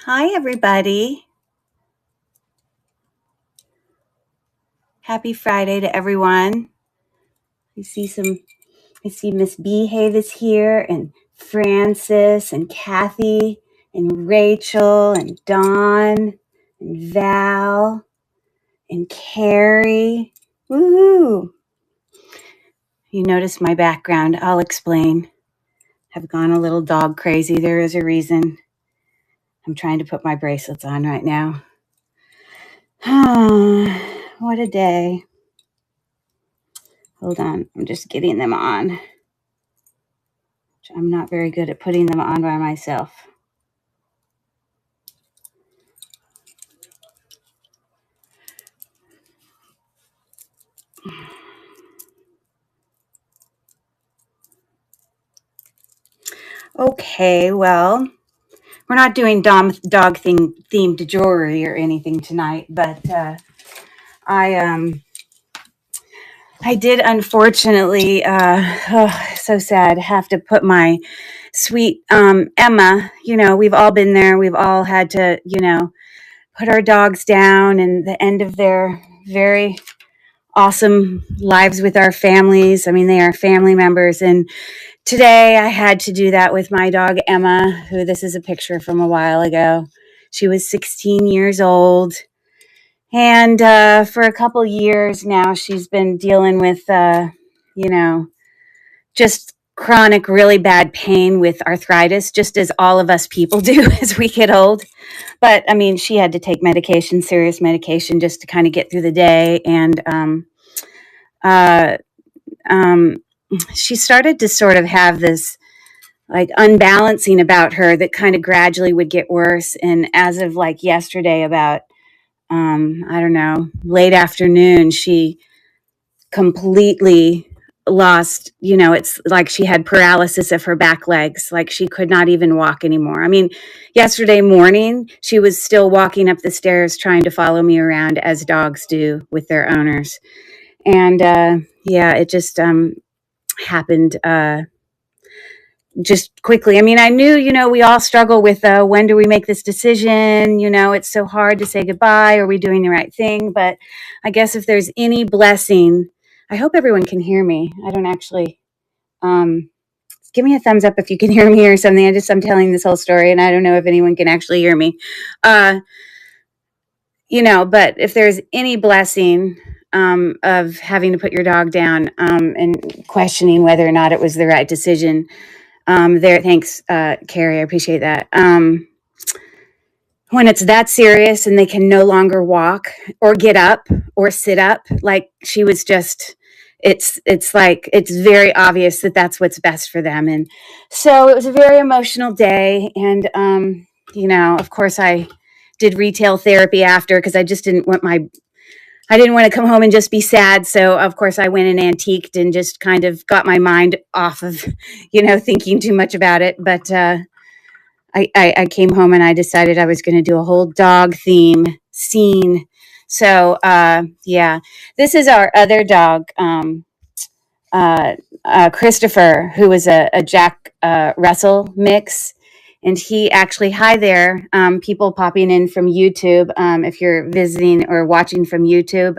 Hi, everybody. Happy Friday to everyone. I see Miss Behave is here, and Francis, and Kathy, and Rachel, and Dawn, and Val, and Carrie. Woohoo! You notice my background. I'll explain. I've gone a little dog crazy. There is a reason. I'm trying to put my bracelets on right now. What a day. Hold on. I'm just getting them on. I'm not very good at putting them on by myself. Okay, well, we're not doing dog-themed jewelry or anything tonight, but I did unfortunately, so sad, have to put my sweet Emma. We've all been there. We've all had to, put our dogs down, and the end of their very awesome lives with our families. I mean, they are family members, and today I had to do that with my dog, Emma, who this is a picture from a while ago. She was 16 years old. And for a couple years now, she's been dealing with, just chronic, really bad pain with arthritis, just as all of us people do as we get old. But I mean, she had to take medication, serious medication, just to kind of get through the day. And uh, um, she started to sort of have this like unbalancing about her that kind of gradually would get worse. And as of like yesterday, about, I don't know, late afternoon, she completely lost, it's like she had paralysis of her back legs. Like she could not even walk anymore. I mean, yesterday morning, she was still walking up the stairs trying to follow me around as dogs do with their owners. And yeah, it just happened just quickly. I mean, I knew, we all struggle with when do we make this decision? It's so hard to say goodbye. Are we doing the right thing? But I guess if there's any blessing, I hope everyone can hear me. I don't actually, um, give me a thumbs up if you can hear me or something. I'm telling this whole story and I don't know if anyone can actually hear me. Uh, but if there's any blessing of having to put your dog down and questioning whether or not it was the right decision, thanks, Carrie. I appreciate that. When it's that serious and they can no longer walk or get up or sit up, like she was just, it's like, it's very obvious that that's what's best for them. And so it was a very emotional day. And, of course I did retail therapy after, because I just I didn't want to come home and just be sad. So of course I went and antiqued and just kind of got my mind off of, thinking too much about it. But I came home and I decided I was going to do a whole dog theme scene. So yeah, this is our other dog, Christopher, who was a Jack Russell mix. And he actually, hi there, people popping in from YouTube. If you're visiting or watching from YouTube,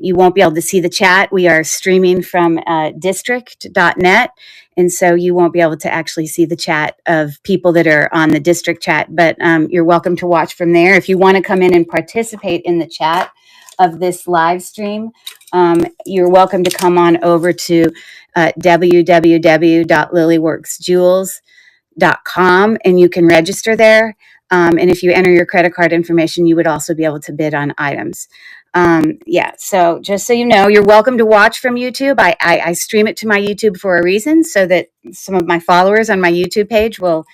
you won't be able to see the chat. We are streaming from district.net. And so you won't be able to actually see the chat of people that are on the district chat, but you're welcome to watch from there. If you want to come in and participate in the chat of this live stream, you're welcome to come on over to www.lilyworksjewels.com and you can register there. And if you enter your credit card information, you would also be able to bid on items. Yeah, so just so you know, you're welcome to watch from YouTube. I stream it to my YouTube for a reason, so that some of my followers on my YouTube page will,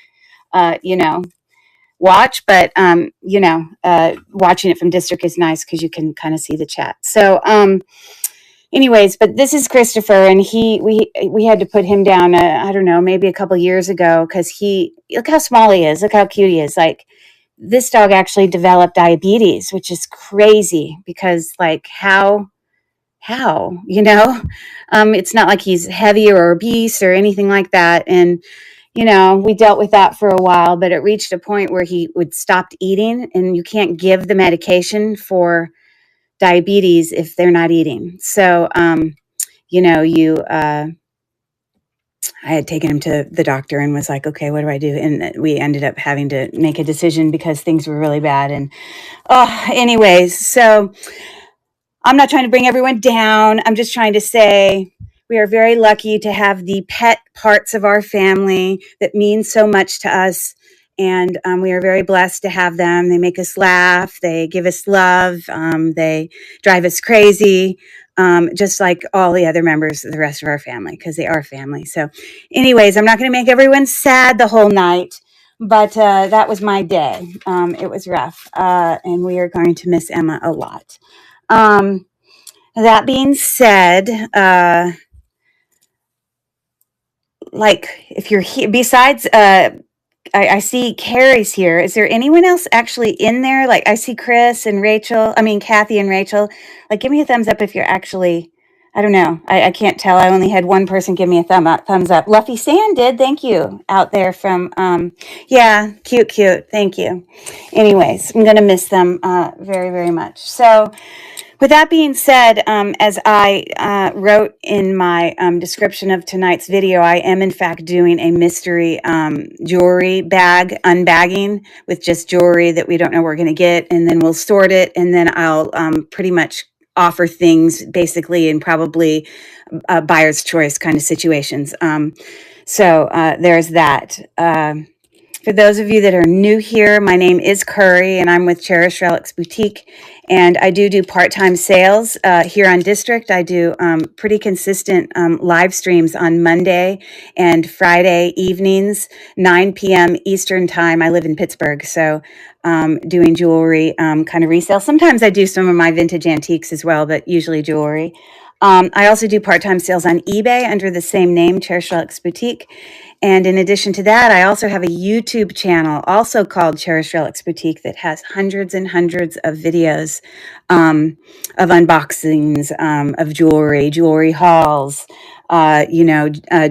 watch. But, watching it from district is nice because you can kind of see the chat. So, anyways, but this is Christopher, and we had to put him down, I don't know, maybe a couple years ago, because look how small he is. Look how cute he is. Like, this dog actually developed diabetes, which is crazy because like how, it's not like he's heavy or obese or anything like that. And, we dealt with that for a while, but it reached a point where he would stop eating, and you can't give the medication for diabetes if they're not eating. So, I had taken him to the doctor and was like, okay, what do I do? And we ended up having to make a decision because things were really bad. And, anyways, so I'm not trying to bring everyone down. I'm just trying to say we are very lucky to have the pet parts of our family that mean so much to us. And we are very blessed to have them. They make us laugh. They give us love. They drive us crazy, just like all the other members of the rest of our family, because they are family. So anyways, I'm not going to make everyone sad the whole night. But that was my day. It was rough. And we are going to miss Emma a lot. That being said, like if you're here, besides, I see Carrie's here. Is there anyone else actually in there? Like I see Chris and Rachel. I mean, Kathy and Rachel. Like, give me a thumbs up if you're actually. I don't know. I can't tell. I only had one person give me a thumbs up. Luffy Sand did. Thank you out there from. Yeah, cute. Thank you. Anyways, I'm gonna miss them very, very much. So. With that being said, as I wrote in my description of tonight's video, I am in fact doing a mystery jewelry bag unbagging with just jewelry that we don't know we're going to get, and then we'll sort it, and then I'll pretty much offer things basically in probably buyer's choice kind of situations. So there's that. For those of you that are new here, my name is Curry, and I'm with Cherish Relics Boutique. And I do part-time sales here on District. I do pretty consistent live streams on Monday and Friday evenings, 9 p.m. Eastern Time. I live in Pittsburgh, so doing jewelry kind of resale. Sometimes I do some of my vintage antiques as well, but usually jewelry. I also do part-time sales on eBay under the same name, Cherish Relics Boutique. And in addition to that, I also have a YouTube channel also called Cherish Relics Boutique that has hundreds and hundreds of videos of unboxings of jewelry hauls,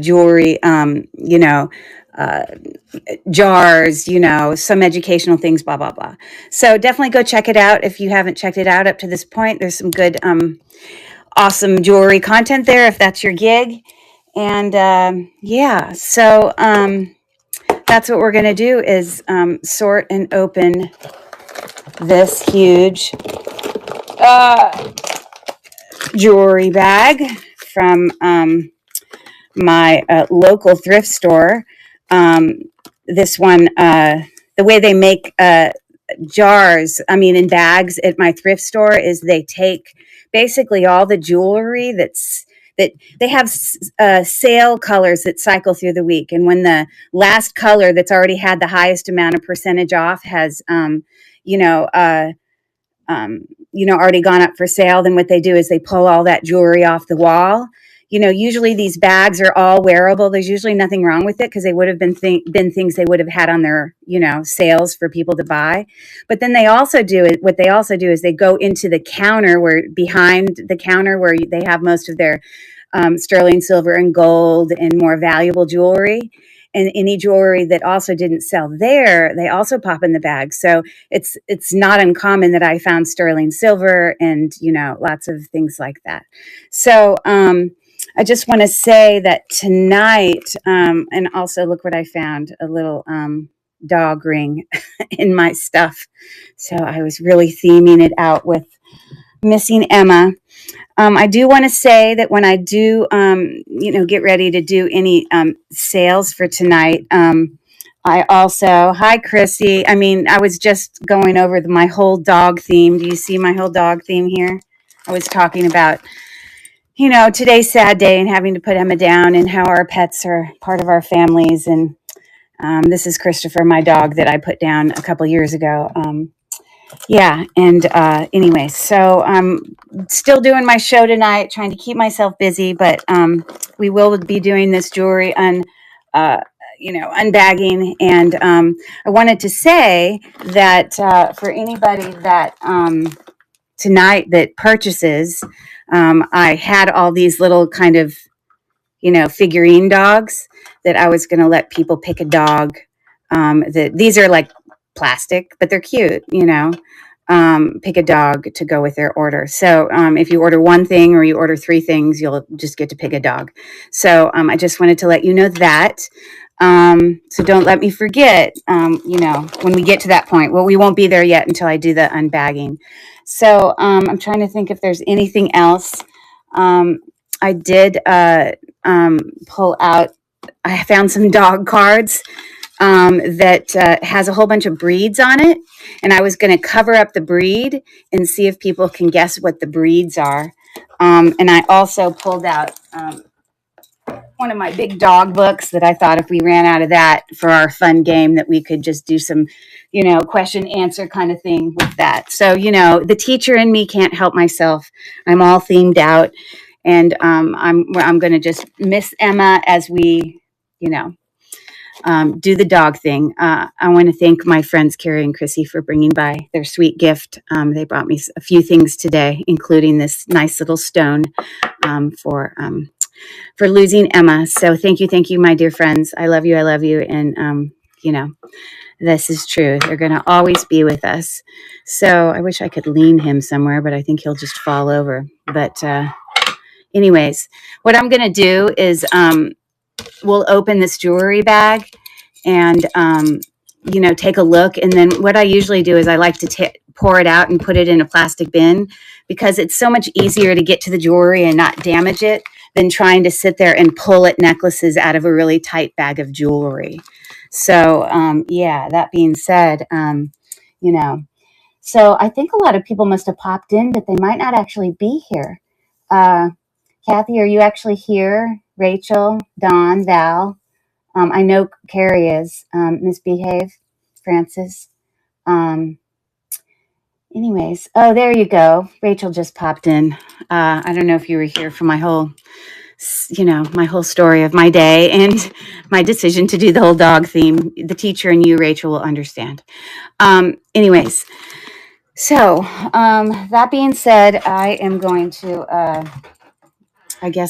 jewelry, jars, some educational things, blah, blah, blah. So definitely go check it out if you haven't checked it out up to this point. There's some good, awesome jewelry content there if that's your gig. And so that's what we're going to do is sort and open this huge jewelry bag from my local thrift store. This one, the way they make jars, in bags at my thrift store is they take basically all the jewelry that they have sale colors that cycle through the week. And when the last color that's already had the highest amount of percentage off has, already gone up for sale, then what they do is they pull all that jewelry off the wall. Usually these bags are all wearable. There's usually nothing wrong with it because they would have been things they would have had on their, sales for people to buy. But then what they also do is they go into the counter behind the counter where they have most of their sterling silver and gold and more valuable jewelry. And any jewelry that also didn't sell there, they also pop in the bag. So it's not uncommon that I found sterling silver and, lots of things like that. So I just want to say that tonight, and also look what I found, a little dog ring in my stuff. So I was really theming it out with missing Emma. I do want to say that when I do, get ready to do any sales for tonight, I also, hi, Chrissy. I was just going over my whole dog theme. Do you see my whole dog theme here? I was talking about, today's sad day and having to put Emma down and how our pets are part of our families. And this is Christopher, my dog that I put down a couple years ago. Anyway, so I'm still doing my show tonight, trying to keep myself busy, but we will be doing this jewelry unbagging. And I wanted to say that for anybody that tonight that purchases, I had all these little kind of, figurine dogs that I was going to let people pick a dog. These are like plastic, but they're cute, pick a dog to go with their order. So if you order one thing or you order three things, you'll just get to pick a dog. So I just wanted to let you know that. So don't let me forget, when we get to that point. Well, we won't be there yet until I do the unbagging. So I'm trying to think if there's anything else. I did pull out, I found some dog cards that has a whole bunch of breeds on it. And I was going to cover up the breed and see if people can guess what the breeds are. And I also pulled out one of my big dog books that I thought if we ran out of that for our fun game that we could just do some, question answer kind of thing with that. So, the teacher in me can't help myself. I'm all themed out, and I'm going to just miss Emma as we, do the dog thing. I want to thank my friends Carrie and Chrissy for bringing by their sweet gift. They brought me a few things today, including this nice little stone for losing Emma. So thank you, my dear friends. I love you, and this is true. They're going to always be with us. So I wish I could lean him somewhere, but I think he'll just fall over. But anyways, what I'm going to do is we'll open this jewelry bag and, take a look. And then what I usually do is I like to pour it out and put it in a plastic bin because it's so much easier to get to the jewelry and not damage it than trying to sit there and pull at necklaces out of a really tight bag of jewelry. So, that being said, so I think a lot of people must have popped in, but they might not actually be here. Kathy, are you actually here? Rachel, Dawn, Val. I know Carrie is. Misbehave, Francis. Anyways, oh, there you go. Rachel just popped in. I don't know if you were here for my whole story of my day and my decision to do the whole dog theme. The teacher and you, Rachel, will understand. Anyways, so that being said, I am going to,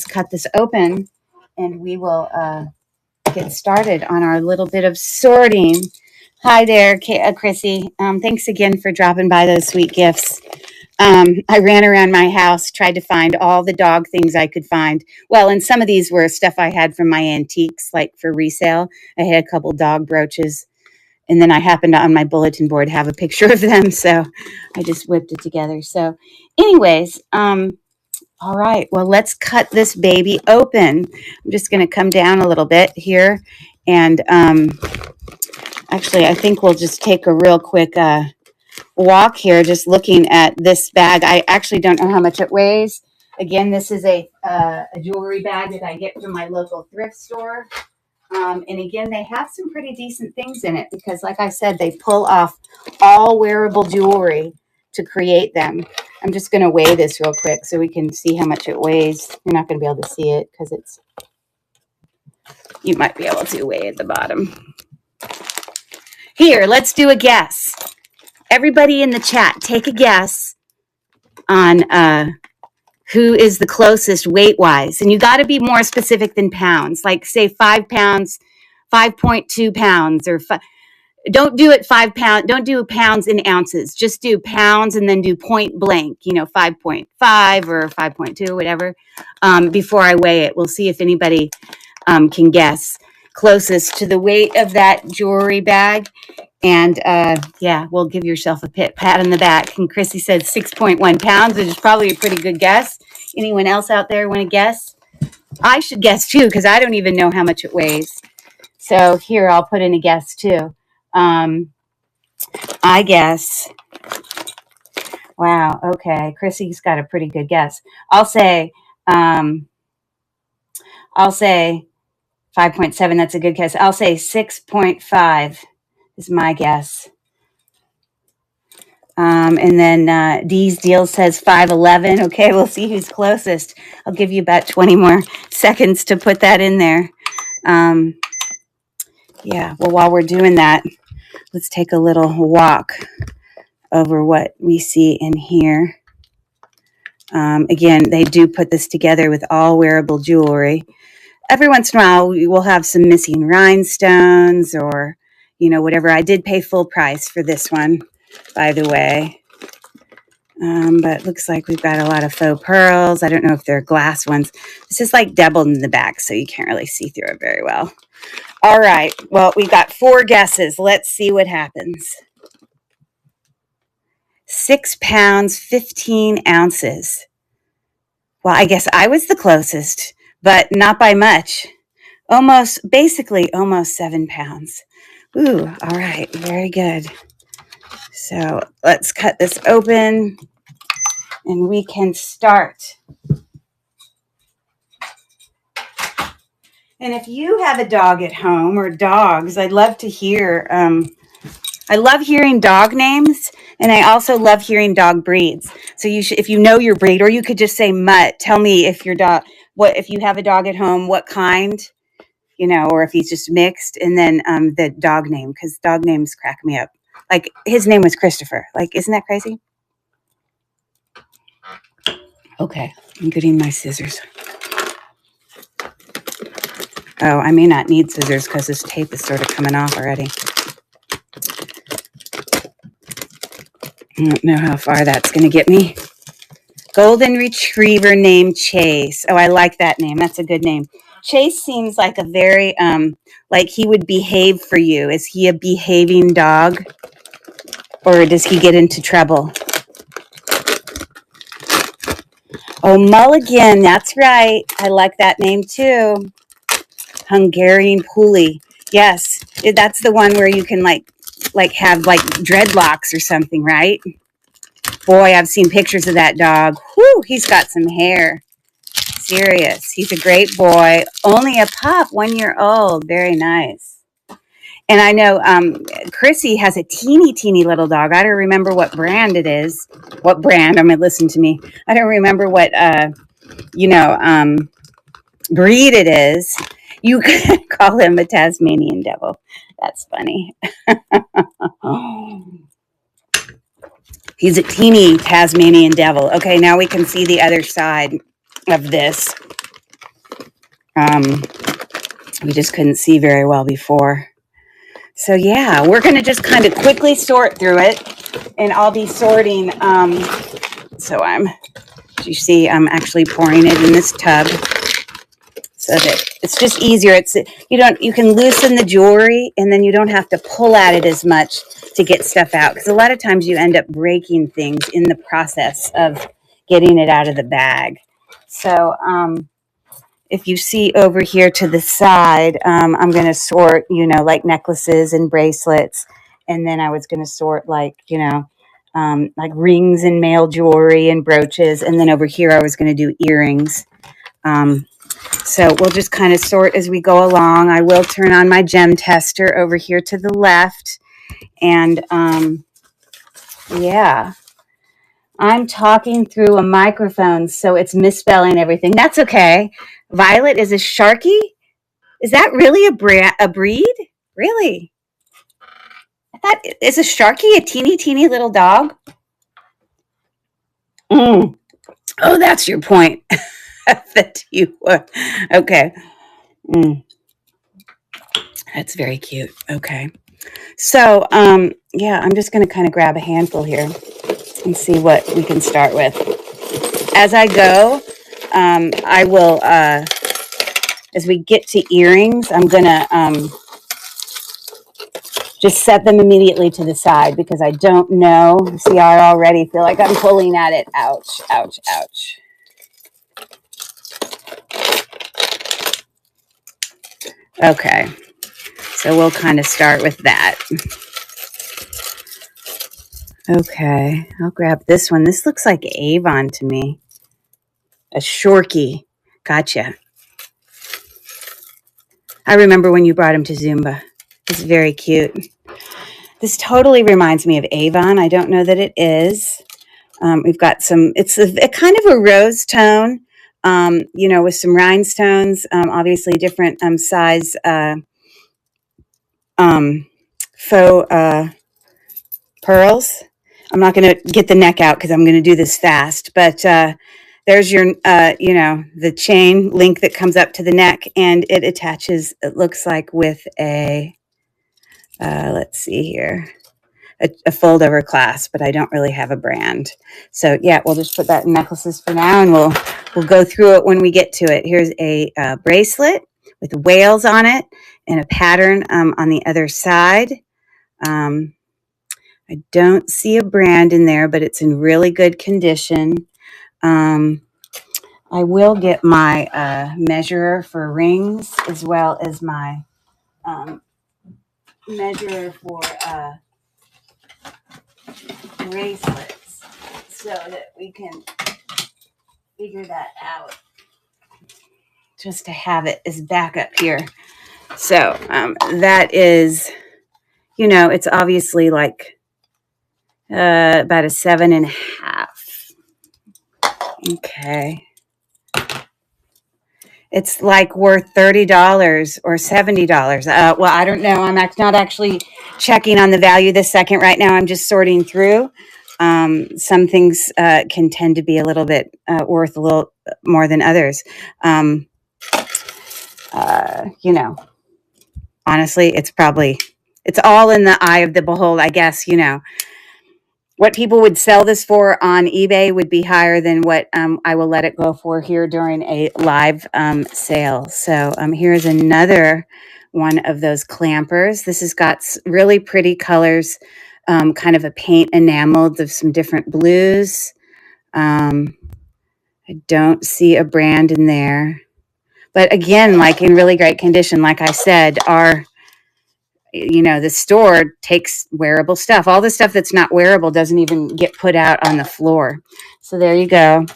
cut this open and we will get started on our little bit of sorting. Hi there, Chrissy. Thanks again for dropping by those sweet gifts. I ran around my house, tried to find all the dog things I could find. Well, and some of these were stuff I had from my antiques, like for resale. I had a couple dog brooches, and then I happened to, on my bulletin board, have a picture of them, so I just whipped it together. So anyways, all right, well, let's cut this baby open. I'm just going to come down a little bit here, and actually, I think we'll just take a real quick walk here, just looking at this bag. I actually don't know how much it weighs. Again, this is a jewelry bag that I get from my local thrift store. And again, they have some pretty decent things in it because, like I said, they pull off all wearable jewelry to create them. I'm just going to weigh this real quick so we can see how much it weighs. You're not going to be able to see it because you might be able to weigh at the bottom. Here, let's do a guess. Everybody in the chat, take a guess on who is the closest weight-wise. And you got to be more specific than pounds. Like, say, 5 pounds, 5.2 pounds, or don't do it 5 pounds. Don't do pounds in ounces. Just do pounds and then do point blank, 5.5 or 5.2, whatever, before I weigh it. We'll see if anybody can guess closest to the weight of that jewelry bag. And we'll give yourself a pat on the back. And Chrissy said 6.1 pounds, which is probably a pretty good guess. Anyone else out there want to guess? I should guess too, because I don't even know how much it weighs. So here, I'll put in a guess too. I guess. Wow. Okay. Chrissy's got a pretty good guess. I'll say 5.7. That's a good guess. I'll say 6.5 is my guess. And then Dee's Deal says 5'11". Okay, we'll see who's closest. I'll give you about 20 more seconds to put that in there. Well, while we're doing that, let's take a little walk over what we see in here. Again, they do put this together with all wearable jewelry. every once in a while we will have some missing rhinestones or, whatever. I did pay full price for this one, by the way. But it looks like we've got a lot of faux pearls. I don't know if they're glass ones. This is like doubled in the back, so you can't really see through it very well. All right. Well, we've got 4 guesses. Let's see what happens. 6 pounds, 15 ounces. Well, I guess I was the closest, but not by much. Basically almost 7 pounds. Ooh, all right. Very good. So let's cut this open and we can start. And if you have a dog at home or dogs, I'd love to hear. I love hearing dog names, and I also love hearing dog breeds. So if you know your breed, or you could just say mutt. Tell me if your dog, if you have a dog at home, what kind, or if he's just mixed, and then the dog name, because dog names crack me up. Like his name was Christopher. Like, isn't that crazy? Okay, I'm getting my scissors. Oh, I may not need scissors because this tape is sort of coming off already. I don't know how far that's going to get me. Golden Retriever named Chase. Oh, I like that name. That's a good name. Chase seems like a very, like he would behave for you. Is he a behaving dog? Or does he get into trouble? Oh, Mulligan. That's right. I like that name too. Hungarian Puli. Yes, that's the one where you can like have like dreadlocks or something, right? Boy, I've seen pictures of that dog. Whew, he's got some hair. Serious. He's a great boy. Only a pup, 1 year old. Very nice. And I know Chrissy has a teeny little dog. I don't remember what brand it is. What brand? I mean, listen to me. I don't remember what breed it is. You could call him a Tasmanian devil. That's funny. He's a teeny Tasmanian devil. Okay, now we can see the other side of this. We just couldn't see very well before. So yeah, we're going to just kind of quickly sort through it. And I'll be sorting. You see, I'm actually pouring it in this tub. So that it's just easier. You can loosen the jewelry and then you don't have to pull at it as much to get stuff out. Because a lot of times you end up breaking things in the process of getting it out of the bag. So if you see over here to the side, I'm going to sort, like necklaces and bracelets. And then I was going to sort like rings and male jewelry and brooches. And then over here I was going to do earrings. So we'll just kind of sort as we go along. I will turn on my gem tester over here to the left. And yeah, I'm talking through a microphone, so it's misspelling everything. That's okay. Violet is a Sharky? Is that really a breed? Really? I thought, is a Sharky a teeny little dog? Oh, that's your point. That you were. Okay. That's very cute. Okay. So, yeah, I'm just going to kind of grab a handful here and see what we can start with. As I go, I will, as we get to earrings, I'm going to just set them immediately to the side because I don't know. See, I already feel like I'm pulling at it. Ouch, ouch, ouch. Okay, so we'll kind of start with that. Okay, I'll grab this one. This looks like Avon to me. A Shorky. Gotcha. I remember when you brought him to Zumba. It's very cute. This totally reminds me of Avon. I don't know that it is. We've got it's a kind of a rose tone, with some rhinestones, obviously different size faux pearls. I'm not going to get the neck out because I'm going to do this fast, but there's your, the chain link that comes up to the neck, and it attaches, it looks like, with a, let's see here, a fold over clasp, but I don't really have a brand. So yeah, we'll just put that in necklaces for now, and we'll go through it when we get to it. Here's a bracelet with whales on it and a pattern on the other side. I don't see a brand in there, but it's in really good condition. I will get my measurer for rings, as well as my measurer for bracelets, so that we can figure that out, just to have it as backup here. So that is, it's obviously like about a 7.5. Okay. It's like worth $30 or $70. Well, I don't know. I'm not actually checking on the value this second. Right now, I'm just sorting through. Some things can tend to be a little bit worth a little more than others. Honestly, it's all in the eye of the beholder, I guess. What people would sell this for on eBay would be higher than what I will let it go for here during a live sale. So here's another one of those clampers. This has got really pretty colors, kind of a paint enameled of some different blues. I don't see a brand in there. But again, like in really great condition, like I said, the store takes wearable stuff. All the stuff that's not wearable doesn't even get put out on the floor. So there you go.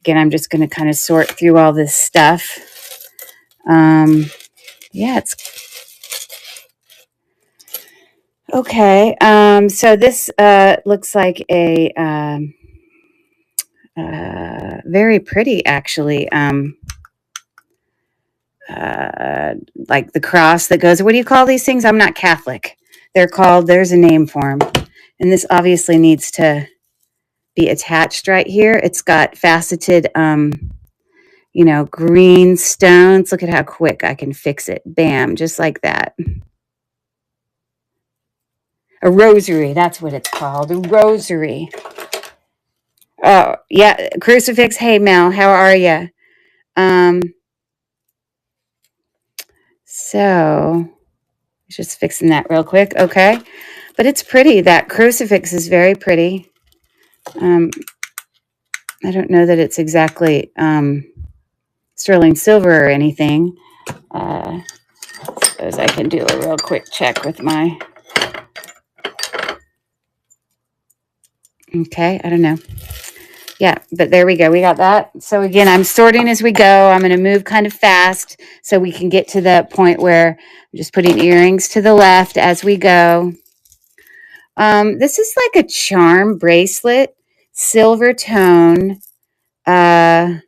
Again, I'm just going to kind of sort through all this stuff. It's okay. So this looks like a very pretty, actually. Like the cross that goes, what do you call these things? I'm not Catholic. There's a name for them. And this obviously needs to be attached right here. It's got faceted, green stones. Look at how quick I can fix it. Bam, just like that. A rosary, that's what it's called. A rosary. Oh, yeah, crucifix. Hey, Mel, how are you? So just fixing that real quick. Okay. But it's pretty. That crucifix is very pretty. I don't know that it's exactly sterling silver or anything. Suppose I can do a real quick check with my... Okay, I don't know. Yeah, but there we go. We got that. So again, I'm sorting as we go. I'm going to move kind of fast so we can get to the point where I'm just putting earrings to the left as we go. This is like a charm bracelet, silver tone, but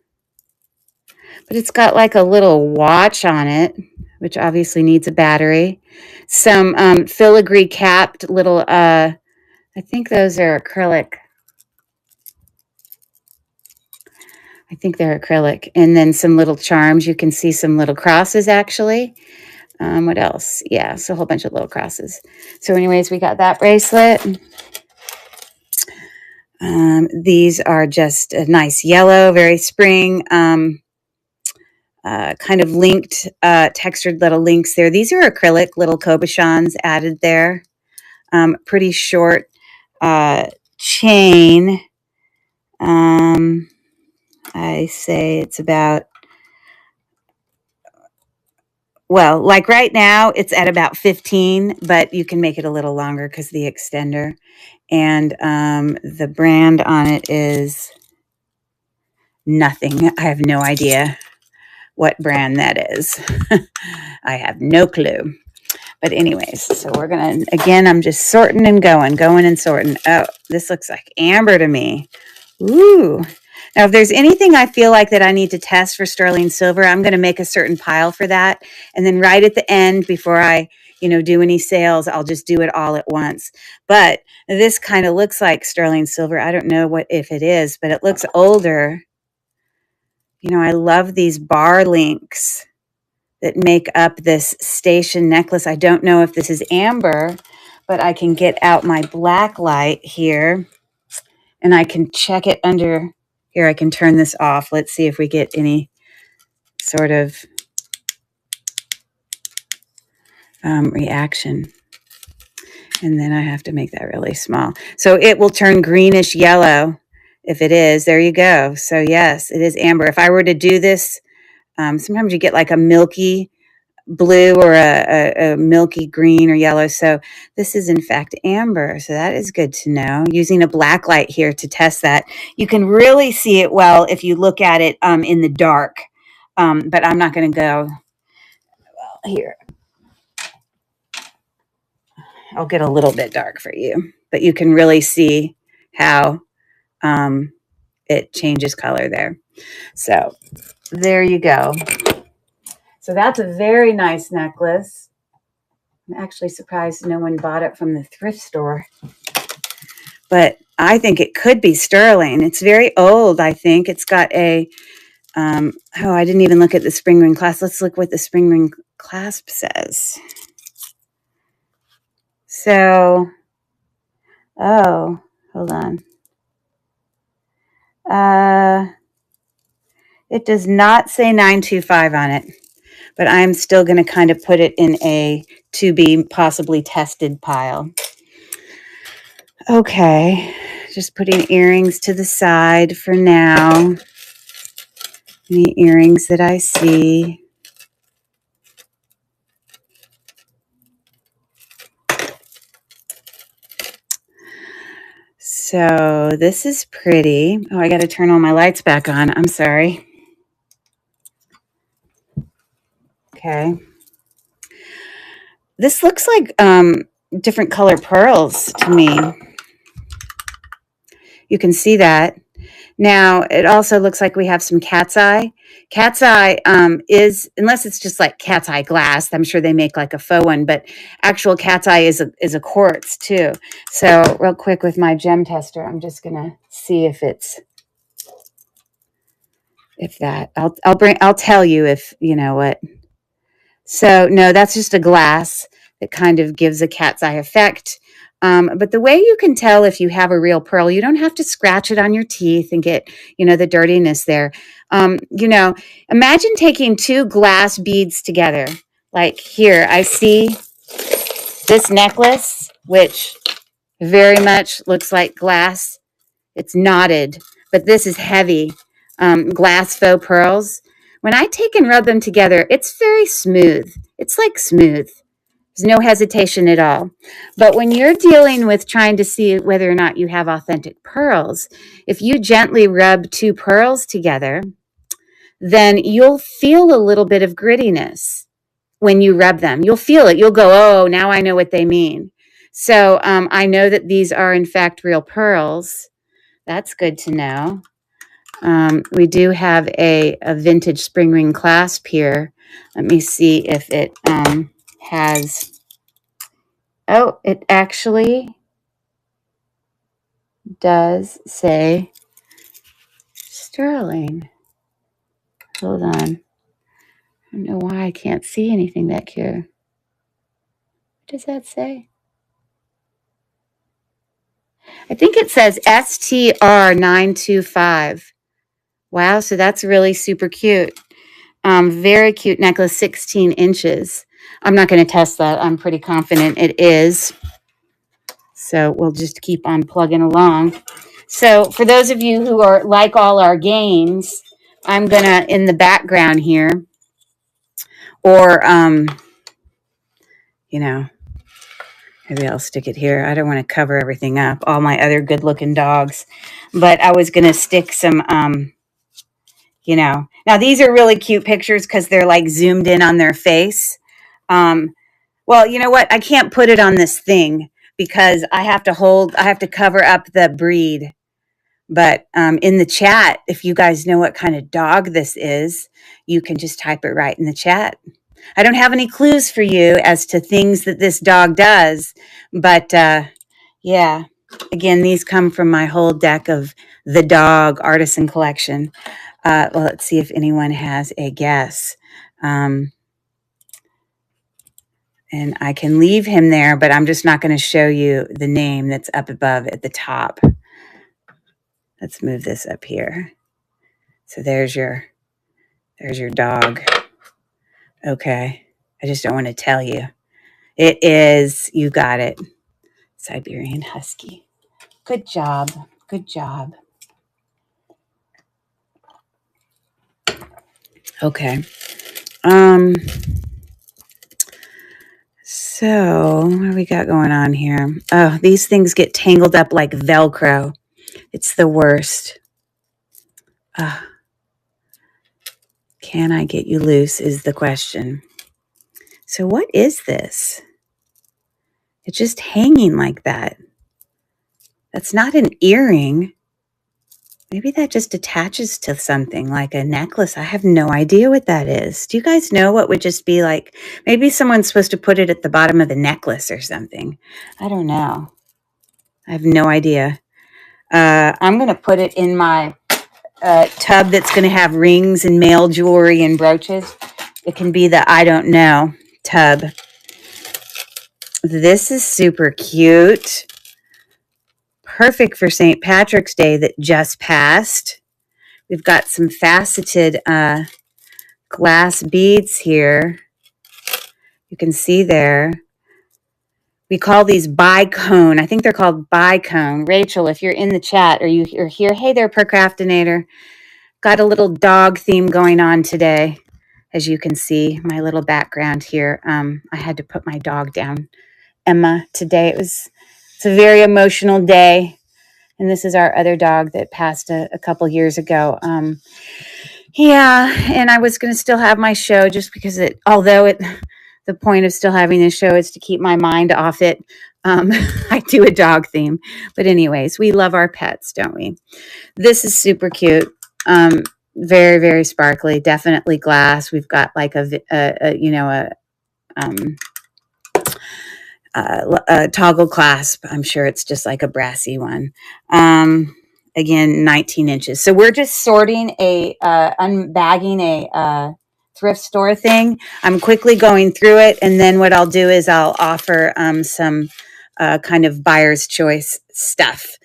it's got like a little watch on it, which obviously needs a battery. Some filigree capped little, I think those are acrylic. I think they're acrylic. And then some little charms. You can see some little crosses, actually. What else? Yeah, so a whole bunch of little crosses. So anyways, we got that bracelet. These are just a nice yellow, very spring, kind of linked, textured little links there. These are acrylic little cabochons added there. Pretty short chain. I say it's about, well, like right now it's at about 15, but you can make it a little longer because of the extender. And the brand on it is nothing. I have no idea what brand that is. I have no clue. But anyways, so we're going to, again, I'm just sorting and going and sorting. Oh, this looks like amber to me. Ooh. Now, if there's anything I feel like that I need to test for sterling silver, I'm going to make a certain pile for that. And then right at the end, before I do any sales. I'll just do it all at once. But this kind of looks like sterling silver. I don't know if it is, but it looks older. I love these bar links that make up this station necklace. I don't know if this is amber, but I can get out my black light here and I can check it under here. I can turn this off. Let's see if we get any sort of reaction. And then I have to make that really small. So it will turn greenish yellow if it is. There you go. So yes, it is amber. If I were to do this, sometimes you get like a milky blue or a milky green or yellow. So this is in fact amber. So that is good to know. Using a black light here to test that. You can really see it well if you look at it in the dark. But I'm not going to go here. I'll get a little bit dark for you, but you can really see how it changes color there. So there you go. So that's a very nice necklace. I'm actually surprised no one bought it from the thrift store. But I think it could be sterling. It's very old, I think. It's got a, I didn't even look at the spring ring clasp. Let's look what the spring ring clasp says. So, hold on. It does not say 925 on it, but I'm still going to kind of put it in a to be possibly tested pile. Okay, just putting earrings to the side for now. Any earrings that I see. So this is pretty. Oh, I got to turn all my lights back on. I'm sorry. Okay. This looks like different color pearls to me. You can see that. Now, it also looks like we have some cat's eye. Cat's eye is, unless it's just like cat's eye glass, I'm sure they make like a faux one, but actual cat's eye is a quartz too. So real quick with my gem tester, I'm just going to see if I'll tell you if, you know what. So no, that's just a glass that kind of gives a cat's eye effect. But the way you can tell if you have a real pearl, you don't have to scratch it on your teeth and get, the dirtiness there. Imagine taking two glass beads together. Like here, I see this necklace, which very much looks like glass. It's knotted, but this is heavy. Glass faux pearls. When I take and rub them together, it's very smooth. It's like smooth. There's no hesitation at all. But when you're dealing with trying to see whether or not you have authentic pearls, if you gently rub two pearls together, then you'll feel a little bit of grittiness when you rub them. You'll feel it. You'll go, oh, now I know what they mean. So I know that these are, in fact, real pearls. That's good to know. We do have a vintage spring ring clasp here. Let me see if it has... Oh, it actually does say sterling. Hold on. I don't know why I can't see anything back here. What does that say? I think it says STR925. Wow, so that's really super cute. Very cute necklace, 16 inches. I'm not going to test that. I'm pretty confident it is. So we'll just keep on plugging along. So for those of you who are like all our games, I'm going to, in the background here, or, maybe I'll stick it here. I don't want to cover everything up, all my other good looking dogs. But I was going to stick some, now these are really cute pictures because they're like zoomed in on their face. Well, you know what? I can't put it on this thing because I have to cover up the breed. But in the chat, if you guys know what kind of dog this is, you can just type it right in the chat. I don't have any clues for you as to things that this dog does, but yeah. Again, these come from my whole deck of the dog artisan collection. Well, let's see if anyone has a guess. And I can leave him there, but I'm just not going to show you the name that's up above at the top. Let's move this up here. So there's your dog. Okay. I just don't want to tell you. It is, you got it, Siberian Husky. Good job. Good job. Okay. So what do we got going on here? Oh, these things get tangled up like Velcro. It's the worst. Can I get you loose is the question. So what is this? It's just hanging like that. That's not an earring. Maybe that just attaches to something like a necklace. I have no idea what that is. Do you guys know what would just be like? Maybe someone's supposed to put it at the bottom of the necklace or something. I don't know. I have no idea. I'm going to put it in my tub that's going to have rings and male jewelry and brooches. It can be the I don't know tub. This is super cute. Perfect for St. Patrick's Day that just passed. We've got some faceted glass beads here. You can see there. We call these bicone. I think they're called bicone. Rachel, if you're in the chat or you're here, hey there, procrastinator. Got a little dog theme going on today. As you can see, my little background here. I had to put my dog down, Emma, today. It's a very emotional day. And this is our other dog that passed a couple years ago. Yeah, and I was going to still have my show just because the point of still having this show is to keep my mind off it. I do a dog theme. But anyways, we love our pets, don't we? This is super cute. Very, very sparkly. Definitely glass. We've got like a toggle clasp. I'm sure it's just like a brassy one. Again, 19 inches. So we're just sorting unbagging a thrift store thing. I'm quickly going through it. And then what I'll do is I'll offer some kind of buyer's choice stuff,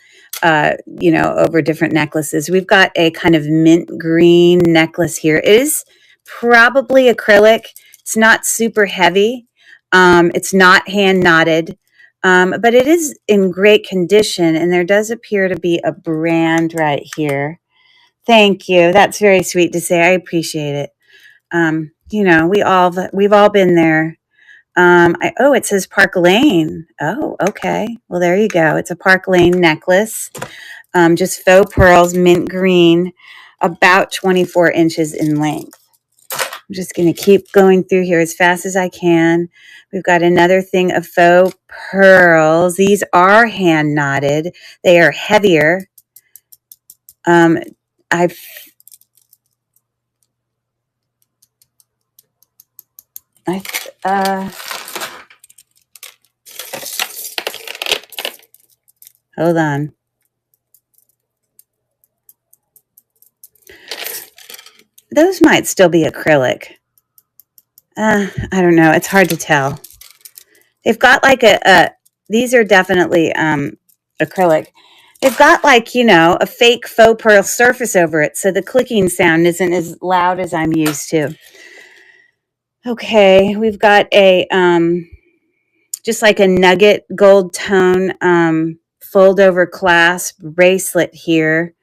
over different necklaces. We've got a kind of mint green necklace here. It is probably acrylic. It's not super heavy. It's not hand knotted, but it is in great condition. And there does appear to be a brand right here. Thank you. That's very sweet to say. I appreciate it. We've all been there. It says Park Lane. Oh, okay. Well, there you go. It's a Park Lane necklace. Just faux pearls, mint green, about 24 inches in length. I'm just going to keep going through here as fast as I can. We've got another thing of faux pearls. These are hand knotted. They are heavier. Hold on. Those might still be acrylic. I don't know. It's hard to tell. They've got like these are definitely acrylic. They've got like, a fake faux pearl surface over it. So the clicking sound isn't as loud as I'm used to. Okay. We've got a, just like a nugget gold tone, fold over clasp bracelet here.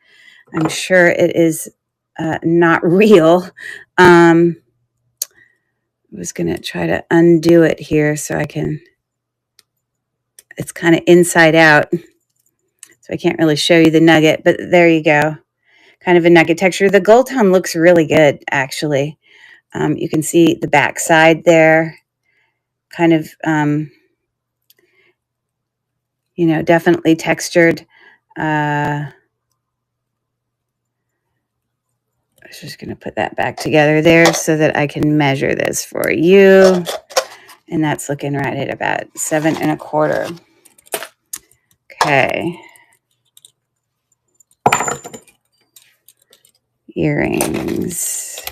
I'm sure it is not real. I was going to try to undo it here so I can, it's kind of inside out. So I can't really show you the nugget, but there you go. Kind of a nugget texture. The gold tone looks really good, actually. You can see the back side there. Kind of, definitely textured. was just going to put that back together there so that I can measure this for you. And that's looking right at about 7.25. Okay. Earrings.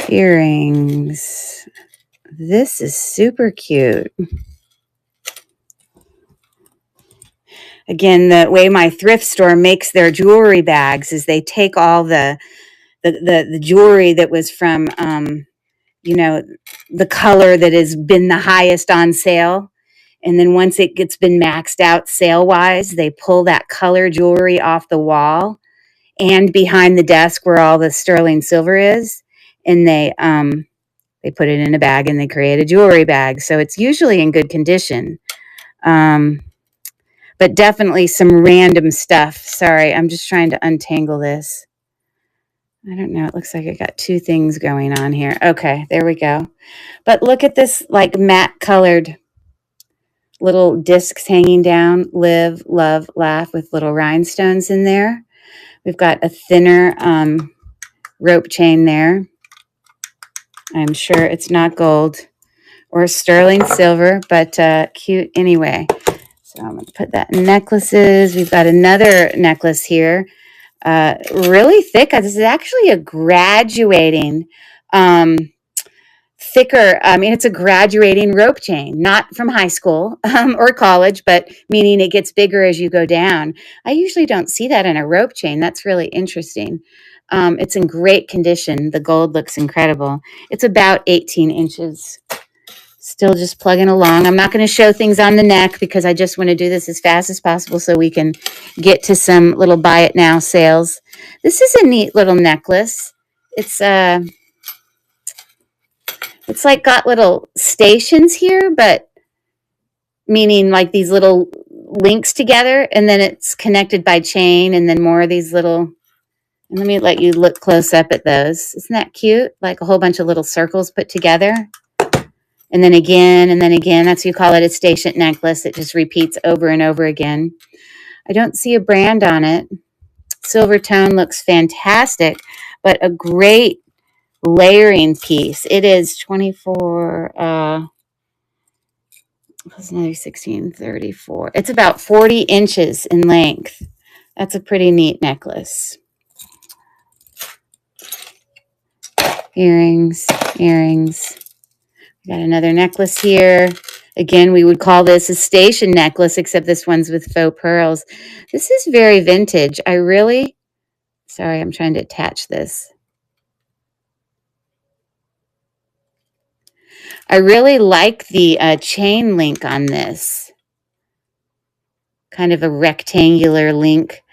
Earrings. This is super cute. Again, the way my thrift store makes their jewelry bags is they take all the jewelry that was from, the color that has been the highest on sale. And then once it gets been maxed out sale-wise, they pull that color jewelry off the wall and behind the desk where all the sterling silver is. And they put it in a bag and they create a jewelry bag. So it's usually in good condition. But definitely some random stuff. Sorry, I'm just trying to untangle this. I don't know. It looks like I got two things going on here. Okay, there we go. But look at this like matte colored little discs hanging down. Live, love, laugh with little rhinestones in there. We've got a thinner rope chain there. I'm sure it's not gold or sterling silver, but cute anyway. So I'm going to put that in necklaces. We've got another necklace here. Really thick. This is actually a graduating, thicker. I mean, it's a graduating rope chain, not from high school or college, but meaning it gets bigger as you go down. I usually don't see that in a rope chain. That's really interesting. It's in great condition. The gold looks incredible. It's about 18 inches. Still just plugging along. I'm not going to show things on the neck because I just want to do this as fast as possible so we can get to some little buy it now sales. This is a neat little necklace. It's like got little stations here, but meaning like these little links together, and then it's connected by chain, and then more of these little. And let me let you look close up at those. Isn't that cute? Like a whole bunch of little circles put together. And then again, and then again. That's what you call it, a station necklace. It just repeats over and over again. I don't see a brand on it. Silver tone looks fantastic, but a great layering piece. It is 24, plus another 16, 34. It's about 40 inches in length. That's a pretty neat necklace. Earrings, earrings. Got another necklace here. Again, we would call this a station necklace, except this one's with faux pearls. This is very vintage. Sorry, I'm trying to attach this. I really like the chain link on this. Kind of a rectangular link.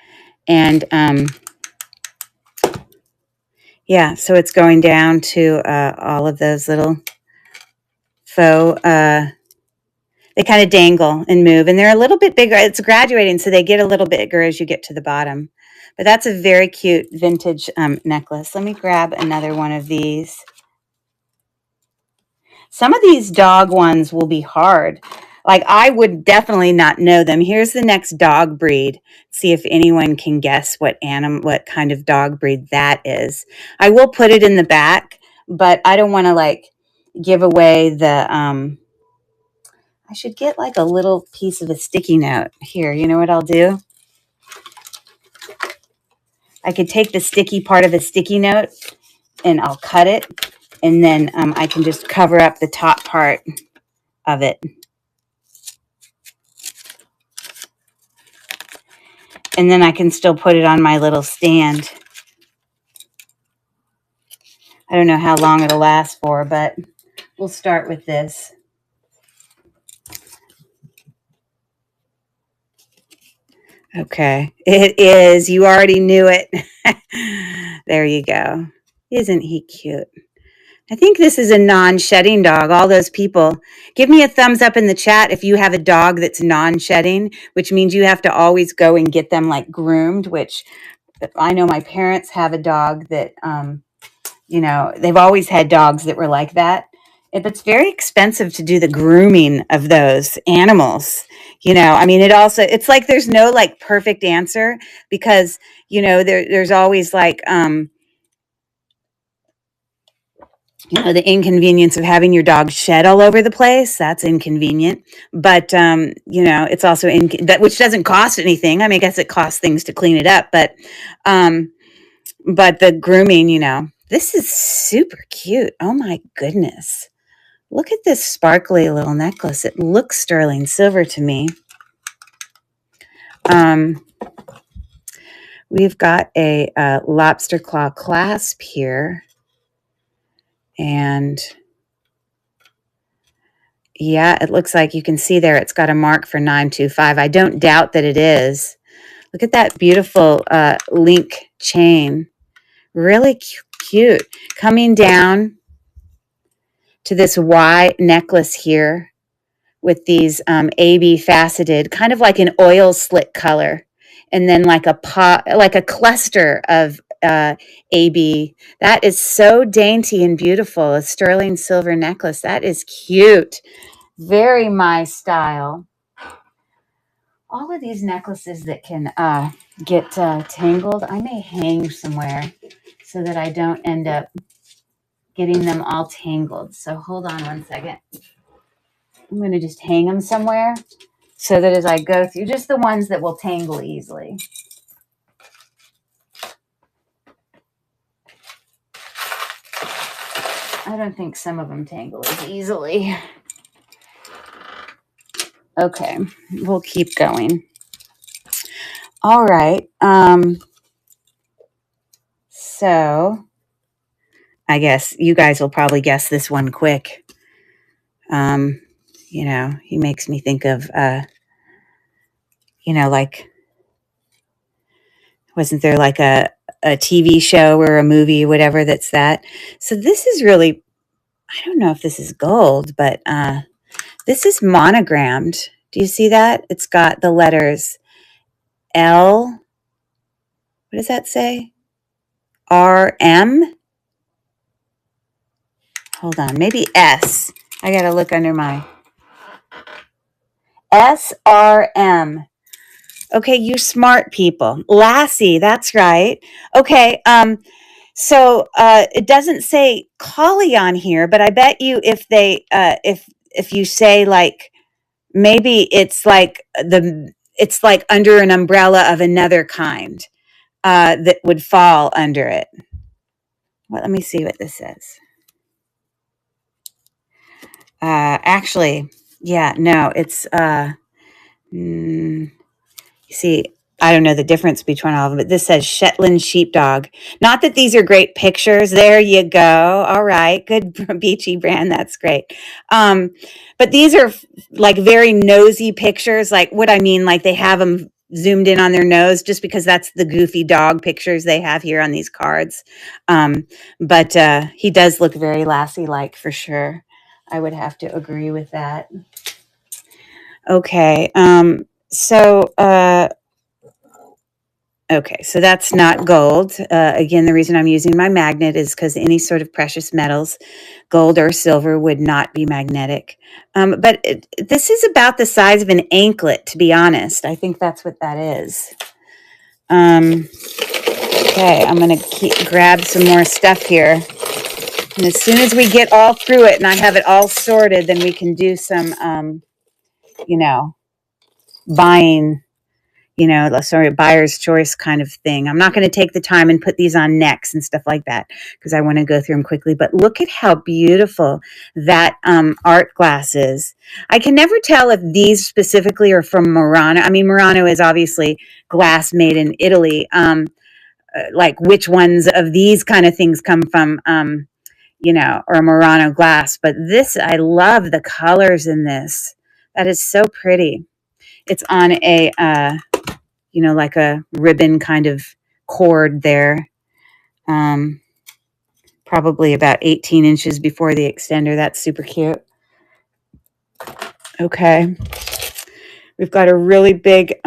And yeah, so it's going down to all of those little faux, they kind of dangle and move, and they're a little bit bigger. It's graduating, so they get a little bigger as you get to the bottom. But that's a very cute vintage necklace. Let me grab another one of these. Some of these dog ones will be hard. Like, I would definitely not know them. Here's the next dog breed. See if anyone can guess what kind of dog breed that is. I will put it in the back, but I don't want to like give away the I should get like a little piece of a sticky note. Here, you know what I'll do? I could take the sticky part of the sticky note and I'll cut it. And then I can just cover up the top part of it. And then I can still put it on my little stand. I don't know how long it'll last for, but we'll start with this. Okay, it is. You already knew it. There you go. Isn't he cute? I think this is a non-shedding dog. All those people, give me a thumbs up in the chat if you have a dog that's non-shedding, which means you have to always go and get them like groomed, which I know my parents have a dog that, they've always had dogs that were like that. It's very expensive to do the grooming of those animals. I mean, it's like there's no like perfect answer because, there's always like, You know, the inconvenience of having your dog shed all over the place, that's inconvenient. But, you know, it's also that, which doesn't cost anything. I mean, I guess it costs things to clean it up, um, but the grooming, you know, this is super cute. Oh my goodness. Look at this sparkly little necklace. It looks sterling silver to me. We've got a lobster claw clasp here. And yeah, it looks like you can see there it's got a mark for 925. I don't doubt that it is. Look at that beautiful link chain. Really cute. Coming down to this Y necklace here with these AB faceted, kind of like an oil slick color. And then like a cluster of AB. That is so dainty and beautiful. A sterling silver necklace. That is cute. Very my style. All of these necklaces that can get tangled, I may hang somewhere so that I don't end up getting them all tangled. So hold on one second. I'm going to just hang them somewhere so that as I go through, just the ones that will tangle easily. I don't think some of them tangle as easily. Okay, we'll keep going. All right. So I guess you guys will probably guess this one quick. You know, he makes me think of, you know, like, wasn't there like a TV show or a movie, whatever that's that? So this is really, I don't know if this is gold, but this is monogrammed. Do you see that? It's got the letters L, what does that say? RM? Hold on, maybe S. I got to look under my SRM. Okay, you smart people. Lassie, that's right. Okay, so it doesn't say collie on here, but I bet you if they if you say like maybe it's like under an umbrella of another kind that would fall under it. Well, let me see what this says. Actually, yeah, no, it's you see, I don't know the difference between all of them, but this says Shetland Sheepdog. Not that these are great pictures. There you go. All right. Good beachy brand. That's great. But these are like very nosy pictures. Like what I mean, like they have them zoomed in on their nose just because that's the goofy dog pictures they have here on these cards. But he does look very Lassie-like for sure. I would have to agree with that. Okay. Okay, so that's not gold. Again, the reason I'm using my magnet is because any sort of precious metals, gold or silver, would not be magnetic. But this is about the size of an anklet, to be honest. I think that's what that is. Okay, I'm going to grab some more stuff here. And as soon as we get all through it and I have it all sorted, then we can do some, you know, buying, you know, buyer's choice kind of thing. I'm not going to take the time and put these on necks and stuff like that because I want to go through them quickly. But look at how beautiful that art glass is. I can never tell if these specifically are from Murano. I mean, Murano is obviously glass made in Italy. Like which ones of these kind of things come from, you know, or Murano glass. But this, I love the colors in this. That is so pretty. It's on a, you know, like a ribbon kind of cord there. Probably about 18 inches before the extender. That's super cute. Okay. We've got a really big,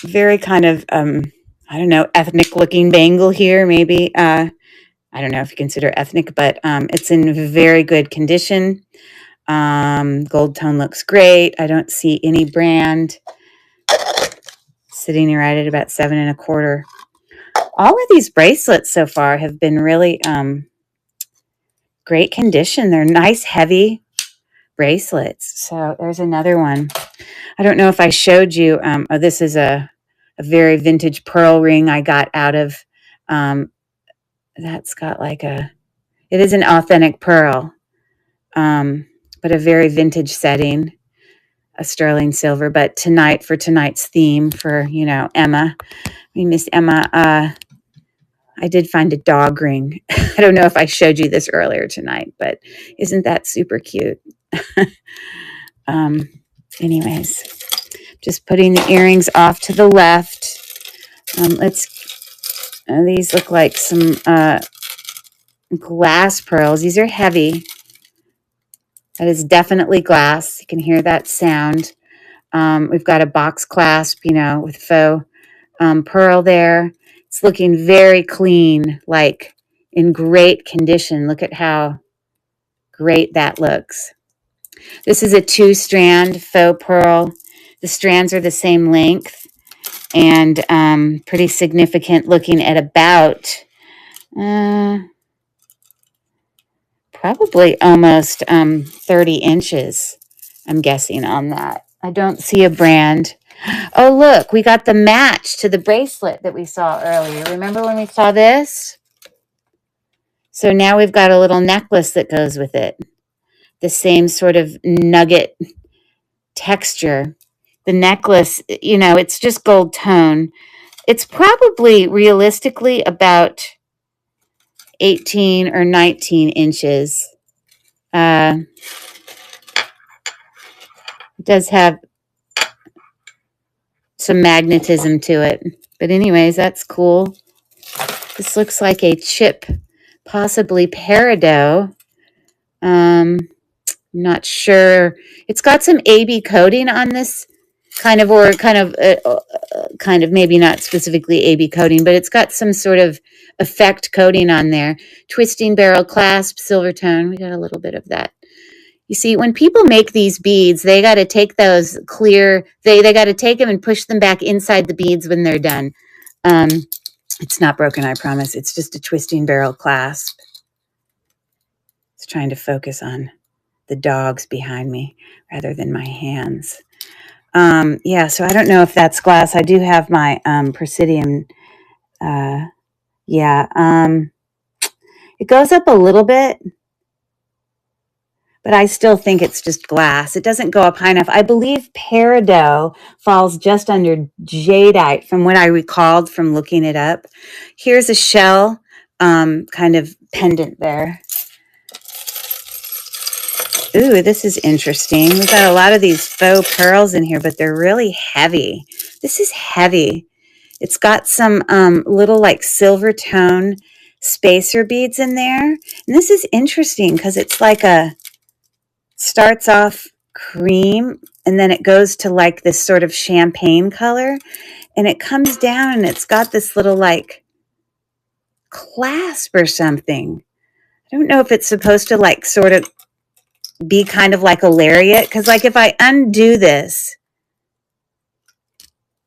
very kind of, I don't know, ethnic looking bangle here, maybe. I don't know if you consider ethnic, but it's in very good condition. Gold tone looks great. I don't see any brand. Sitting right at about 7 1/4. All of these bracelets so far have been really great condition. They're nice, heavy bracelets. So there's another one. I don't know if I showed you. Oh, this is a very vintage pearl ring I got out of. That's got like it is an authentic pearl, but a very vintage setting, a sterling silver. But tonight, for tonight's theme, for Emma, Miss Emma, I did find a dog ring. I don't know if I showed you this earlier tonight, but isn't that super cute? Anyways, just putting the earrings off to the left. These look like some glass pearls. These are heavy. That is definitely glass. You can hear that sound. We've got a box clasp, with faux pearl there. It's looking very clean, like in great condition. Look at how great that looks. This is a 2-strand faux pearl. The strands are the same length and pretty significant, looking at about probably almost 30 inches, I'm guessing on that. I don't see a brand. Oh, look, we got the match to the bracelet that we saw earlier. Remember when we saw this? So now we've got a little necklace that goes with it. The same sort of nugget texture. The necklace, it's just gold tone. It's probably realistically about 18 or 19 inches. It does have some magnetism to it. But anyways, that's cool. This looks like a chip, possibly peridot. I'm not sure. It's got some AB coating on this, kind of maybe not specifically AB coating, but it's got some sort of effect coating on there. Twisting barrel clasp, silver tone. We got a little bit of that. You see, when people make these beads, they got to take those clear, they got to take them and push them back inside the beads when they're done. It's not broken, I promise. It's just a twisting barrel clasp. It's trying to focus on the dogs behind me rather than my hands. Yeah, so I don't know if that's glass. I do have my Presidium. It goes up a little bit, but I still think it's just glass. It doesn't go up high enough. I believe peridot falls just under jadeite from what I recalled from looking it up. Here's a shell kind of pendant there. Ooh, this is interesting. We've got a lot of these faux pearls in here, but they're really heavy. This is heavy. It's got some little like silver tone spacer beads in there. And this is interesting because it's like starts off cream and then it goes to like this sort of champagne color. And it comes down and it's got this little like clasp or something. I don't know if it's supposed to like sort of be kind of like a lariat, because like if I undo this,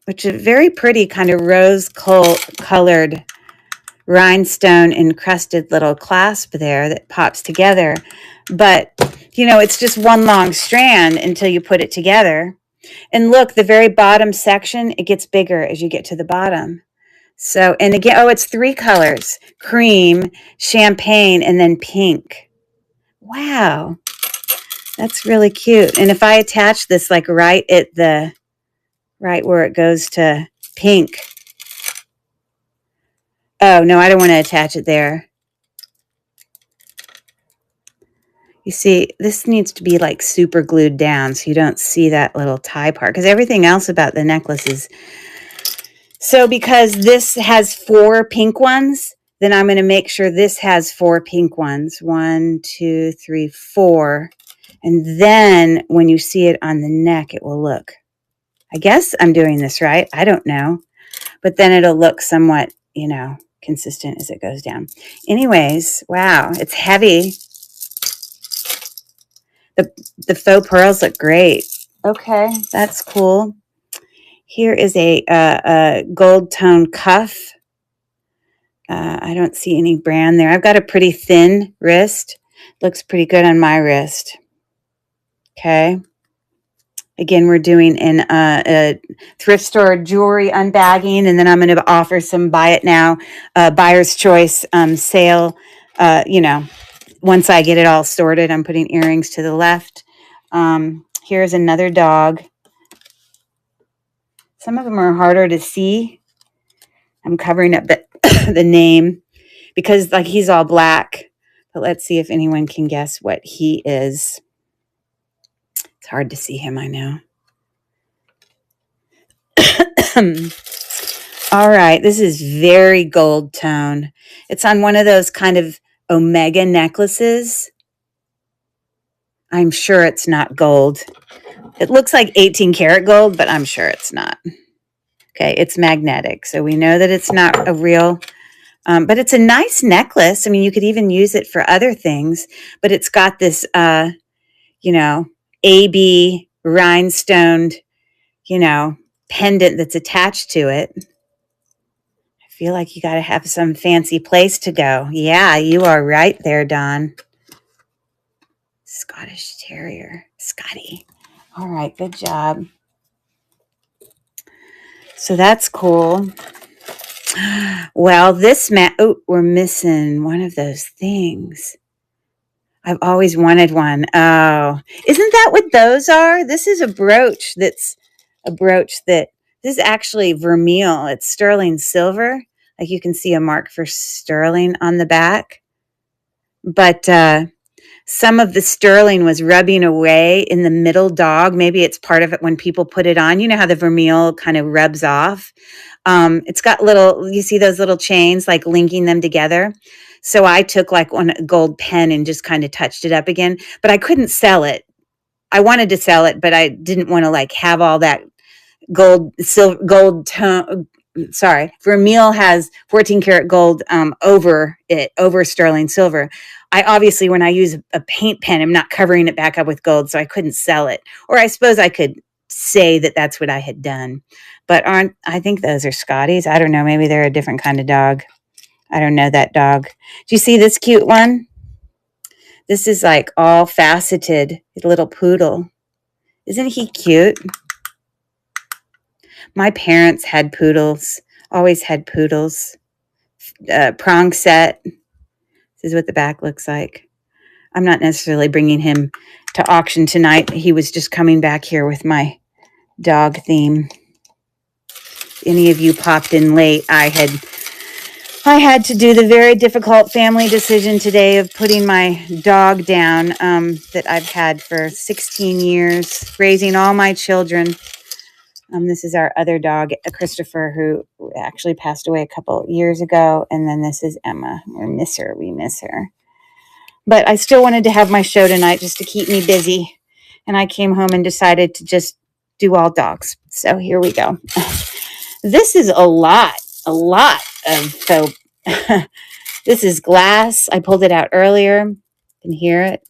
which is a very pretty kind of rose colored rhinestone encrusted little clasp there that pops together, but it's just one long strand until you put it together. And look, the very bottom section, it gets bigger as you get to the bottom. So, and again, it's 3 colors: cream, champagne, and then pink. Wow. That's really cute. And if I attach this like right where it goes to pink. Oh, no, I don't want to attach it there. You see, this needs to be like super glued down so you don't see that little tie part, because everything else about the necklace is. So because this has 4 pink ones, then I'm going to make sure this has 4 pink ones. 1, 2, 3, 4. And then when you see it on the neck, it will look, I guess I'm doing this right. I don't know. But then it'll look somewhat, consistent as it goes down. Anyways, wow, it's heavy. The faux pearls look great. Okay, that's cool. Here is a gold tone cuff. I don't see any brand there. I've got a pretty thin wrist. Looks pretty good on my wrist. Okay. Again, we're doing a thrift store jewelry unbagging, and then I'm going to offer some buy it now, buyer's choice sale. Once I get it all sorted, I'm putting earrings to the left. Here's another dog. Some of them are harder to see. I'm covering up the name because like he's all black. But let's see if anyone can guess what he is. It's hard to see him, I know. All right, this is very gold tone. It's on one of those kind of omega necklaces. I'm sure it's not gold. It looks like 18 karat gold, but I'm sure it's not. Okay, it's magnetic, so we know that it's not a real, but it's a nice necklace. I mean, you could even use it for other things, but it's got this, AB rhinestoned, pendant that's attached to it. I feel like you got to have some fancy place to go. Yeah, you are right there, Don. Scottish Terrier. Scotty. All right, good job. So that's cool. Well, this we're missing one of those things. I've always wanted one. Oh, isn't that what those are? This is a brooch this is actually vermeil. It's sterling silver. Like you can see a mark for sterling on the back. But some of the sterling was rubbing away in the middle dog. Maybe it's part of it when people put it on. You know how the vermeil kind of rubs off? It's got you see those little chains like linking them together. So I took like one gold pen and just kind of touched it up again, but I couldn't sell it. I wanted to sell it, but I didn't want to like have all that gold tone. Sorry, vermeil has 14 karat gold over sterling silver. I obviously, when I use a paint pen, I'm not covering it back up with gold, so I couldn't sell it. Or I suppose I could say that that's what I had done. But I think those are Scotties. I don't know. Maybe they're a different kind of dog. I don't know that dog. Do you see this cute one? This is like all faceted, little poodle. Isn't he cute? My parents had poodles, always had poodles. Prong set. This is what the back looks like. I'm not necessarily bringing him to auction tonight. He was just coming back here with my dog theme. If any of you popped in late, I had to do the very difficult family decision today of putting my dog down that I've had for 16 years, raising all my children. This is our other dog, Christopher, who actually passed away a couple years ago. And then this is Emma. We miss her. But I still wanted to have my show tonight just to keep me busy. And I came home and decided to just do all dogs. So here we go. This is a lot of faux. This is glass. I pulled it out earlier. You can hear it.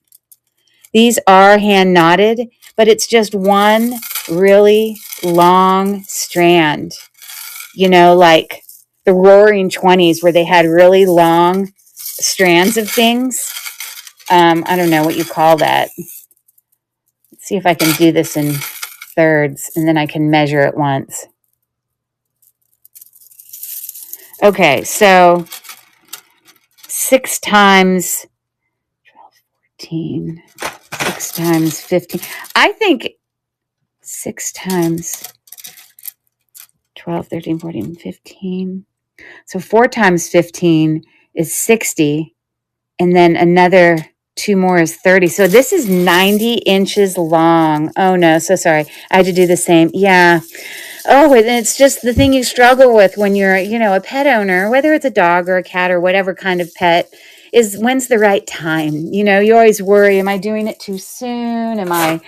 These are hand knotted, but it's just one really long strand. Like the Roaring 20s where they had really long strands of things. I don't know what you call that. Let's see if I can do this in thirds and then I can measure it once. Okay, so 6 times 12, 14, 6 times 15. I think 6 times 12, 13, 14, 15. So 4 times 15 is 60. And then another 2 more is 30. So this is 90 inches long. Oh, no. So sorry. I had to do the same. Yeah. Oh, and it's just the thing you struggle with when you're, a pet owner, whether it's a dog or a cat or whatever kind of pet, is when's the right time? You always worry, am I doing it too soon? Am I,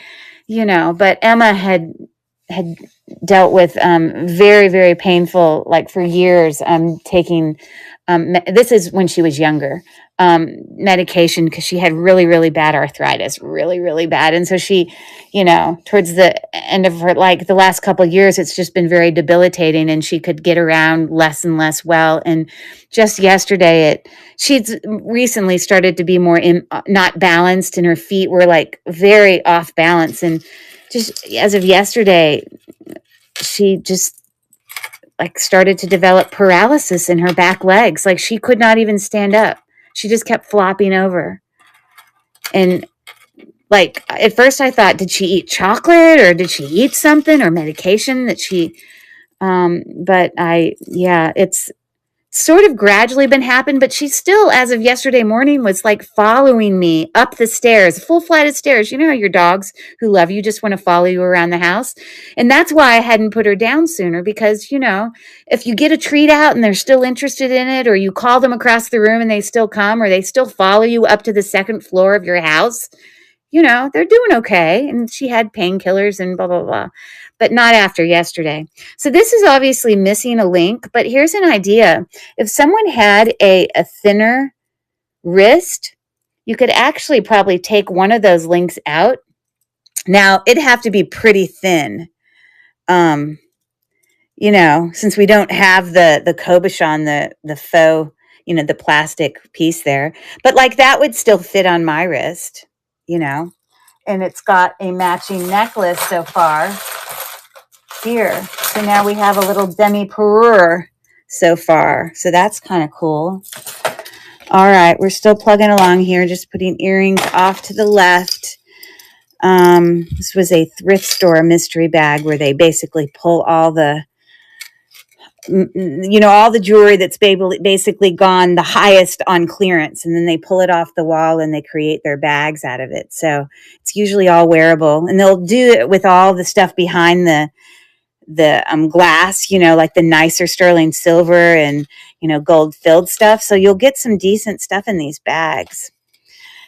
but Emma had dealt with very, very painful, like for years, taking, this is when she was younger, medication because she had really, really bad arthritis, really, really bad. And so she, towards the end of her, like the last couple of years, it's just been very debilitating, and she could get around less and less well. And just yesterday, she's recently started to be more not balanced, and her feet were like very off balance. And just as of yesterday, she just like started to develop paralysis in her back legs. Like she could not even stand up. She just kept flopping over. And like at first I thought, did she eat chocolate or did she eat something or medication that she it's sort of gradually been happening, but she still, as of yesterday morning, was like following me up the stairs, a full flight of stairs. You know how your dogs who love you just want to follow you around the house? And that's why I hadn't put her down sooner, because, if you get a treat out and they're still interested in it, or you call them across the room and they still come, or they still follow you up to the second floor of your house, they're doing okay. And she had painkillers and blah, blah, blah, but not after yesterday. So this is obviously missing a link, but here's an idea. If someone had a thinner wrist, you could actually probably take one of those links out. Now, it'd have to be pretty thin, since we don't have the Cobichon, the faux, the plastic piece there. But like that would still fit on my wrist, and it's got a matching necklace so far here. So now we have a little demi-parure so far. So that's kind of cool. All right, we're still plugging along here, just putting earrings off to the left. This was a thrift store mystery bag where they basically pull all the jewelry that's basically gone the highest on clearance, and then they pull it off the wall and they create their bags out of it. So it's usually all wearable, and they'll do it with all the stuff behind the glass, like the nicer sterling silver and, gold filled stuff. So you'll get some decent stuff in these bags.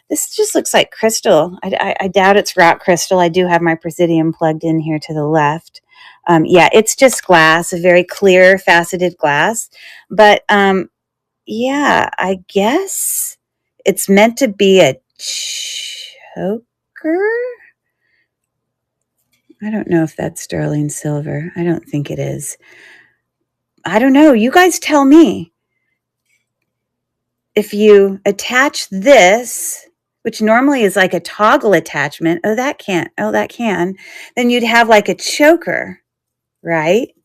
This just looks like crystal. I doubt it's rock crystal. I do have my Presidium plugged in here to the left. It's just glass, a very clear faceted glass. But I guess it's meant to be a choker. I don't know if that's sterling silver. I don't think it is. I don't know. You guys tell me. If you attach this, which normally is like a toggle attachment, that can, then you'd have like a choker, right?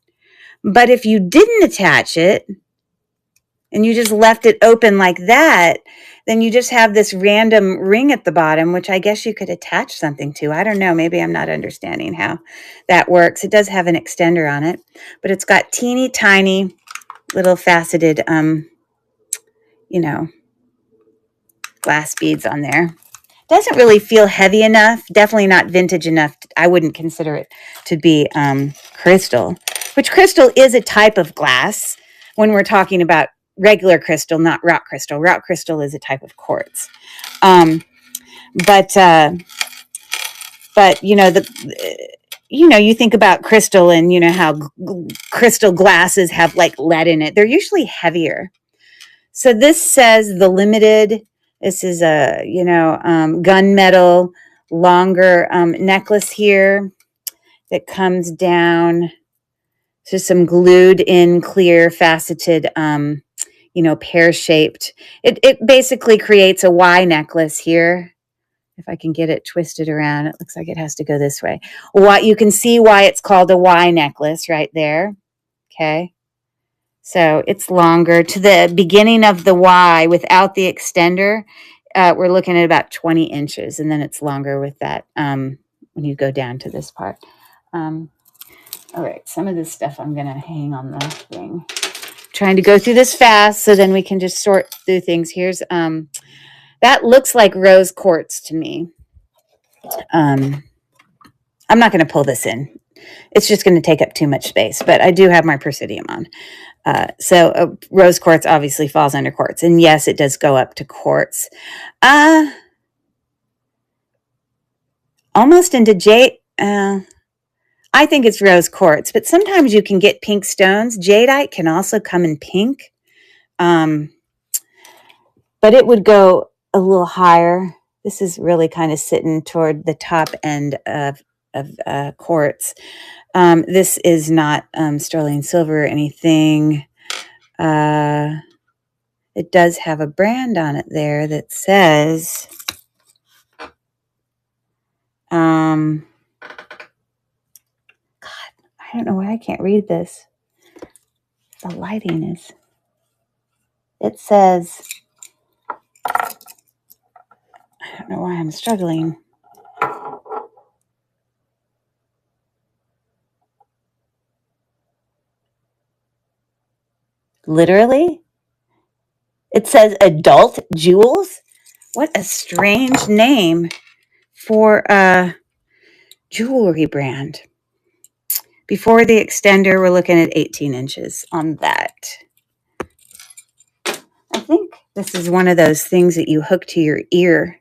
But if you didn't attach it and you just left it open like that, then you just have this random ring at the bottom, which I guess you could attach something to. I don't know. Maybe I'm not understanding how that works. It does have an extender on it, but it's got teeny tiny little faceted, glass beads on there. Doesn't really feel heavy enough. Definitely not vintage enough. I wouldn't consider it to be crystal, which crystal is a type of glass when we're talking about regular crystal, not rock crystal. Rock crystal is a type of quartz. But you think about crystal and how crystal glasses have like lead in it. They're usually heavier. So this says the limited. This is a gunmetal longer necklace here that comes down to some glued in clear faceted pear-shaped. It basically creates a Y necklace here. If I can get it twisted around, it looks like it has to go this way. You can see why it's called a Y necklace right there. Okay. So it's longer to the beginning of the Y without the extender. We're looking at about 20 inches, and then it's longer with that when you go down to this part. All right, some of this stuff I'm going to hang on the thing. Trying to go through this fast so then we can just sort through things. Here's that looks like rose quartz to me. I'm not going to pull this in. It's just going to take up too much space, but I do have my Presidium on. So rose quartz obviously falls under quartz. And yes, it does go up to quartz. Almost into jade. I think it's rose quartz, but sometimes you can get pink stones. Jadeite can also come in pink. but it would go a little higher. This is really kind of sitting toward the top end of quartz. This is not sterling silver or anything. It does have a brand on it there that says, God, I don't know why I can't read this. The lighting is, it says, I don't know why I'm struggling. Literally, it says adult jewels. What a strange name for a jewelry brand. Before the extender, we're looking at 18 inches on that. I think this is one of those things that you hook to your ear.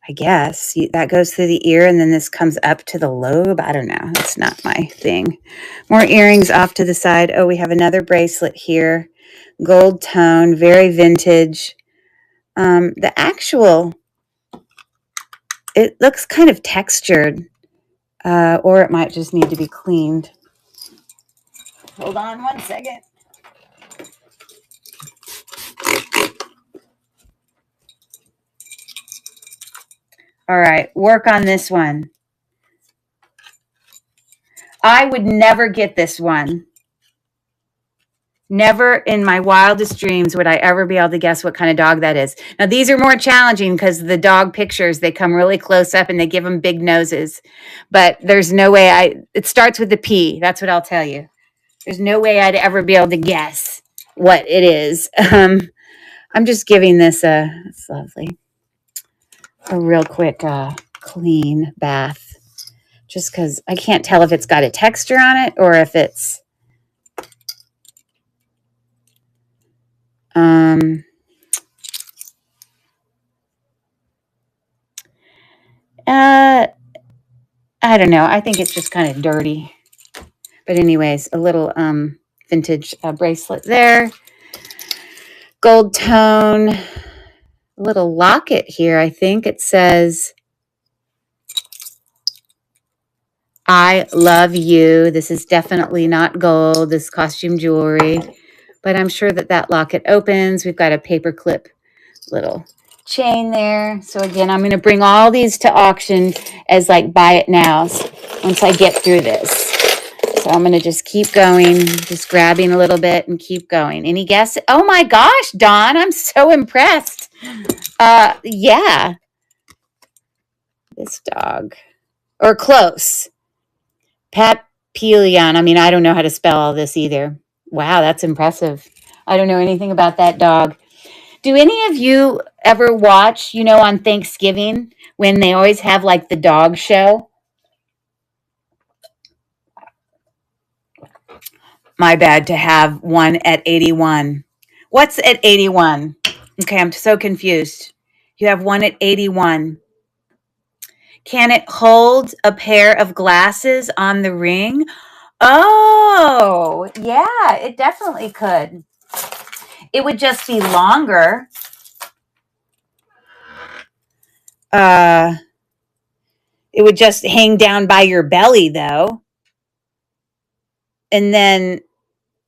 I guess that goes through the ear and then this comes up to the lobe. I don't know. That's not my thing. More earrings off to the side. Oh, we have another bracelet here. Gold tone, very vintage. The actual, it looks kind of textured, or it might just need to be cleaned. Hold on one second. All right, work on this one. I would never get this one. Never in my wildest dreams would I ever be able to guess what kind of dog that is. Now, these are more challenging because the dog pictures, they come really close up and they give them big noses. But there's no way it starts with a P. That's what I'll tell you. There's no way I'd ever be able to guess what it is. I'm just giving this it's lovely, a real quick clean bath. Just because I can't tell if it's got a texture on it or if it's I don't know. I think it's just kind of dirty. But anyways, a little vintage bracelet there. Gold tone. A little locket here, I think. It says, I love you. This is definitely not gold, this costume jewelry. But I'm sure that locket opens. We've got a paper clip little chain there. So again, I'm going to bring all these to auction as like buy it nows once I get through this. So I'm going to just keep going, just grabbing a little bit and keep going. Any guess? Oh my gosh, Dawn, I'm so impressed. Yeah. This dog. Or close. Papillion. I mean, I don't know how to spell all this either. Wow, that's impressive. I don't know anything about that dog. Do any of you ever watch, on Thanksgiving when they always have like the dog show? My bad to have one at 81. What's at 81? Okay, I'm so confused. You have one at 81. Can it hold a pair of glasses on the ring? Oh, yeah, it definitely could. It would just be longer. It would just hang down by your belly, though. And then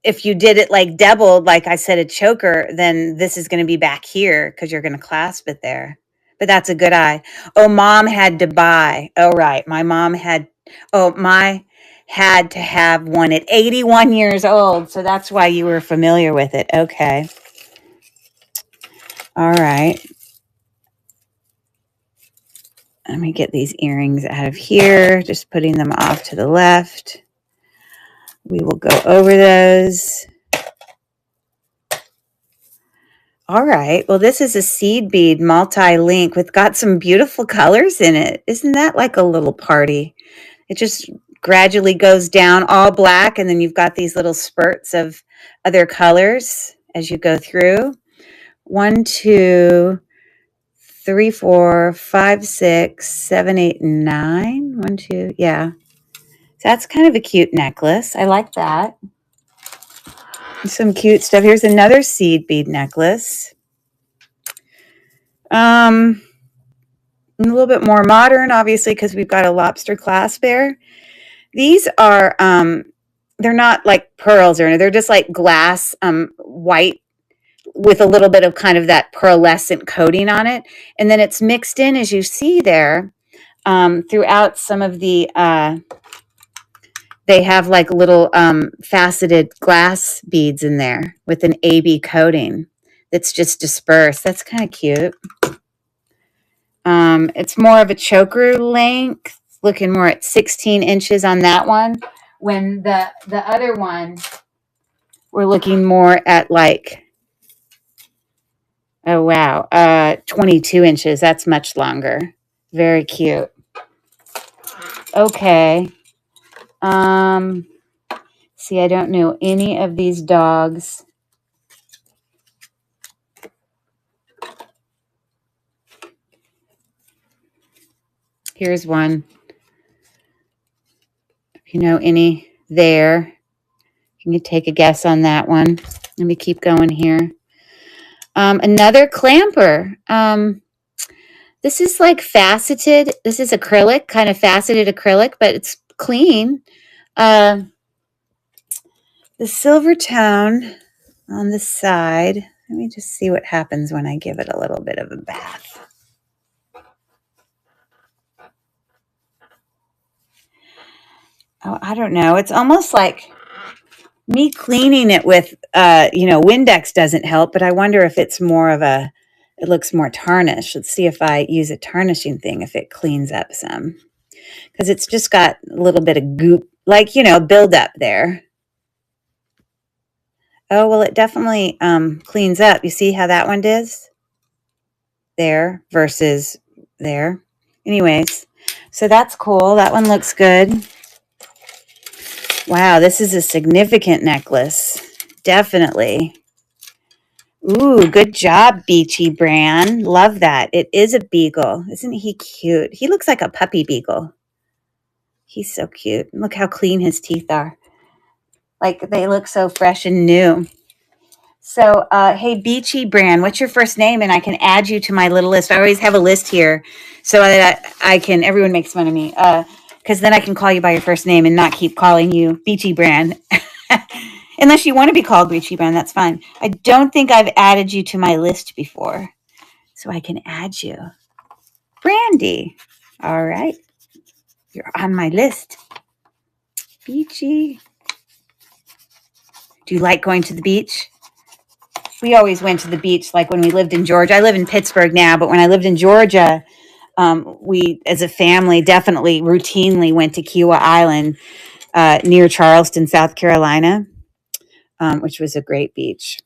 if you did it like doubled, like I said, a choker, then this is going to be back here because you're going to clasp it there. But that's a good eye. Oh, mom had to buy. Oh, right. My had to have one at 81 years old. So that's why you were familiar with it. Okay. All right. Let me get these earrings out of here. Just putting them off to the left. We will go over those. All right. Well, this is a seed bead multi-link with got some beautiful colors in it. Isn't that like a little party? It just gradually goes down all black, and then you've got these little spurts of other colors as you go through. 1, 2, 3, 4, 5, 6, 7, 8, 9. 1, 2. Yeah. So that's kind of a cute necklace. I like that. Some cute stuff. Here's another seed bead necklace. A little bit more modern, obviously, because we've got a lobster class bear. These are, they're not like pearls or anything. They're just like glass, white with a little bit of kind of that pearlescent coating on it. And then it's mixed in, as you see there, throughout some of the, they have like little faceted glass beads in there with an AB coating that's just dispersed. That's kind of cute. It's more of a choker length, looking more at 16 inches on that one. When the other one, we're looking more at like, oh wow, 22 inches. That's much longer. Very cute. Okay. See, I don't know any of these dogs. Here's one. If you know any there, can you take a guess on that one? Let me keep going here. Another clamper. This is like faceted. This is acrylic, kind of faceted acrylic, but it's clean. The silver tone on the side. Let me just see what happens when I give it a little bit of a bath. Oh, I don't know. It's almost like me cleaning it with, Windex doesn't help, but I wonder if it's more of a, it looks more tarnished. Let's see if I use a tarnishing thing, if it cleans up some. Because it's just got a little bit of goop, like, build up there. Oh, well, it definitely cleans up. You see how that one does? There versus there. Anyways, so that's cool. That one looks good. Wow, this is a significant necklace. Definitely. Ooh, good job, Beachy Bran. Love that. It is a beagle. Isn't he cute? He looks like a puppy beagle. He's so cute. Look how clean his teeth are. Like, they look so fresh and new. So, hey, Beachy Bran, what's your first name? And I can add you to my little list. I always have a list here so that I can, everyone makes fun of me, because then I can call you by your first name and not keep calling you Beachy Bran. Unless you want to be called Beachy Bran, that's fine. I don't think I've added you to my list before, so I can add you. Brandy. All right. You're on my list. Beachy. Do you like going to the beach? We always went to the beach, like when we lived in Georgia. I live in Pittsburgh now, but when I lived in Georgia, we, as a family, definitely routinely went to Kiowa Island near Charleston, South Carolina, which was a great beach.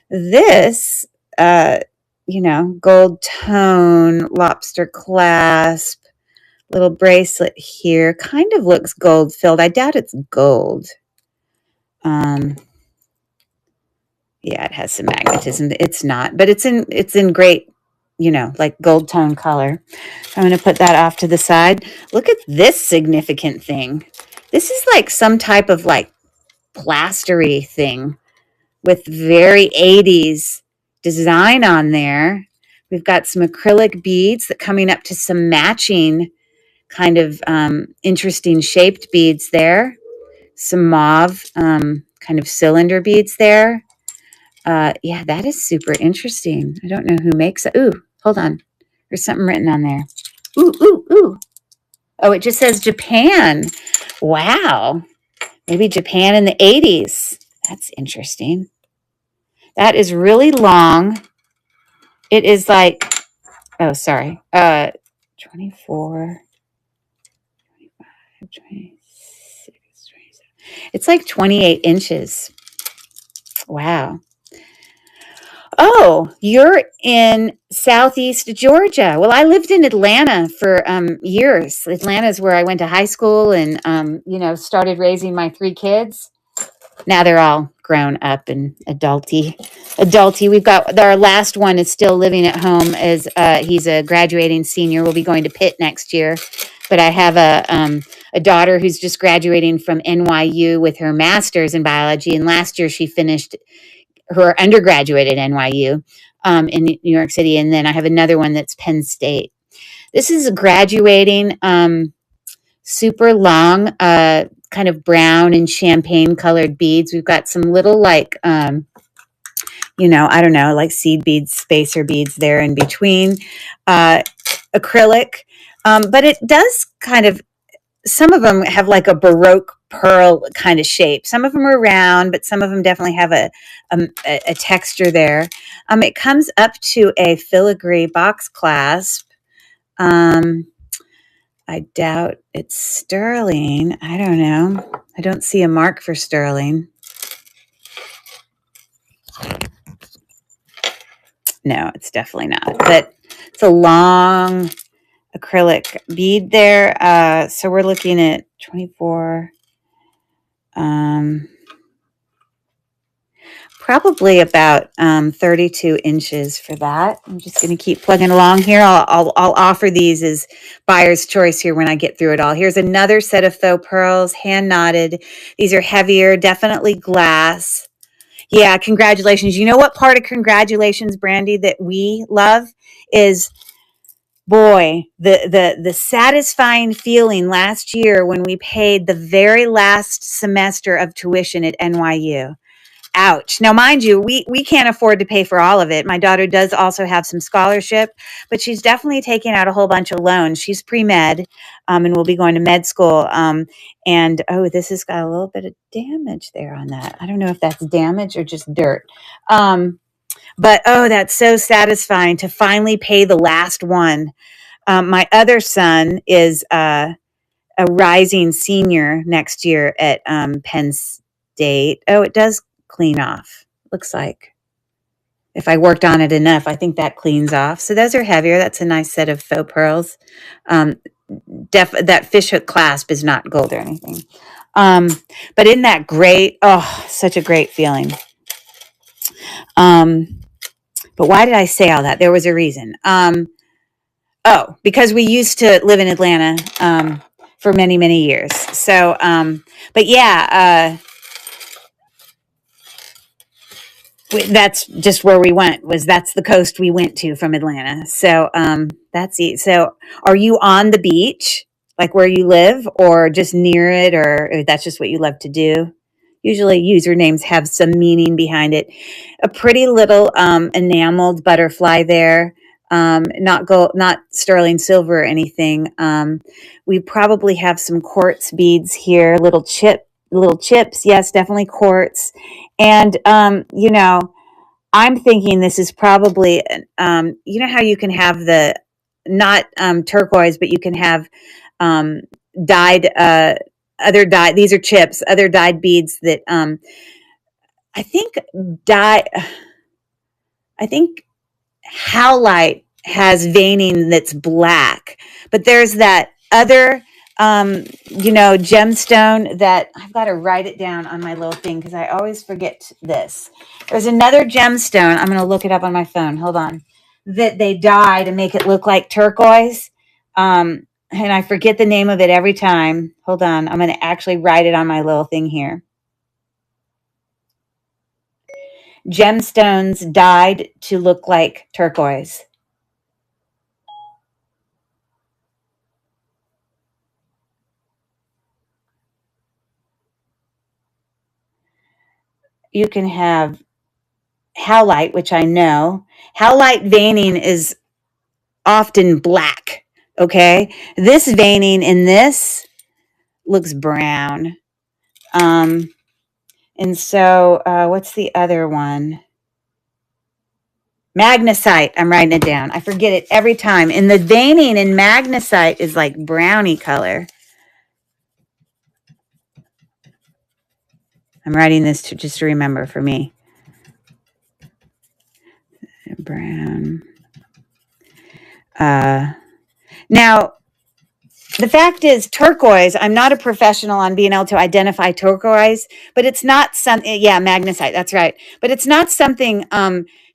This, gold tone, lobster clasp, little bracelet here, kind of looks gold filled. I doubt it's gold. Yeah, it has some magnetism. It's not, but it's in great, like gold tone color. I'm going to put that off to the side. Look at this significant thing. This is like some type of like plastery thing with very 80s design on there. We've got some acrylic beads that coming up to some matching kind of interesting shaped beads there. Some mauve kind of cylinder beads there. Yeah, that is super interesting. I don't know who makes it. Ooh, hold on. There's something written on there. Ooh, ooh, ooh. Oh, it just says Japan. Wow. Maybe Japan in the 80s. That's interesting. That is really long. It is like, oh, sorry. 24, 25, 26, 27. It's like 28 inches. Wow. Oh, you're in Southeast Georgia. Well, I lived in Atlanta for years. Atlanta is where I went to high school and, started raising my 3 kids. Now they're all grown up and adulty. We've got our last one is still living at home as he's a graduating senior. We'll be going to Pitt next year. But I have a daughter who's just graduating from NYU with her master's in biology. And last year she finished her undergraduate at NYU. in New York City. And then I have another one that's Penn State. This is a graduating, super long, kind of brown and champagne colored beads. We've got some little like, I don't know, like seed beads, spacer beads there in between, acrylic. But it does kind of, some of them have like a Baroque pearl kind of shape. Some of them are round, but some of them definitely have a texture there. It comes up to a filigree box clasp. I doubt it's sterling. I don't know. I don't see a mark for sterling. No, it's definitely not. But it's a long acrylic bead there. So we're looking at 24. Probably about 32 inches for that. I'm just going to keep plugging along here. I'll offer these as buyer's choice here when I get through it all. Here's another set of faux pearls, hand knotted. These are heavier, definitely glass. Yeah, congratulations. You know what part of congratulations, Brandy, that we love is, boy, the satisfying feeling last year when we paid the very last semester of tuition at NYU. Ouch. Now, mind you, we can't afford to pay for all of it. My daughter does also have some scholarship, but she's definitely taking out a whole bunch of loans. She's pre-med, and will be going to med school. And, this has got a little bit of damage there on that. I don't know if that's damage or just dirt. But, that's so satisfying to finally pay the last one. My other son is a rising senior next year at Penn State. Oh, it does clean off. Looks like if I worked on it enough, I think that cleans off. So those are heavier. That's a nice set of faux pearls. That fishhook clasp is not gold or anything. But isn't that great? Oh, such a great feeling. But why did I say all that? There was a reason. Because we used to live in Atlanta for many, many years. So, but yeah, that's just where we went. That's the coast we went to from Atlanta. So that's it. So are you on the beach, like where you live, or just near it, or that's just what you love to do? Usually usernames have some meaning behind it. A pretty little enameled butterfly there. Not gold, not sterling silver or anything. We probably have some quartz beads here, little chips. Yes, definitely quartz. And, I'm thinking this is probably, how you can have the, not turquoise, but you can have dyed, other dyed, these are chips, other dyed beads that I think dye, I think howlite has veining that's black, but there's that other gemstone that I've got to write it down on my little thing because I always forget this. There's another gemstone. I'm going to look it up on my phone. Hold on. That they dye to make it look like turquoise. And I forget the name of it every time. Hold on. I'm going to actually write it on my little thing here. Gemstones dyed to look like turquoise. You can have howlite, which I know. Howlite veining is often black, okay? This veining in this looks brown. And so what's the other one? Magnesite. I'm writing it down. I forget it every time. And the veining in magnesite is like brownie color. I'm writing this just to remember for me. Brown. Now, the fact is, turquoise, I'm not a professional on being able to identify turquoise, but it's not something, magnesite, that's right. But it's not something,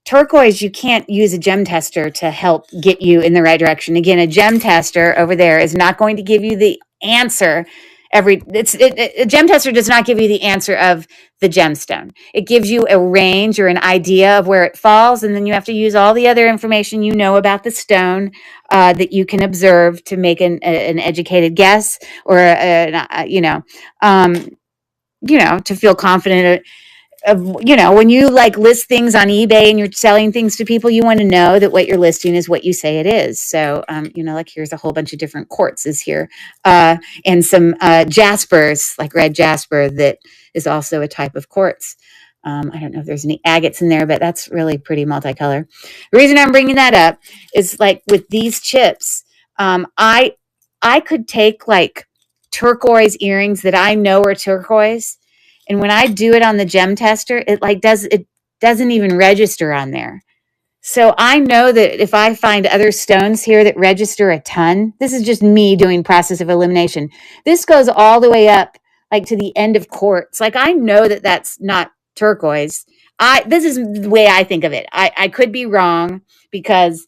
turquoise, you can't use a gem tester to help get you in the right direction. Again, a gem tester over there is not going to give you the answer A gem tester does not give you the answer of the gemstone. It gives you a range or an idea of where it falls, and then you have to use all the other information you know about the stone that you can observe to make an educated guess, or um, to feel confident of, when you like list things on eBay and you're selling things to people, you want to know that what you're listing is what you say it is. So, like here's a whole bunch of different quartzes here, and some jaspers, like red jasper, that is also a type of quartz. I don't know if there's any agates in there, but that's really pretty multicolor. The reason I'm bringing that up is like with these chips, I could take like turquoise earrings that I know are turquoise, and when I do it on the gem tester, it doesn't even register on there. So I know that if I find other stones here that register a ton, this is just me doing process of elimination. This goes all the way up like to the end of quartz. Like I know that that's not turquoise. This is the way I think of it. I could be wrong because,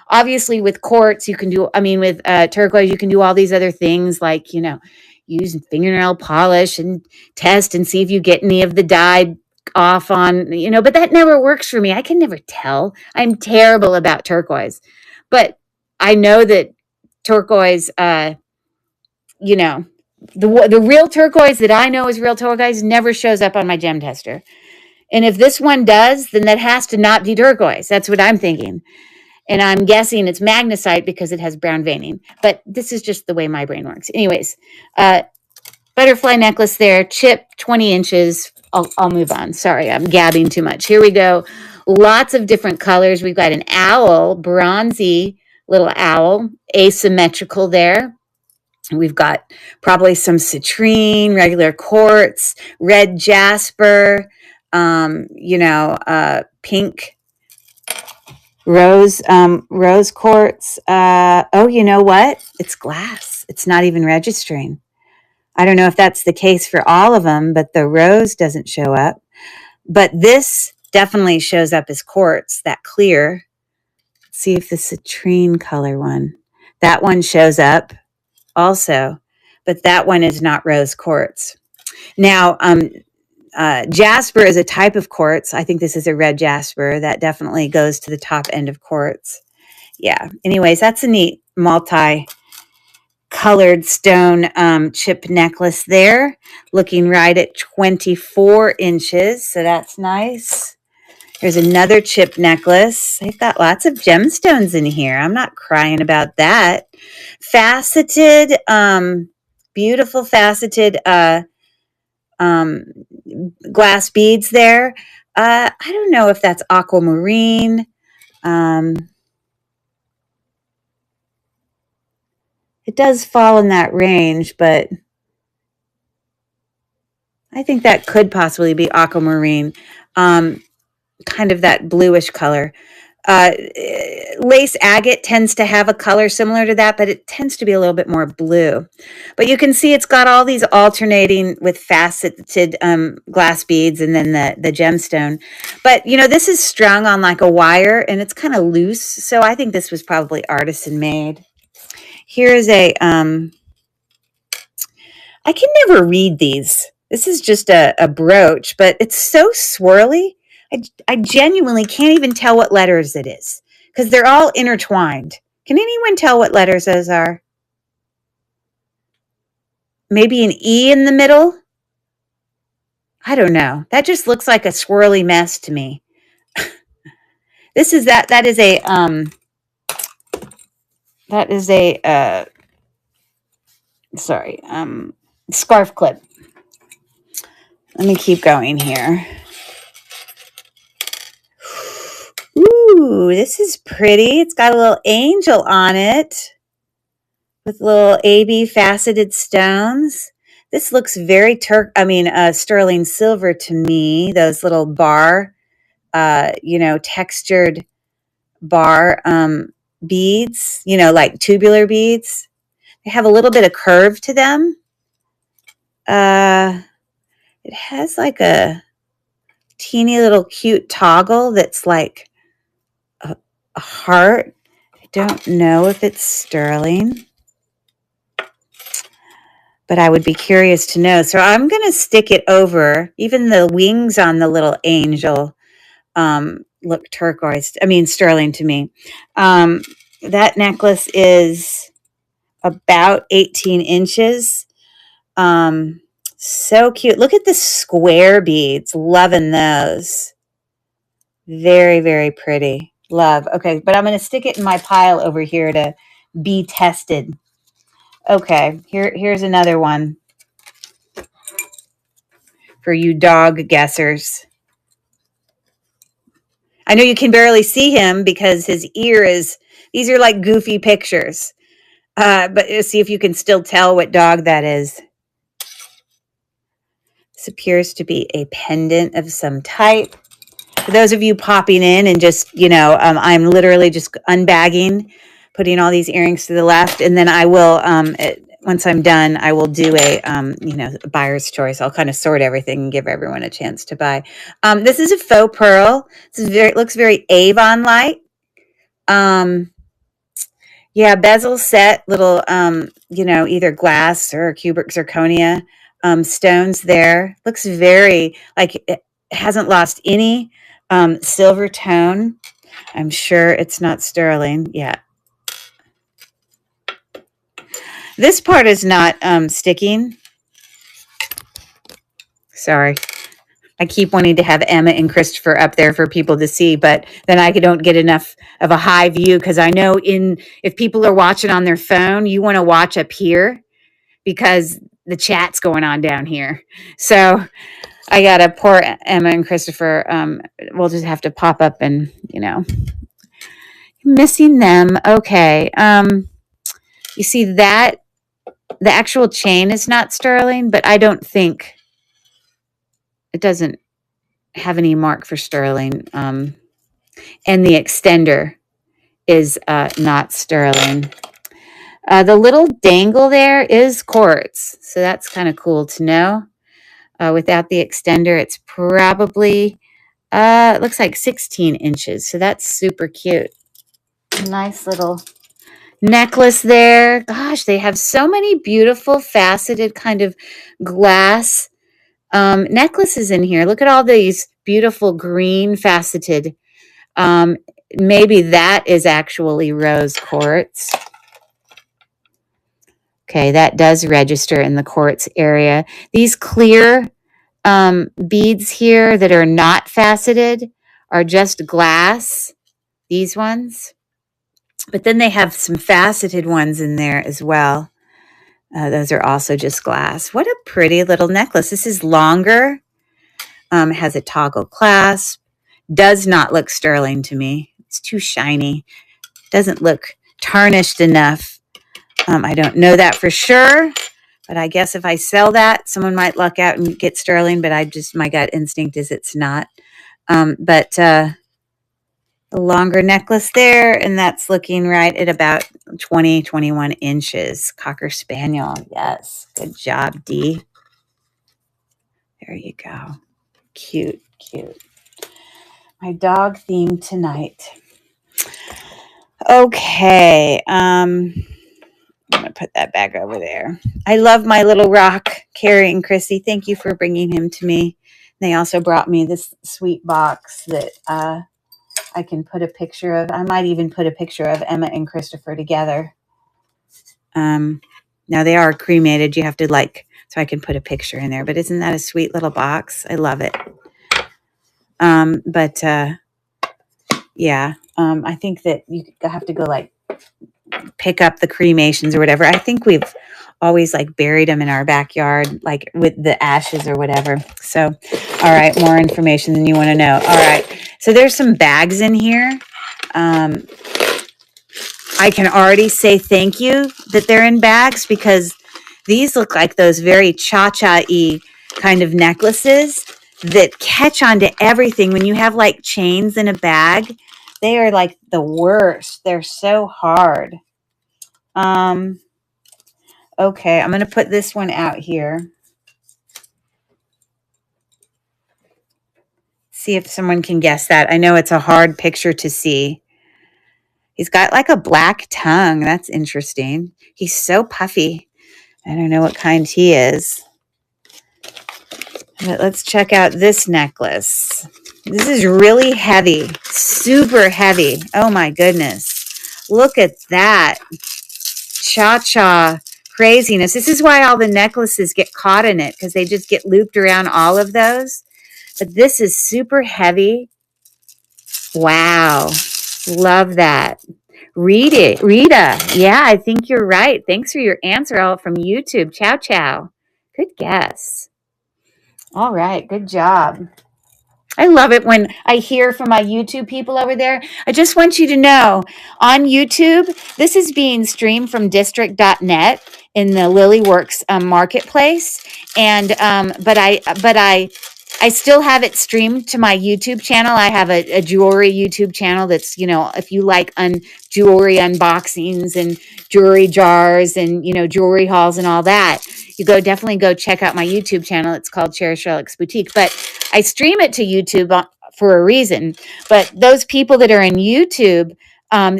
obviously with quartz you can do, with turquoise you can do all these other things like, use fingernail polish and test and see if you get any of the dye off on, but that never works for me. I can never tell. I'm terrible about turquoise. But I know that turquoise, the real turquoise that I know is real turquoise never shows up on my gem tester. And if this one does, then that has to not be turquoise. That's what I'm thinking. And I'm guessing it's magnesite because it has brown veining. But this is just the way my brain works. Anyways, butterfly necklace there, chip 20 inches. I'll move on. Sorry, I'm gabbing too much. Here we go. Lots of different colors. We've got an owl, bronzy little owl, asymmetrical there. We've got probably some citrine, regular quartz, red jasper, pink rose quartz. You know what? It's glass. It's not even registering. I don't know if that's the case for all of them, but the rose doesn't show up. But this definitely shows up as quartz, that clear. Let's see if the citrine color one, that one shows up also, but that one is not rose quartz. Now, jasper is a type of quartz. I think this is a red jasper. That definitely goes to the top end of quartz. Yeah. Anyways, that's a neat multi-colored stone chip necklace there, looking right at 24 inches. So that's nice. There's another chip necklace. They've got lots of gemstones in here. I'm not crying about that. Faceted, beautiful faceted glass beads there. I don't know if that's aquamarine. It does fall in that range, but I think that could possibly be aquamarine. Kind of that bluish color. Lace agate tends to have a color similar to that, but it tends to be a little bit more blue. But you can see it's got all these alternating with faceted glass beads and then the gemstone. But, this is strung on like a wire and it's kind of loose. So I think this was probably artisan made. Here's I can never read these. This is just a brooch, but it's so swirly. I genuinely can't even tell what letters it is because they're all intertwined. Can anyone tell what letters those are? Maybe an E in the middle? I don't know. That just looks like a swirly mess to me. That is a scarf clip. Let me keep going here. Ooh, this is pretty. It's got a little angel on it with little AB faceted stones. This looks very sterling silver to me. Those little bar, textured bar beads, like tubular beads. They have a little bit of curve to them. It has like a teeny little cute toggle that's like a heart. I don't know if it's sterling. but I would be curious to know. So I'm going to stick it over. Even the wings on the little angel look turquoise. I mean, sterling to me. That necklace is about 18 inches. So cute. Look at the square beads. Loving those. Very, very pretty. Love. Okay, but I'm going to stick it in my pile over here to be tested. Okay, here's another one for you dog guessers. I know you can barely see him because his ear is, these are like goofy pictures. But see if you can still tell what dog that is. This appears to be a pendant of some type. For those of you popping in and just, I'm literally just unbagging, putting all these earrings to the left. And then I will, once I'm done, I will do a buyer's choice. I'll kind of sort everything and give everyone a chance to buy. This is a faux pearl. It looks very Avon-like. Yeah, bezel set, little, either glass or cubic zirconia stones there. Looks very, like it hasn't lost any silver tone. I'm sure it's not sterling. Yeah. This part is not sticking. Sorry. I keep wanting to have Emma and Christopher up there for people to see, but then I don't get enough of a high view because I know if people are watching on their phone, you want to watch up here because the chat's going on down here. So I got to poor Emma and Christopher. We'll just have to pop up and, missing them. Okay. You see that the actual chain is not sterling, but I don't think it doesn't have any mark for sterling. And the extender is not sterling. The little dangle there is quartz. So that's kind of cool to know. Without the extender, it's probably, it looks like 16 inches. So that's super cute. Nice little necklace there. Gosh, they have so many beautiful faceted kind of glass necklaces in here. Look at all these beautiful green faceted. Maybe that is actually rose quartz. Okay, that does register in the quartz area. These clear beads here that are not faceted are just glass, these ones. But then they have some faceted ones in there as well. Those are also just glass. What a pretty little necklace. This is longer. Has a toggle clasp. Does not look sterling to me. It's too shiny. Doesn't look tarnished enough. I don't know that for sure. But I guess if I sell that, someone might luck out and get sterling. But my gut instinct is it's not. But the longer necklace there, and that's looking right at about 20, 21 inches. Cocker Spaniel. Yes. Good job, Dee. There you go. Cute, cute. My dog theme tonight. Okay. I'm going to put that back over there. I love my little rock, Carrie and Chrissy. Thank you for bringing him to me. They also brought me this sweet box that I can put a picture of. I might even put a picture of Emma and Christopher together. Now they are cremated. You have to so I can put a picture in there. But isn't that a sweet little box? I love it. Yeah. I think that you have to go pick up the cremations or whatever. I think we've always buried them in our backyard, with the ashes or whatever. So, all right, more information than you want to know. All right. So there's some bags in here. I can already say thank you that they're in bags because these look like those very cha-cha-y kind of necklaces that catch onto everything. When you have chains in a bag, they are the worst. They're so hard. Okay, I'm going to put this one out here. See if someone can guess that. I know it's a hard picture to see. He's got a black tongue. That's interesting. He's so puffy. I don't know what kind he is. But let's check out this necklace. This is really heavy, super heavy. Oh my goodness. Look at that. Cha-cha craziness. This is why all the necklaces get caught in it, because they just get looped around all of those. But this is super heavy. Wow. Love that. Read it. Rita. Yeah, I think you're right. Thanks for your answer all from YouTube. Ciao, ciao. Good guess. All right. Good job. I love it when I hear from my YouTube people over there. I just want you to know on YouTube, this is being streamed from district.net in the Lilyworks marketplace. And I still have it streamed to my YouTube channel. I have a jewelry YouTube channel that's, if you like jewelry unboxings and jewelry jars and, jewelry hauls and all that, you definitely go check out my YouTube channel. It's called Cherish Relics Boutique. But I stream it to YouTube for a reason. But those people that are in YouTube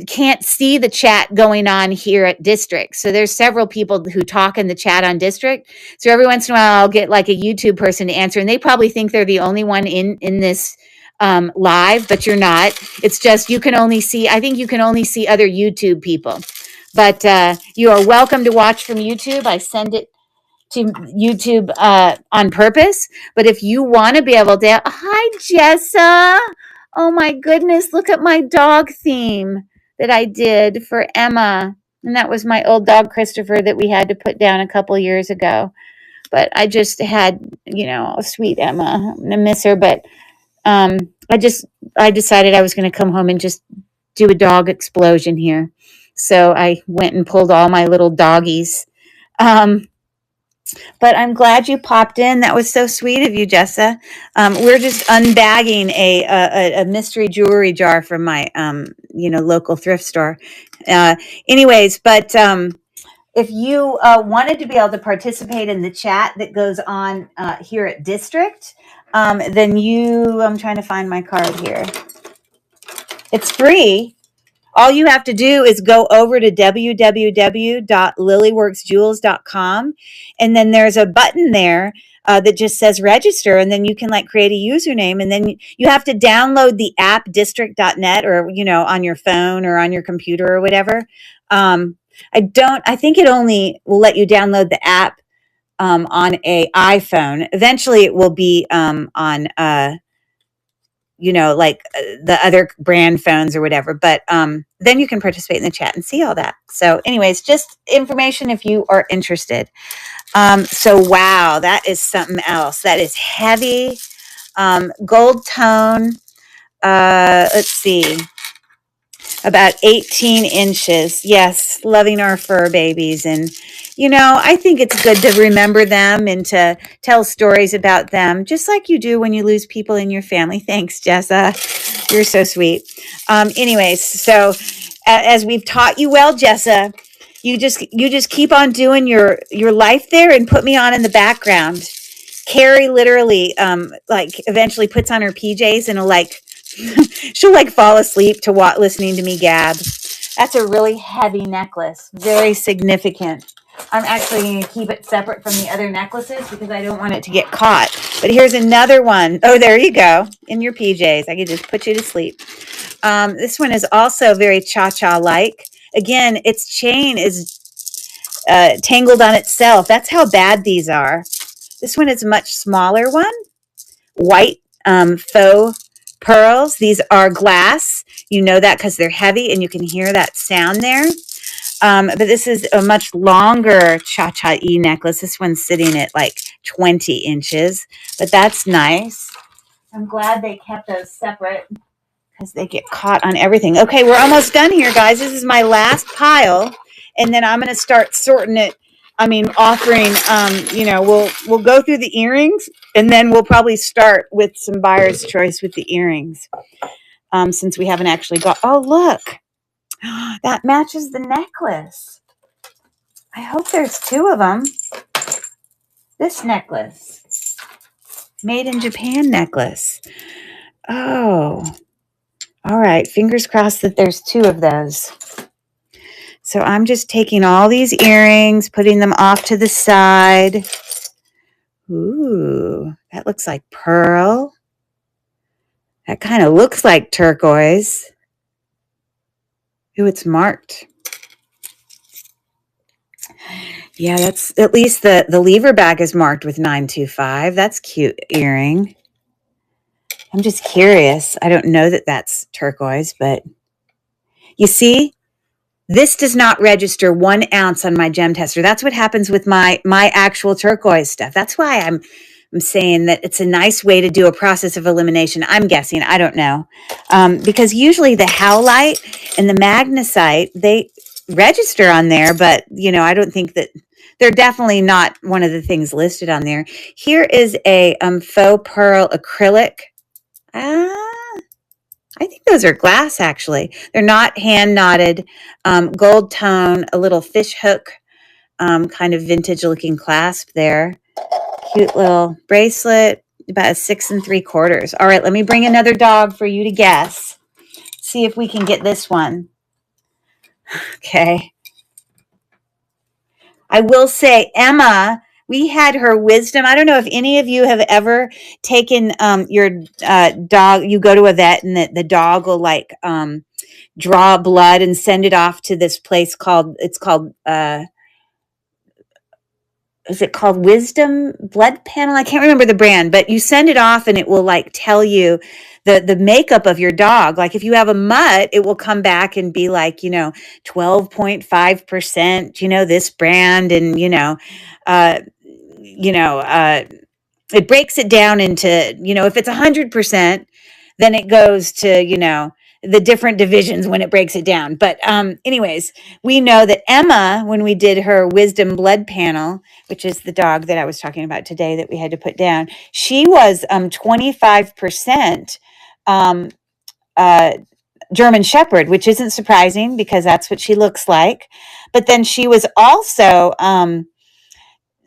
can't see the chat going on here at District. So there's several people who talk in the chat on District. So every once in a while, I'll get like a YouTube person to answer, and they probably think they're the only one in this live, but you're not. It's just I think you can only see other YouTube people. But you are welcome to watch from YouTube. I send it to YouTube on purpose. But if you want to be able to, hi, Jessa. Oh my goodness, look at my dog theme that I did for Emma. And that was my old dog, Christopher, that we had to put down a couple years ago. But I just had, a sweet Emma. I miss her. But I decided I was going to come home and just do a dog explosion here. So I went and pulled all my little doggies. But I'm glad you popped in. That was so sweet of you, Jessa. We're just unbagging a mystery jewelry jar from my, local thrift store. Anyways, but if you wanted to be able to participate in the chat that goes on here at District, then I'm trying to find my card here. It's free. All you have to do is go over to www.lilyworksjewels.com, and then there's a button there that just says register, and then you can create a username, and then you have to download the app district.net or on your phone or on your computer or whatever. I think it only will let you download the app on a iPhone. Eventually it will be on the other brand phones or whatever. But then you can participate in the chat and see all that. So anyways, just information if you are interested. So wow, that is something else. That is heavy. Gold tone. Let's see. About 18 inches. Yes, loving our fur babies. And, I think it's good to remember them and to tell stories about them, just like you do when you lose people in your family. Thanks, Jessa. You're so sweet. Anyways, so as we've taught you well, Jessa, you just keep on doing your life there and put me on in the background. Carrie literally, eventually puts on her PJs and she'll fall asleep to listening to me gab. That's a really heavy necklace, very significant. I'm actually going to keep it separate from the other necklaces because I don't want it to get caught. But here's another one. Oh, there you go. In your PJs. I could just put you to sleep. This one is also very cha-cha-like. Again, its chain is tangled on itself. That's how bad these are. This one is a much smaller one. White faux pearls. These are glass. You know that because they're heavy and you can hear that sound there. But this is a much longer cha-cha-y necklace. This one's sitting at 20 inches. But that's nice. I'm glad they kept those separate because they get caught on everything. Okay, we're almost done here, guys. This is my last pile. And then I'm going to start sorting it. Offering, we'll go through the earrings, and then we'll probably start with some buyer's choice with the earrings, since we haven't actually got, oh, look, that matches the necklace. I hope there's two of them. This necklace, made in Japan necklace. Oh, all right. Fingers crossed that there's two of those. So I'm just taking all these earrings, putting them off to the side. Ooh, that looks like pearl. That kind of looks like turquoise. Ooh, it's marked. Yeah, that's at least the lever bag is marked with 925. That's cute earring. I'm just curious. I don't know that that's turquoise, but you see, this does not register 1 ounce on my gem tester. That's what happens with my actual turquoise stuff. That's why I'm saying that it's a nice way to do a process of elimination. I'm guessing. I don't know. Because usually the howlite and the magnesite, they register on there, but, I don't think that they're definitely not one of the things listed on there. Here is a faux pearl acrylic. I think those are glass, actually. They're not hand knotted. Gold tone, a little fish hook, kind of vintage looking clasp there. Cute little bracelet, about a 6 3/4. All right, let me bring another dog for you to guess. See if we can get this one. Okay. I will say, Emma, we had her wisdom. I don't know if any of you have ever taken your dog. You go to a vet and the dog will draw blood and send it off to this place is it called Wisdom Blood Panel? I can't remember the brand, but you send it off and it will tell you the makeup of your dog. Like if you have a mutt, it will come back and be 12.5%, this brand, and it breaks it down into, if it's 100%, then it goes to, the different divisions when it breaks it down. But anyways, we know that Emma, when we did her Wisdom Blood Panel, which is the dog that I was talking about today that we had to put down, she was 25% German Shepherd, which isn't surprising because that's what she looks like. But then she was also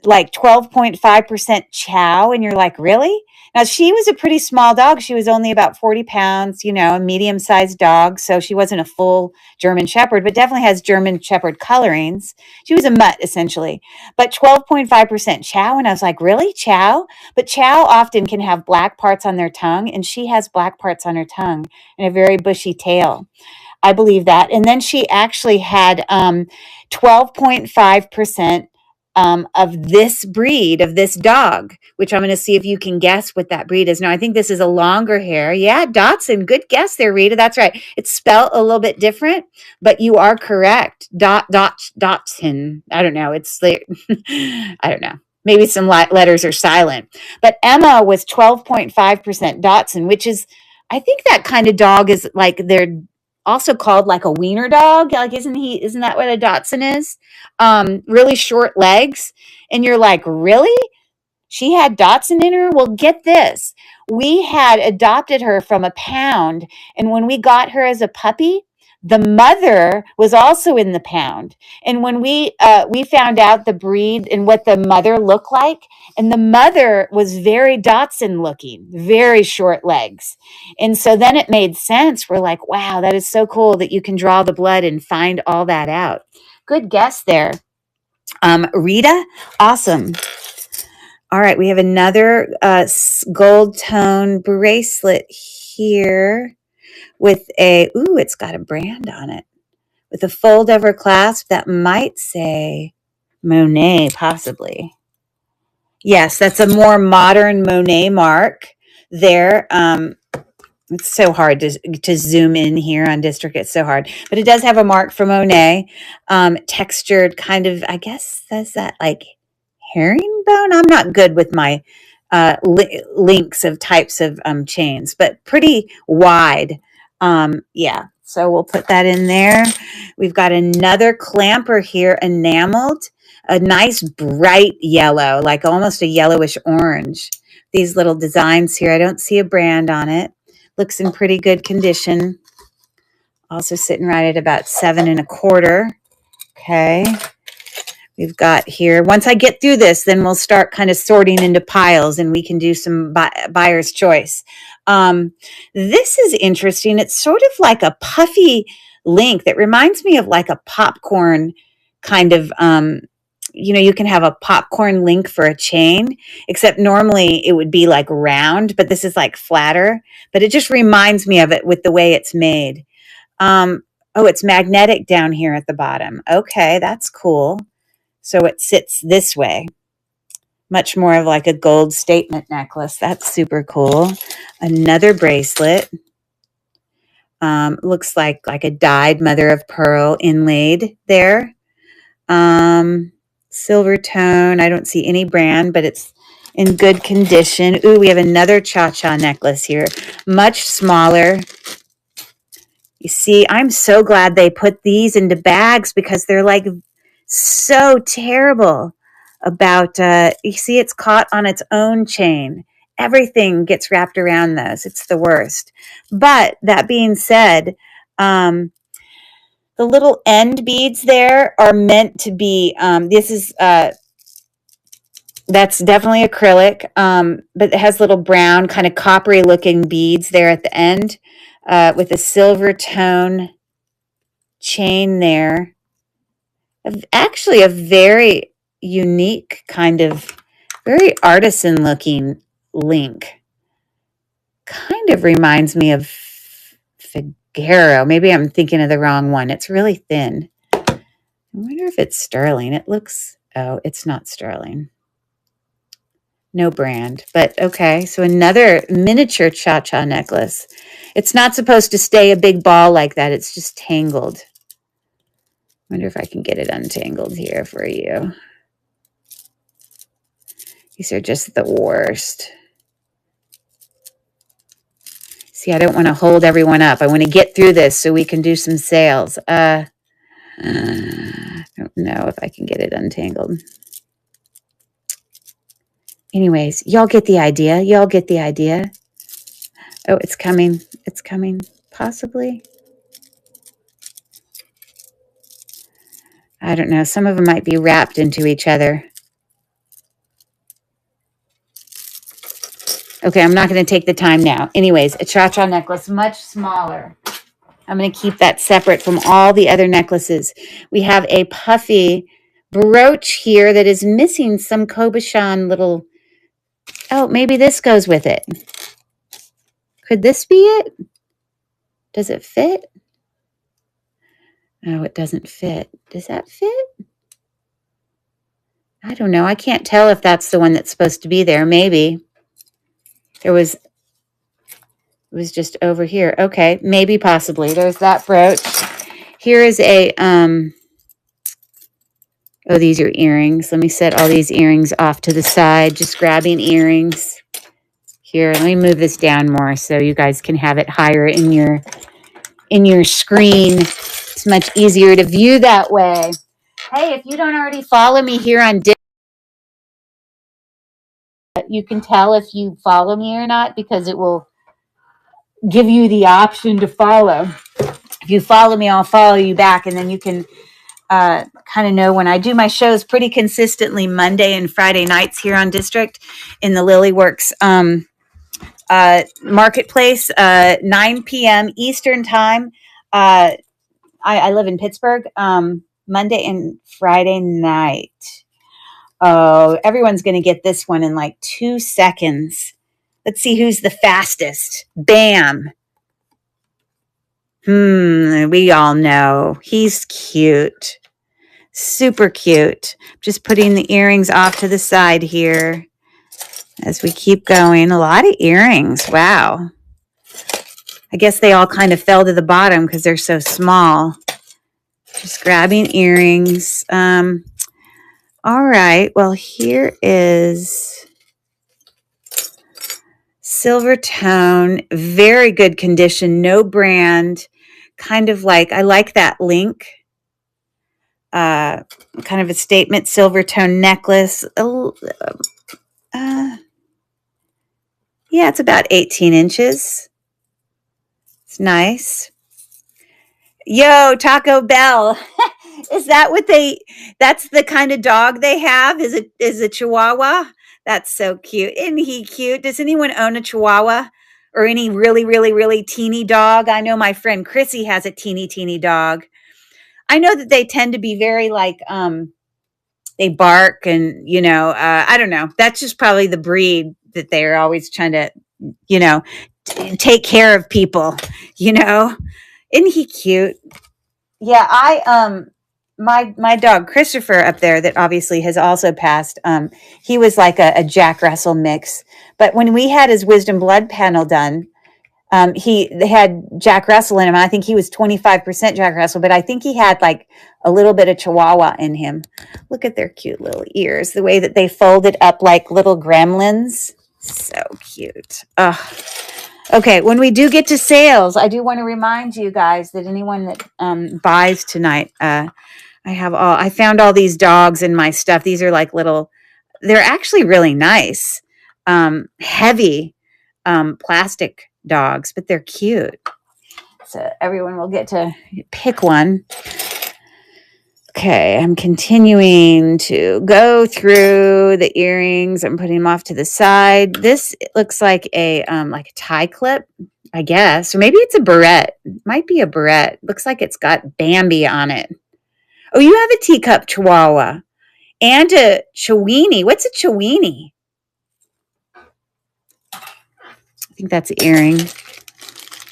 12.5% chow, and you're like, really? Now, she was a pretty small dog. She was only about 40 pounds, a medium-sized dog. So she wasn't a full German Shepherd, but definitely has German Shepherd colorings. She was a mutt, essentially. But 12.5% chow, and I was like, really? Chow? But chow often can have black parts on their tongue, and she has black parts on her tongue and a very bushy tail. I believe that. And then she actually had 12.5% of this breed, of this dog, which I'm going to see if you can guess what that breed is. Now, I think this is a longer hair. Yeah, Dotson. Good guess there, Rita. That's right. It's spelled a little bit different, but you are correct. Dotson. I don't know. It's I don't know. Maybe some letters are silent. But Emma was 12.5% Dotson, which is, I think that kind of dog is they're also called a wiener dog. Isn't that what a Dotson is? Really short legs. And you're like, really? She had Dotson in her? Well, get this. We had adopted her from a pound. And when we got her as a puppy, the mother was also in the pound. And when we found out the breed and what the mother looked like, and the mother was very Dotson looking, very short legs. And so then it made sense. We're like, wow, that is so cool that you can draw the blood and find all that out. Good guess there. Rita, awesome. All right, we have another gold tone bracelet here with it's got a brand on it, with a fold over clasp that might say Monet, possibly. Yes, that's a more modern Monet mark there. It's so hard to zoom in here on District. It's so hard. But it does have a mark for Monet. Textured kind of, I guess, says that herringbone. I'm not good with my links of types of chains, but pretty wide. Yeah, so we'll put that in there. We've got another clamper here, enameled, a nice bright yellow, almost a yellowish orange. These little designs here, I don't see a brand on it. Looks in pretty good condition. Also sitting right at about 7 1/4. Okay. We've got here, once I get through this, then we'll start kind of sorting into piles and we can do some buyer's choice. This is interesting. It's sort of like a puffy link that reminds me of like a popcorn kind of, you can have a popcorn link for a chain, except normally it would be like round, but this is like flatter. But it just reminds me of it with the way it's made. Oh, it's magnetic down here at the bottom. Okay, that's cool. So it sits this way, much more of like a gold statement necklace. That's super cool. Another bracelet. Looks like a dyed mother of pearl inlaid there. Silver tone. I don't see any brand, but it's in good condition. Ooh, we have another cha-cha necklace here, much smaller. You see, I'm so glad they put these into bags because they're like so terrible about, you see, it's caught on its own chain. Everything gets wrapped around those. It's the worst. But that being said, the little end beads there are meant to be, that's definitely acrylic, but it has little brown kind of coppery looking beads there at the end, with a silver tone chain there. Actually a very unique kind of, very artisan looking link. Kind of reminds me of Figaro. Maybe I'm thinking of the wrong one. It's really thin. I wonder if it's sterling. It looks, oh, it's not sterling. No brand, but okay. So another miniature cha-cha necklace. It's not supposed to stay a big ball like that. It's just tangled. Wonder if I can get it untangled here for you. These are just the worst. See, I don't want to hold everyone up. I want to get through this so we can do some sales. I don't know if I can get it untangled. Anyways, y'all get the idea. Y'all get the idea. Oh, it's coming. It's coming. Possibly. I don't know. Some of them might be wrapped into each other. Okay, I'm not going to take the time now. Anyways, a cha-cha necklace, much smaller. I'm going to keep that separate from all the other necklaces. We have a puffy brooch here that is missing some cabochon little... Oh, maybe this goes with it. Could this be it? Does it fit? Oh, it doesn't fit. Does that fit? I don't know. I can't tell if that's the one that's supposed to be there. Maybe. It was just over here. Okay, maybe, possibly. There's that brooch. Here is a, oh, these are earrings. Let me set all these earrings off to the side. Just grabbing earrings. Here, let me move this down more so you guys can have it higher in your screen. It's much easier to view that way. Hey, if you don't already follow me here on Discord, you can tell if you follow me or not because it will give you the option to follow. If you follow me, I'll follow you back, and then you can kind of know when I do my shows pretty consistently Monday and Friday nights here on District in the Lilyworks marketplace, 9 p.m. Eastern time. I live in Pittsburgh, Monday and Friday night. Oh, everyone's going to get this one in like 2 seconds. Let's see who's the fastest. Bam. We all know. He's cute. Super cute. Just putting the earrings off to the side here as we keep going. A lot of earrings. Wow. I guess they all kind of fell to the bottom because they're so small. Just grabbing earrings. All right. Well, here is silver tone. Very good condition. No brand. Kind of like, I like that link. Kind of a statement silver tone necklace. Yeah, it's about 18 inches. It's nice. Yo, Taco Bell. Is that what that's the kind of dog they have? Is a Chihuahua? That's so cute. Isn't he cute? Does anyone own a Chihuahua? or any really, really, really teeny dog. I know my friend Chrissy has a teeny dog. I know that they tend to be very like, they bark and, I don't know. That's just probably the breed that they're always trying to, take care of people, you know? Isn't he cute? Yeah, my dog Christopher up there that obviously has also passed, he was like a Jack Russell mix. But when we had his wisdom blood panel done, they had Jack Russell in him. I think he was 25% Jack Russell, but I think he had like a little bit of Chihuahua in him. Look at their cute little ears, the way that they folded up like little gremlins. So cute. Oh. Okay, when we do get to sales, I do want to remind you guys that anyone that buys tonight, I found all these dogs in my stuff. These are like little, they're actually really nice, heavy plastic dogs, but they're cute. So everyone will get to pick one. Okay, I'm continuing to go through the earrings. I'm putting them off to the side. This looks like a tie clip, I guess, or maybe it's a barrette. It might be a barrette. Looks like it's got Bambi on it. Oh, you have a teacup Chihuahua and a Chiweenie. What's a Chiweenie? I think that's an earring.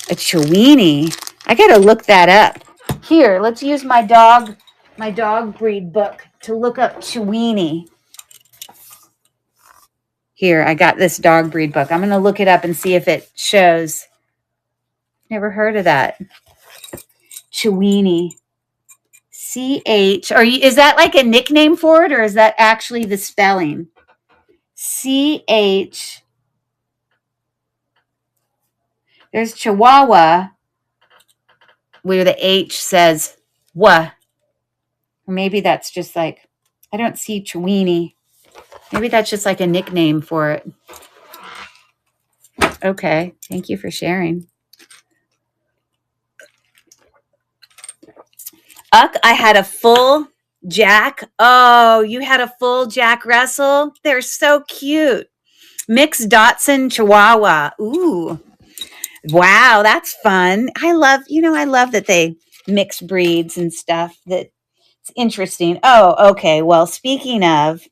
A Chiweenie. I gotta look that up. Here, let's use my dog breed book to look up Chiweenie. Here, I got this dog breed book. I'm gonna look it up and see if it shows. Never heard of that. Chiweenie. CH. Is that like a nickname for it, or is that actually the spelling? CH. There's Chihuahua, where the H says "wa." Or maybe that's just like, I don't see Chiweenie. Maybe that's just like a nickname for it. Okay, thank you for sharing. I had a full Jack. Oh, you had a full Jack Russell? They're so cute. Mixed Dotson Chihuahua. Ooh. Wow, that's fun. I love that they mix breeds and stuff. That's interesting. Oh, okay. Well, speaking of,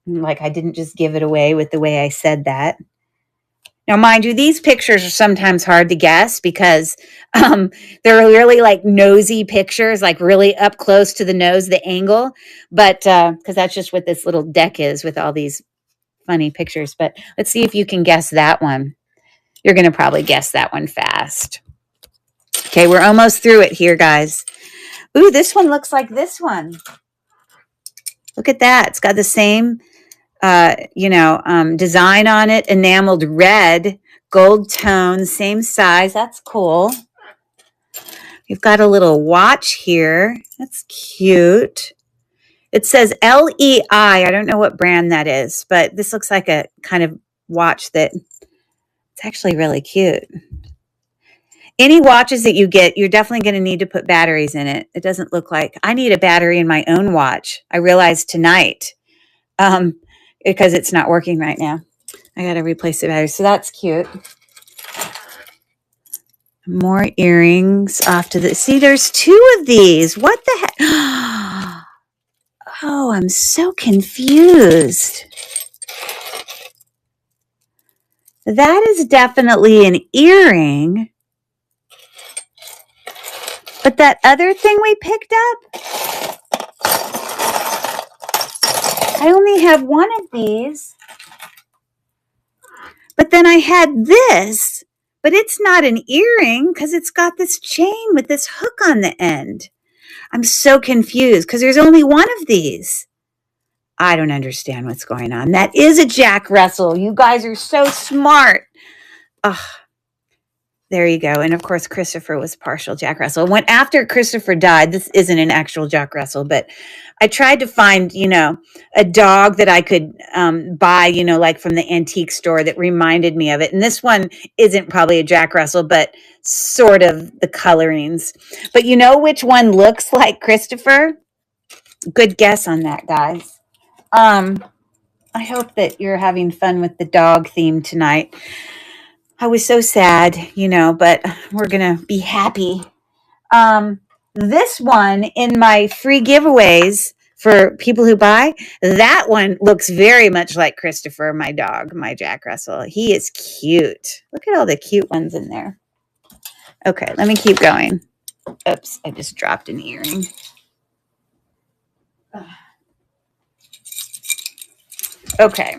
like, I didn't just give it away with the way I said that. Now, mind you, these pictures are sometimes hard to guess because they're really like nosy pictures, like really up close to the nose, the angle. But because that's just what this little deck is with all these funny pictures. But let's see if you can guess that one. You're going to probably guess that one fast. Okay, we're almost through it here, guys. Ooh, this one looks like this one. Look at that. It's got the same design on it, enameled red, gold tone, same size. That's cool. We've got a little watch here. That's cute. It says LEI. I don't know what brand that is, but this looks like a kind of watch that it's actually really cute. Any watches that you get, you're definitely going to need to put batteries in it. It doesn't look like I need a battery in my own watch. I realized tonight. Because it's not working right now. I got to replace the battery. So that's cute. More earrings off to the... See, there's two of these. What the heck? Oh, I'm so confused. That is definitely an earring. But that other thing we picked up, I only have one of these. But then I had this, but it's not an earring because it's got this chain with this hook on the end. I'm so confused because there's only one of these. I don't understand what's going on. That is a Jack Russell. You guys are so smart. Oh, there you go. And of course, Christopher was partial Jack Russell. When after Christopher died, this isn't an actual Jack Russell, but I tried to find, a dog that I could buy, like from the antique store that reminded me of it. And this one isn't probably a Jack Russell, but sort of the colorings. But you know which one looks like Christopher? Good guess on that, guys. I hope that you're having fun with the dog theme tonight. I was so sad, but we're going to be happy. Um, this one in my free giveaways for people who buy, that one looks very much like Christopher, my dog, my Jack Russell. He is cute. Look at all the cute ones in there. Okay, let me keep going. Oops, I just dropped an earring. Okay.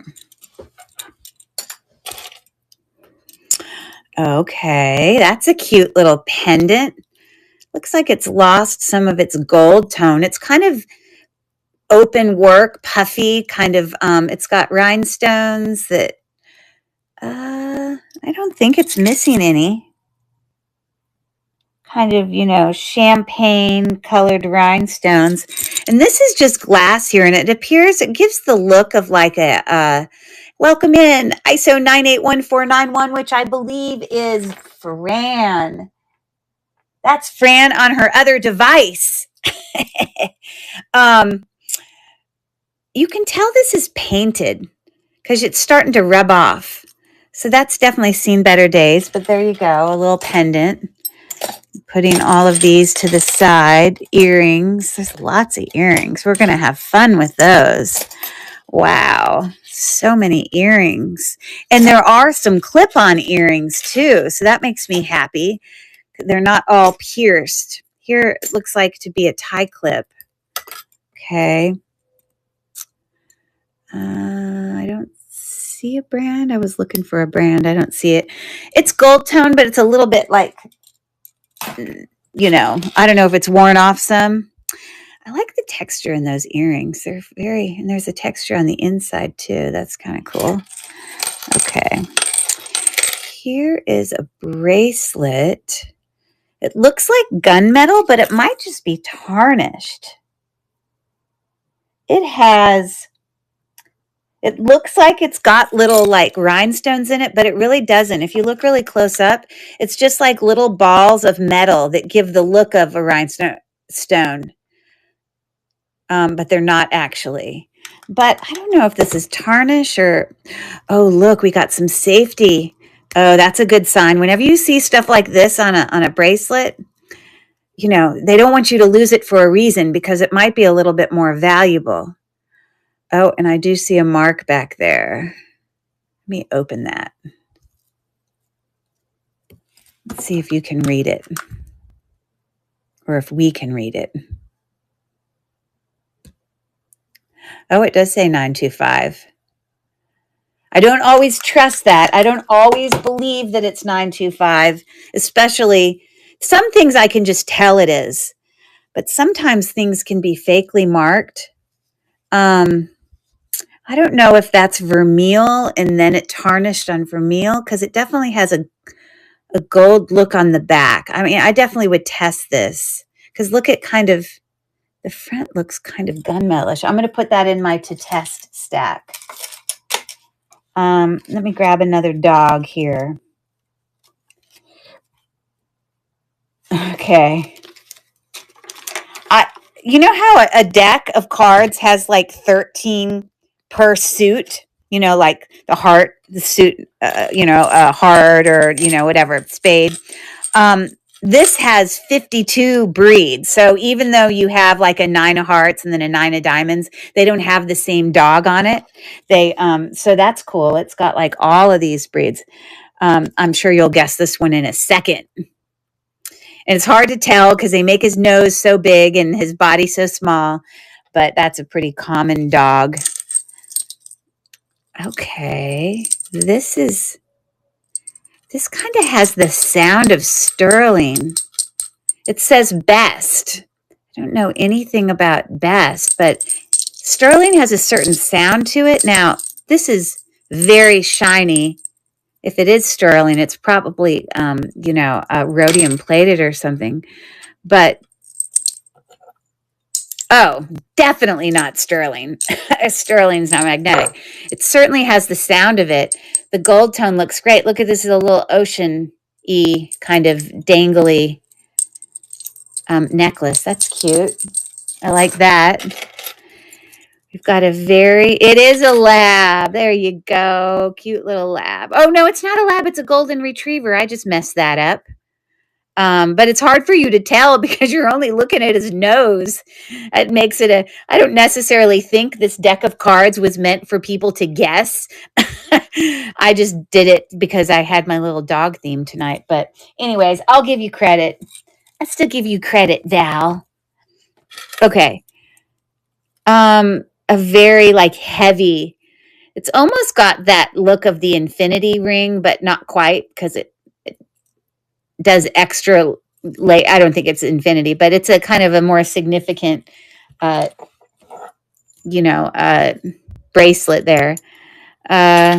Okay, that's a cute little pendant. Looks like it's lost some of its gold tone. It's kind of open work, puffy, kind of, it's got rhinestones that, I don't think it's missing any. Kind of, champagne colored rhinestones. And this is just glass here, and it gives the look of like welcome in ISO 981491, which I believe is Fran. That's Fran on her other device. You can tell this is painted because it's starting to rub off. So that's definitely seen better days, but there you go, a little pendant. Putting all of these to the side. Earrings. There's lots of earrings. We're going to have fun with those. Wow. So many earrings. And there are some clip-on earrings too. So that makes me happy. They're not all pierced. Here it looks like to be a tie clip. Okay. I don't see a brand. I was looking for a brand. I don't see it. It's gold tone, but it's a little bit like, I don't know if it's worn off some. I like the texture in those earrings. And there's a texture on the inside too. That's kind of cool. Okay. Here is a bracelet. It looks like gunmetal, but it might just be tarnished. It looks like it's got little like rhinestones in it, but it really doesn't. If you look really close up, it's just like little balls of metal that give the look of a rhinestone. But they're not actually. But I don't know if this is tarnish or, oh, look, we got some safety. Oh, that's a good sign. Whenever you see stuff like this on a bracelet, they don't want you to lose it for a reason because it might be a little bit more valuable. Oh, and I do see a mark back there. Let me open that. Let's see if you can read it or if we can read it. Oh, it does say 925. I don't always trust that. I don't always believe that it's 925, especially some things I can just tell it is, but sometimes things can be fakely marked. I don't know if that's vermeil and then it tarnished on vermeil because it definitely has a gold look on the back. I mean, I definitely would test this because look at the front looks kind of gunmetalish. I'm going to put that in my to test stack. Let me grab another dog here. Okay. You know how a deck of cards has like 13 per suit? Like the heart, the suit, a heart or, whatever, spade. This has 52 breeds. So even though you have like a 9 of hearts and then a 9 of diamonds, they don't have the same dog on it. So that's cool. It's got like all of these breeds. I'm sure you'll guess this one in a second. And it's hard to tell because they make his nose so big and his body so small, but that's a pretty common dog. Okay, this kind of has the sound of sterling. It says best. I don't know anything about best, but sterling has a certain sound to it. Now, this is very shiny. If it is sterling, it's probably, rhodium plated or something. But, oh, definitely not sterling. Sterling's not magnetic. It certainly has the sound of it. The gold tone looks great. Look at this, is a little ocean-y kind of dangly necklace. That's cute. I like that. You've got it is a lab. There you go. Cute little lab. Oh, no, it's not a lab. It's a golden retriever. I just messed that up. But it's hard for you to tell because you're only looking at his nose. It makes it I don't necessarily think this deck of cards was meant for people to guess. I just did it because I had my little dog theme tonight. But anyways, I'll give you credit. I still give you credit, Val. Okay. A very like heavy. It's almost got that look of the infinity ring, but not quite because it does extra late. I don't think it's infinity, but it's a kind of a more significant, uh, bracelet there. Yeah,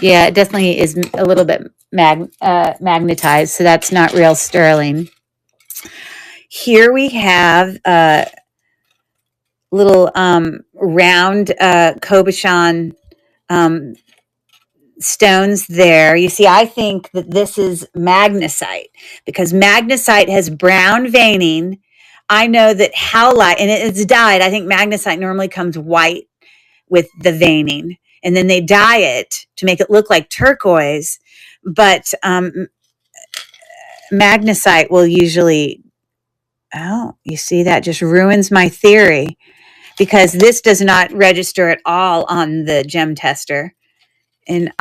it definitely is a little bit magnetized, so that's not real sterling. Here we have little round cabochon stones there. You see, I think that this is magnesite because magnesite has brown veining. I know that howlite, and it's dyed. I think magnesite normally comes white with the veining, and then they dye it to make it look like turquoise. But magnesite will usually, oh, you see, that just ruins my theory because this does not register at all on the gem tester. And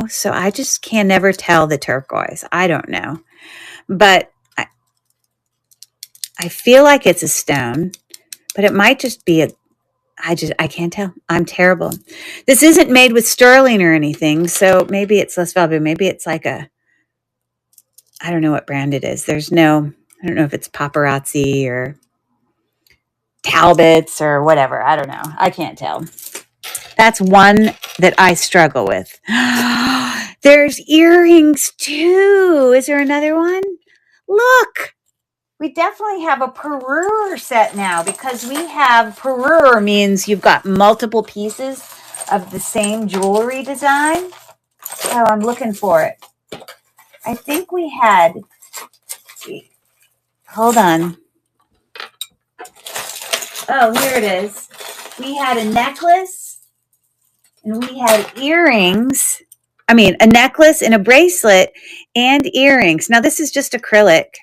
so I just can never tell the turquoise. I don't know. But I feel like it's a stone, but it might just be I can't tell. I'm terrible. This isn't made with sterling or anything, so maybe it's less valuable. Maybe it's like I don't know what brand it is. I don't know if it's paparazzi or Talbots or whatever. I don't know. I can't tell. That's one that I struggle with. There's earrings too. Is there another one? Look, we definitely have a Peruer set now because we have Peruer means you've got multiple pieces of the same jewelry design. Oh, I'm looking for it. I think we had, hold on. Oh, here it is. We had a necklace and we had earrings. I mean, a necklace and a bracelet and earrings. Now, this is just acrylic,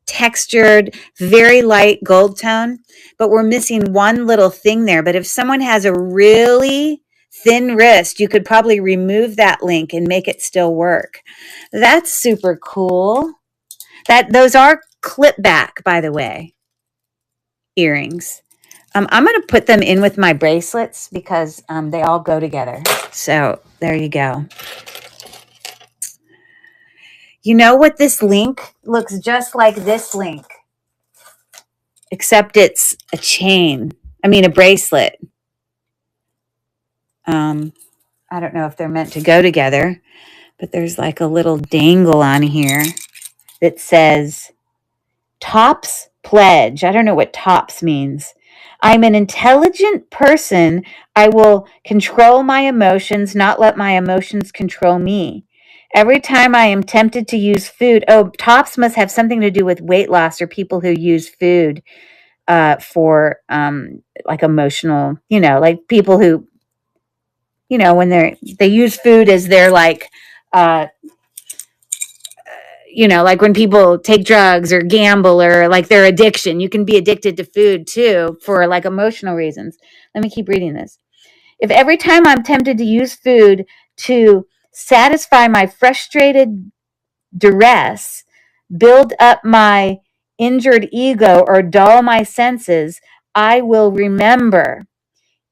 textured, very light gold tone, but we're missing one little thing there. But if someone has a really thin wrist, you could probably remove that link and make it still work. That's super cool. Those are clip back, by the way, earrings. I'm going to put them in with my bracelets because they all go together. So there you go. You know what? This link looks just like this link, except it's a chain. I mean, a bracelet. I don't know if they're meant to go together, but there's like a little dangle on here that says Tops Pledge. I don't know what Tops means. I'm an intelligent person. I will control my emotions, not let my emotions control me. Every time I am tempted to use food, Tops must have something to do with weight loss or people who use food for like emotional, like people who, when they use food as their like, like when people take drugs or gamble or like their addiction, you can be addicted to food too for like emotional reasons. Let me keep reading this. If every time I'm tempted to use food to satisfy my frustrated duress, build up my injured ego, or dull my senses, I will remember.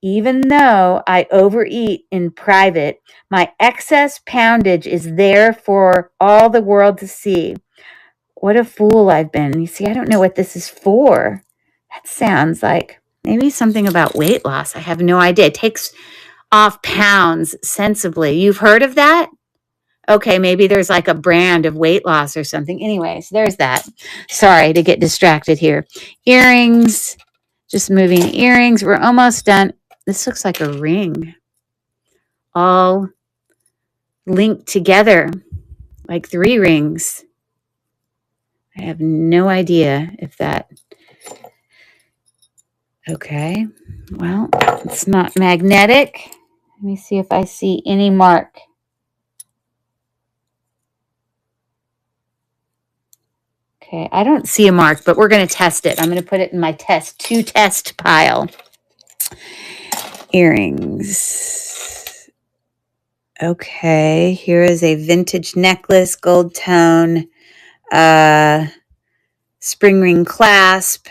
Even though I overeat in private, my excess poundage is there for all the world to see. What a fool I've been. You see, I don't know what this is for. That sounds like maybe something about weight loss. I have no idea. It takes off pounds sensibly. You've heard of that? Okay, maybe there's like a brand of weight loss or something. Anyways, there's that. Sorry to get distracted here. Earrings, just moving earrings. We're almost done. This looks like a ring, all linked together, like 3 rings. I have no idea if that. Okay. Well, it's not magnetic. Let me see if I see any mark. Okay, I don't see a mark, but we're going to test it. I'm going to put it in my test pile. Earrings. Okay, here is a vintage necklace, gold tone, spring ring clasp,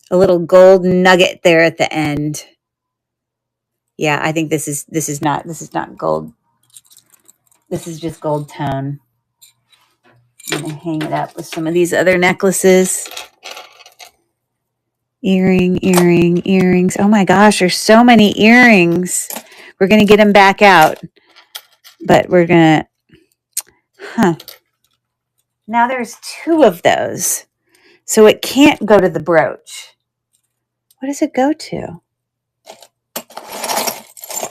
a little gold nugget there at the end. Yeah, I think this is not gold. This is just gold tone. I'm going to hang it up with some of these other necklaces. Earrings. Oh my gosh, there's so many earrings. We're going to get them back out. But we're going to, Now there's 2 of those. So it can't go to the brooch. What does it go to?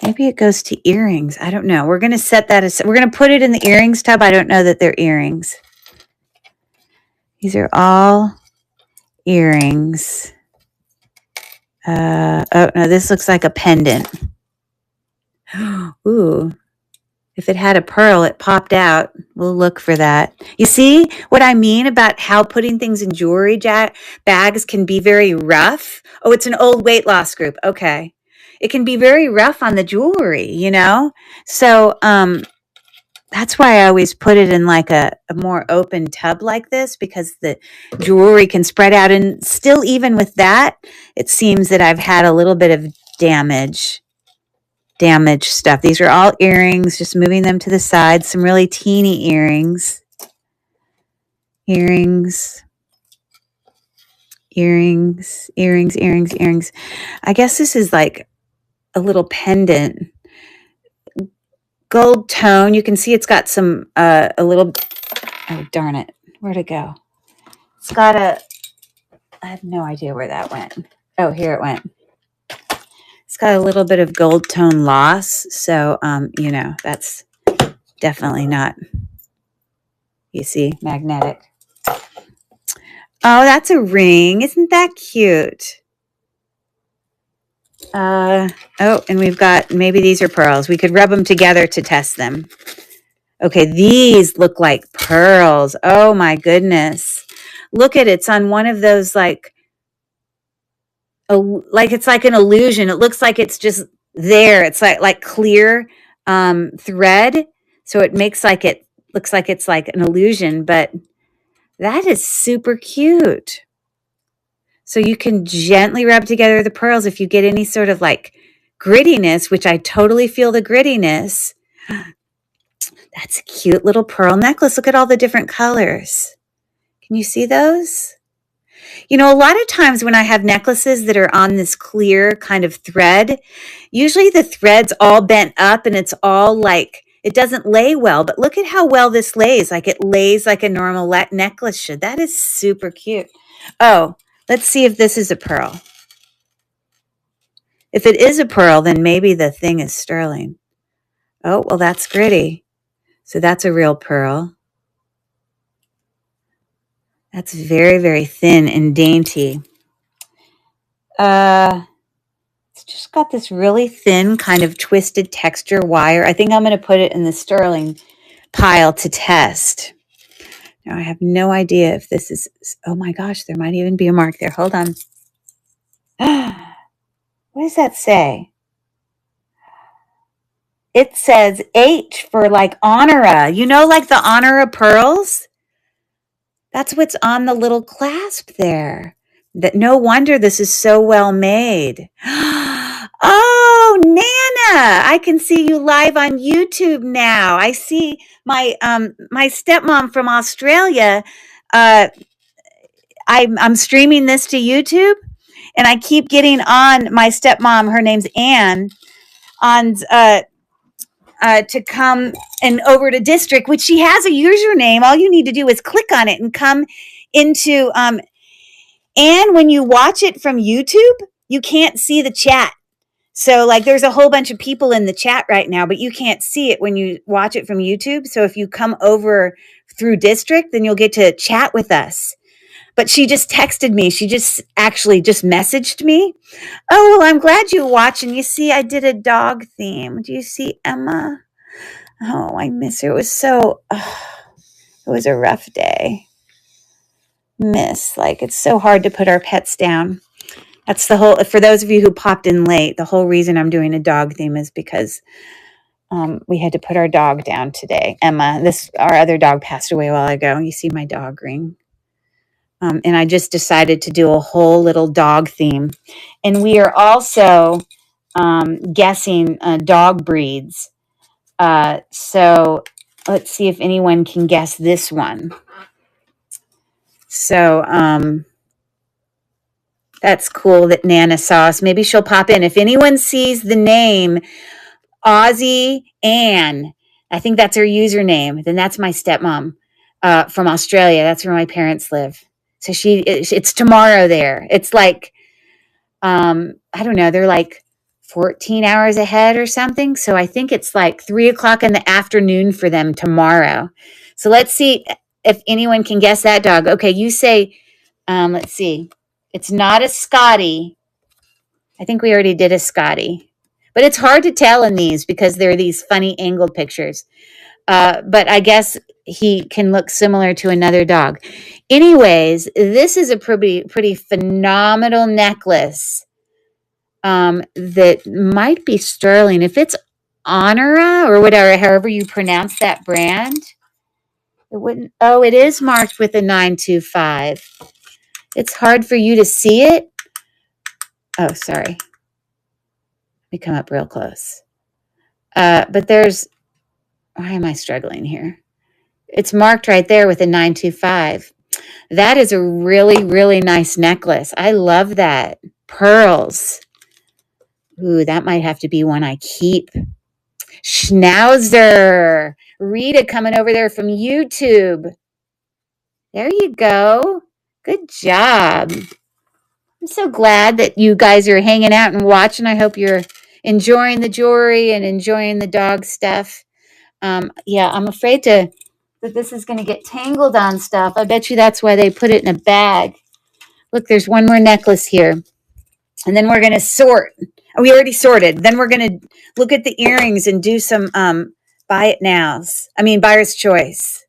Maybe it goes to earrings. I don't know. We're going to set that aside. We're going to put it in the earrings tub. I don't know that they're earrings. These are all earrings. Oh, no, this looks like a pendant. Ooh. If it had a pearl, it popped out. We'll look for that. You see what I mean about how putting things in jewelry bags can be very rough? Oh, it's an old weight loss group. Okay. It can be very rough on the jewelry, you know? So that's why I always put it in like a more open tub like this, because the jewelry can spread out. And still, even with that, it seems that I've had a little bit of damaged stuff. These are all earrings, just moving them to the side. Some really teeny earrings. Earrings. I guess this is like a little pendant. Gold tone. You can see it's got some, a little, oh, darn it. Where'd it go? It's got I have no idea where that went. Oh, here it went. It's got a little bit of gold tone loss. So, that's definitely not, you see, magnetic. Oh, that's a ring. Isn't that cute? Oh, and we've got, maybe these are pearls. We could rub them together to test them. Okay, these look like pearls. Oh my goodness. Look at it. It's on one of those like it's like an illusion. It looks like it's just there. It's like clear thread. So it makes it looks like it's like an illusion, but that is super cute. So you can gently rub together the pearls if you get any sort of like grittiness, which I totally feel the grittiness. That's a cute little pearl necklace. Look at all the different colors. Can you see those? You know, a lot of times when I have necklaces that are on this clear kind of thread, usually the thread's all bent up and it's all like, it doesn't lay well. But look at how well this lays. Like it lays like a normal necklace should. That is super cute. Oh, let's see if this is a pearl. If it is a pearl, then maybe the thing is sterling. Oh, well, that's gritty. So that's a real pearl. That's very, very thin and dainty. It's just got this really thin kind of twisted texture wire. I think I'm going to put it in the sterling pile to test. Now, I have no idea if this is, oh my gosh, there might even be a mark there. Hold on. What does that say? It says H for like Honora. You know, like the Honora pearls? That's what's on the little clasp there. That no wonder this is so well made. Oh, Nana, I can see you live on YouTube now. I see my my stepmom from Australia. I'm streaming this to YouTube, and I keep getting on my stepmom. Her name's Anne. On to come and over to district, which she has a username. All you need to do is click on it and come into and when you watch it from YouTube, you can't see the chat. So like there's a whole bunch of people in the chat right now, but you can't see it when you watch it from YouTube. So if you come over through district, then you'll get to chat with us. but she just texted me. She just actually just messaged me. Oh, well, I'm glad you watch. And you see, I did a dog theme. Do you see Emma? Oh, I miss her. It was it was a rough day. Like, it's so hard to put our pets down. That's the whole, for those of you who popped in late, the whole reason I'm doing a dog theme is because we had to put our dog down today. Emma, our other dog passed away a while ago. You see my dog ring. And I just decided to do a whole little dog theme. And we are also guessing dog breeds. So let's see if anyone can guess this one. So that's cool that Nana saw us. Maybe she'll pop in. If anyone sees the name Aussie Ann, I think that's her username, then that's my stepmom from Australia. That's where my parents live. So it's tomorrow there. It's like, I don't know, they're like 14 hours ahead or something. So I think it's like 3:00 in the afternoon for them tomorrow. So let's see if anyone can guess that dog. Okay, you say, let's see. It's not a Scotty. I think we already did a Scotty. But it's hard to tell in these because there are these funny angled pictures. But I guess he can look similar to another dog. Anyways, this is a pretty phenomenal necklace that might be sterling. If it's Honora or whatever, however you pronounce that brand, it wouldn't. Oh, it is marked with a 925. It's hard for you to see it. Oh, sorry. Let me come up real close. But why am I struggling here? It's marked right there with a 925. That is a really, really nice necklace. I love that. Pearls. Ooh, that might have to be one I keep. Schnauzer. Rita coming over there from YouTube. There you go. Good job. I'm so glad that you guys are hanging out and watching. I hope you're enjoying the jewelry and enjoying the dog stuff. Yeah, I'm afraid that this is going to get tangled on stuff. I bet you that's why they put it in a bag. Look, there's one more necklace here. And then we're going to sort. We already sorted. Then we're going to look at the earrings and do some buy it nows. Buyer's choice.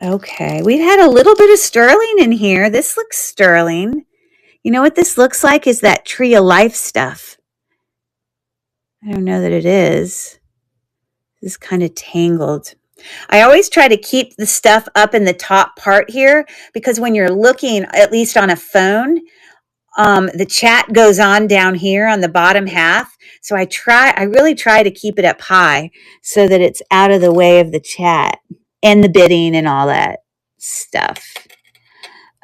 Okay, we've had a little bit of sterling in here. This looks sterling. You know what this looks like is that Tree of Life stuff. I don't know that it is. This is kind of tangled. I always try to keep the stuff up in the top part here because when you're looking, at least on a phone, the chat goes on down here on the bottom half. So I really try to keep it up high so that it's out of the way of the chat and the bidding and all that stuff.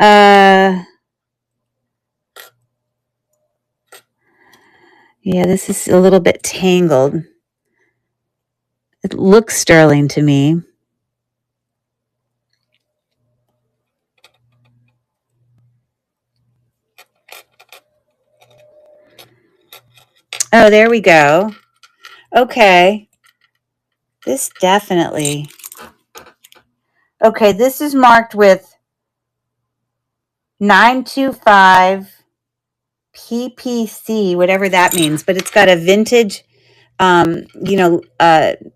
Yeah, this is a little bit tangled. It looks sterling to me. Oh, there we go. Okay. This definitely. Okay, this is marked with 925 PPC, whatever that means, but it's got a vintage,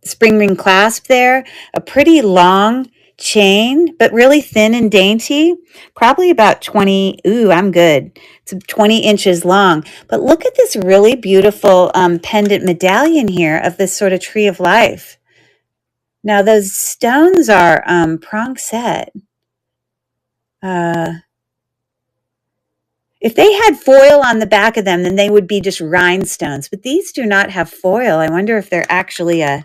spring ring clasp there, a pretty long chain, but really thin and dainty, probably about 20. Ooh, I'm good. It's 20 inches long. But look at this really beautiful pendant medallion here of this sort of Tree of Life. Now, those stones are prong set. If they had foil on the back of them, then they would be just rhinestones. But these do not have foil. I wonder if they're actually a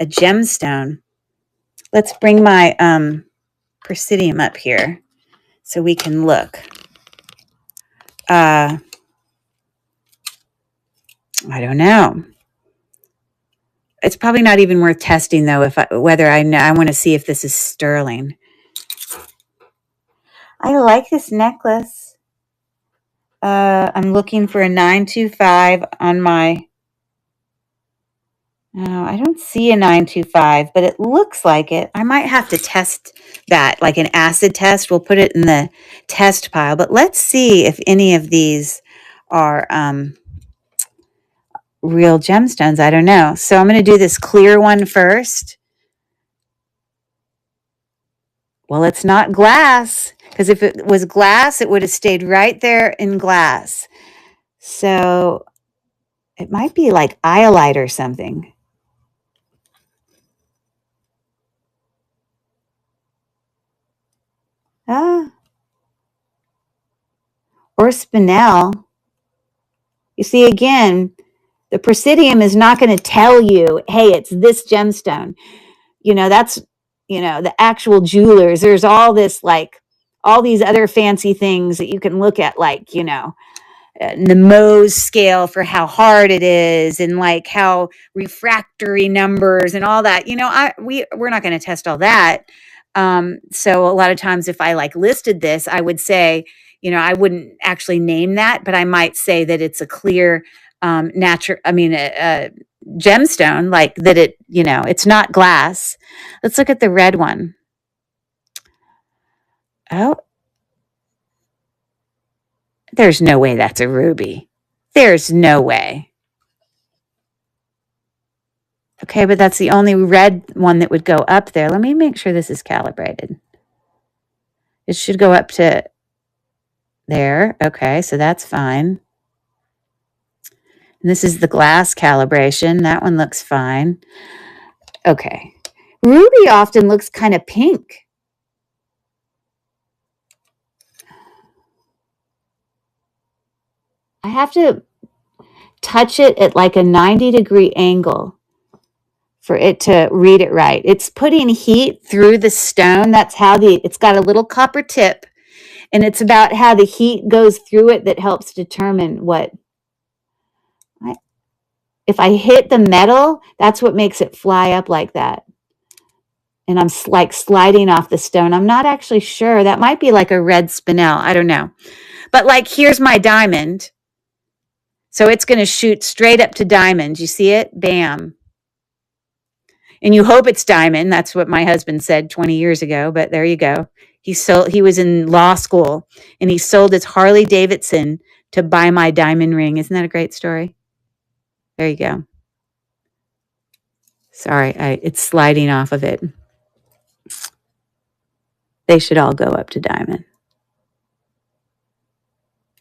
gemstone. Let's bring my Presidium up here so we can look. I don't know. It's probably not even worth testing, though, whether I know. I want to see if this is sterling. I like this necklace. I'm looking for a 925 on my No, I don't see a 925, but it looks like it. I might have to test that, like an acid test. We'll put it in the test pile, but let's see if any of these are real gemstones. I don't know. So I'm going to do this clear one first. Well, it's not glass, because if it was glass, it would have stayed right there in glass. So it might be like iolite or something. Ah, or spinel. You see, again, the Presidium is not going to tell you, hey, it's this gemstone. That's, the actual jewelers. There's all this, like, all these other fancy things that you can look at, like, the Mohs scale for how hard it is, and like how refractory numbers and all that. We're not going to test all that. So a lot of times, if I like listed this, I would say, I wouldn't actually name that, but I might say that it's a clear natural. I mean, a gemstone, like that. It's not glass. Let's look at the red one. Oh, there's no way that's a ruby. There's no way. Okay, but that's the only red one that would go up there. Let me make sure this is calibrated. It should go up to there. Okay, so that's fine. And this is the glass calibration. That one looks fine. Okay. Ruby often looks kind of pink. I have to touch it at like a 90-degree angle for it to read it right. It's putting heat through the stone. That's how it's got a little copper tip, and it's about how the heat goes through it that helps determine if I hit the metal, that's what makes it fly up like that. And I'm like sliding off the stone. I'm not actually sure. That might be like a red spinel. I don't know. But like, here's my diamond. So it's going to shoot straight up to diamond. You see it? Bam. And you hope it's diamond. That's what my husband said 20 years ago. But there you go. He was in law school, and he sold his Harley Davidson to buy my diamond ring. Isn't that a great story? There you go. Sorry, it's sliding off of it. They should all go up to diamond.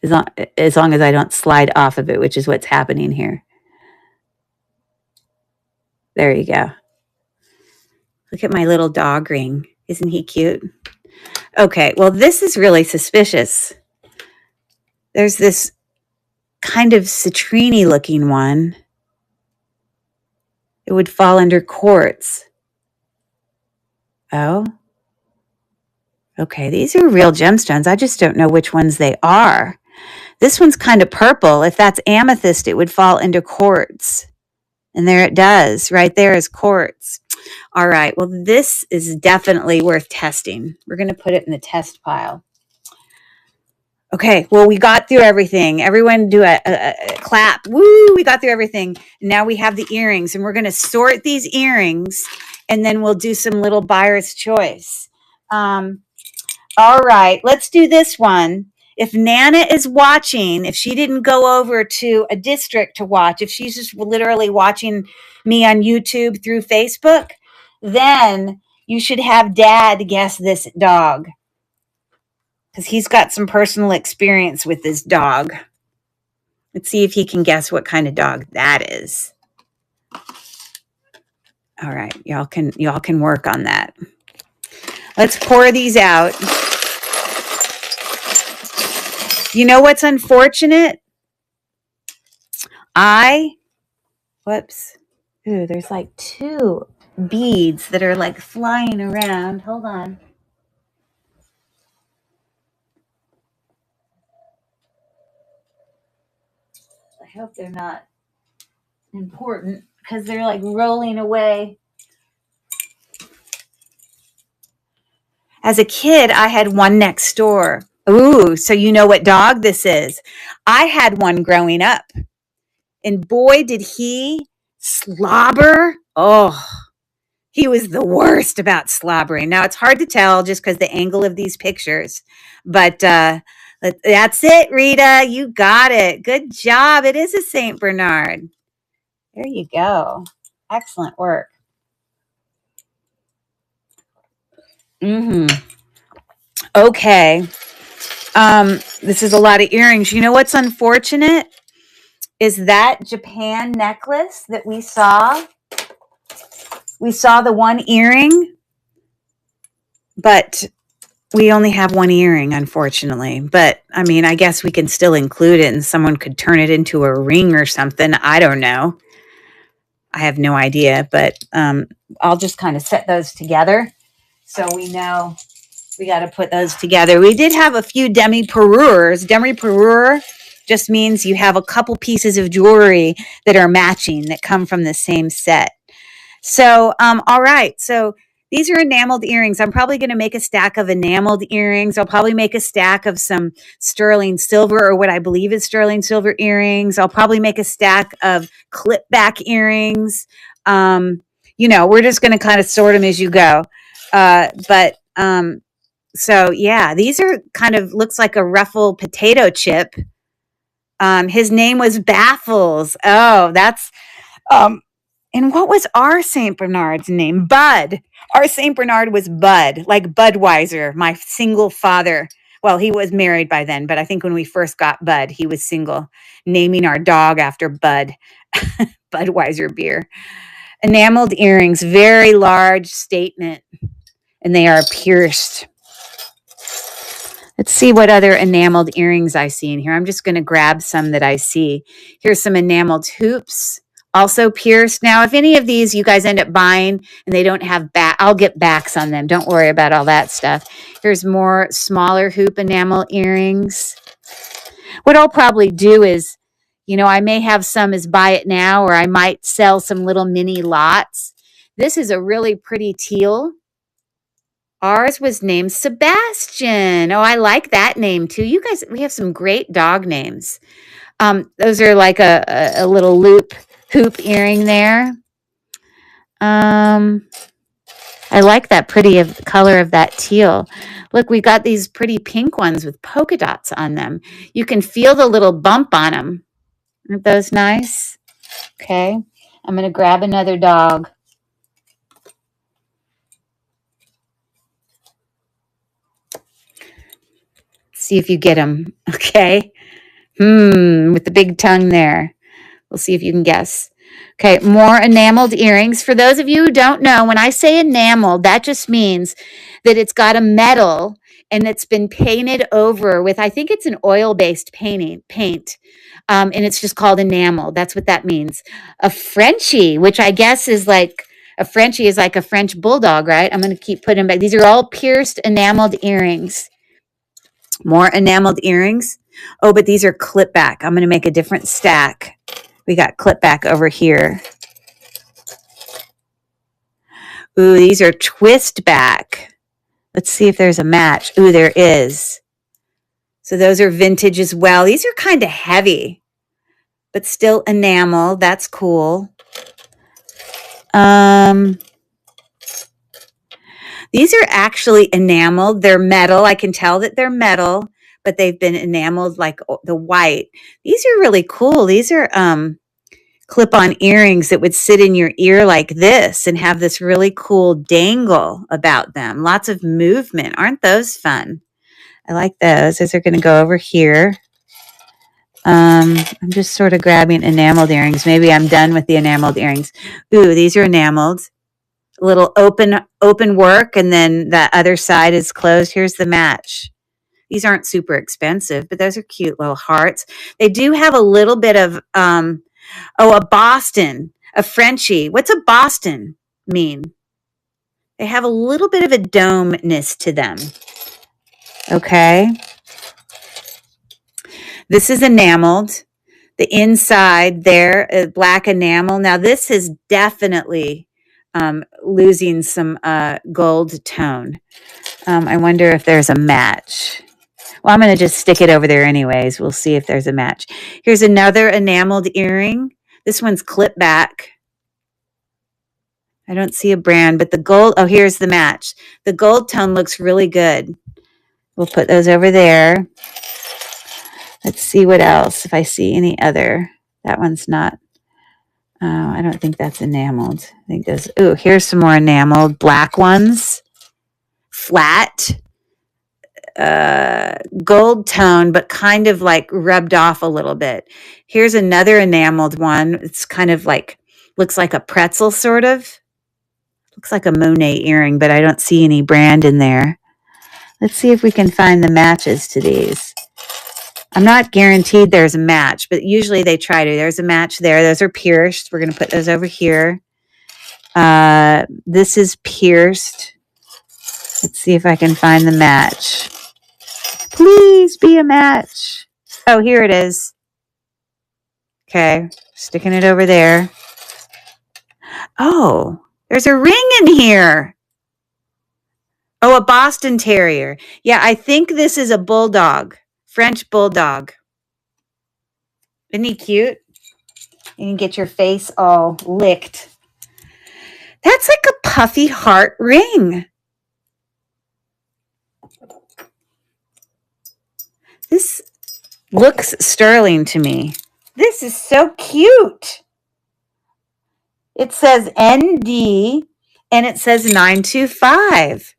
As long as I don't slide off of it, which is what's happening here. There you go. Look at my little dog ring. Isn't he cute? Okay, well, this is really suspicious. There's this kind of citrine looking one. It would fall under quartz. Oh. Okay, these are real gemstones. I just don't know which ones they are. This one's kind of purple. If that's amethyst, it would fall into quartz. And there it does. Right there is quartz. All right. Well, this is definitely worth testing. We're going to put it in the test pile. Okay. Well, we got through everything. Everyone do a clap. Woo! We got through everything. Now we have the earrings, and we're going to sort these earrings, and then we'll do some little buyer's choice. All right. Let's do this one. If Nana is watching, if she didn't go over to a district to watch, if she's just literally watching me on YouTube through Facebook, then you should have Dad guess this dog, because he's got some personal experience with this dog. Let's see if he can guess what kind of dog that is. All right, y'all can work on that. Let's pour these out. You know what's unfortunate? Whoops. Ooh, there's like 2 beads that are like flying around. Hold on. I hope they're not important, because they're like rolling away. As a kid, I had one next door. Ooh, so you know what dog this is. I had one growing up. And boy, did he Slobber? Oh, he was the worst about slobbering. Now, it's hard to tell just because the angle of these pictures, but that's it, Rita. You got it. Good job. It is a St. Bernard. There you go. Excellent work. Okay. This is a lot of earrings. You know what's unfortunate is that Japan necklace that we saw. We saw the one earring, but we only have one earring, unfortunately. But I mean, I guess we can still include it and someone could turn it into a ring or something. I don't know. I have no idea, but I'll just kind of set those together so we know we got to put those together. We did have a few demi-parures. Demi-parure just means you have a couple pieces of jewelry that are matching that come from the same set. So, all right. So these are enameled earrings. I'm probably going to make a stack of enameled earrings. I'll probably make a stack of some sterling silver or what I believe is sterling silver earrings. I'll probably make a stack of clip back earrings. We're just going to kind of sort them as you go. So yeah, these are kind of looks like a ruffle potato chip. His name was Baffles. Oh, that's and what was our St. Bernard's name? Bud. Our St. Bernard was Bud, like Budweiser, my single father. Well, he was married by then, but I think when we first got Bud, he was single, naming our dog after Bud, Budweiser beer. Enameled earrings, very large statement, and they are pierced. Let's see what other enameled earrings I see in here. I'm just going to grab some that I see. Here's some enameled hoops. Also pierced. Now, if any of these you guys end up buying and they don't have back, I'll get backs on them. Don't worry about all that stuff. Here's more smaller hoop enamel earrings. What I'll probably do is, I may have some as buy it now, or I might sell some little mini lots. This is a really pretty teal. Ours was named Sebastian. Oh, I like that name too. You guys, we have some great dog names. Those are like a little hoop earring there. I like that pretty color of that teal. Look, we got these pretty pink ones with polka dots on them. You can feel the little bump on them. Aren't those nice? Okay. I'm going to grab another dog. See if you get them. Okay. With the big tongue there. We'll see if you can guess. Okay, more enameled earrings. For those of you who don't know, when I say enameled, that just means that it's got a metal and it's been painted over with, I think it's an oil-based paint, and it's just called enamel. That's what that means. A Frenchie, which I guess is like, a Frenchie is like a French bulldog, right? I'm going to keep putting them back. These are all pierced enameled earrings. More enameled earrings. Oh, but these are clip back. I'm going to make a different stack. We got clip back over here. Ooh, these are twist back. Let's see if there's a match. Ooh, there is. So those are vintage as well. These are kind of heavy, but still enamel. That's cool. These are actually enameled. They're metal. I can tell that they're metal, but they've been enameled like the white. These are really cool. These are clip-on earrings that would sit in your ear like this and have this really cool dangle about them. Lots of movement. Aren't those fun? I like those. Those are going to go over here. I'm just sort of grabbing enameled earrings. Maybe I'm done with the enameled earrings. Ooh, these are enameled. A little open work, and then the other side is closed. Here's the match. These aren't super expensive, but those are cute little hearts. They do have a little bit of, a Boston, a Frenchie. What's a Boston mean? They have a little bit of a domeness to them. Okay. This is enameled. The inside there, black enamel. Now this is definitely losing some gold tone. I wonder if there's a match. Well, I'm going to just stick it over there anyways. We'll see if there's a match. Here's another enameled earring. This one's clip back. I don't see a brand, but the gold, oh, here's the match. The gold tone looks really good. We'll put those over there. Let's see what else, if I see any other. That one's not, oh, I don't think that's enameled. I think those, ooh, here's some more enameled black ones. Flat. Gold tone, but kind of like rubbed off a little bit. Here's another enameled one. It's kind of like, looks like a pretzel sort of. Looks like a Monet earring, but I don't see any brand in there. Let's see if we can find the matches to these. I'm not guaranteed there's a match, but usually they try to. There's a match there. Those are pierced. We're going to put those over here. This is pierced. Let's see if I can find the match. Please be a match. Oh, here it is. Okay, sticking it over there. Oh, there's a ring in here. Oh, a Boston Terrier. Yeah, I think this is a bulldog. French bulldog. Isn't he cute? You can get your face all licked. That's like a puffy heart ring. This looks sterling to me. This is so cute. It says ND and it says 925.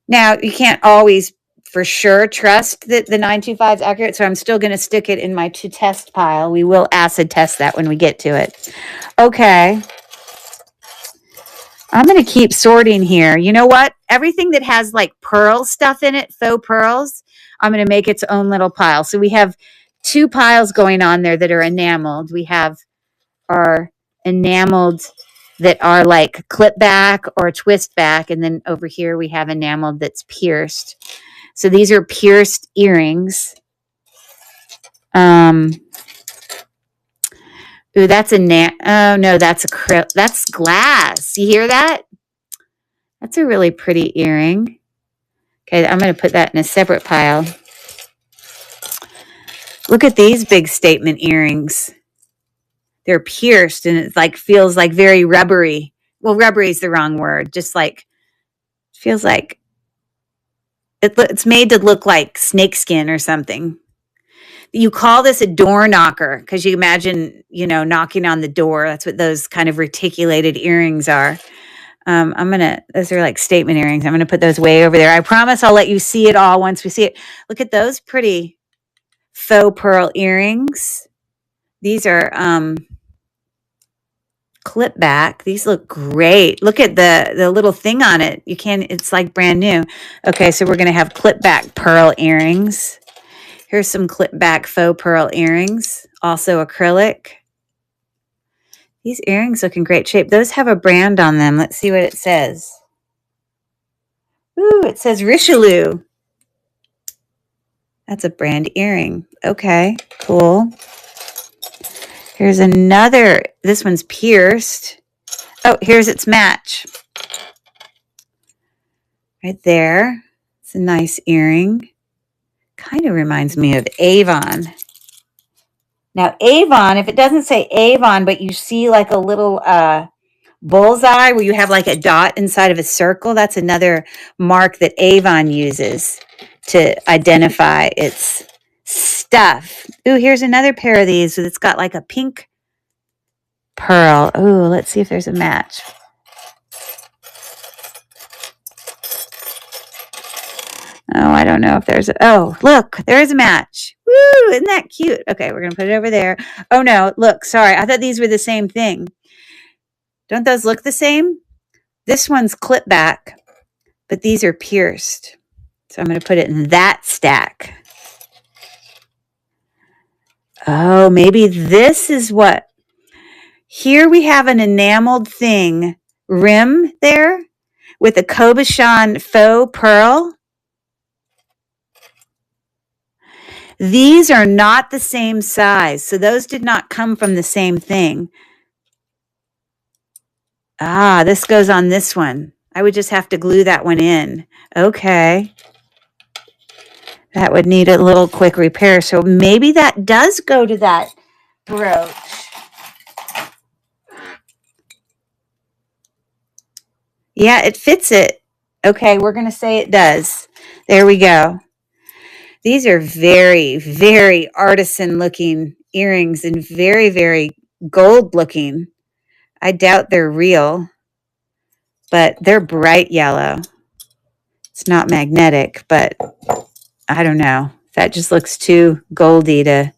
Now, you can't always for sure trust that the 925 is accurate, so I'm still going to stick it in my to test pile. We will acid test that when we get to it. Okay. I'm going to keep sorting here. You know what? Everything that has like pearl stuff in it, faux pearls, I'm going to make its own little pile. So we have two piles going on there that are enameled. We have our enameled that are like clip back or twist back. And then over here we have enameled that's pierced. So these are pierced earrings. Ooh, that's oh no, that's glass. You hear that? That's a really pretty earring. Okay, I'm going to put that in a separate pile. Look at these big statement earrings. They're pierced and it like feels like very rubbery. Well, rubbery is the wrong word. Just like feels like it's made to look like snakeskin or something. You call this a door knocker because you imagine, you know, knocking on the door. That's what those kind of reticulated earrings are. Those are like statement earrings. I'm going to put those way over there. I promise I'll let you see it all once we see it. Look at those pretty faux pearl earrings. These are clip back. These look great. Look at the little thing on it. It's like brand new. Okay, so we're going to have clip back pearl earrings. Here's some clip back faux pearl earrings, also acrylic. These earrings look in great shape. Those have a brand on them. Let's see what it says. Ooh, it says Richelieu. That's a brand earring. Okay, cool. Here's another. This one's pierced. Oh, here's its match. Right there. It's a nice earring. Kind of reminds me of Avon. Now, Avon, if it doesn't say Avon, but you see like a little bullseye where you have like a dot inside of a circle, that's another mark that Avon uses to identify its stuff. Ooh, here's another pair of these. It's got like a pink pearl. Ooh, let's see if there's a match. Oh, I don't know if there's oh, look, there is a match. Woo, isn't that cute? Okay, we're going to put it over there. Oh, no, look, sorry. I thought these were the same thing. Don't those look the same? This one's clip back, but these are pierced. So I'm going to put it in that stack. Oh, maybe this is what. Here we have an enameled thing, rim there with a Cobichon faux pearl. These are not the same size, so those did not come from the same thing. Ah, this goes on this one. I would just have to glue that one in. Okay. That would need a little quick repair, so maybe that does go to that brooch. Yeah, it fits it. Okay, we're going to say it does. There we go. These are very, very artisan looking earrings and very, very gold looking. I doubt they're real, but they're bright yellow. It's not magnetic, but I don't know. That just looks too goldy to,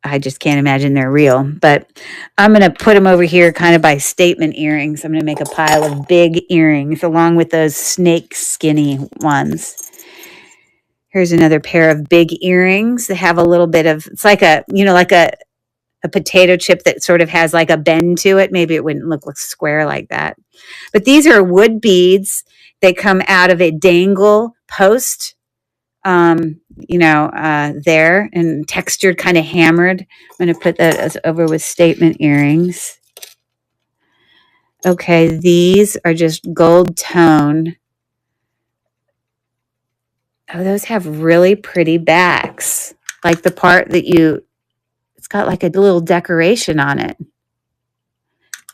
I just can't imagine they're real. But I'm going to put them over here kind of by statement earrings. I'm going to make a pile of big earrings along with those snake skinny ones. Here's another pair of big earrings that have a little bit of, it's like a, like a potato chip that sort of has like a bend to it. Maybe it wouldn't look square like that. But these are wood beads. They come out of a dangle post, there and textured, kind of hammered. I'm going to put that over with statement earrings. Okay, these are just gold tone. Oh, those have really pretty backs. Like the part that it's got like a little decoration on it.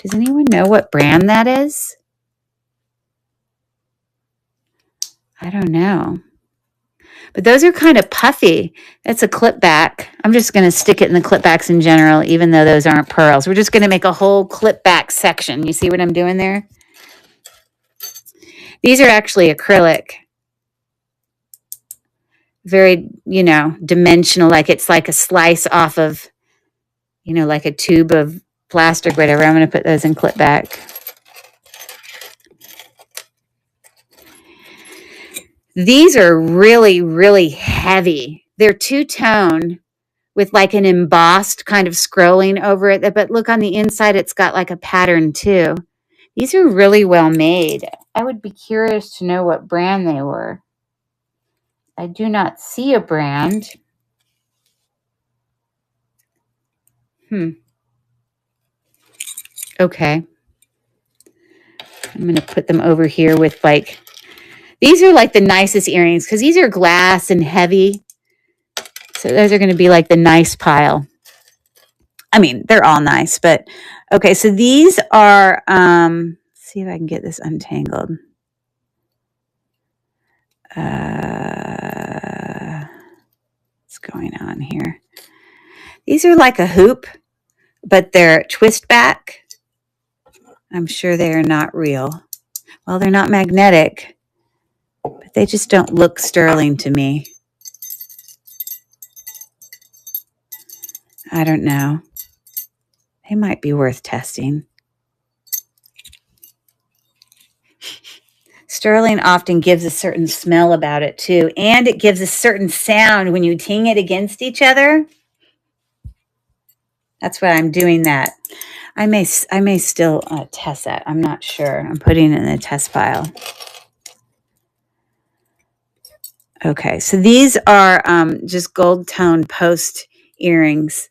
Does anyone know what brand that is? I don't know. But those are kind of puffy. That's a clip back. I'm just going to stick it in the clip backs in general, even though those aren't pearls. We're just going to make a whole clip back section. You see what I'm doing there? These are actually acrylic. Very, dimensional, like it's like a slice off of, like a tube of plastic, whatever. I'm going to put those in clip back. These are really, really heavy. They're two-tone with like an embossed kind of scrolling over it. But look on the inside, it's got like a pattern too. These are really well made. I would be curious to know what brand they were. I do not see a brand. Okay. I'm going to put them over here with like, these are like the nicest earrings because these are glass and heavy. So those are going to be like the nice pile. I mean, they're all nice, but okay. So these are, let's see if I can get this untangled. What's going on here? These are like a hoop, but they're twist back. I'm sure they are not real. Well, they're not magnetic, but they just don't look sterling to me. I don't know. They might be worth testing. Sterling often gives a certain smell about it too, and it gives a certain sound when you ting it against each other. That's why I'm doing that. I may still test that. I'm not sure. I'm putting it in the test file. Okay, so these are just gold tone post earrings.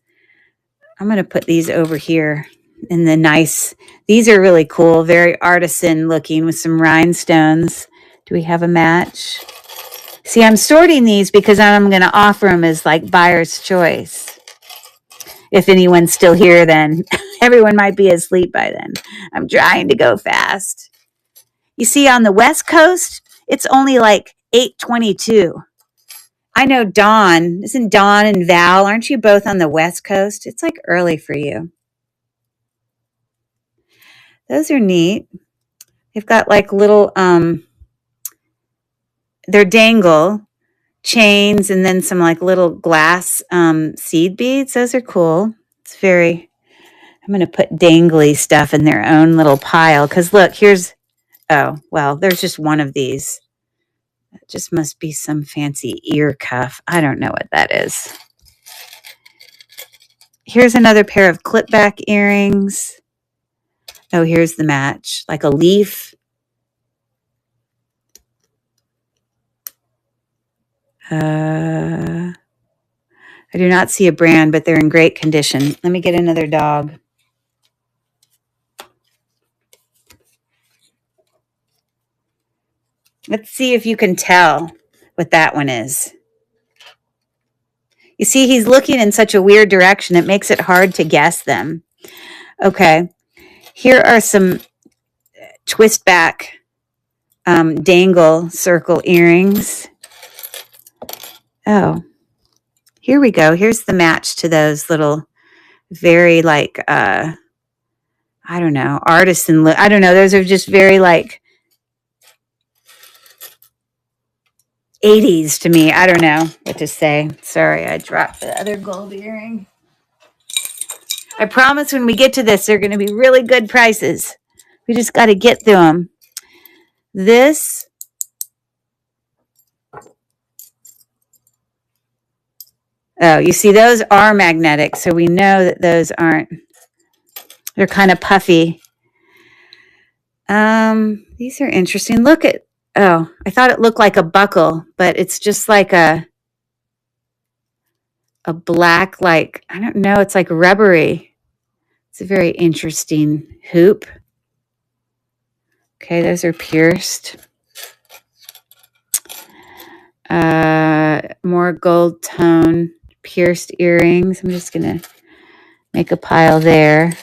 I'm going to put these over here in the nice. These are really cool, very artisan looking with some rhinestones. Do we have a match? See, I'm sorting these because I'm going to offer them as like buyer's choice. If anyone's still here, then everyone might be asleep by then. I'm trying to go fast. You see, on the West Coast, it's only like 8:22. I know Dawn. Isn't Dawn and Val, aren't you both on the West Coast? It's like early for you. Those are neat. They've got like little, they're dangle chains and then some like little glass seed beads. Those are cool. It's very, I'm going to put dangly stuff in their own little pile. Because look, oh, well, there's just one of these. It just must be some fancy ear cuff. I don't know what that is. Here's another pair of clip back earrings. Oh, here's the match, like a leaf. I do not see a brand, but they're in great condition. Let me get another dog. Let's see if you can tell what that one is. You see, he's looking in such a weird direction. It makes it hard to guess them. Okay. Here are some twist back dangle circle earrings. Oh, here we go. Here's the match to those little very like, I don't know, artisan. I don't know. Those are just very like 80s to me. I don't know what to say. Sorry, I dropped the other gold earring. I promise when we get to this, they're going to be really good prices. We just got to get through them. This, oh, you see, those are magnetic. So we know that those aren't, they're kind of puffy. These are interesting. Look at, oh, I thought it looked like a buckle, but it's just like a black, like, I don't know, it's like rubbery. It's a very interesting hoop. Okay, those are pierced. More gold tone pierced earrings. I'm just going to make a pile there.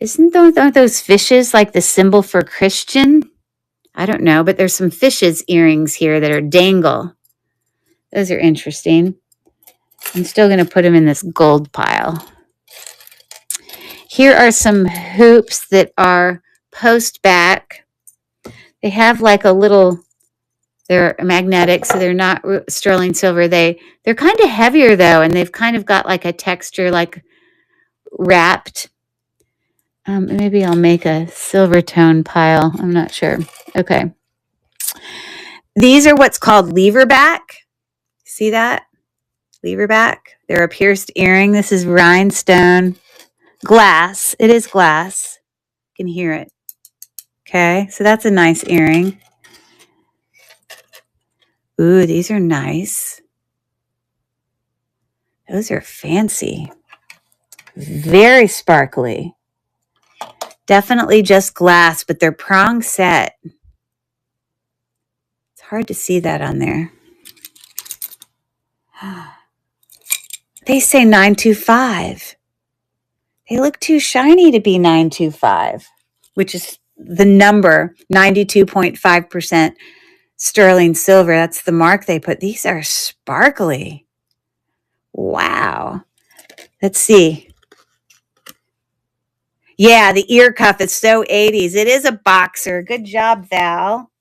Aren't those fishes like the symbol for Christian? I don't know, but there's some fishes earrings here that are dangle. Those are interesting. I'm still going to put them in this gold pile. Here are some hoops that are post back. They have like a little, they're magnetic, so they're not sterling silver. They're kind of heavier though, and they've kind of got like a texture like wrapped. Maybe I'll make a silver tone pile. I'm not sure. Okay. These are what's called lever back. See that? Lever back. They're a pierced earring. This is rhinestone glass. It is glass. You can hear it. Okay. So that's a nice earring. Ooh, these are nice. Those are fancy. Very sparkly. Definitely just glass, but they're prong set. It's hard to see that on there. They say 925. They look too shiny to be 925, which is the number, 92.5% sterling silver. That's the mark they put. These are sparkly. Wow. Let's see. Yeah, the ear cuff is so 80s. It is a boxer. Good job, Val.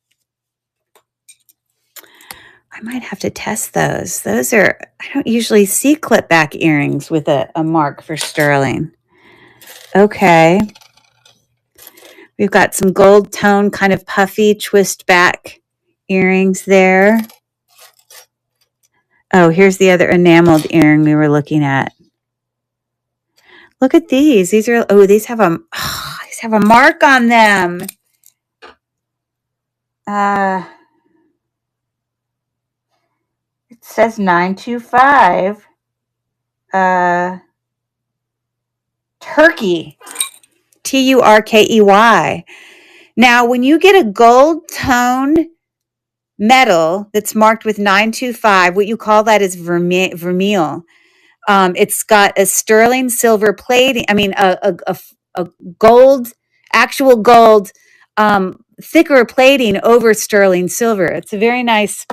I might have to test those. Those are, I don't usually see clip back earrings with a mark for sterling. Okay. We've got some gold tone, kind of puffy twist back earrings there. Oh, here's the other enameled earring we were looking at. Look at these. These are, oh, these have a mark on them. It says 925. Turkey. Turkey. Now, when you get a gold tone metal that's marked with 925, what you call that is vermeil. It's got a sterling silver plating. I mean, a gold, actual gold, thicker plating over sterling silver. It's a very nice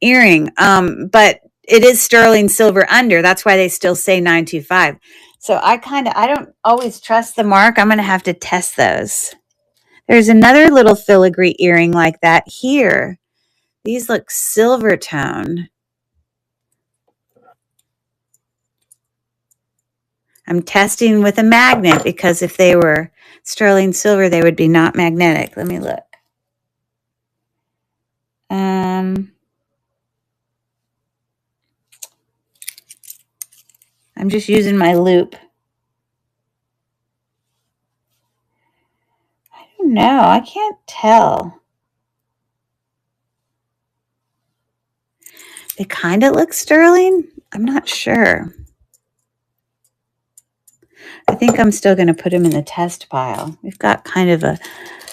earring, but it is sterling silver under. That's why they still say 925. So I don't always trust the mark. I'm going to have to test those. There's another little filigree earring like that here. These look silver tone. I'm testing with a magnet because if they were sterling silver, they would be not magnetic. Let me look. I'm just using my loop. I don't know. I can't tell. They kind of look sterling. I'm not sure. I think I'm still going to put them in the test pile. We've got kind of a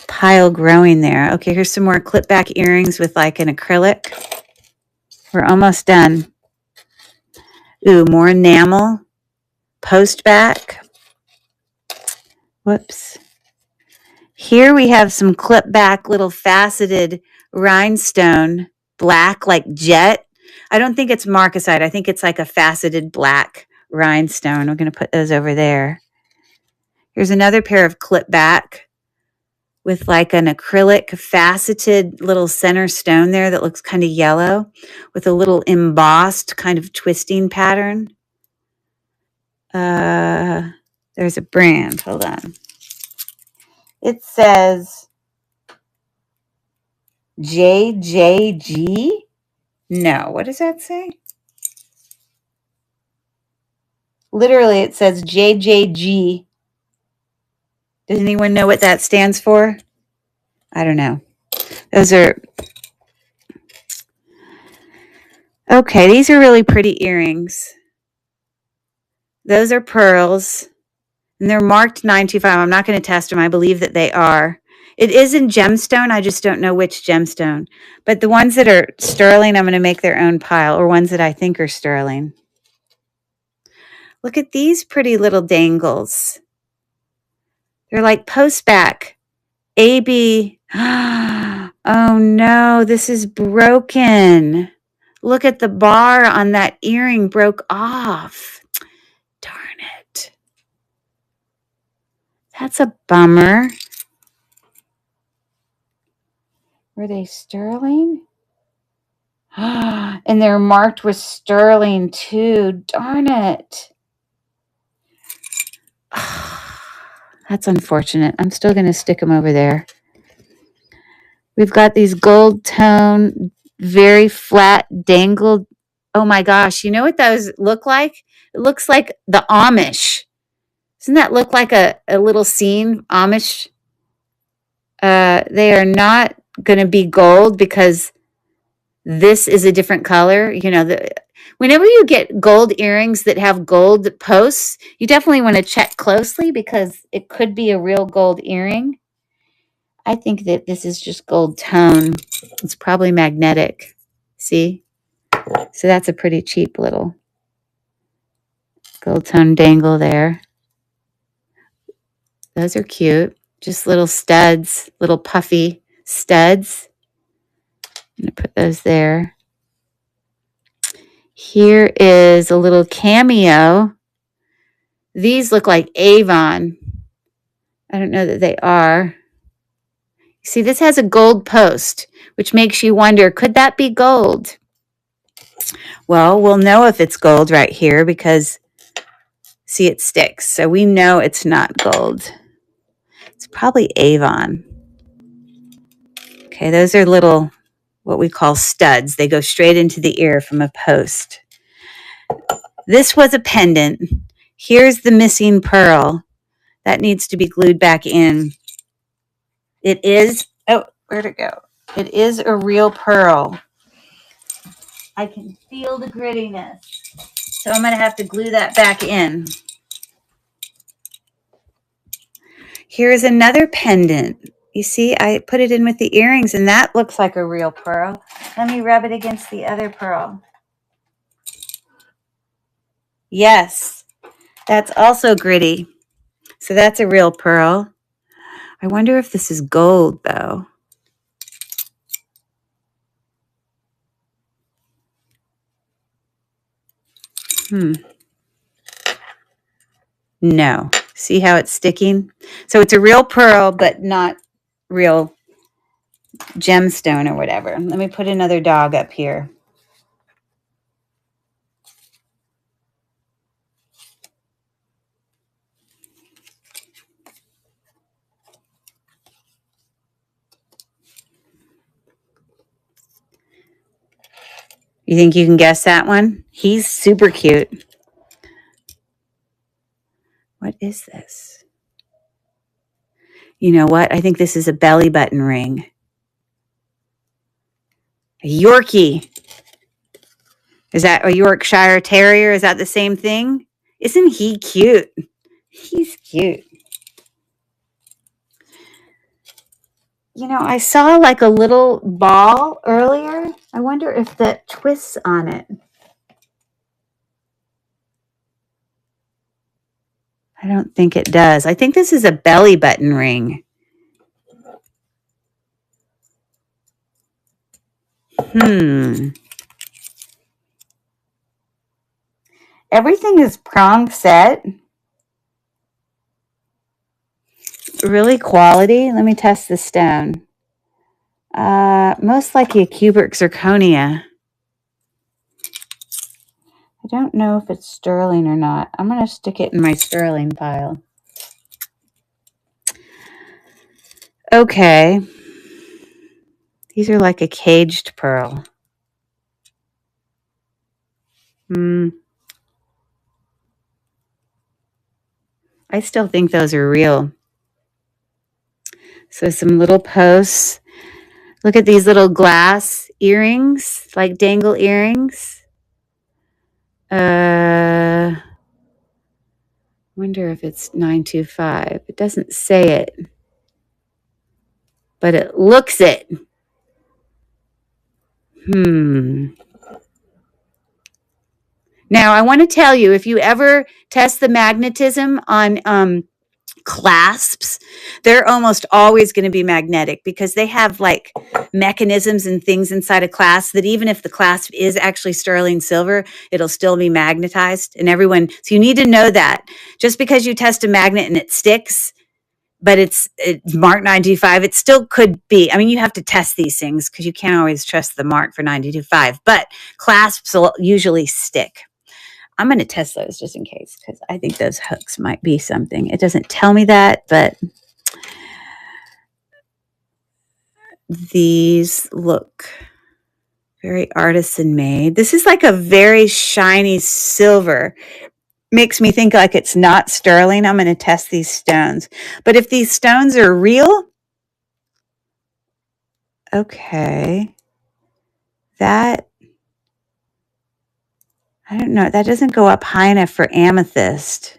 pile growing there. Okay, here's some more clip back earrings with like an acrylic. We're almost done. Ooh, more enamel. Post back. Whoops. Here we have some clip back little faceted rhinestone, black like jet. I don't think it's marcasite. I think it's like a faceted black rhinestone. We're going to put those over there. Here's another pair of clip back with like an acrylic faceted little center stone there that looks kind of yellow with a little embossed kind of twisting pattern. There's a brand. Hold on. It says JJG. No, what does that say? Literally, it says JJG. Does anyone know what that stands for? I don't know. Those are... Okay, these are really pretty earrings. Those are pearls, and they're marked 925. I'm not going to test them. I believe that they are. It is in gemstone. I just don't know which gemstone. But the ones that are sterling, I'm going to make their own pile, or ones that I think are sterling. Look at these pretty little dangles. They're like post back. AB. Oh no, this is broken. Look at the bar on that earring broke off. Darn it. That's a bummer. Were they sterling? And they're marked with sterling too. Darn it. That's unfortunate. I'm still going to stick them over there. We've got these gold tone, very flat, dangled. Oh my gosh. You know what those look like? It looks like the Amish. Doesn't that look like a little scene? Amish. They are not going to be gold because this is a different color. You know, whenever you get gold earrings that have gold posts, you definitely want to check closely because it could be a real gold earring. I think that this is just gold tone. It's probably magnetic. See? So that's a pretty cheap little gold tone dangle there. Those are cute. Just little studs, little puffy studs. I'm going to put those there. Here is a little cameo. These look like Avon. I don't know that they are. See, this has a gold post, which makes you wonder, could that be gold? Well, we'll know if it's gold right here because, see, it sticks. So we know it's not gold. It's probably Avon. Okay, those are little, what we call studs. They go straight into the ear from a post. This was a pendant. Here's the missing pearl. That needs to be glued back in. It is, oh, where'd it go? It is a real pearl. I can feel the grittiness. So I'm going to have to glue that back in. Here's another pendant. You see, I put it in with the earrings, and that looks like a real pearl. Let me rub it against the other pearl. Yes, that's also gritty. So that's a real pearl. I wonder if this is gold, though. No. See how it's sticking? So it's a real pearl, but not real gemstone or whatever. Let me put another dog up here. You think you can guess that one? He's super cute. What is this? You know what? I think this is a belly button ring. A Yorkie. Is that a Yorkshire Terrier? Is that the same thing? Isn't he cute? He's cute. You know, I saw like a little ball earlier. I wonder if that twists on it. I don't think it does. I think this is a belly button ring. Everything is prong set. Really quality. Let me test the stone. Most likely a cubic zirconia. I don't know if it's sterling or not. I'm going to stick it in my sterling pile. Okay. These are like a caged pearl. I still think those are real. So some little posts. Look at these little glass earrings, like dangle earrings. Wonder if it's 925. It doesn't say it, but it looks it. Now, I want to tell you, if you ever test the magnetism on clasps, they're almost always going to be magnetic because they have like mechanisms and things inside a clasp that even if the clasp is actually sterling silver, it'll still be magnetized. And so you need to know that just because you test a magnet and it sticks, but it's marked 925, it still could be. I mean, you have to test these things because you can't always trust the mark for 925, but clasps will usually stick. I'm going to test those just in case because I think those hooks might be something. It doesn't tell me that, but these look very artisan made. This is like a very shiny silver. Makes me think like it's not sterling. I'm going to test these stones. But if these stones are real, okay. That, I don't know. That doesn't go up high enough for amethyst.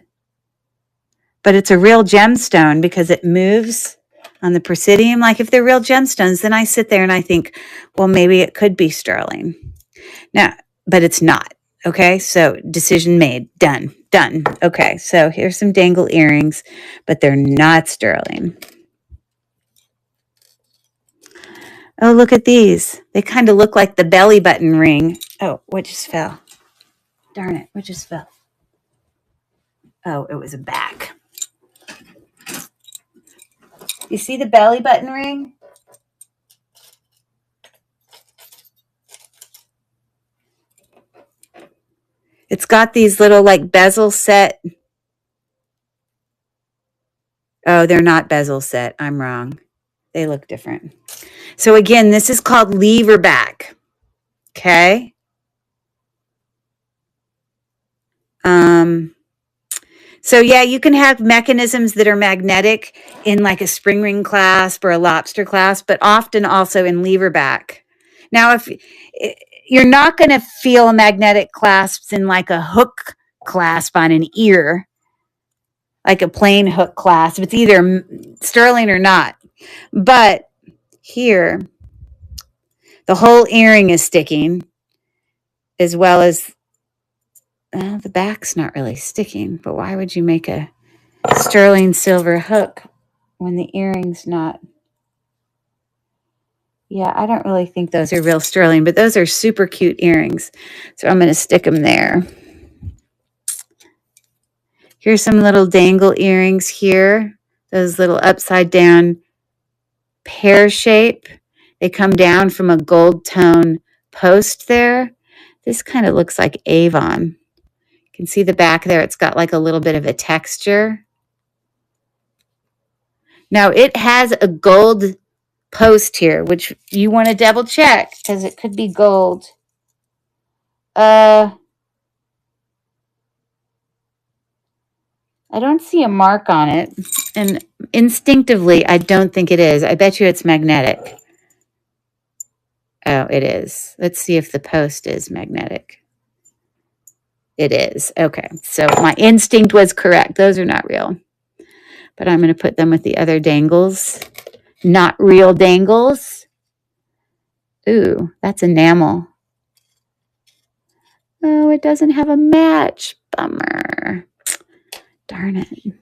But it's a real gemstone because it moves on the presidium. Like if they're real gemstones, then I sit there and I think, well, maybe it could be sterling. Now, but it's not. Okay, so decision made. Done. Okay, so here's some dangle earrings, but they're not sterling. Oh, look at these. They kind of look like the belly button ring. Oh, what just fell? Darn it, what just fell? Oh, it was a back. You see the belly button ring? It's got these little like bezel set. Oh, they're not bezel set. I'm wrong. They look different. So again, this is called lever back. Okay. So yeah, you can have mechanisms that are magnetic in like a spring ring clasp or a lobster clasp, but often also in lever back. Now, if you're not going to feel magnetic clasps in like a hook clasp on an ear, like a plain hook clasp, it's either sterling or not. But here, the whole earring is sticking, as well as the back's not really sticking. But why would you make a sterling silver hook when the earring's not? Yeah, I don't really think those are real sterling, but those are super cute earrings. So I'm going to stick them there. Here's some little dangle earrings here. Those little upside down pear shape. They come down from a gold tone post there. This kind of looks like Avon. You can see the back there. It's got like a little bit of a texture. Now it has a gold post here, which you want to double check because it could be gold. I don't see a mark on it, and instinctively, I don't think it is. I bet you it's magnetic. Oh, it is. Let's see if the post is magnetic. It is. Okay, so my instinct was correct. Those are not real. But I'm going to put them with the other dangles. Not real dangles. Ooh, that's enamel. Oh, it doesn't have a match. Bummer. Darn Darn it.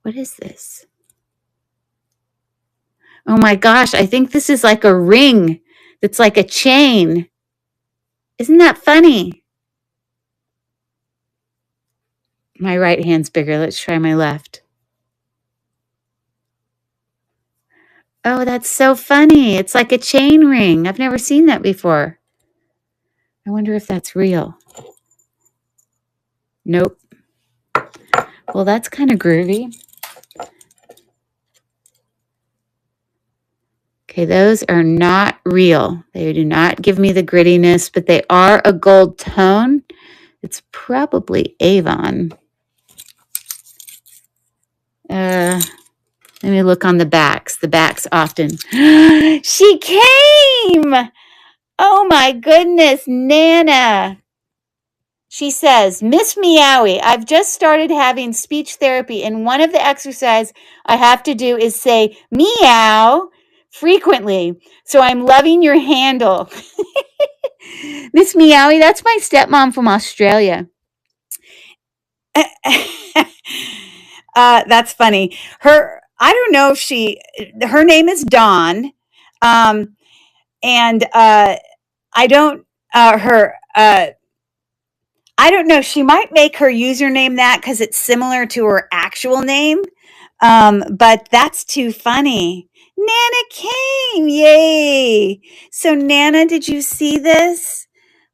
What is this? Oh my gosh, I think this is like a ring that's like a chain. Isn't that funny? My right hand's bigger. Let's try my left. Oh, that's so funny. It's like a chain ring. I've never seen that before. I wonder if that's real. Nope. Well, that's kind of groovy. Okay, those are not real. They do not give me the grittiness, but they are a gold tone. It's probably Avon. Let me look on the backs. The backs often. She came! Oh my goodness, Nana. She says, Miss Meowie, I've just started having speech therapy, and one of the exercises I have to do is say meow frequently. So I'm loving your handle. Miss Meowie, that's my stepmom from Australia. That's funny. I don't know if her name is Dawn. And I don't, I don't know. She might make her username that because it's similar to her actual name. But that's too funny. Nana came. Yay. So Nana, did you see this?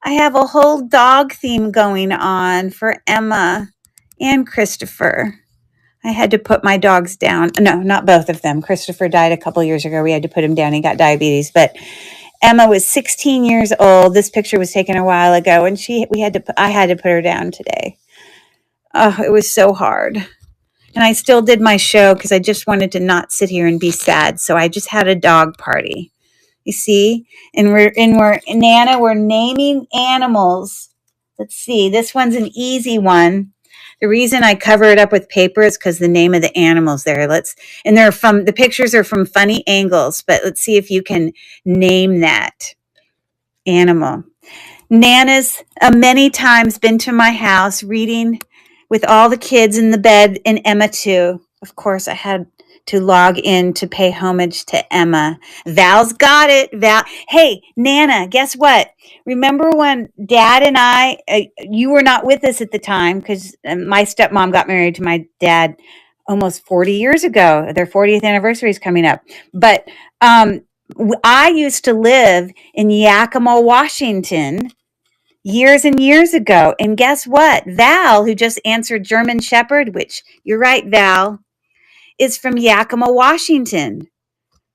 I have a whole dog theme going on for Emma and Christopher. I had to put my dogs down. No, not both of them. Christopher died a couple years ago. We had to put him down. He got diabetes. But Emma was 16 years old. This picture was taken a while ago, and I had to put her down today. Oh, it was so hard. And I still did my show because I just wanted to not sit here and be sad. So I just had a dog party. You see? And we're Nana, we're naming animals. Let's see. This one's an easy one. The reason I cover it up with paper is because the name of the animals there. The pictures are from funny angles, but let's see if you can name that animal. Nana's many times been to my house reading with all the kids in the bed, and Emma too. Of course, I had to log in to pay homage to Emma. Val's got it. Val. Hey, Nana, guess what? Remember when Dad and I, you were not with us at the time because my stepmom got married to my dad almost 40 years ago. Their 40th anniversary is coming up. But I used to live in Yakima, Washington, years and years ago. And guess what? Val, who just answered German Shepherd, which you're right, Val, is from Yakima, Washington.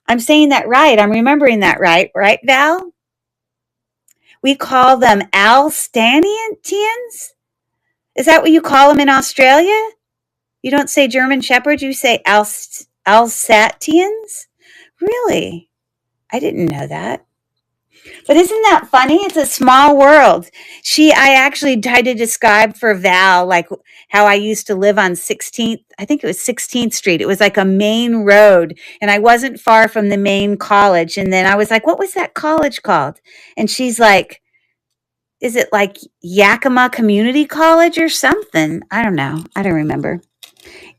I'm saying that right. I'm remembering that right. Right, Val? We call them Alsatians? Is that what you call them in Australia? You don't say German Shepherd, you say Alsatians? Really? I didn't know that. But isn't that funny? It's a small world. I actually tried to describe for Val, like how I used to live on 16th, I think it was 16th Street. It was like a main road, and I wasn't far from the main college. And then I was like, what was that college called? And she's like, is it like Yakima Community College or something? I don't know. I don't remember.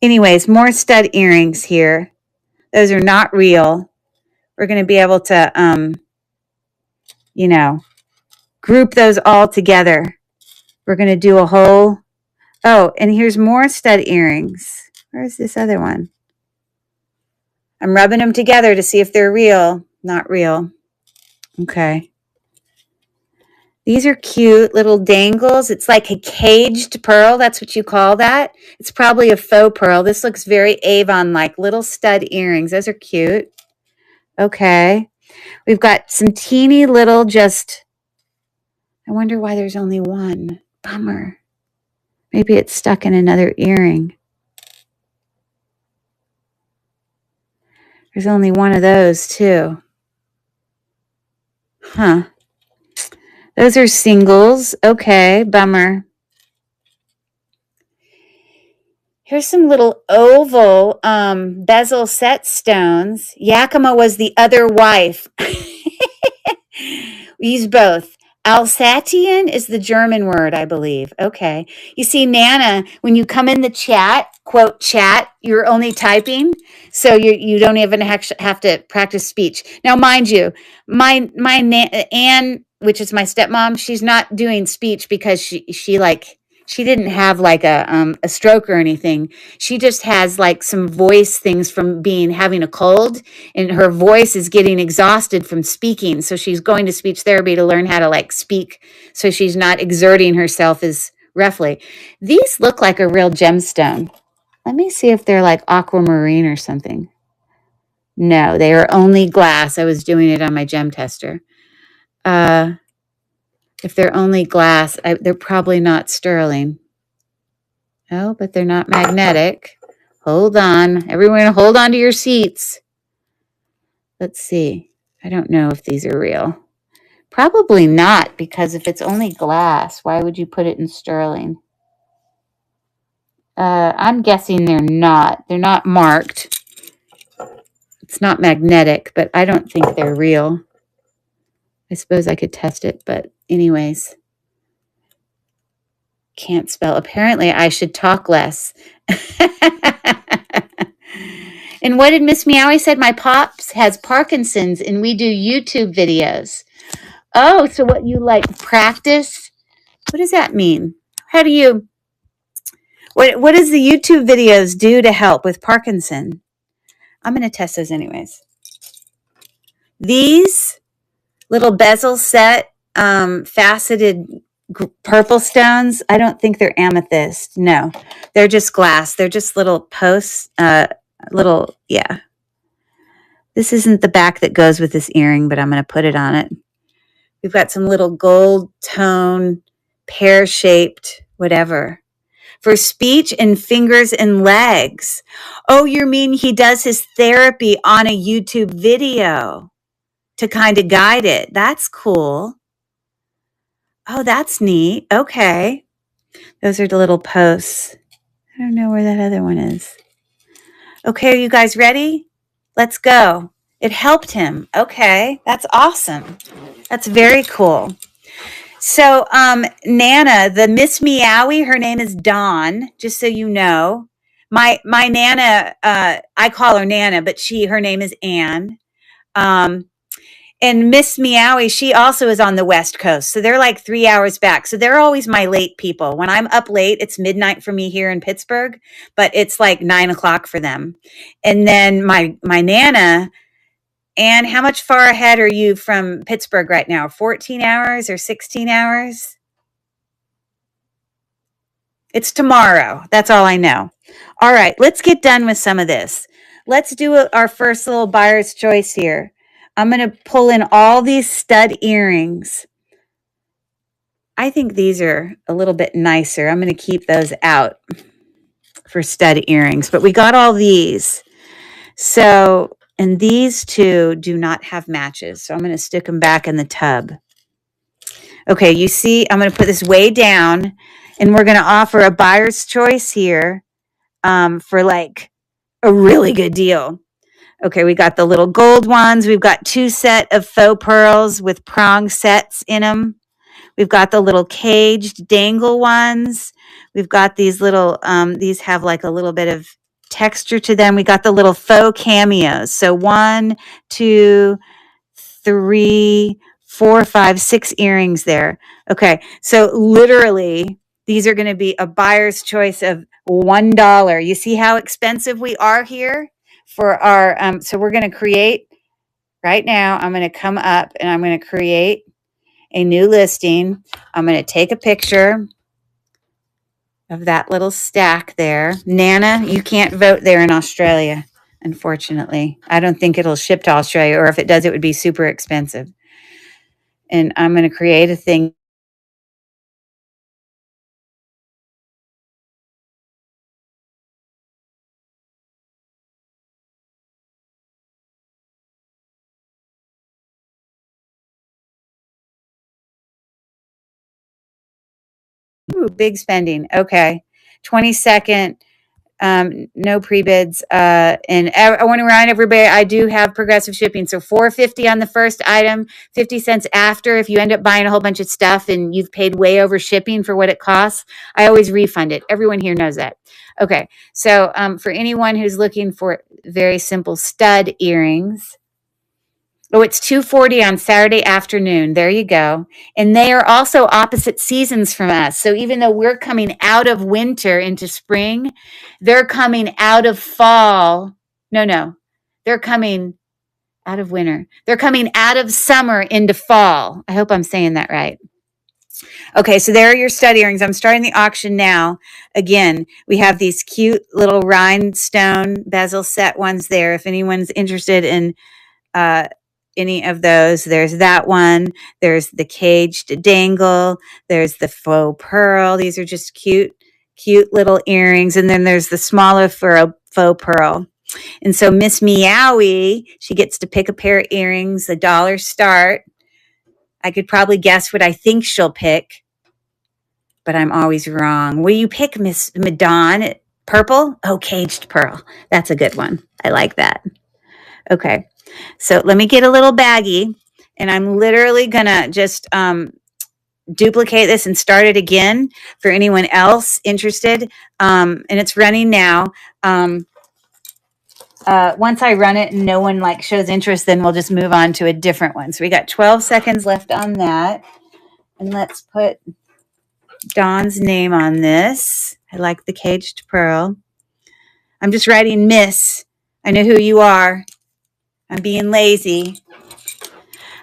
Anyways, more stud earrings here. Those are not real. We're going to be able to, group those all together. We're going to do a whole, and here's more stud earrings. Where's this other one? I'm rubbing them together to see if they're real. Not real. Okay. These are cute little dangles. It's like a caged pearl. That's what you call that. It's probably a faux pearl. This looks very Avon-like. Little stud earrings. Those are cute. Okay. We've got some teeny little I wonder why there's only one. Bummer. Maybe it's stuck in another earring. There's only one of those, too. Huh. Those are singles. Okay, bummer. Here's some little oval bezel set stones. Yakima was the other wife. We use both. Alsatian is the German word, I believe. Okay. You see, Nana, when you come in the chat, quote chat, you're only typing, so you don't even have to practice speech. Now, mind you, Anne, which is my stepmom, she's not doing speech because she didn't have like a stroke or anything. She just has like some voice things from having a cold, and her voice is getting exhausted from speaking. So she's going to speech therapy to learn how to like speak so she's not exerting herself as roughly. These look like a real gemstone. Let me see if they're like aquamarine or something. No, they are only glass. I was doing it on my gem tester. If they're only glass, they're probably not sterling. Oh, but they're not magnetic. Hold on. Everyone hold on to your seats. Let's see. I don't know if these are real. Probably not, because if it's only glass, why would you put it in sterling? I'm guessing they're not. They're not marked. It's not magnetic, but I don't think they're real. I suppose I could test it, but anyways. Can't spell. Apparently, I should talk less. And what did Miss Meowie said? My pops has Parkinson's, and we do YouTube videos. Oh, so what, you like practice? What does that mean? How do you, what does the YouTube videos do to help with Parkinson? I'm going to test those anyways. These little bezel set, faceted purple stones, I don't think they're amethyst. No, they're just glass. They're just little posts, yeah. This isn't the back that goes with this earring, but I'm going to put it on it. We've got some little gold tone, pear-shaped, whatever. For speech and fingers and legs. Oh, you mean he does his therapy on a YouTube video to kind of guide it. That's cool. Oh, that's neat. Okay. Those are the little posts. I don't know where that other one is. Okay, are you guys ready? Let's go. It helped him. Okay, that's awesome. That's very cool. So, Nana, the Miss Meowie, her name is Dawn, just so you know. My Nana, I call her Nana, but her name is Anne. And Miss Meowie, she also is on the West Coast. So they're like 3 hours back. So they're always my late people. When I'm up late, it's midnight for me here in Pittsburgh, but it's like 9 o'clock for them. And then my Nana, Anne, how much far ahead are you from Pittsburgh right now? 14 hours or 16 hours? It's tomorrow. That's all I know. All right, let's get done with some of this. Let's do our first little buyer's choice here. I'm going to pull in all these stud earrings. I think these are a little bit nicer. I'm going to keep those out for stud earrings, but we got all these. So, and these two do not have matches. So I'm going to stick them back in the tub. Okay, you see, I'm going to put this way down, and we're going to offer a buyer's choice here for like a really good deal. Okay, we got the little gold ones. We've got 2 set of faux pearls with prong sets in them. We've got the little caged dangle ones. We've got these little, these have like a little bit of texture to them. We got the little faux cameos. So 1, 2, 3, 4, 5, 6 earrings there. Okay, so literally these are going to be a buyer's choice of $1. You see how expensive we are here for our, so we're going to create right now. I'm going to come up and I'm going to create a new listing. I'm going to take a picture of that little stack there. Nana, you can't vote there in Australia, unfortunately. I don't think it'll ship to Australia, or if it does, it would be super expensive. And I'm going to create a thing. Ooh, big spending. Okay. 22nd. No pre-bids. And I want to remind everybody, I do have progressive shipping. So $4.50 on the first item, 50 cents after. If you end up buying a whole bunch of stuff and you've paid way over shipping for what it costs, I always refund it. Everyone here knows that. Okay. So for anyone who's looking for very simple stud earrings, oh, it's $2.40 on Saturday afternoon. There you go. And they are also opposite seasons from us. So even though we're coming out of winter into spring, they're coming out of fall. No, they're coming out of winter. They're coming out of summer into fall. I hope I'm saying that right. Okay, so there are your stud earrings. I'm starting the auction now. Again, we have these cute little rhinestone bezel set ones there. If anyone's interested in any of those, there's that one. There's the caged dangle. There's the faux pearl. These are just cute little earrings. And then there's the smaller faux pearl. And so Miss Meowie, she gets to pick a pair of earrings, $1 start. I could probably guess what I think she'll pick, but I'm always wrong. Will you pick Miss Madon? Purple? Oh, caged pearl. That's a good one. I like that. Okay. So let me get a little baggie, and I'm literally going to just duplicate this and start it again for anyone else interested. And it's running now. Once I run it and no one shows interest, then we'll just move on to a different one. So we got 12 seconds left on that. And let's put Dawn's name on this. I like the caged pearl. I'm just writing Miss. I know who you are. I'm being lazy.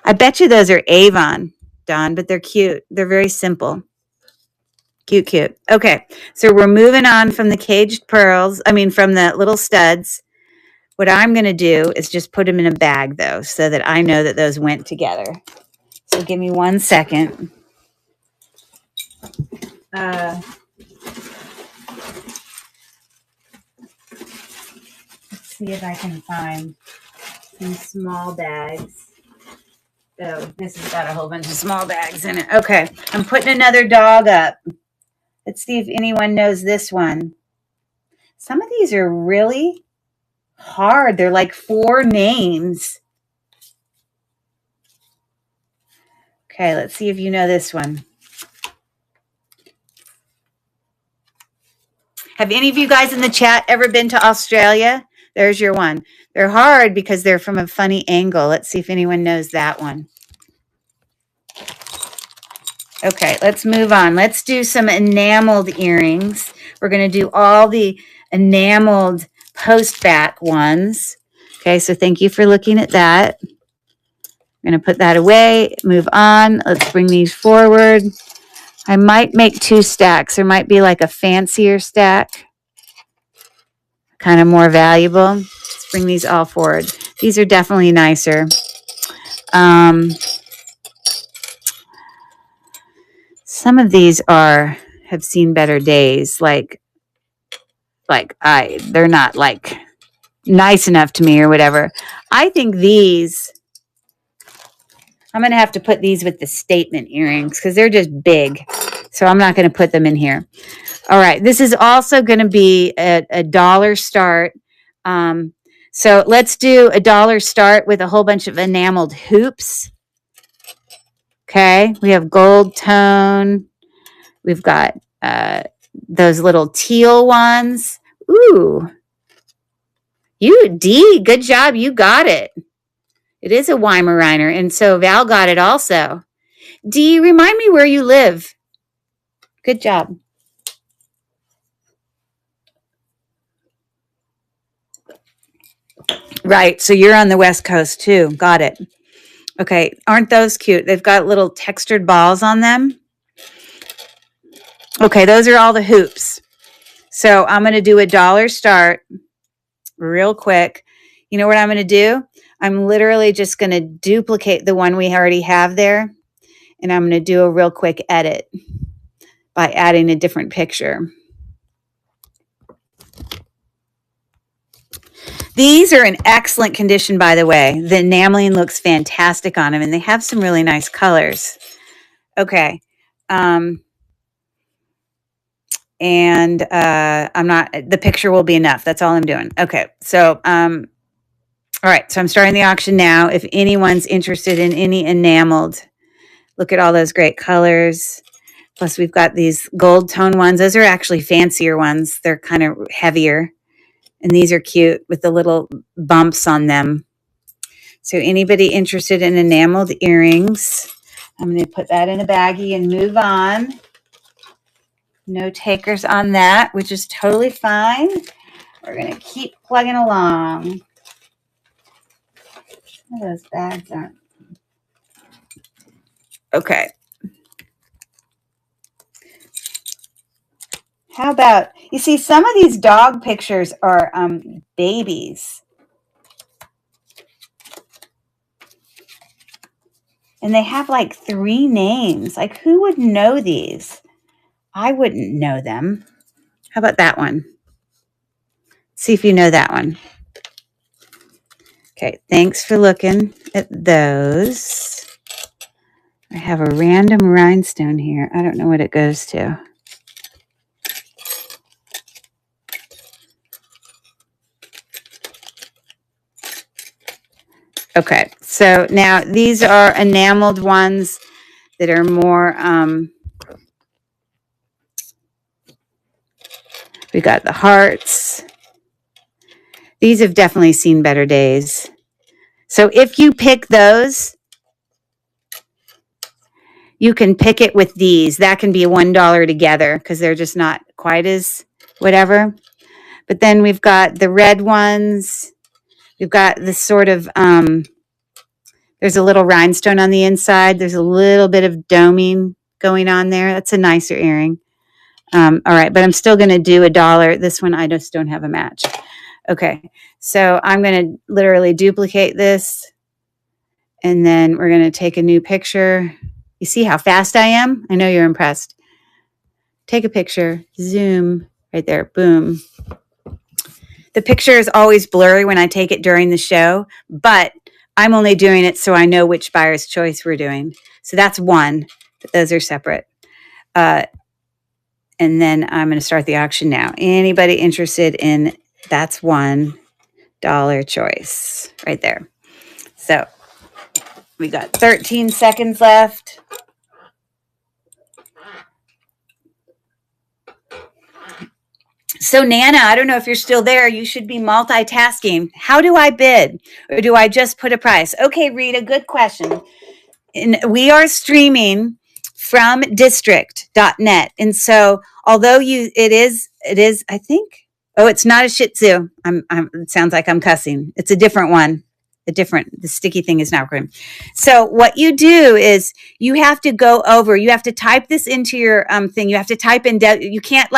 I bet you those are Avon, Dawn, but they're cute. They're very simple. Cute. Okay, so we're moving on from the caged pearls. From the little studs. What I'm going to do is just put them in a bag, though, so that I know that those went together. So give me 1 second. Let's see if I can find some small bags. Oh, this has got a whole bunch of small bags in it. Okay, I'm putting another dog up. Let's see if anyone knows this one. Some of these are really hard. They're like 4 names. Okay, let's see if you know this one. Have any of you guys in the chat ever been to Australia? There's your one. They're hard because they're from a funny angle. Let's see if anyone knows that one. Okay, let's move on. Let's do some enameled earrings. We're going to do all the enameled post-back ones. Okay, so thank you for looking at that. I'm going to put that away, move on. Let's bring these forward. I might make 2 stacks. There might be like a fancier stack, kind of more valuable. Let's bring these all forward. These are definitely nicer. Some of these have seen better days. They're not nice enough to me or whatever. I think these, I'm going to have to put these with the statement earrings because they're just big. So I'm not going to put them in here. All right. This is also going to be a $1 start. So let's do a $1 start with a whole bunch of enameled hoops. Okay. We have gold tone. We've got those little teal ones. Ooh. D, good job. You got it. It is a Weimaraner. And so Val got it also. D, remind me where you live. Good job. Right. So you're on the West Coast too. Got it. Okay. Aren't those cute? They've got little textured balls on them. Okay. Those are all the hoops. So I'm going to do a $1 start real quick. You know what I'm going to do? I'm literally just going to duplicate the one we already have there. And I'm going to do a real quick edit by adding a different picture. These are in excellent condition, by the way. The enameling looks fantastic on them, and they have some really nice colors. Okay. And the picture will be enough. That's all I'm doing. Okay. So, all right. So I'm starting the auction now. If anyone's interested in any enameled, look at all those great colors. Plus, we've got these gold tone ones. Those are actually fancier ones. They're kind of heavier. And these are cute with the little bumps on them. So anybody interested in enameled earrings, I'm going to put that in a baggie and move on. No takers on that, which is totally fine. We're going to keep plugging along. Some of those bags aren't. Okay. How about, you see, some of these dog pictures are babies. And they have like 3 names. Like, who would know these? I wouldn't know them. How about that one? See if you know that one. Okay, thanks for looking at those. I have a random rhinestone here. I don't know what it goes to. Okay, so now these are enameled ones that are more, we got the hearts. These have definitely seen better days. So if you pick those, you can pick it with these. That can be $1 together because they're just not quite as whatever. But then we've got the red ones. We've got this sort of, there's a little rhinestone on the inside. There's a little bit of doming going on there. That's a nicer earring. All right, but I'm still going to do $1. This one, I just don't have a match. Okay, so I'm going to literally duplicate this. And then we're going to take a new picture. You see how fast I am? I know you're impressed. Take a picture, zoom, right there, boom. The picture is always blurry when I take it during the show, but I'm only doing it so I know which buyer's choice we're doing. So that's one, but those are separate. And then I'm going to start the auction now. Anybody interested in, that's $1 choice right there. So we got 13 seconds left. So Nana, I don't know if you're still there. You should be multitasking. How do I bid? Or do I just put a price? Okay, Rita, good question. And we are streaming from district.net. And so although it is, I think, it's not a Shih Tzu. It sounds like I'm cussing. It's a different one. The sticky thing is not working. So what you do is you have to go over, you have to type this into your thing. You have to type in, you can't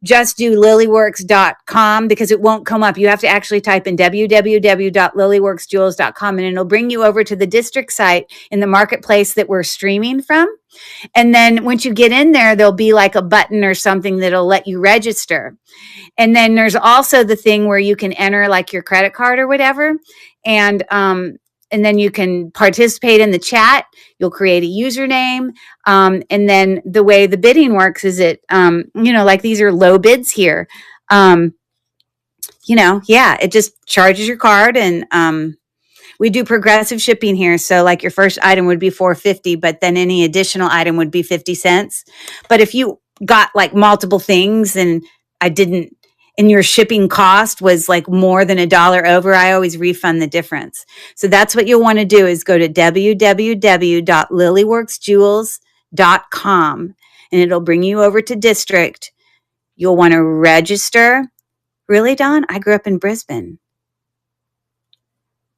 just do lilyworks.com because it won't come up. You have to actually type in www.lilyworksjewels.com and it'll bring you over to the district site in the marketplace that we're streaming from. And then once you get in there, there'll be like a button or something that'll let you register. And then there's also the thing where you can enter like your credit card or whatever. And then you can participate in the chat. You'll create a username. And then the way the bidding works is like these are low bids here. It just charges your card and we do progressive shipping here. So like your first item would be $4.50, but then any additional item would be 50 cents. But if you got like multiple things and your shipping cost was like more than $1 over, I always refund the difference. So that's what you'll want to do is go to www.lilyworksjewels.com and it'll bring you over to district. You'll want to register. Really, Dawn? I grew up in Brisbane.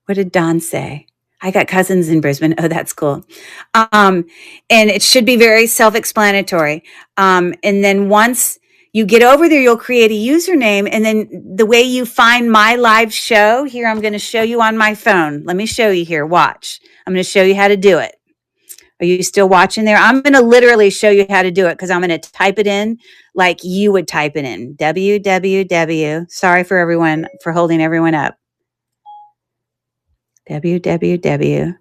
What did Dawn say? I got cousins in Brisbane. Oh, that's cool. And it should be very self-explanatory. And then once you get over there, you'll create a username. And then the way you find my live show, here, I'm going to show you on my phone. Let me show you here. Watch. I'm going to show you how to do it. Are you still watching there? I'm going to literally show you how to do it because I'm going to type it in like you would type it in. www. Sorry for everyone, for holding everyone up. www.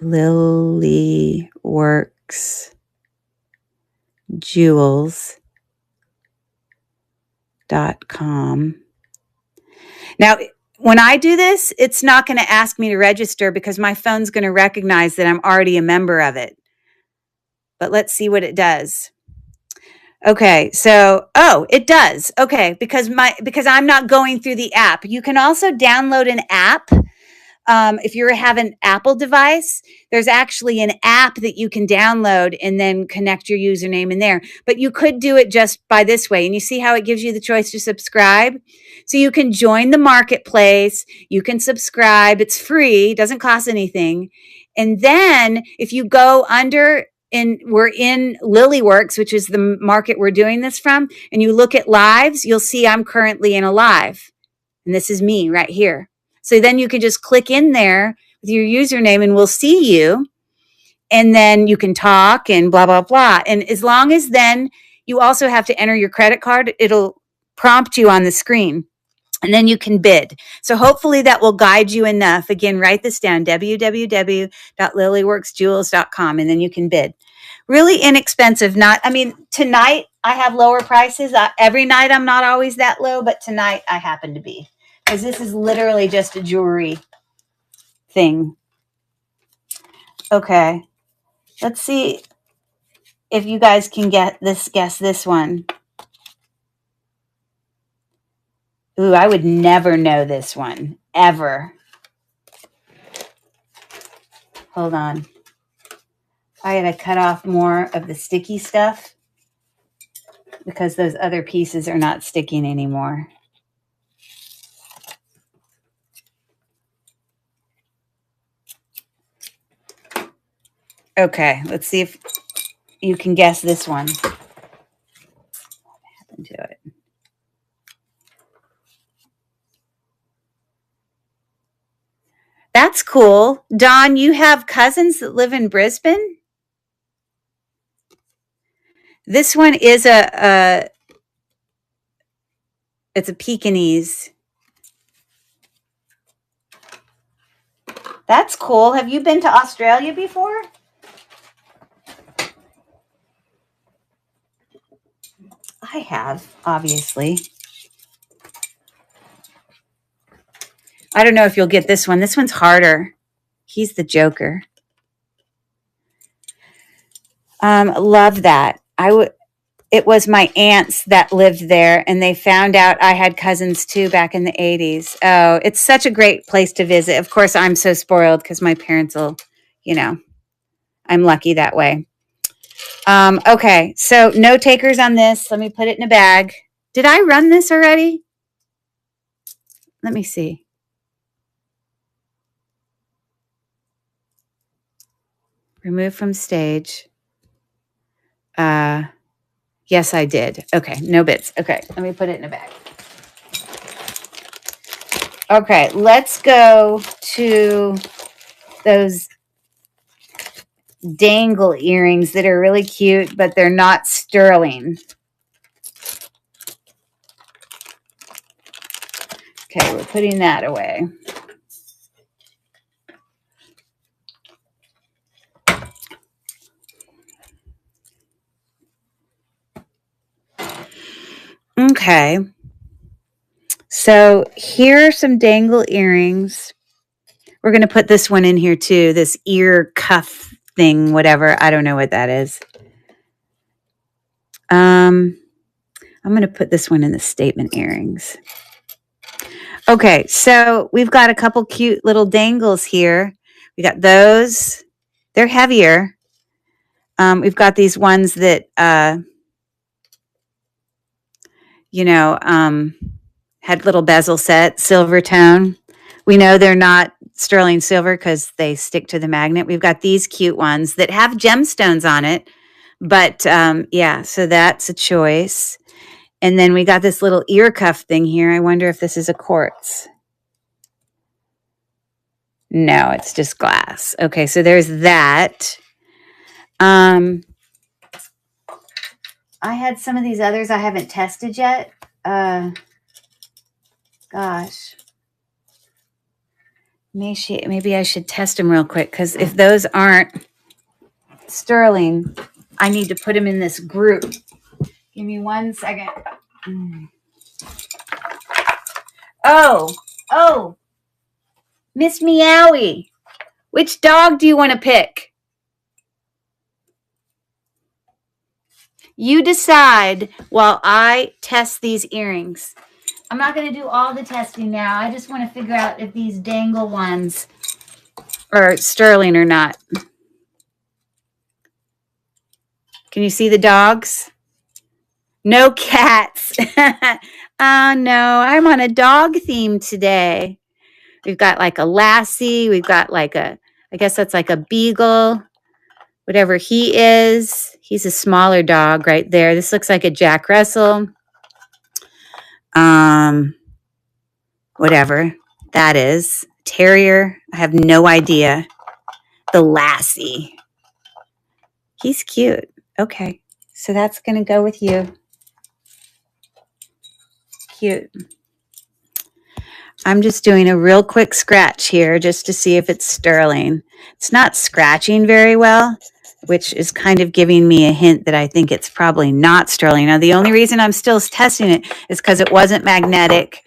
lilyworksjewels.com. Now, when I do this, it's not going to ask me to register because my phone's going to recognize that I'm already a member of it. But let's see what it does. Okay, so it does. Okay, because I'm not going through the app. You can also download an app. If you have an Apple device, there's actually an app that you can download and then connect your username in there. But you could do it just by this way. And you see how it gives you the choice to subscribe? So you can join the marketplace. You can subscribe. It's free. It doesn't cost anything. And then if you go under, and we're in Lilyworks, which is the market we're doing this from, and you look at lives, you'll see I'm currently in a live. And this is me right here. So then you can just click in there with your username and we'll see you. And then you can talk and blah, blah, blah. And as long as then you also have to enter your credit card, it'll prompt you on the screen. And then you can bid. So hopefully that will guide you enough. Again, write this down, www.lilyworksjewels.com, and then you can bid. Really inexpensive. Tonight I have lower prices. Every night I'm not always that low, but tonight I happen to be. Because this is literally just a jewelry thing. Okay. Let's see if you guys can guess this one. Ooh, I would never know this one, ever. Hold on. I gotta cut off more of the sticky stuff because those other pieces are not sticking anymore. Okay, let's see if you can guess this one. What happened to it? That's cool. Dawn, you have cousins that live in Brisbane? This one is it's a Pekingese. That's cool. Have you been to Australia before? I have, obviously. I don't know if you'll get this one. This one's harder. He's the Joker. Love that. It was my aunts that lived there, and they found out I had cousins too back in the 80s. Oh, it's such a great place to visit. Of course, I'm so spoiled because my parents will, I'm lucky that way. Okay, so no takers on this. Let me put it in a bag. Did I run this already? Let me see. Remove from stage. Yes, I did. Okay, no bits. Okay, let me put it in a bag. Okay, let's go to those dangle earrings that are really cute, but they're not sterling. Okay, we're putting that away. Okay. So here are some dangle earrings. We're going to put this one in here too, this ear cuff thing, whatever. I don't know what that is. I'm going to put this one in the statement earrings. Okay, so we've got a couple cute little dangles here. We got those. They're heavier. We've got these ones that, had little bezel set, silver tone. We know they're not sterling silver because they stick to the magnet. We've got these cute ones that have gemstones on it. But, so that's a choice. And then we got this little ear cuff thing here. I wonder if this is a quartz. No, it's just glass. Okay, so there's that. I had some of these others I haven't tested yet. Gosh. Maybe I should test them real quick, because if those aren't sterling, I need to put them in this group. Give me 1 second. Oh, Miss Meowie. Which dog do you want to pick? You decide while I test these earrings. I'm not going to do all the testing now. I just want to figure out if these dangle ones are sterling or not. Can you see the dogs? No cats. Oh, no. I'm on a dog theme today. We've got like a Lassie. We've got like I guess that's like a Beagle. Whatever he is. He's a smaller dog right there. This looks like a Jack Russell. Whatever that is. Terrier. I have no idea. The Lassie. He's cute. Okay. So that's going to go with you. Cute. I'm just doing a real quick scratch here just to see if it's sterling. It's not scratching very well, which is kind of giving me a hint that I think it's probably not sterling. Now, the only reason I'm still testing it is because it wasn't magnetic.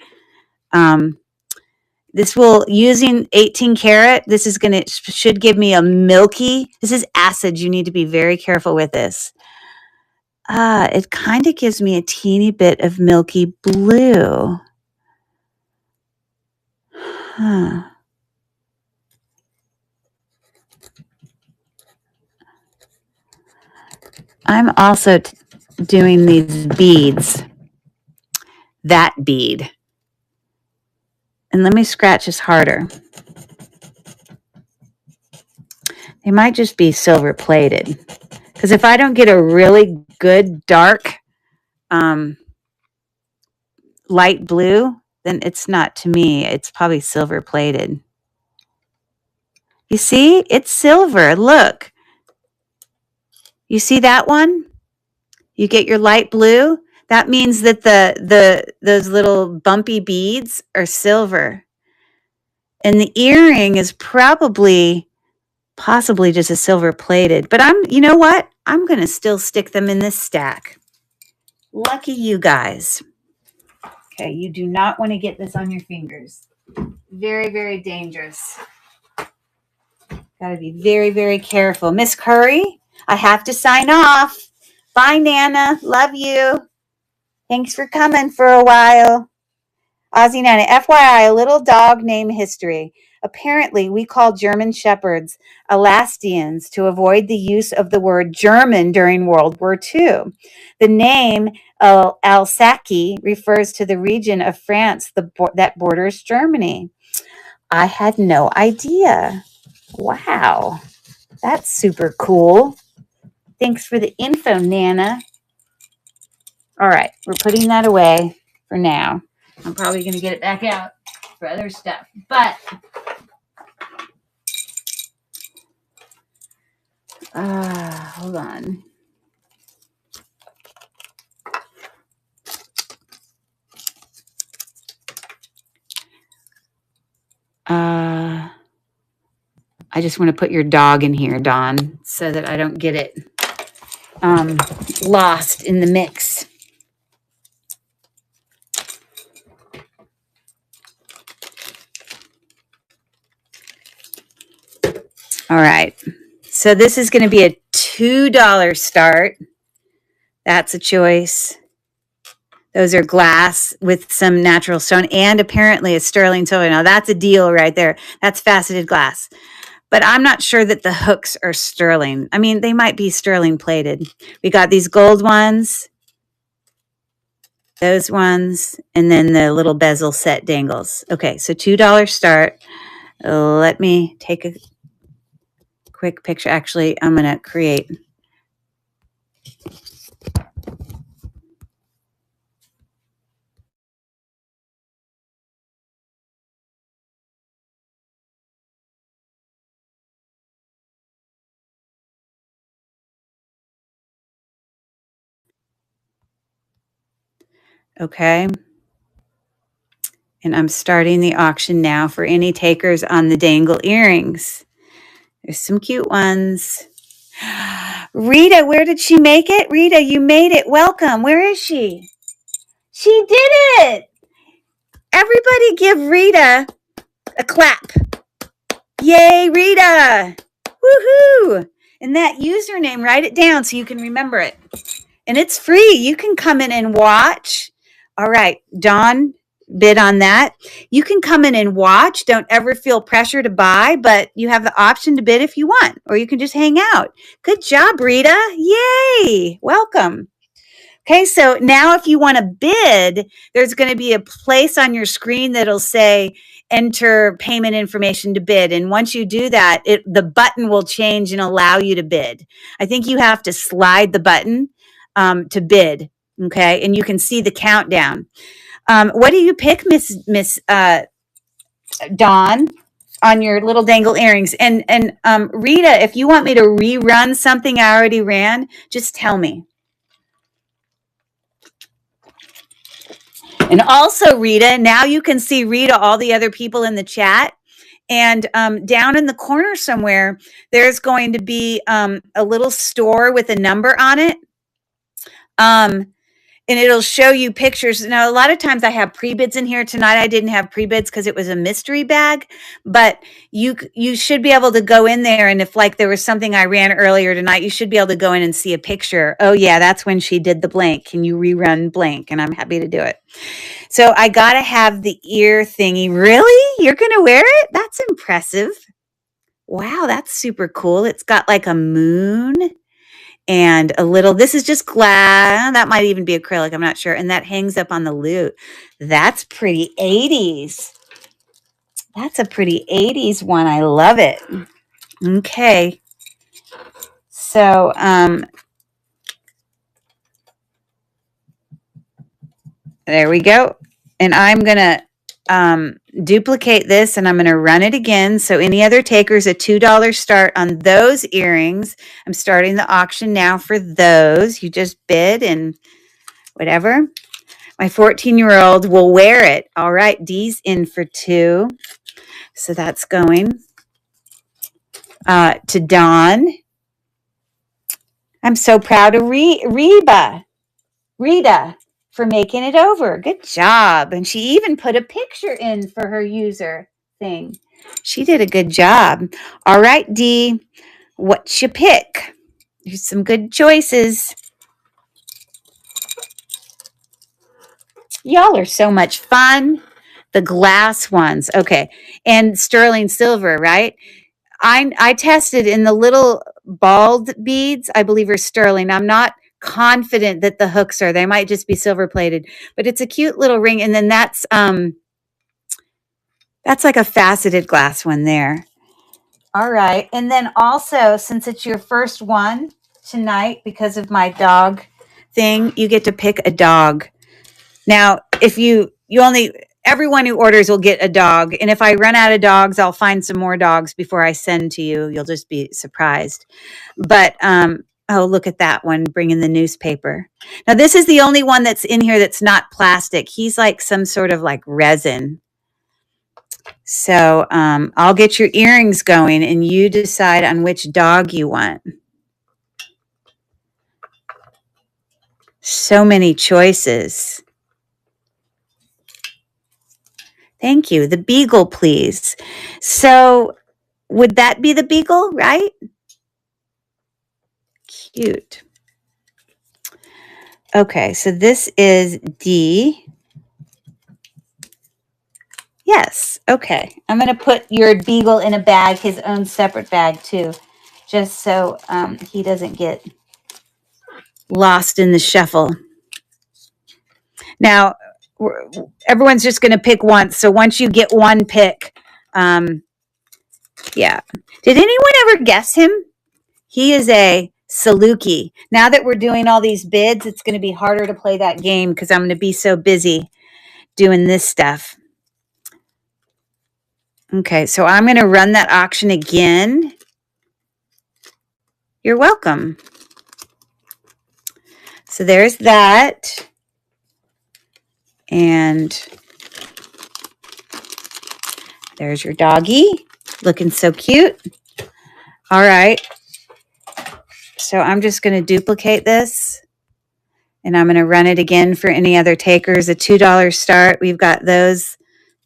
This will, using 18 karat, this is going to, should give me a milky, this is acid. You need to be very careful with this. It kind of gives me a teeny bit of milky blue. Huh. I'm also doing these beads. That bead. And let me scratch this harder. They might just be silver plated. Because if I don't get a really good dark light blue, then it's not, to me, it's probably silver plated. You see? It's silver. Look. You see that one? You get your light blue. That means that those little bumpy beads are silver. And the earring is possibly just a silver plated. But you know what? I'm going to still stick them in this stack. Lucky you guys. Okay, you do not want to get this on your fingers. Very, very dangerous. Got to be very, very careful. Miss Curry, I have to sign off. Bye, Nana. Love you. Thanks for coming for a while. Ozzy Nana, FYI, a little dog name history. Apparently, we call German shepherds Alastians to avoid the use of the word German during World War II. The name Alsace refers to the region of France that borders Germany. I had no idea. Wow, that's super cool. Thanks for the info, Nana. All right, we're putting that away for now. I'm probably going to get it back out for other stuff. But hold on. I just want to put your dog in here, Dawn, so that I don't get it lost in the mix. All right. So this is going to be a $2 start. That's a choice. Those are glass with some natural stone and apparently a sterling silver. Now that's a deal right there. That's faceted glass. But I'm not sure that the hooks are sterling. I mean, they might be sterling plated. We got these gold ones, those ones, and then the little bezel set dangles. Okay, so $2 start. Let me take a quick picture. Actually, I'm going to create. Okay. And I'm starting the auction now for any takers on the dangle earrings. There's some cute ones. Rita, where did she make it? Rita, you made it. Welcome. Where is she? She did it. Everybody give Rita a clap. Yay, Rita. Woohoo. And that username, write it down so you can remember it. And it's free. You can come in and watch. All right, Dawn bid on that. You can come in and watch. Don't ever feel pressure to buy, but you have the option to bid if you want, or you can just hang out. Good job, Rita. Yay. Welcome. Okay, so now if you want to bid, there's going to be a place on your screen that'll say enter payment information to bid. And once you do that, the button will change and allow you to bid. I think you have to slide the button to bid. Okay, and you can see the countdown. What do you pick, Miss Dawn, on your little dangle earrings? And Rita, if you want me to rerun something I already ran, just tell me. And also, Rita, now you can see Rita, all the other people in the chat. And down in the corner somewhere, there's going to be a little store with a number on it. And it'll show you pictures. Now, a lot of times I have pre-bids in here. Tonight I didn't have pre-bids because it was a mystery bag. But you should be able to go in there, and if like there was something I ran earlier tonight, you should be able to go in and see a picture. Oh yeah, that's when she did the blank. Can you rerun blank? And I'm happy to do it. So I gotta have the ear thingy. Really? You're gonna wear it? That's impressive. Wow, that's super cool. It's got like a moon and a little, this is just glass. That might even be acrylic. I'm not sure. And that hangs up on the loot. That's pretty 80s. That's a pretty 80s one. I love it. Okay. So, there we go. And I'm going to duplicate this, and I'm going to run it again. So any other takers, a $2 start on those earrings. I'm starting the auction now for those. You just bid and whatever. My 14-year-old will wear it. All right, D's in for 2. So that's going to Dawn. I'm so proud of Rita, for making it over. Good job. And she even put a picture in for her user thing. She did a good job. All right, D, what you pick? Here's some good choices. Y'all are so much fun. The glass ones. Okay. And sterling silver, right? I tested in the little bald beads, I believe are sterling. I'm not confident that the hooks are. They might just be silver plated, but it's a cute little ring. And then that's like a faceted glass one there. All right. And then also, since it's your first one tonight, because of my dog thing, you get to pick a dog. Now, if everyone who orders will get a dog. And if I run out of dogs, I'll find some more dogs before I send to you. You'll just be surprised. But, oh, look at that one, bringing the newspaper. Now, this is the only one that's in here that's not plastic. He's like some sort of like resin. So I'll get your earrings going, and you decide on which dog you want. So many choices. Thank you. The beagle, please. So would that be the beagle, right? Cute. Okay, so this is D. Yes, okay. I'm going to put your beagle in a bag, his own separate bag too, just so he doesn't get lost in the shuffle. Now, everyone's just going to pick once. So once you get one pick, yeah. Did anyone ever guess him? He is a Saluki. Now that we're doing all these bids, it's going to be harder to play that game because I'm going to be so busy doing this stuff. Okay, so I'm going to run that auction again. You're welcome. So there's that. And There's your doggy, looking so cute. All right. So I'm just going to duplicate this, and I'm going to run it again for any other takers. A $2 start. We've got those.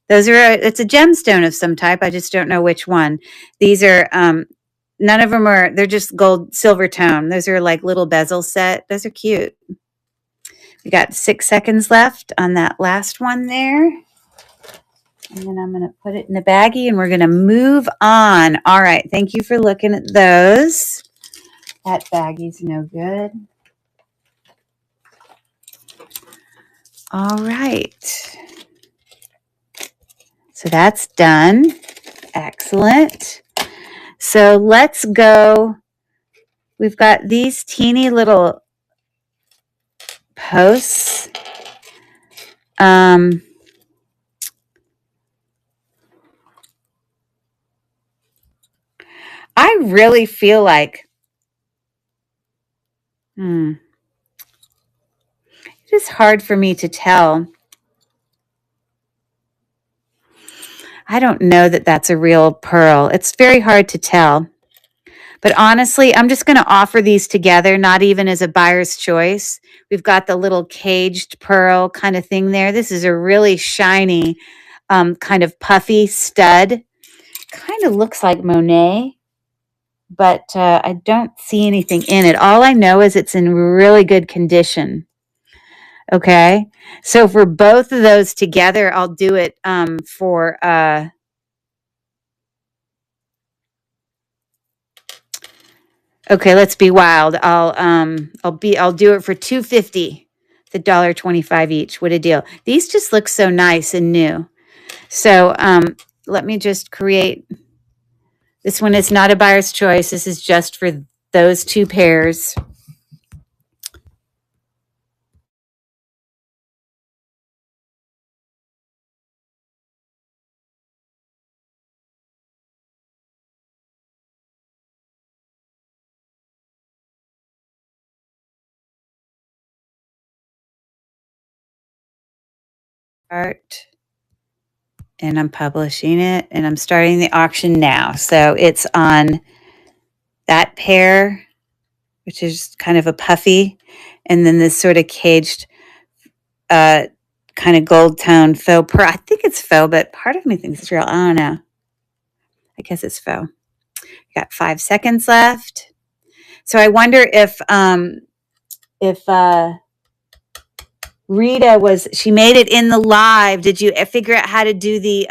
Those are, it's a gemstone of some type. I just don't know which one. These are, none of them are, they're just gold, silver tone. Those are like little bezel set. Those are cute. We got 6 seconds left on that last one there. And then I'm going to put it in the baggie and we're going to move on. All right. Thank you for looking at those. That baggie's no good. All right. So that's done. Excellent. So let's go. We've got these teeny little posts. I really feel like, it is hard for me to tell. I don't know that that's a real pearl. It's very hard to tell. But honestly, I'm just going to offer these together, not even as a buyer's choice. We've got the little caged pearl kind of thing there. This is a really shiny, kind of puffy stud. Kind of looks like Monet, but I don't see anything in it. All I know is it's in really good condition. Okay. So for both of those together, I'll do it for okay, let's be wild. I'll do it for $2.50. The $1.25 each. What a deal. These just look so nice and new. So let me just create, this one is not a buyer's choice. This is just for those two pairs. Art. And I'm publishing it and I'm starting the auction now. So it's on that pair, which is kind of a puffy, and then this sort of caged, kind of gold tone faux pearl. I think it's faux, but part of me thinks it's real. I don't know. I guess it's faux. Got 5 seconds left. So I wonder if Rita she made it in the live. Did you figure out how to do the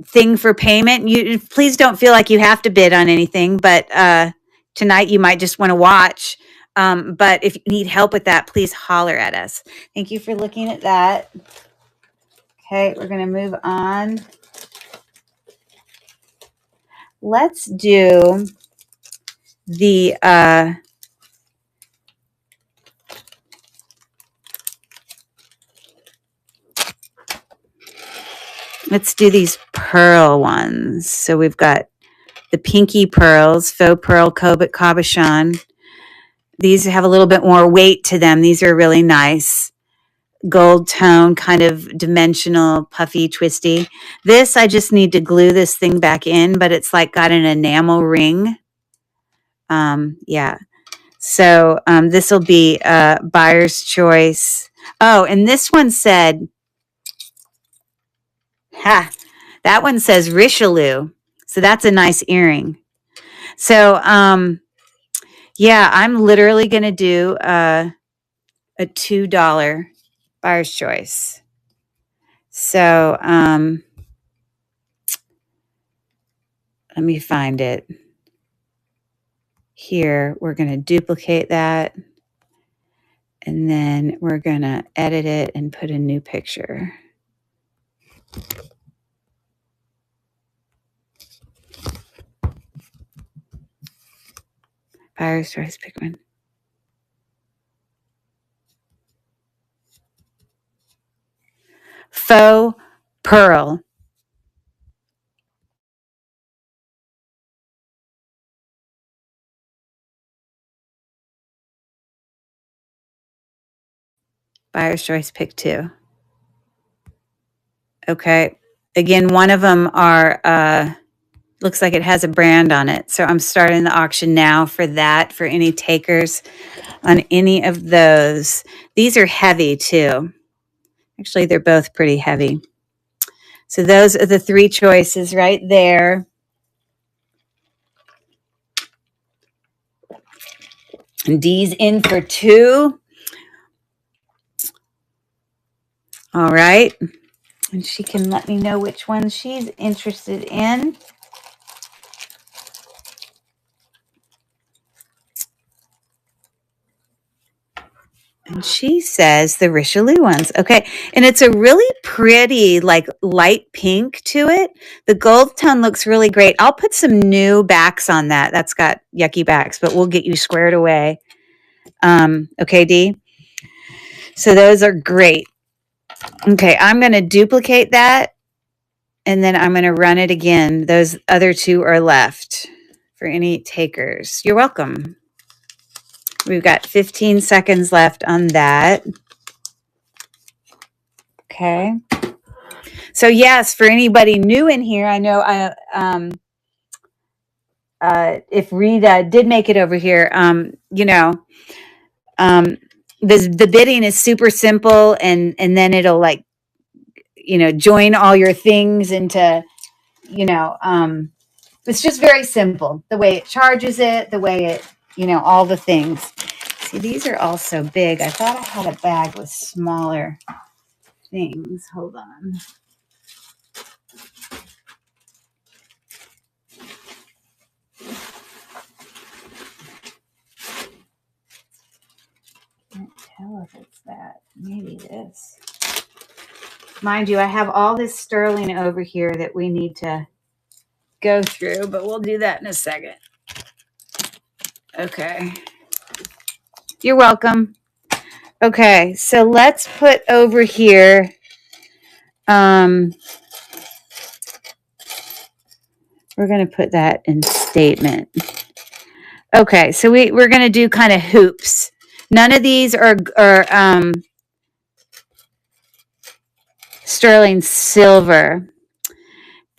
thing for payment? You please don't feel like you have to bid on anything, but tonight you might just want to watch. But if you need help with that, please holler at us. Thank you for looking at that. Okay, we're going to move on. Let's do the let's do these pearl ones. So we've got the pinky pearls, faux pearl cabochon. These have a little bit more weight to them. These are really nice. Gold tone, kind of dimensional, puffy, twisty. This, I just need to glue this thing back in, but it's like got an enamel ring. Yeah. So this will be buyer's choice. Oh, and this one said, that one says Richelieu. So that's a nice earring. So, yeah, I'm literally going to do a $2 buyer's choice. So, let me find it. Here, we're going to duplicate that. And then we're going to edit it and put a new picture. Buyer's choice, pick one. Faux pearl. Buyer's choice, pick 2. Okay. Again, one of them are, looks like it has a brand on it. So I'm starting the auction now for that, for any takers on any of those. These are heavy too. Actually, they're both pretty heavy. So those are the three choices right there. And D's in for 2. All right. And she can let me know which one she's interested in. And she says the Richelieu ones. Okay. And it's a really pretty, like light pink to it. The gold tone looks really great. I'll put some new backs on that. That's got yucky backs, but we'll get you squared away. Okay, Dee. So those are great. Okay. I'm going to duplicate that. And then I'm going to run it again. Those other 2 are left for any takers. You're welcome. We've got 15 seconds left on that. Okay. So yes, for anybody new in here, I know if Rita did make it over here, the bidding is super simple, and then it'll like, join all your things into, it's just very simple. The way it charges it, the way it, all the things. See, these are all so big. I thought I had a bag with smaller things. Hold on. Can't tell if it's that. Maybe this. Mind you, I have all this sterling over here that we need to go through, but we'll do that in a second. Okay. You're welcome. Okay, so let's put over here. We're going to put that in statement. Okay, so we're going to do kind of hoops. None of these are sterling silver.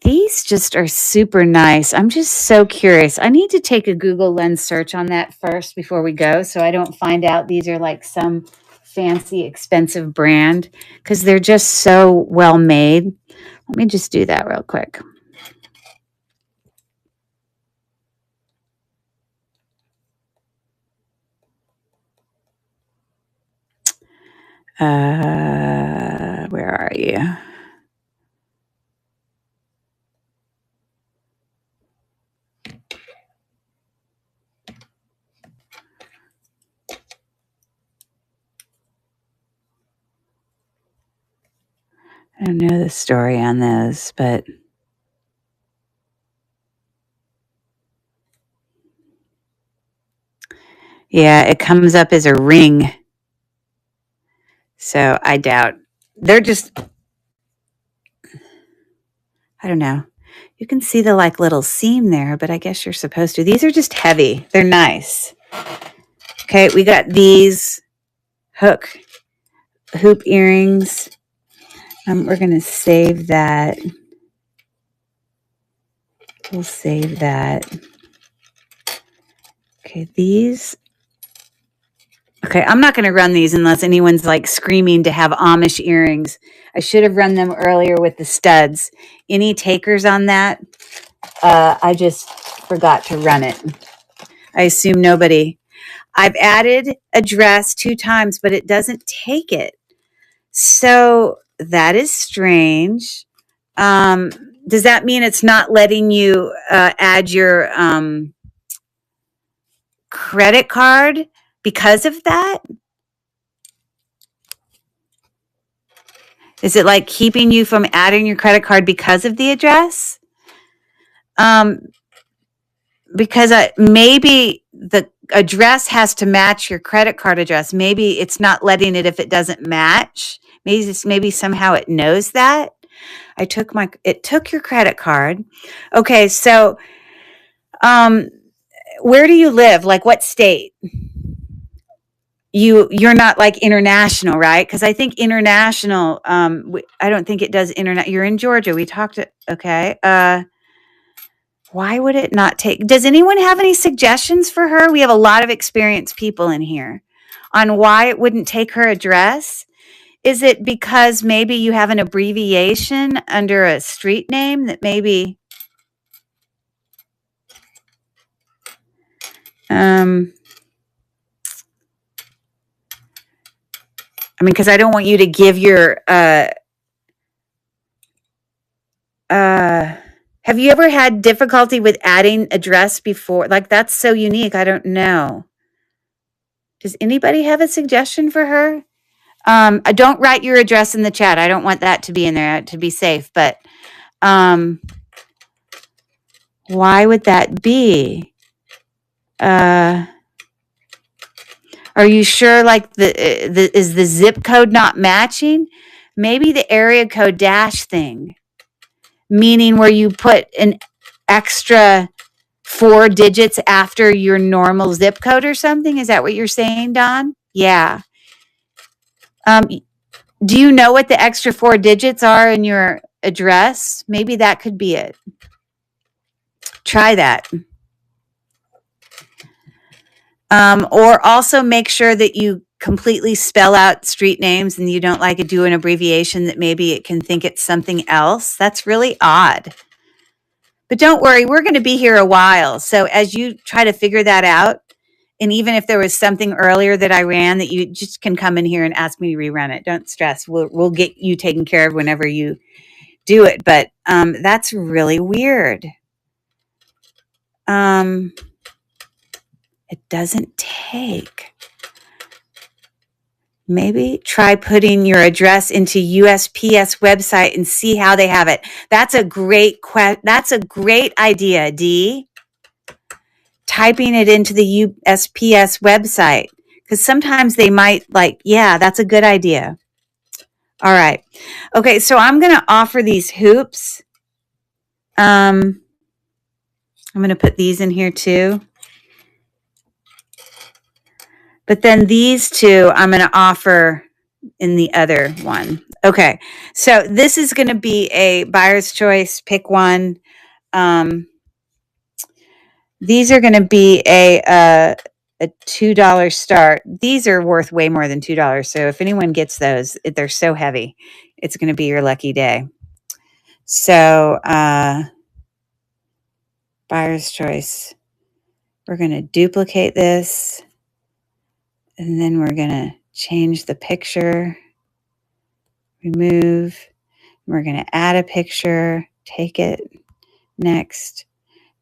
These just are super nice. I'm just so curious. I need to take a Google Lens search on that first before we go, so I don't find out these are like some fancy, expensive brand, because they're just so well made. Let me just do that real quick. Where are you? I don't know the story on those, but yeah, it comes up as a ring. So I doubt. They're just, I don't know. You can see the like little seam there, but I guess you're supposed to. These are just heavy. They're nice. Okay, we got these hoop earrings. We're going to save that. We'll save that. Okay, these. Okay, I'm not going to run these unless anyone's like screaming to have Amish earrings. I should have run them earlier with the studs. Any takers on that? I just forgot to run it. I assume nobody. I've added address 2 times, but it doesn't take it. So that is strange. Does that mean it's not letting you add your credit card because of that? Is it like keeping you from adding your credit card because of the address? Because maybe the address has to match your credit card address. Maybe it's not letting it if it doesn't match. Maybe somehow it knows that. It took your credit card. Okay, so where do you live? Like what state? you're not like international, right? Because I think international, I don't think it does internet. You're in Georgia. We talked it. Okay. Why would it not take? Does anyone have any suggestions for her? We have a lot of experienced people in here on why it wouldn't take her address. Is it because maybe you have an abbreviation under a street name that maybe, I mean, because I don't want you to give your, have you ever had difficulty with adding address before? Like, that's so unique. I don't know. Does anybody have a suggestion for her? Don't write your address in the chat. I don't want that to be in there to be safe. But why would that be? Are you sure? Like is the zip code not matching? Maybe the area code dash thing, meaning where you put an extra 4 digits after your normal zip code or something. Is that what you're saying, Don? Yeah. Do you know what the extra 4 digits are in your address? Maybe that could be it. Try that. Or also make sure that you completely spell out street names and you don't like to do an abbreviation that maybe it can think it's something else. That's really odd. But don't worry, we're going to be here a while. So as you try to figure that out, and even if there was something earlier that I ran that you just can come in here and ask me to rerun it. Don't stress. We'll get you taken care of whenever you do it. But that's really weird. It doesn't take. Maybe try putting your address into USPS website and see how they have it. That's a great idea, Dee. Typing it into the USPS website, because sometimes they might that's a good idea. All right. Okay, so I'm going to offer these hoops. I'm going to put these in here too. But then these two I'm going to offer in the other one. Okay, so this is going to be a buyer's choice. Pick one. These are going to be a $2 start. These are worth way more than $2. So if anyone gets those, they're so heavy. It's going to be your lucky day. So buyer's choice. We're going to duplicate this. And then we're going to change the picture. Remove. We're going to add a picture. Take it. Next.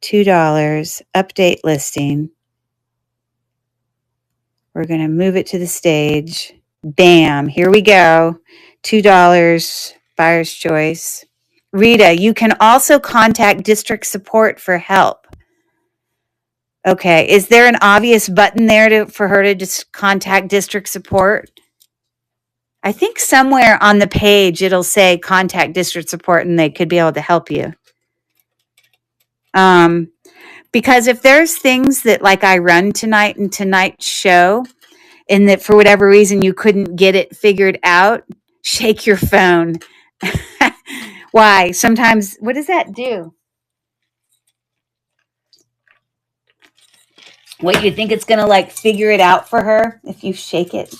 $2. Update listing. We're going to move it to the stage. Bam. Here we go. $2. Buyer's choice. Rita, you can also contact district support for help. Okay. Is there an obvious button there for her to just contact district support? I think somewhere on the page it'll say contact district support and they could be able to help you. Because if there's things that like I run tonight in tonight's show and that for whatever reason you couldn't get it figured out, shake your phone. Why? Sometimes, what does that do? What, you think it's going to like figure it out for her if you shake it?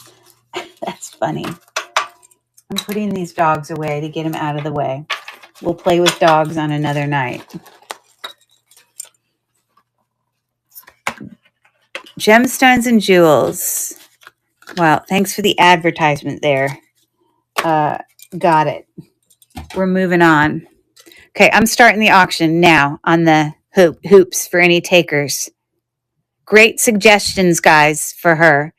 That's funny. I'm putting these dogs away to get them out of the way. We'll play with dogs on another night. Gemstones and jewels. Wow, thanks for the advertisement there. Got it. We're moving on. Okay, I'm starting the auction now on the hoops for any takers. Great suggestions, guys, for her.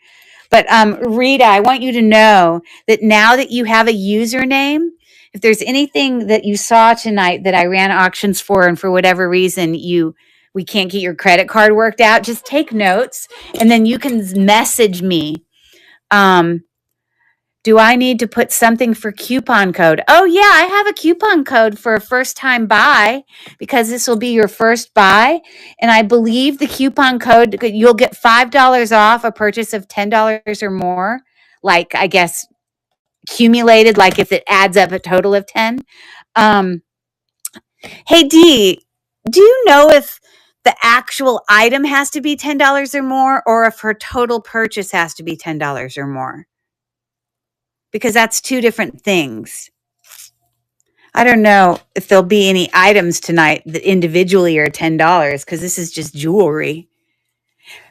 But Rita, I want you to know that now that you have a username, if there's anything that you saw tonight that I ran auctions for and for whatever reason we can't get your credit card worked out, just take notes and then you can message me Do I need to put something for coupon code? Oh, yeah, I have a coupon code for a first-time buy because this will be your first buy. And I believe the coupon code, you'll get $5 off a purchase of $10 or more. Like, I guess, accumulated, like if it adds up a total of 10. Hey, Dee, do you know if the actual item has to be $10 or more, or if her total purchase has to be $10 or more? Because that's two different things. I don't know if there'll be any items tonight that individually are $10 because this is just jewelry.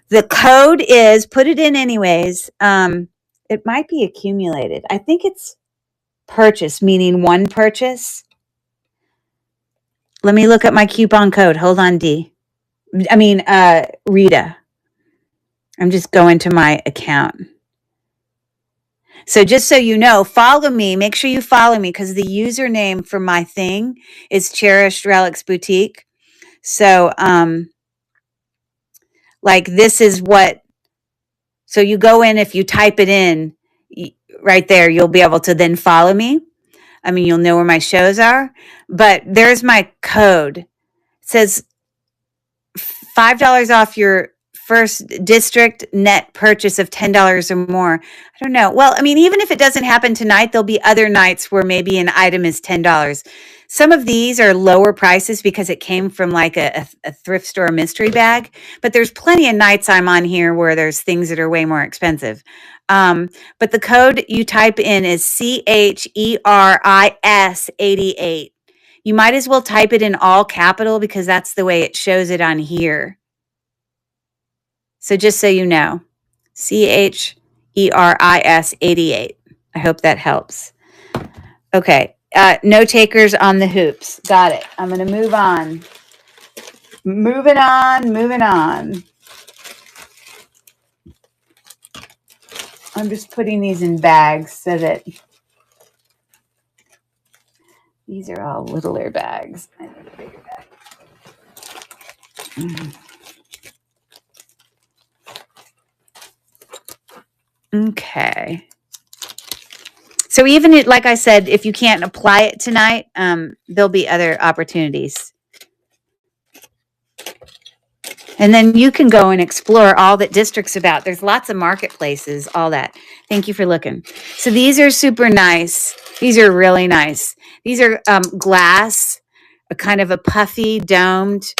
The code is, put it in anyways. It might be accumulated. I think it's purchase, meaning one purchase. Let me look at my coupon code. Hold on, Rita. I'm just going to my account. So just so you know, follow me. Make sure you follow me because the username for my thing is Cherished Relics Boutique. So, like this is what, so you go in, if you type it in right there, you'll be able to then follow me. I mean, you'll know where my shows are, but there's my code. It says $5 off your first district net purchase of $10 or more. I don't know. Well, I mean, even if it doesn't happen tonight, there'll be other nights where maybe an item is $10. Some of these are lower prices because it came from like a thrift store mystery bag, but there's plenty of nights I'm on here where there's things that are way more expensive. But the code you type in is CHERIS 88. You might as well type it in all capital because that's the way it shows it on here. So just so you know, CHERIS 88. I hope that helps. Okay. No takers on the hoops. Got it. I'm going to move on. Moving on. I'm just putting these in bags so that these are all littler bags. I need a bigger bag. Okay. So even like I said, if you can't apply it tonight, there'll be other opportunities. And then you can go and explore all that District's about. There's lots of marketplaces, all that. Thank you for looking. So these are super nice. These are really nice. These are glass, a kind of a puffy, domed,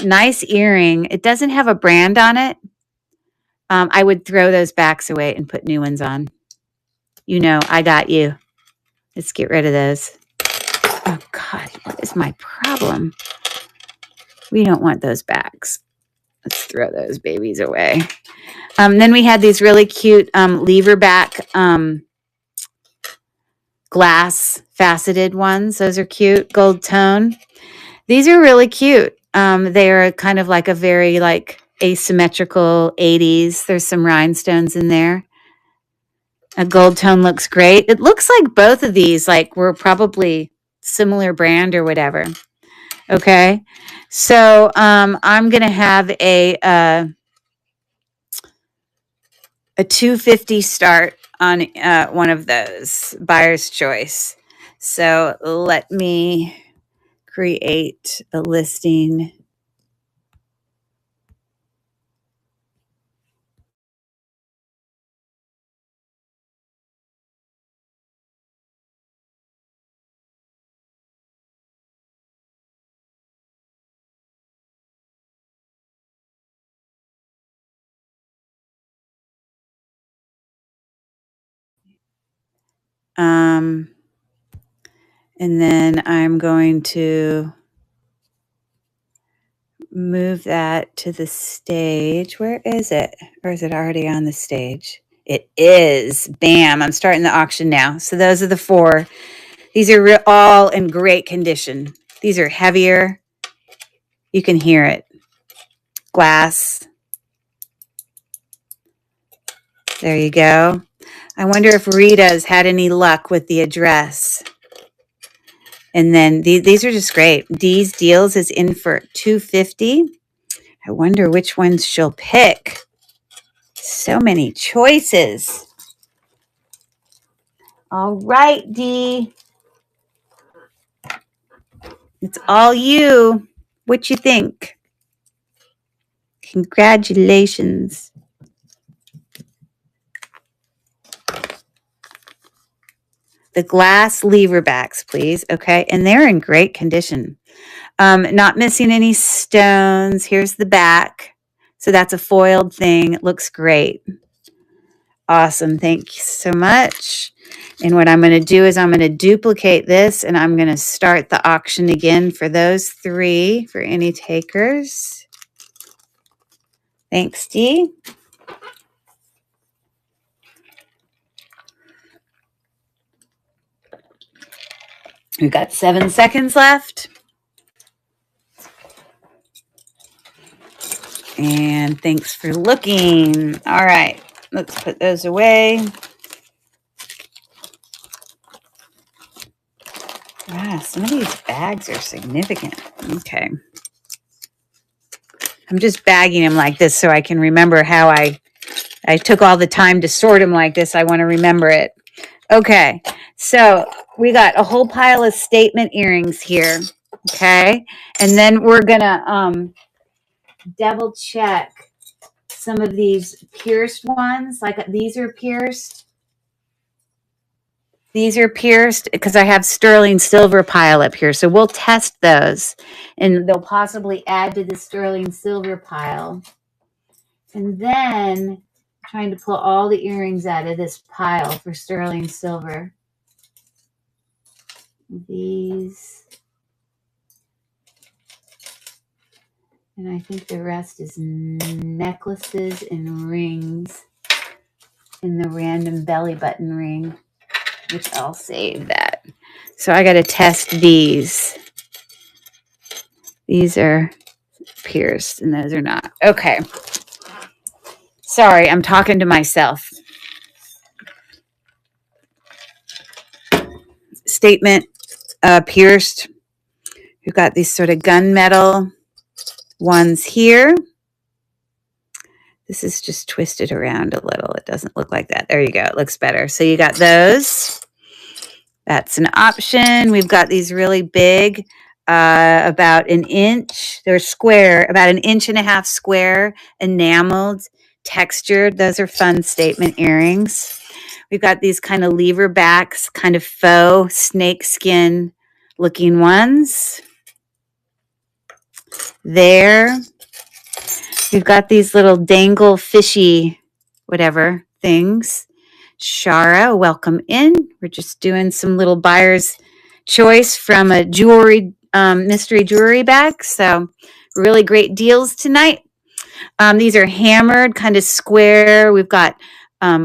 nice earring. It doesn't have a brand on it. I would throw those backs away and put new ones on. You know, I got you. Let's get rid of those. Oh, God, what is my problem? We don't want those bags. Let's throw those babies away. Then we had these really cute lever back glass faceted ones. Those are cute. Gold tone. These are really cute. They are kind of like a very like asymmetrical 80s. There's some rhinestones in there. A gold tone looks great. It looks like both of these like were probably similar brand or whatever. Okay. So I'm going to have a $250 start on one of those, buyer's choice. So let me create a listing. And then I'm going to move that to the stage. Where is it? Or is it already on the stage? It is. Bam. I'm starting the auction now. So those are the 4. These are all in great condition. These are heavier. You can hear it. Glass. There you go. I wonder if Rita's had any luck with the address. And then these are just great. Dee's Deals is in for $250. I wonder which ones she'll pick. So many choices. All right, Dee. It's all you. What you think? Congratulations. The glass lever backs, please. Okay, and they're in great condition. Not missing any stones. Here's the back. So that's a foiled thing. It looks great. Awesome. Thank you so much. And what I'm going to do is I'm going to duplicate this and I'm going to start the auction again for those 3 for any takers. Thanks, Dee. We've got 7 seconds left. And thanks for looking. All right, let's put those away. Ah, some of these bags are significant. Okay. I'm just bagging them like this so I can remember how I took all the time to sort them like this. I want to remember it. Okay, so we got a whole pile of statement earrings here. Okay, and then we're gonna double check some of these pierced ones. Like these are pierced. These are pierced because I have sterling silver pile up here. So we'll test those and they'll possibly add to the sterling silver pile. And then trying to pull all the earrings out of this pile for sterling silver. These. And I think the rest is necklaces and rings in the random belly button ring, which I'll save that. So I got to test these. These are pierced and those are not. Okay. Sorry, I'm talking to myself. Statement pierced. We've got these sort of gunmetal ones here. This is just twisted around a little. It doesn't look like that. There you go. It looks better. So you got those. That's an option. We've got these really big, about an inch. They're square, about 1.5 inches square, enameled, textured. Those are fun statement earrings. We've got these kind of lever backs, kind of faux snake skin looking ones. There. We've got these little dangle fishy whatever things. Shara, welcome in. We're just doing some little buyer's choice from a jewelry, mystery jewelry bag. So really great deals tonight. These are hammered, kind of square. We've got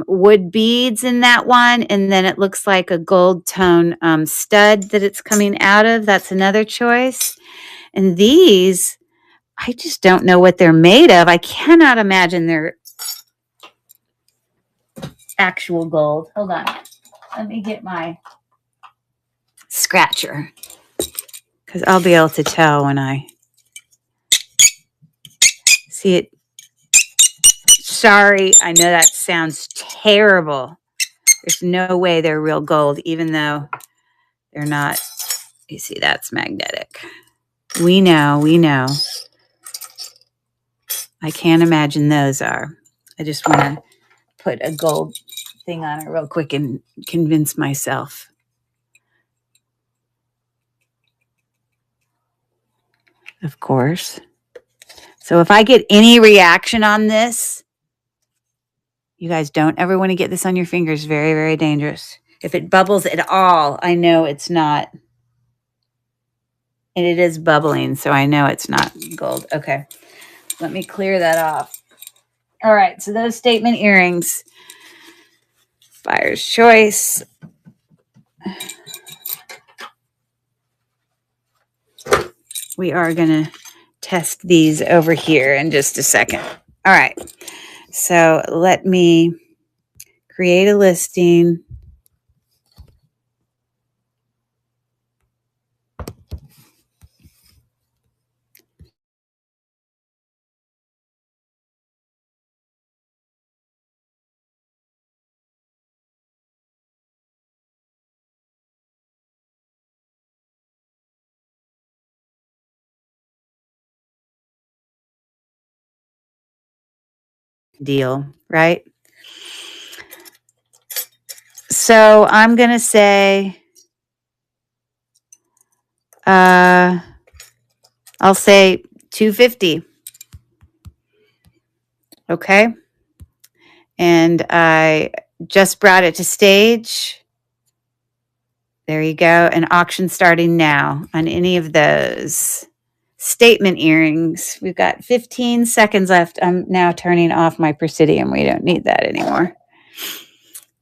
wood beads in that one. And then it looks like a gold tone stud that it's coming out of. That's another choice. And these, I just don't know what they're made of. I cannot imagine they're actual gold. Hold on. Let me get my scratcher because I'll be able to tell when I see it. Sorry, I know that sounds terrible. There's no way they're real gold, even though they're not. You see, that's magnetic. We know, we know. I can't imagine those are. I just want to put a gold thing on it real quick and convince myself. Of course. So if I get any reaction on this, you guys don't ever want to get this on your fingers. Very, very dangerous. If it bubbles at all, I know it's not. And it is bubbling, so I know it's not gold. Okay, let me clear that off. All right, so those statement earrings. Buyer's choice. We are going to test these over here in just a second. All right, so let me create a listing. deal, right? So I'm going to say, I'll say 250. Okay. And I just brought it to stage. There you go. An auction starting now on any of those statement earrings. We've got 15 seconds left. I'm now turning off my Presidium. We don't need that anymore.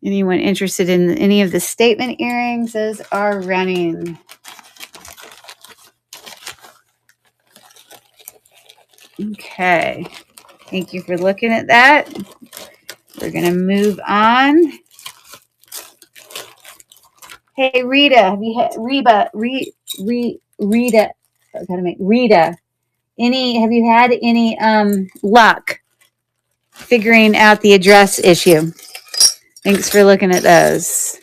Anyone interested in any of the statement earrings? Those are running. Okay. Thank you for looking at that. We're going to move on. Hey, Rita, have you had Rita? I gotta make Rita. Have you had any luck figuring out the address issue? Thanks for looking at those.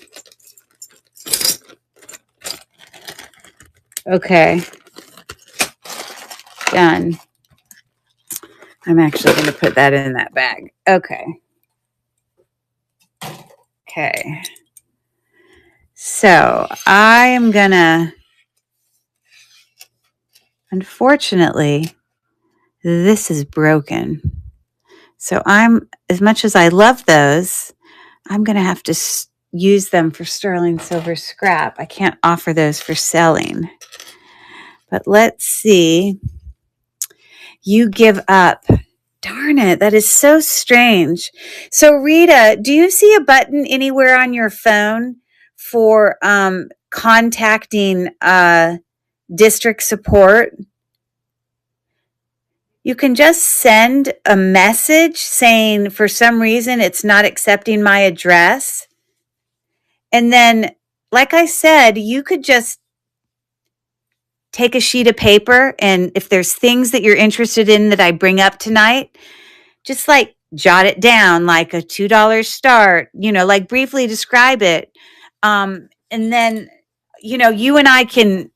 Okay. Done. I'm actually going to put that in that bag. Okay. Okay. So I am going to, unfortunately, this is broken. So as much as I love those, I'm going to have to use them for sterling silver scrap. I can't offer those for selling. But let's see. You give up. Darn it. That is so strange. So Rita, do you see a button anywhere on your phone for contacting district support? You can just send a message saying for some reason it's not accepting my address. And then, like I said, you could just take a sheet of paper, and if there's things that you're interested in that I bring up tonight, just like jot it down, like a $2 start, like briefly describe it. And then, you and I can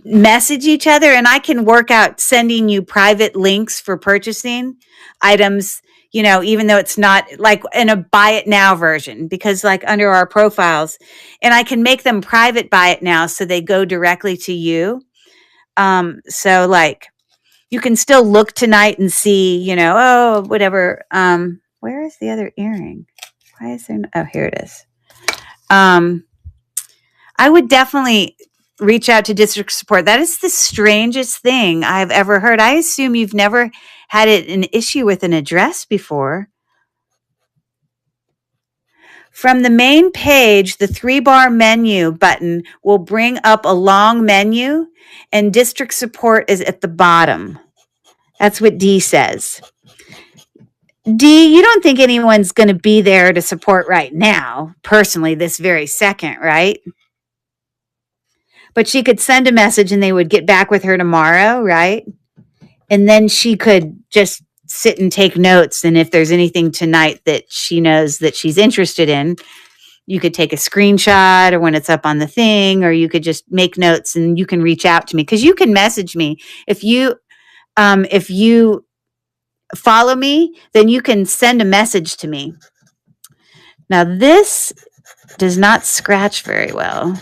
message each other, and I can work out sending you private links for purchasing items, even though it's not like in a buy it now version, because like under our profiles, and I can make them private buy it now so they go directly to you. So like you can still look tonight and see, whatever. Where is the other earring? Why is there here it is. I would definitely reach out to district support. That is the strangest thing I've ever heard. I assume you've never had an issue with an address before. From the main page, the 3-bar menu button will bring up a long menu, and district support is at the bottom. That's what D says. D, you don't think anyone's going to be there to support right now, personally, this very second, right? But she could send a message and they would get back with her tomorrow, right? And then she could just sit and take notes. And if there's anything tonight that she knows that she's interested in, you could take a screenshot or when it's up on the thing, or you could just make notes and you can reach out to me, because you can message me. If you follow me, then you can send a message to me. Now this does not scratch very well.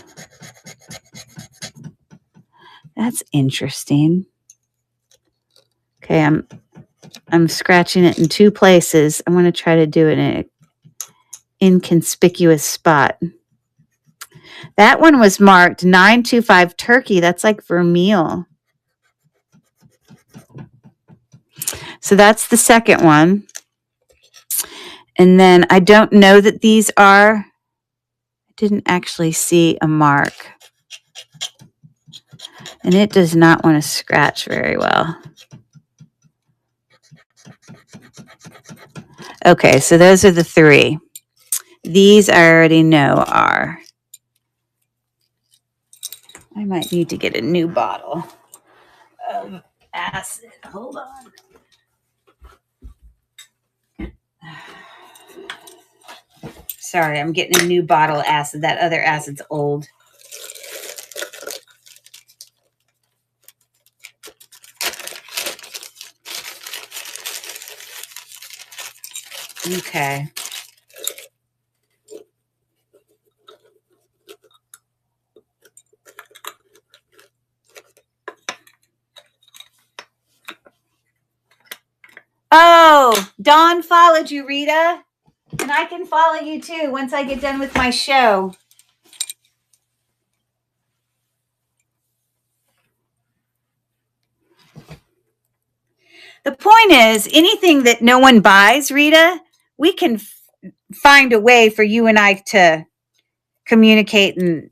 That's interesting. Okay, I'm scratching it in 2 places. I'm going to try to do it in an inconspicuous spot. That one was marked 925 turkey. That's like vermeil. So that's the second one. And then I don't know that these are, I didn't actually see a mark. And it does not want to scratch very well. Okay, so those are the 3. These I already know are. I might need to get a new bottle of acid. Hold on. Sorry, I'm getting a new bottle of acid. That other acid's old. Okay. Oh, Dawn followed you, Rita. And I can follow you too once I get done with my show. The point is, anything that no one buys, Rita, we can find a way for you and I to communicate and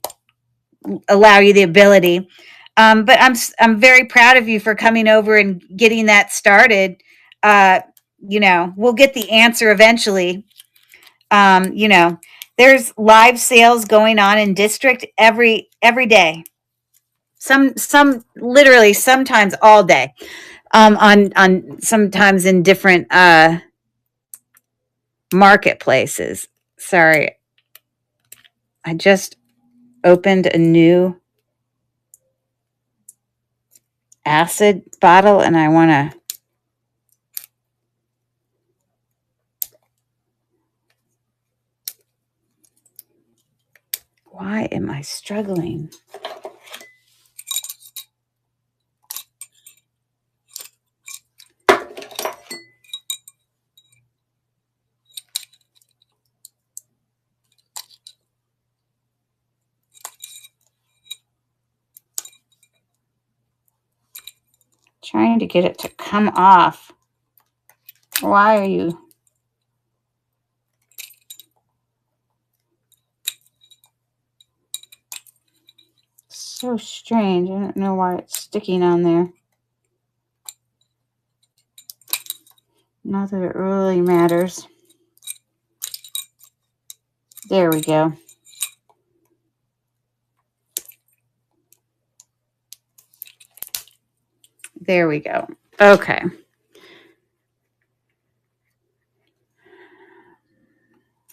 allow you the ability. But I'm very proud of you for coming over and getting that started. We'll get the answer eventually. There's live sales going on in district every day. Some literally sometimes all day. On sometimes in different marketplaces. Sorry, I just opened a new acid bottle and I want to. Why am I struggling? Trying to get it to come off. Why are you? So strange. I don't know why it's sticking on there. Not that it really matters. There we go. There we go. Okay.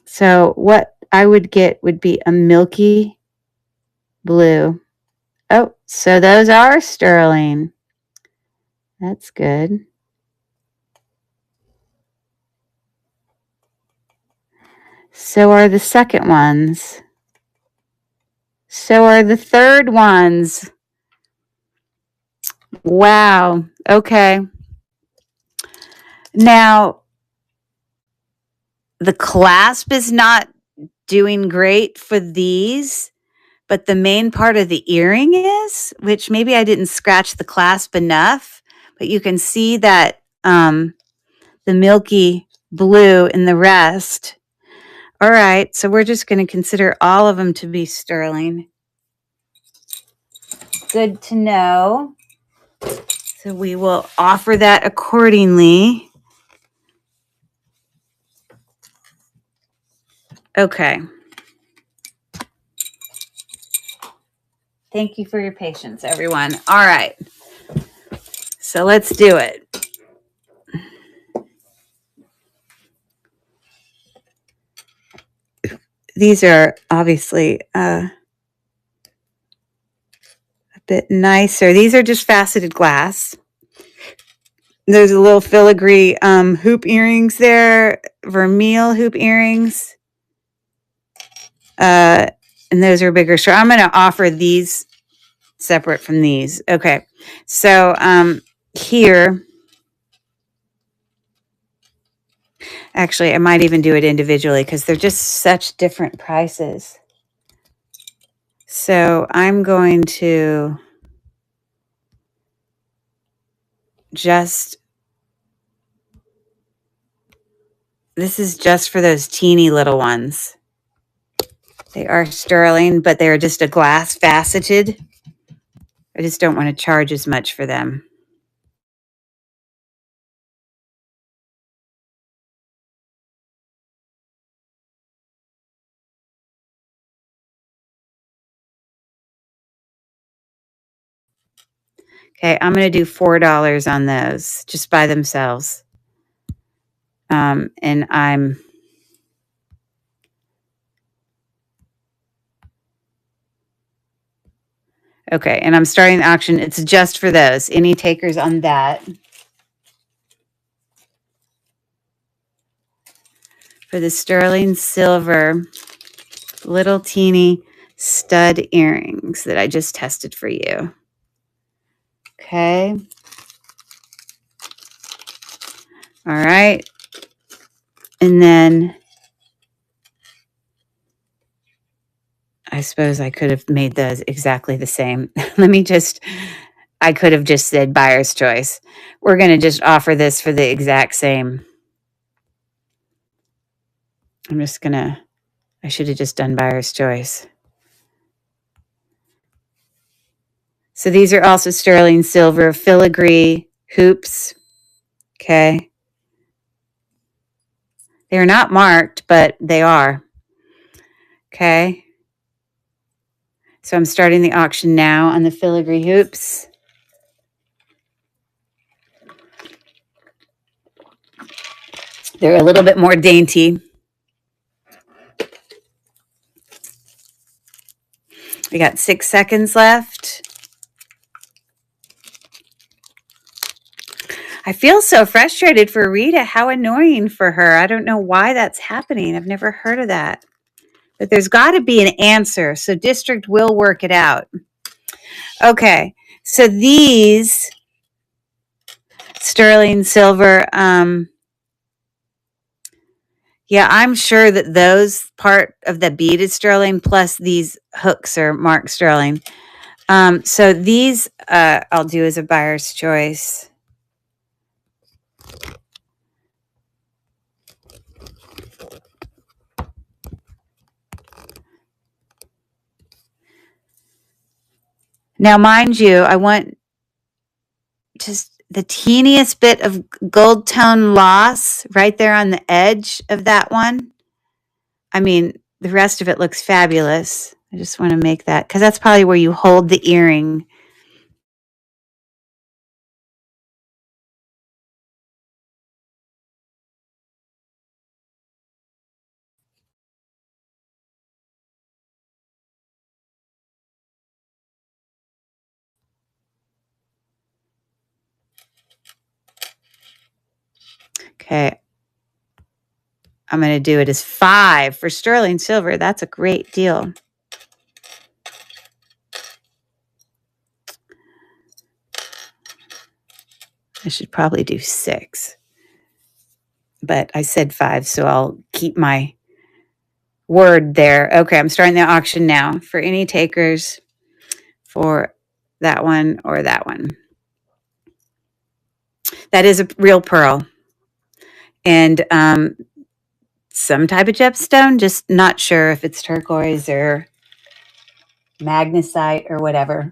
So what I would get would be a milky blue. Oh, so those are sterling. That's good. So are the second ones. So are the third ones. Wow. Okay. Now, the clasp is not doing great for these, but the main part of the earring is, which maybe I didn't scratch the clasp enough, but you can see that the milky blue in the rest. All right, so we're just going to consider all of them to be sterling. Good to know. So we will offer that accordingly. Okay. Thank you for your patience, everyone. All right. So let's do it. These are obviously a bit nicer. These are just faceted glass. There's a little filigree hoop earrings there, vermeil hoop earrings. And those are bigger. So I'm going to offer these separate from these. Okay. So here, actually, I might even do it individually because they're just such different prices. So I'm going to this is just for those teeny little ones. They are sterling, but they're just a glass faceted. I just don't want to charge as much for them. Okay, I'm going to do $4 on those just by themselves. And I'm okay, and I'm starting the auction. It's just for those. Any takers on that? for the sterling silver little teeny stud earrings that I just tested for you. Okay. All right. And then I suppose I could have made those exactly the same. I could have just said buyer's choice. We're going to just offer this for the exact same. I should have just done buyer's choice. So these are also sterling silver filigree hoops. Okay. They're not marked, but they are. Okay. So I'm starting the auction now on the filigree hoops. They're a little bit more dainty. We got 6 seconds left. I feel so frustrated for Rita. How annoying for her. I don't know why that's happening. I've never heard of that. But there's got to be an answer. So district will work it out. Okay. So these sterling silver, yeah, I'm sure that those part of the bead is sterling, plus these hooks are marked sterling. So these I'll do as a buyer's choice. Now, mind you, I want just the teeniest bit of gold tone loss right there on the edge of that one. I mean, the rest of it looks fabulous. I just want to make that, because that's probably where you hold the earring. Okay. I'm going to do it as 5 for sterling silver. That's a great deal. I should probably do 6. But I said 5, so I'll keep my word there. Okay, I'm starting the auction now for any takers for that one or that one. That is a real pearl. And some type of gemstone, just not sure if it's turquoise or magnesite or whatever.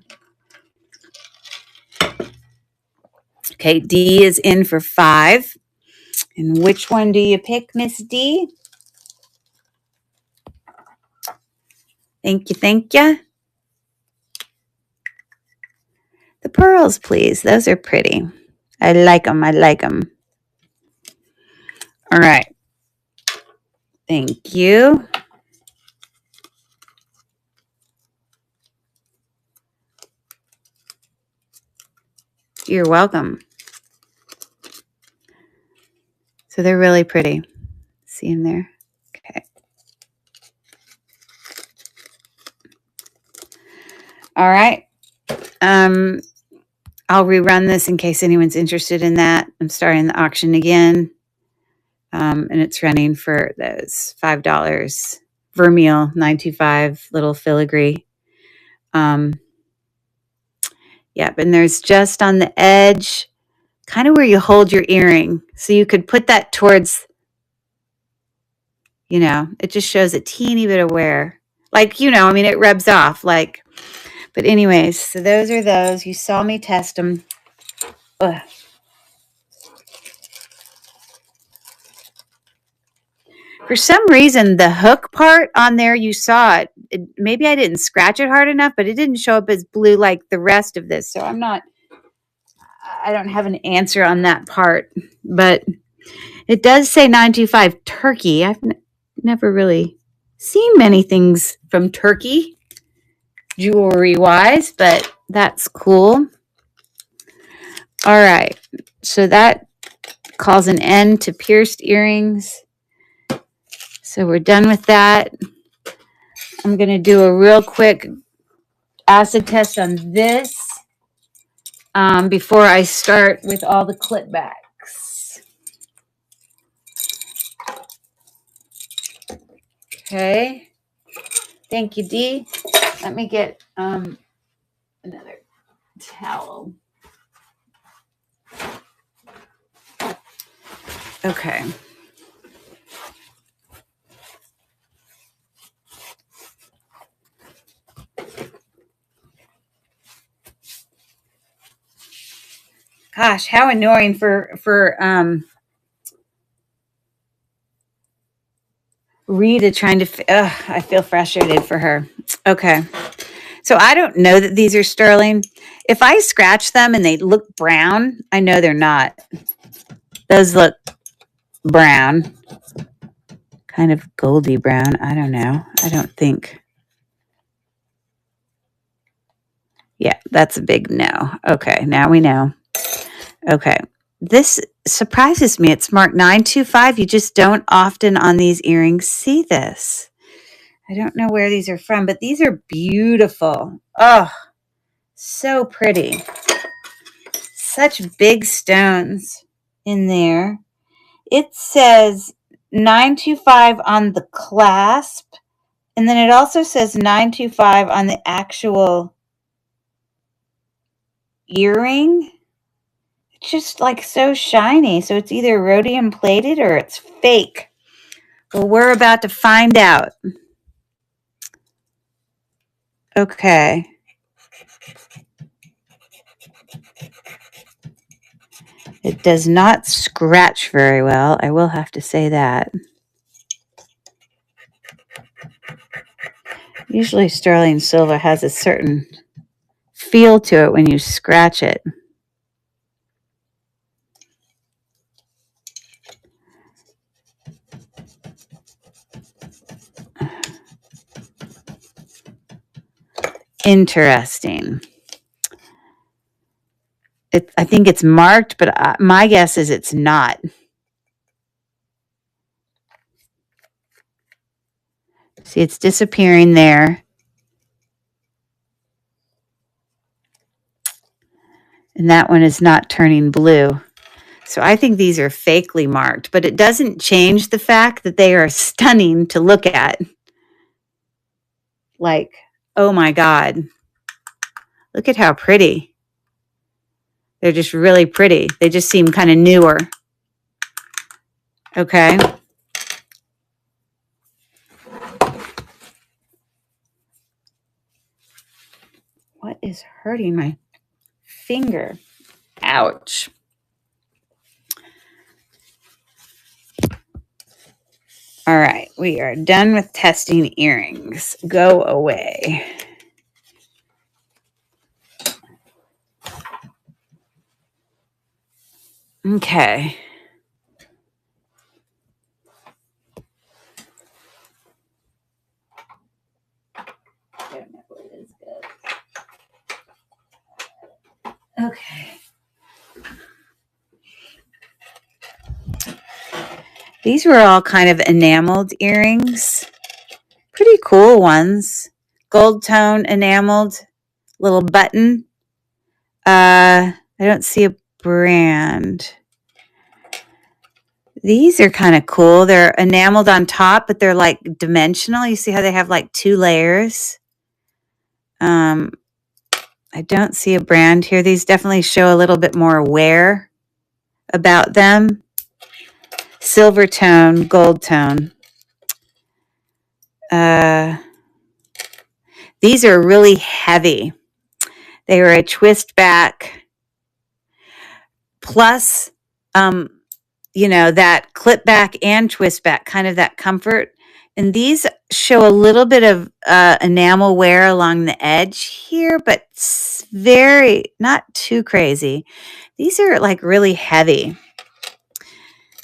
Okay, D is in for 5. And which one do you pick, Miss D? Thank you, thank you. The pearls, please. Those are pretty. I like them, I like them. All right. Thank you. You're welcome. So they're really pretty. See them there? Okay. All right. I'll rerun this in case anyone's interested in that. I'm starting the auction again. And it's running for those $5. Vermeil 925 little filigree. Yep. And there's just on the edge, kind of where you hold your earring. So you could put that towards, it just shows a teeny bit of wear. Like, I mean, it rubs off like, but anyways, so those are those. You saw me test them. Ugh. For some reason, the hook part on there, you saw it. Maybe I didn't scratch it hard enough, but it didn't show up as blue like the rest of this. So I don't have an answer on that part. But it does say 925 Turkey. I've never really seen many things from Turkey, jewelry-wise, but that's cool. All right. So that calls an end to pierced earrings. So we're done with that. I'm going to do a real quick acid test on this before I start with all the clip backs. Okay. Thank you, Dee. Let me get another towel. Okay. Gosh, how annoying for Rita trying to. I feel frustrated for her. Okay. So I don't know that these are sterling. If I scratch them and they look brown, I know they're not. Those look brown. Kind of goldy brown. I don't know. I don't think. Yeah, that's a big no. Okay, now we know. Okay. This surprises me. It's marked 925. You just don't often on these earrings see this. I don't know where these are from, but these are beautiful. Oh, so pretty. Such big stones in there. It says 925 on the clasp, and then it also says 925 on the actual earring. It's just like so shiny. So it's either rhodium plated or it's fake. Well, we're about to find out. Okay. It does not scratch very well. I will have to say that. Usually sterling silver has a certain feel to it when you scratch it. Interesting. I think it's marked, but my guess is it's not. See, it's disappearing there. And that one is not turning blue. So I think these are fakely marked, but it doesn't change the fact that they are stunning to look at. Like, oh my God. Look at how pretty. They're just really pretty. They just seem kind of newer. Okay. What is hurting my finger? Ouch. All right. We are done with testing earrings. Go away. Okay. Okay. These were all kind of enameled earrings. Pretty cool ones. Gold tone enameled little button. I don't see a brand. These are kind of cool. They're enameled on top, but they're like dimensional. You see how they have like 2 layers? I don't see a brand here. These definitely show a little bit more wear about them. Silver tone, gold tone. These are really heavy. They are a twist back plus, that clip back and twist back, kind of that comfort. And these show a little bit of enamel wear along the edge here, but very, not too crazy. These are like really heavy.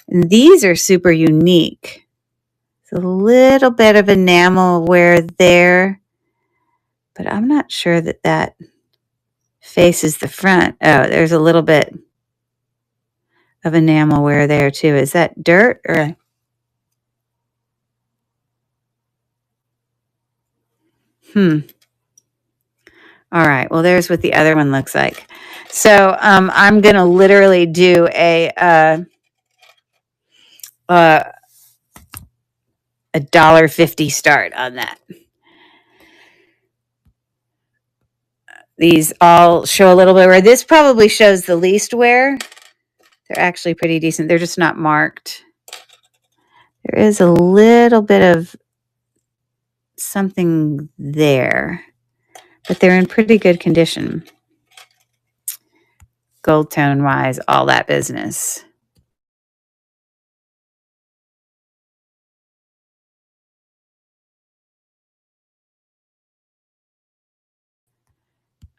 And these are super unique. It's a little bit of enamel wear there, but I'm not sure that faces the front. Oh, there's a little bit of enamel wear there too. Is that dirt or? All right. Well, there's what the other one looks like. So I'm going to literally do a $1.50 start on that. These all show a little bit wear. This probably shows the least wear. They're actually pretty decent. They're just not marked. There is a little bit of something there, but they're in pretty good condition. Gold tone wise, all that business.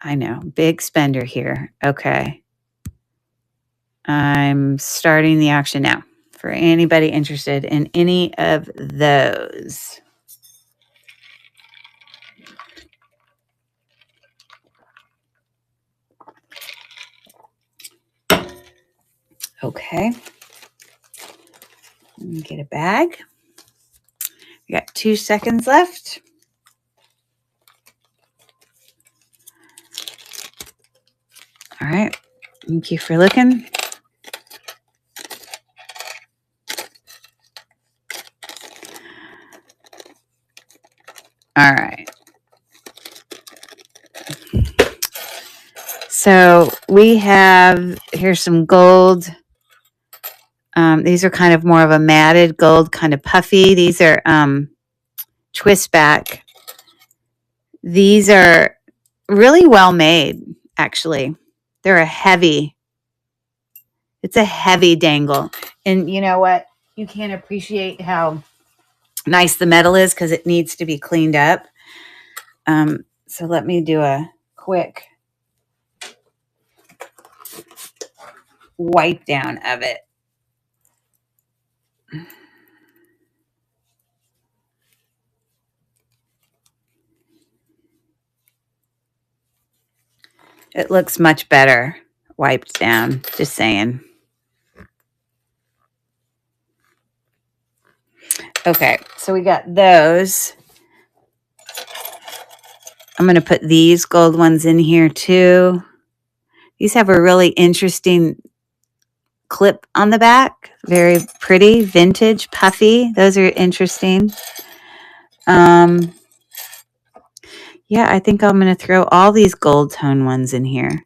I know, big spender here. Okay. I'm starting the auction now for anybody interested in any of those. Okay. Let me get a bag. We got 2 seconds left. All right. Thank you for looking. All right. So we have, here's some gold. These are kind of more of a matted gold, kind of puffy. These are twist back. These are really well made, actually. They're it's a heavy dangle. And you know what? You can't appreciate how nice the metal is because it needs to be cleaned up. So let me do a quick wipe down of it. It looks much better wiped down, just saying. Okay, so we got those. I'm going to put these gold ones in here too. These have a really interesting clip on the back. Very pretty, vintage, puffy. Those are interesting. Yeah, I think I'm going to throw all these gold tone ones in here.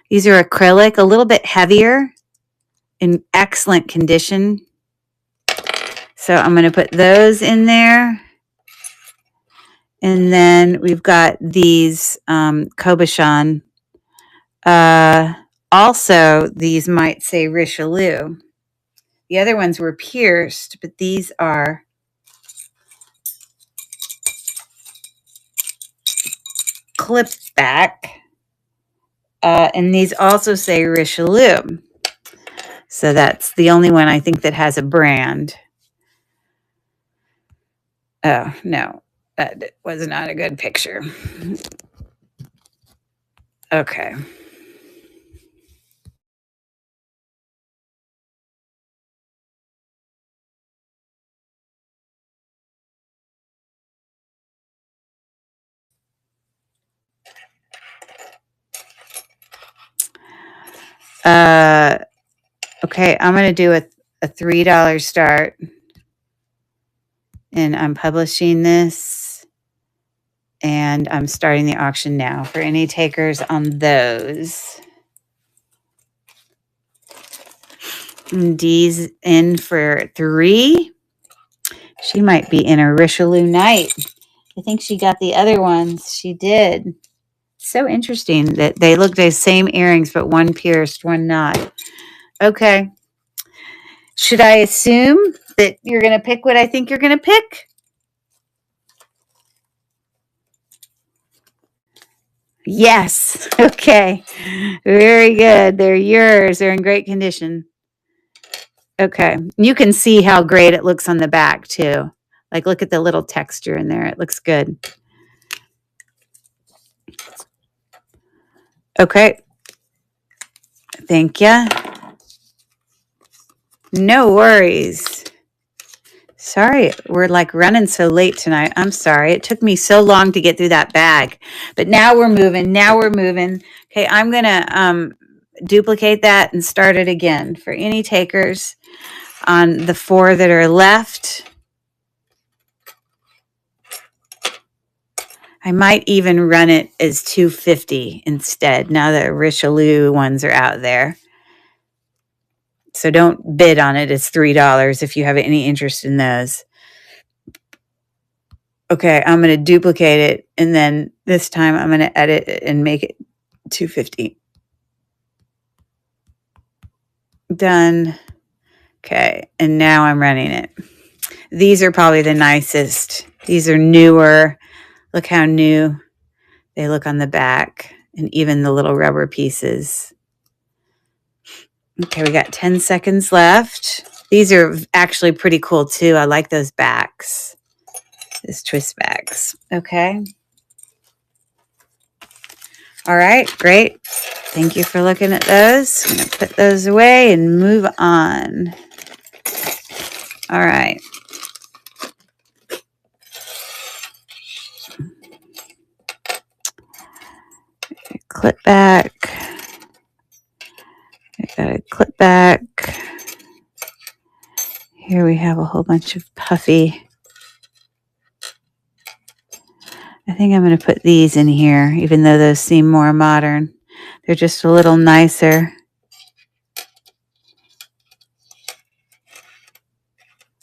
These are acrylic, a little bit heavier, in excellent condition. So I'm going to put those in there. And then we've got these Cabochon. Also, these might say Richelieu. The other ones were pierced, but these are clipped back. And these also say Richelieu. So that's the only one I think that has a brand. Oh, no, that was not a good picture. Okay. Okay, I'm going to do a $3 start. And I'm publishing this. And I'm starting the auction now for any takers on those. D's in for 3. She might be in a Richelieu night. I think she got the other ones. She did. So interesting that they look the same earrings, but one pierced, one not. Okay. Should I assume that you're going to pick what I think you're going to pick? Yes. Okay. Very good. They're yours. They're in great condition. Okay. You can see how great it looks on the back too. Like, look at the little texture in there. It looks good. Okay. Thank you. No worries. Sorry, we're like running so late tonight. I'm sorry. It took me so long to get through that bag. But now we're moving. Now we're moving. Okay, I'm going to duplicate that and start it again for any takers on the 4 that are left. I might even run it as 250 instead now that Richelieu ones are out there. So don't bid on it. It's $3 if you have any interest in those. Okay, I'm going to duplicate it, and then this time I'm going to edit it and make it 250. Done. Okay, and now I'm running it. These are probably the nicest. These are newer. Look how new they look on the back, and even the little rubber pieces. Okay, we got 10 seconds left. These are actually pretty cool too. I like those backs, those twist backs. Okay. All right, great. Thank you for looking at those. I'm going to put those away and move on. All right. Clip back. I got a clip back. Here we have a whole bunch of puffy. I think I'm going to put these in here, even though those seem more modern. They're just a little nicer.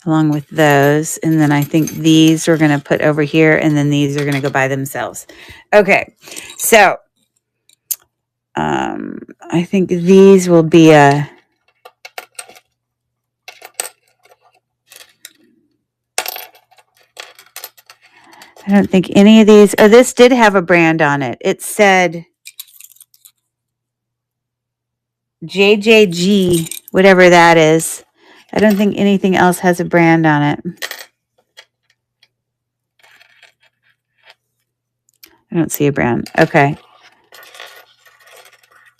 Along with those. And then I think these we're going to put over here, and then these are going to go by themselves. Okay, so I think these will be a... I don't think any of these... Oh, this did have a brand on it. It said JJG, whatever that is. I don't think anything else has a brand on it. I don't see a brand. Okay.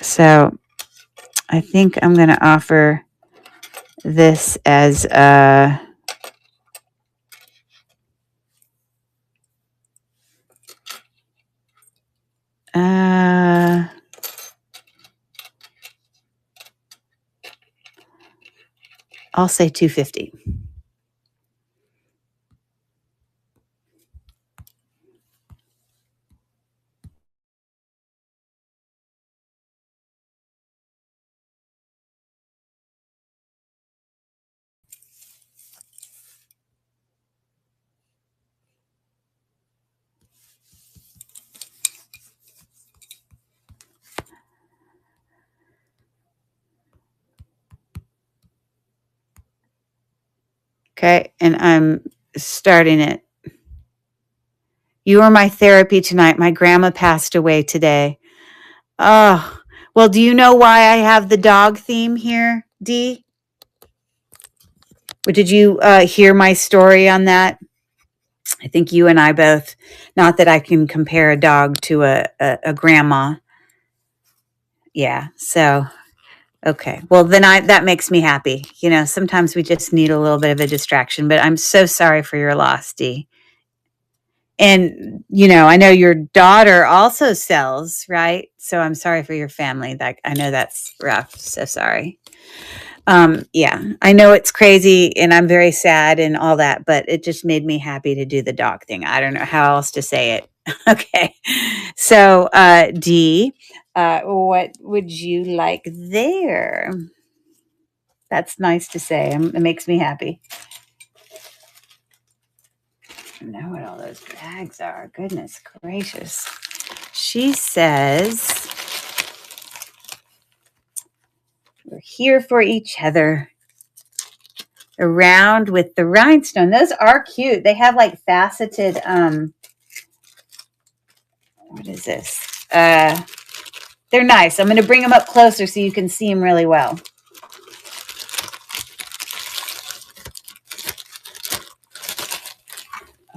So I think I'm going to offer this as a... I'll say 250. Okay, and I'm starting it. You are my therapy tonight. My grandma passed away today. Oh, well, do you know why I have the dog theme here, Dee? Or did you hear my story on that? I think you and I both, not that I can compare a dog to a grandma. Yeah, so, okay. Well, then that makes me happy. You know, sometimes we just need a little bit of a distraction, but I'm so sorry for your loss, Dee. And, you know, I know your daughter also sells, right? So I'm sorry for your family. I know that's rough. So sorry. Yeah, I know it's crazy and I'm very sad and all that, but it just made me happy to do the dog thing. I don't know how else to say it. Okay. So, Dee, what would you like there? That's nice to say. It makes me happy. I don't know what all those bags are. Goodness gracious. She says, we're here for each other. Around with the rhinestone. Those are cute. They have like faceted, what is this? They're nice. I'm going to bring them up closer so you can see them really well.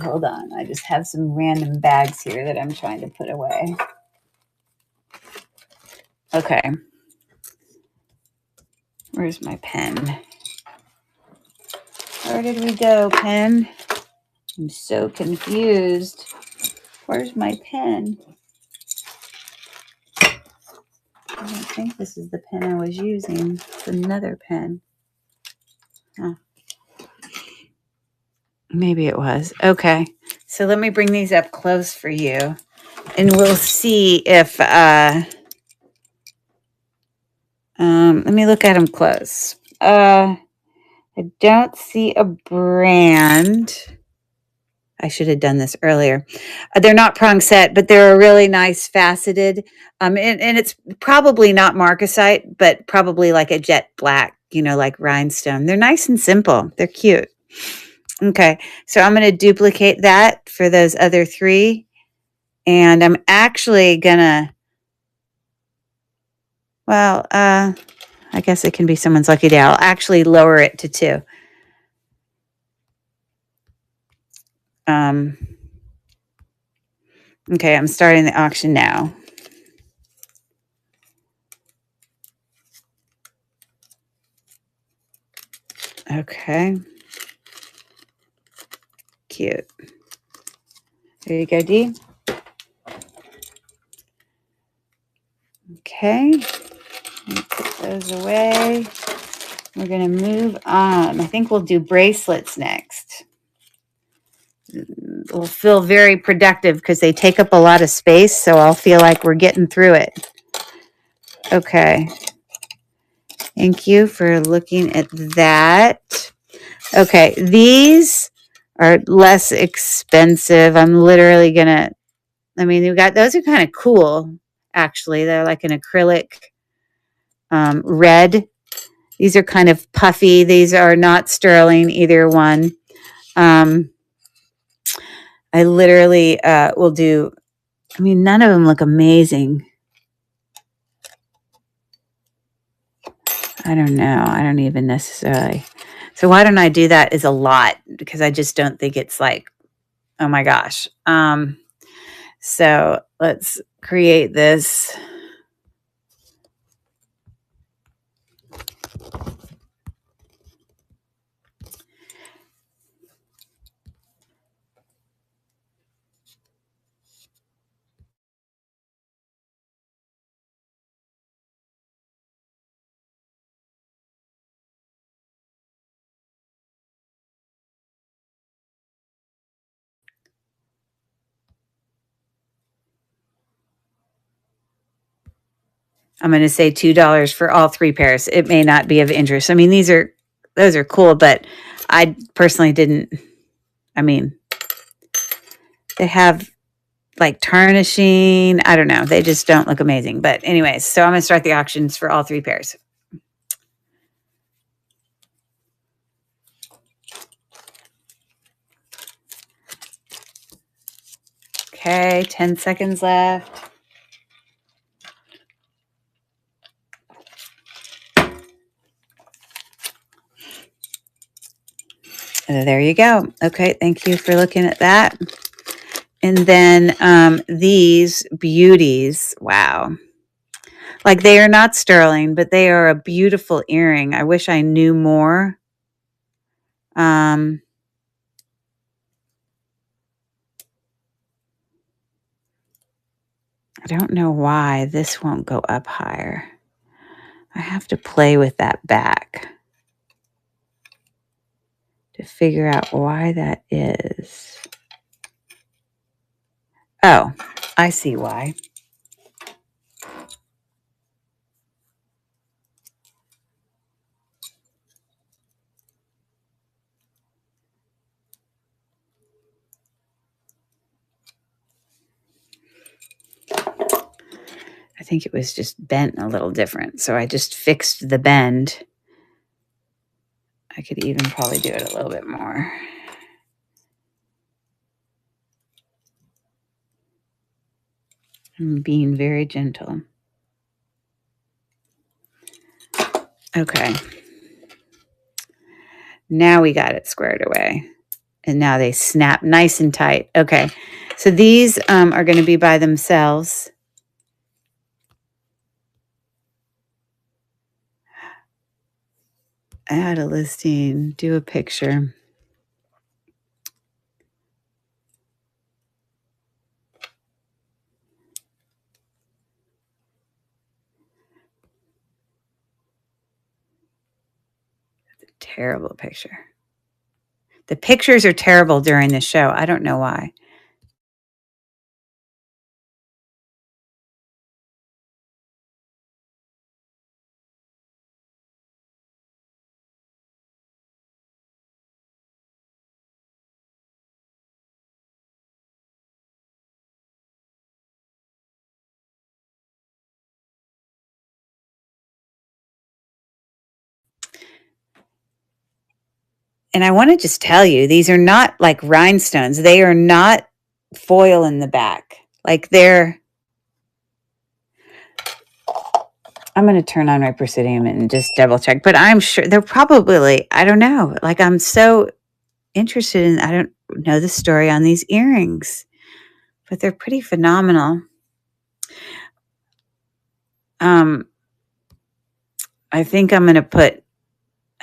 Hold on. I just have some random bags here that I'm trying to put away. Okay. Where's my pen? Where did we go, pen? I'm so confused. Where's my pen? I don't think this is the pen I was using. It's another pen. Oh. Maybe it was. Okay. So let me bring these up close for you. And we'll see if, let me look at them close. I don't see a brand. I should have done this earlier. They're not prong set, but they're a really nice faceted. And it's probably not marcasite, but probably like a jet black, like rhinestone. They're nice and simple. They're cute. Okay. So I'm going to duplicate that for those other 3. And I'm actually going to, well, I guess it can be someone's lucky day. I'll actually lower it to 2. Okay, I'm starting the auction now. Okay. Cute. There you go, Dee. Okay. Put those away. We're going to move on. I think we'll do bracelets next. We'll feel very productive because they take up a lot of space, so I'll feel like we're getting through it. Okay. Thank you for looking at that. Okay, these are less expensive. I'm literally going to, you've got, those are kind of cool, actually. They're like an acrylic red. These are kind of puffy. These are not sterling, either one. I literally will do, none of them look amazing. I don't know. I don't even necessarily. So why don't I do that as a lot? Because I just don't think it's like, oh my gosh. So let's create this. I'm going to say $2 for all 3 pairs. It may not be of interest. Those are cool, but I personally didn't. They have like tarnishing. I don't know. They just don't look amazing. But anyways, so I'm going to start the auctions for all 3 pairs. Okay, 10 seconds left. There you go. Okay, thank you for looking at that. And then these beauties, wow. Like they are not sterling, but they are a beautiful earring. I wish I knew more. I don't know why this won't go up higher. I have to play with that back to figure out why that is. Oh, I see why. I think it was just bent a little different. So I just fixed the bend. I could even probably do it a little bit more. I'm being very gentle. Okay. Now we got it squared away. And now they snap nice and tight. Okay. So these are going to be by themselves. Add a listing, do a picture. Terrible picture. The pictures are terrible during the show. I don't know why. And I want to just tell you, these are not like rhinestones. They are not foil in the back. Like I'm going to turn on my Presidium and just double check, but I'm sure they're probably, I don't know. Like I'm so interested in, I don't know the story on these earrings, but they're pretty phenomenal. I think I'm going to put,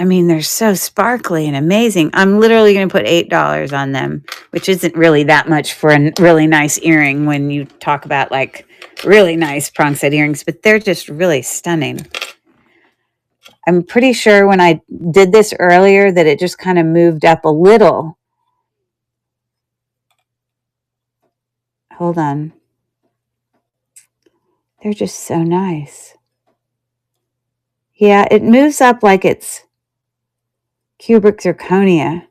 I mean, they're so sparkly and amazing. I'm literally going to put $8 on them, which isn't really that much for a really nice earring when you talk about like really nice prong set earrings, but they're just really stunning. I'm pretty sure when I did this earlier that it just kind of moved up a little. Hold on. They're just so nice. Yeah, it moves up like it's cubic zirconia.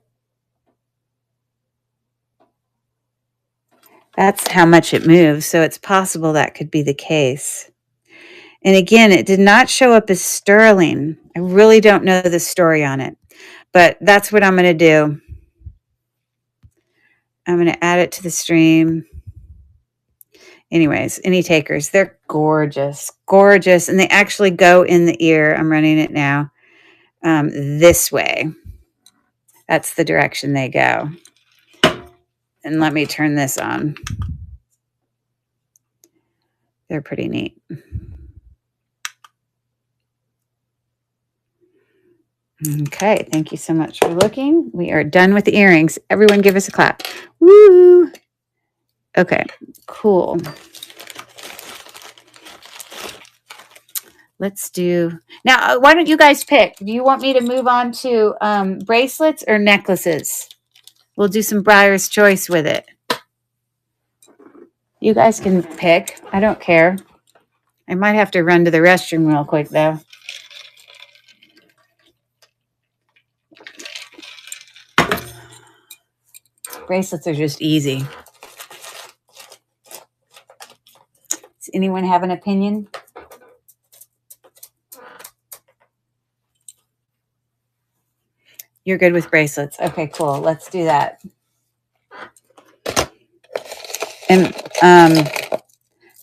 That's how much it moves, so it's possible that could be the case. And again, it did not show up as sterling. I really don't know the story on it, but that's what I'm going to do. I'm going to add it to the stream. Anyways, any takers, they're gorgeous, gorgeous. And they actually go in the ear. I'm running it now this way. That's the direction they go. And let me turn this on. They're pretty neat. Okay, thank you so much for looking. We are done with the earrings. Everyone give us a clap. Woo! Okay, cool. Let's do, now, why don't you guys pick? Do you want me to move on to bracelets or necklaces? We'll do some Briar's choice with it. You guys can pick. I don't care. I might have to run to the restroom real quick, though. Bracelets are just easy. Does anyone have an opinion? You're good with bracelets. Okay, cool. Let's do that. And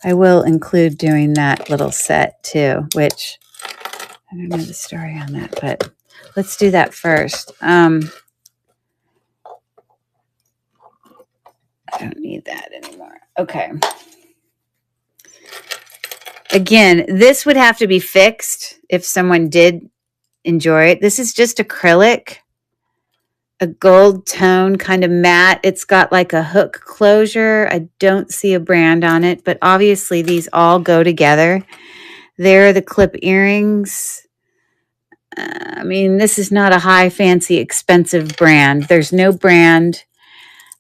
I will include doing that little set too, which I don't know the story on that, but let's do that first. I don't need that anymore. Okay. Again, this would have to be fixed if someone did enjoy it. This is just acrylic, a gold tone, kind of matte. It's got like a hook closure. I don't see a brand on it, but obviously these all go together. There are the clip earrings. I mean, this is not a high, fancy, expensive brand. There's no brand.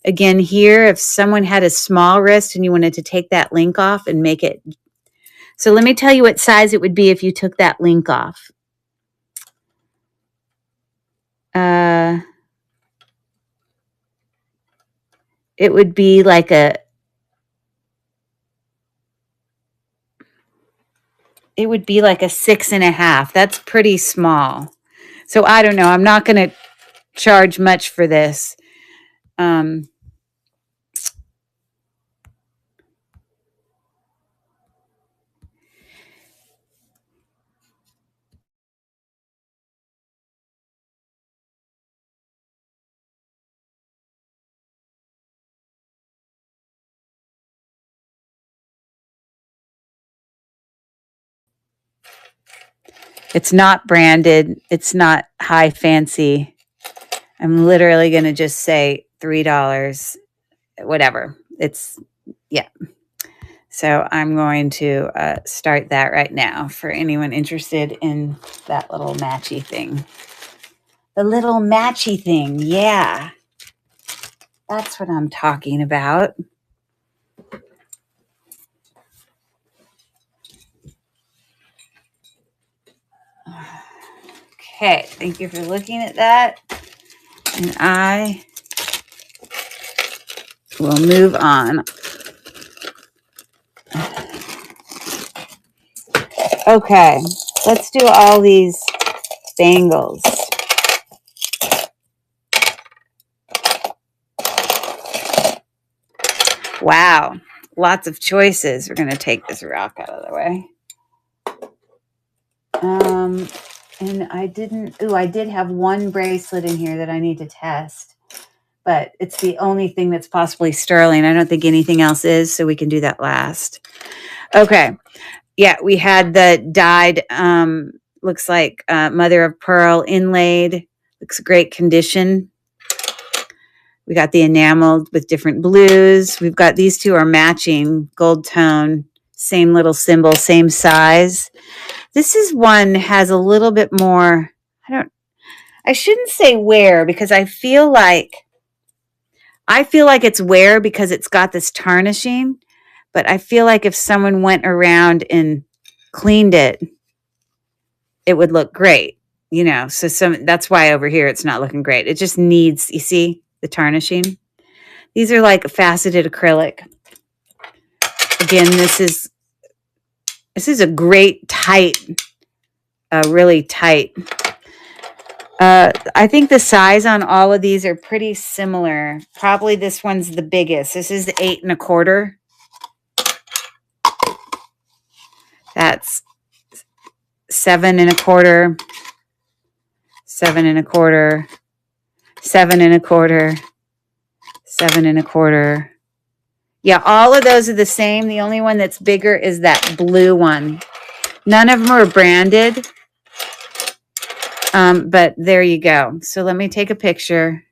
Again, here, if someone had a small wrist and you wanted to take that link off and make it. So let me tell you what size it would be if you took that link off. It would be like a 6.5. That's pretty small. So I don't know. I'm not going to charge much for this. It's not branded. It's not high fancy. I'm literally going to just say $3, whatever. It's, yeah. So I'm going to start that right now for anyone interested in that little matchy thing. The little matchy thing. Yeah. That's what I'm talking about. Okay. Thank you for looking at that. And I will move on. Okay. Let's do all these bangles. Wow. Lots of choices. We're going to take this rock out of the way. And I did have one bracelet in here that I need to test, but it's the only thing that's possibly sterling. I don't think anything else is, so we can do that last. Okay. Yeah, we had the dyed, looks like mother of pearl inlaid. Looks great condition. We got the enameled with different blues. We've got these two are matching, gold tone, same little symbol, same size. This is one has a little bit more, I shouldn't say wear because I feel like it's wear because it's got this tarnishing, but I feel like if someone went around and cleaned it, it would look great, so that's why over here it's not looking great. It just needs, you see the tarnishing. These are like faceted acrylic. Again, this is a great tight, really tight. I think the size on all of these are pretty similar. Probably this one's the biggest. This is the 8 1/4. That's 7 1/4, 7 1/4, 7 1/4, 7 1/4. Yeah, all of those are the same. The only one that's bigger is that blue one. None of them are branded, but there you go. So let me take a picture.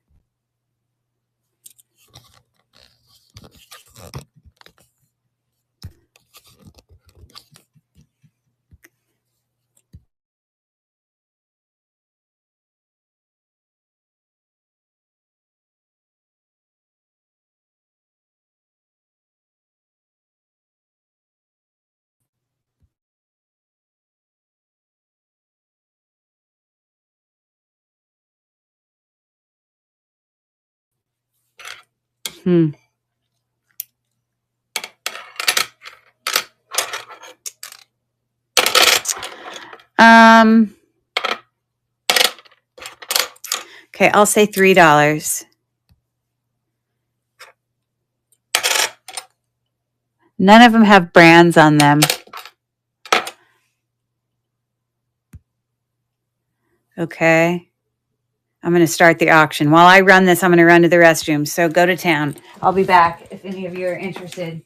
Okay, I'll say $3. None of them have brands on them. Okay. I'm going to start the auction. While I run this, I'm going to run to the restroom. So go to town. I'll be back if any of you are interested.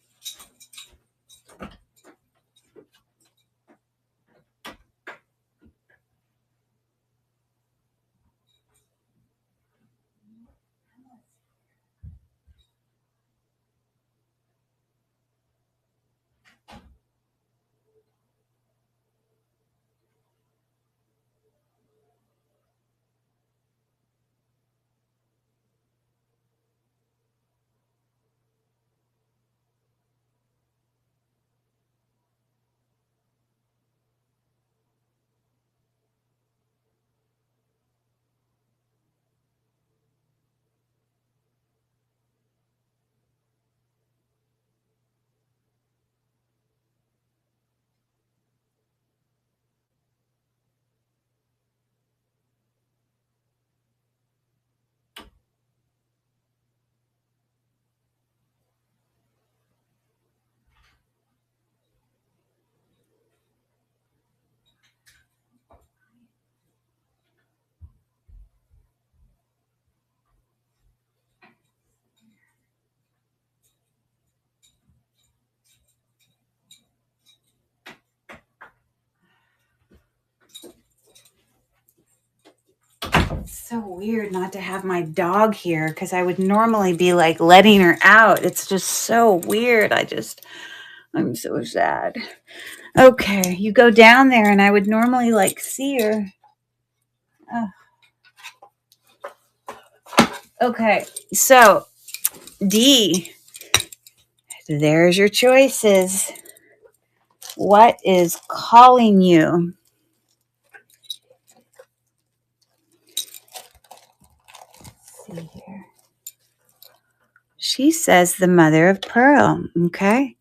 It's so weird not to have my dog here because I would normally be like letting her out. It's just so weird. I'm so sad. Okay, you go down there and I would normally like see her. Oh. Okay, so D, there's your choices. What is calling you? Let's see here. She says the mother of pearl. Okay.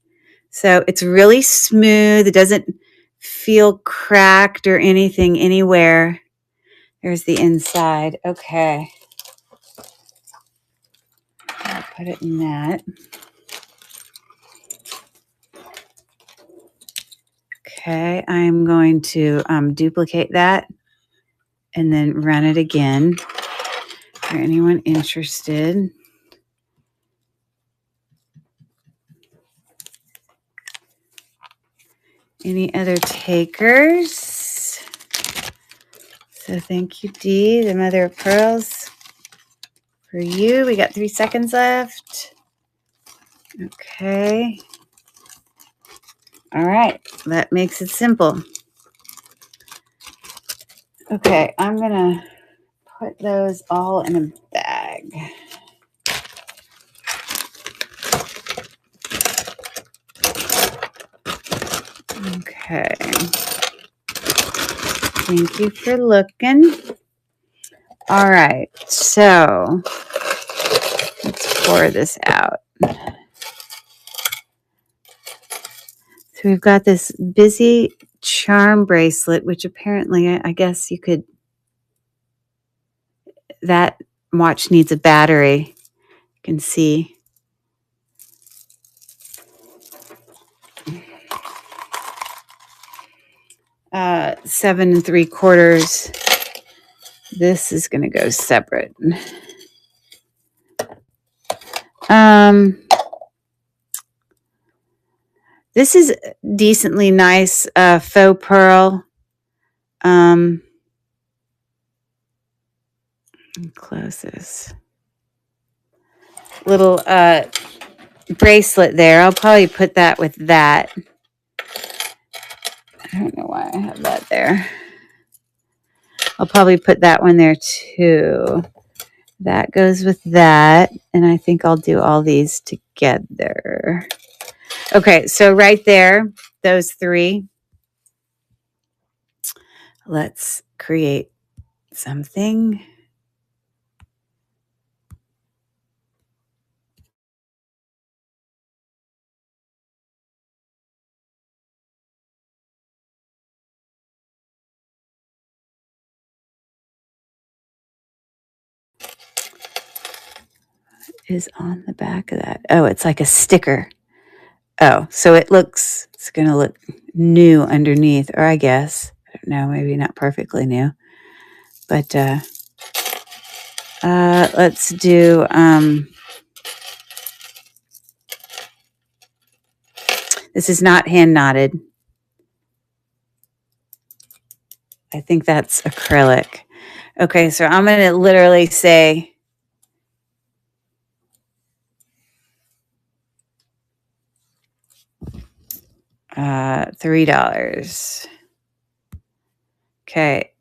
So it's really smooth. It doesn't feel cracked or anything anywhere. There's the inside. Okay. I'll put it in that. Okay. I'm going to duplicate that and then run it again. For anyone interested. Any other takers? So thank you, Dee, the mother of pearls. For you, we got 3 seconds left. Okay. All right, that makes it simple. Okay, I'm going to put those all in a bag. Okay. Thank you for looking. All right, so let's pour this out. So we've got this busy charm bracelet, which apparently I guess you could, that watch needs a battery. You can see. $7 3/4. This is going to go separate. This is decently nice faux pearl. Close this little bracelet there. I'll probably put that with that. I don't know why I have that there. I'll probably put that one there too. That goes with that. And I think I'll do all these together. Okay, so right there, those 3. Let's create something. Is on the back of that? Oh, it's like a sticker. Oh, so it's going to look new underneath, or I guess, I don't know, maybe not perfectly new. But let's do, this is not hand knotted. I think that's acrylic. Okay, so I'm going to literally say, $3. Okay.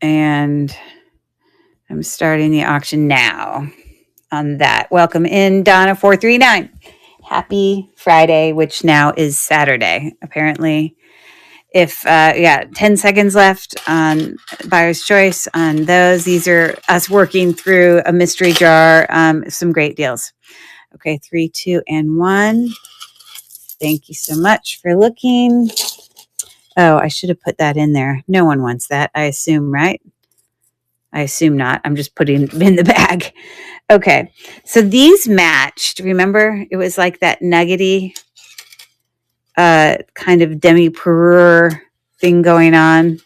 And I'm starting the auction now on that. Welcome in, Donna439. Happy Friday, which now is Saturday, apparently. If, 10 seconds left on Buyer's Choice on those. These are us working through a mystery jar, some great deals. Okay, 3, 2, and 1. Thank you so much for looking. Oh, I should have put that in there. No one wants that, I assume, right? I assume not. I'm just putting it in the bag. Okay, so these matched. Remember, it was like that nuggety kind of demi-perure thing going on.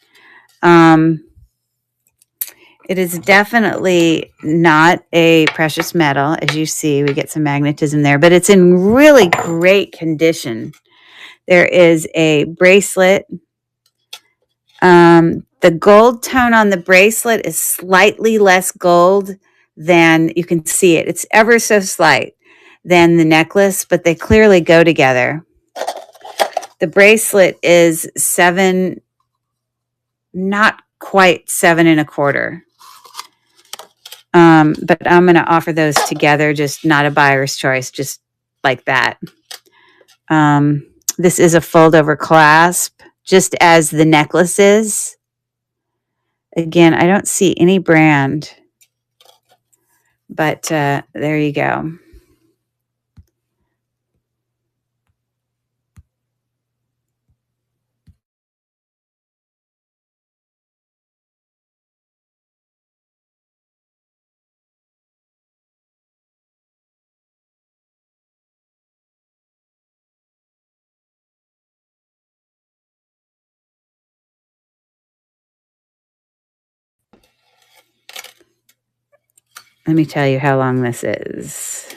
It is definitely not a precious metal. As you see, we get some magnetism there, but it's in really great condition. There is a bracelet The gold tone on the bracelet is slightly less gold than, you can see it. It's ever so slight than the necklace, but they clearly go together. The bracelet is 7, not quite 7.25. But I'm going to offer those together, just not a buyer's choice, just like that. This is a fold over clasp, just as the necklace is. Again, I don't see any brand, but there you go. Let me tell you how long this is.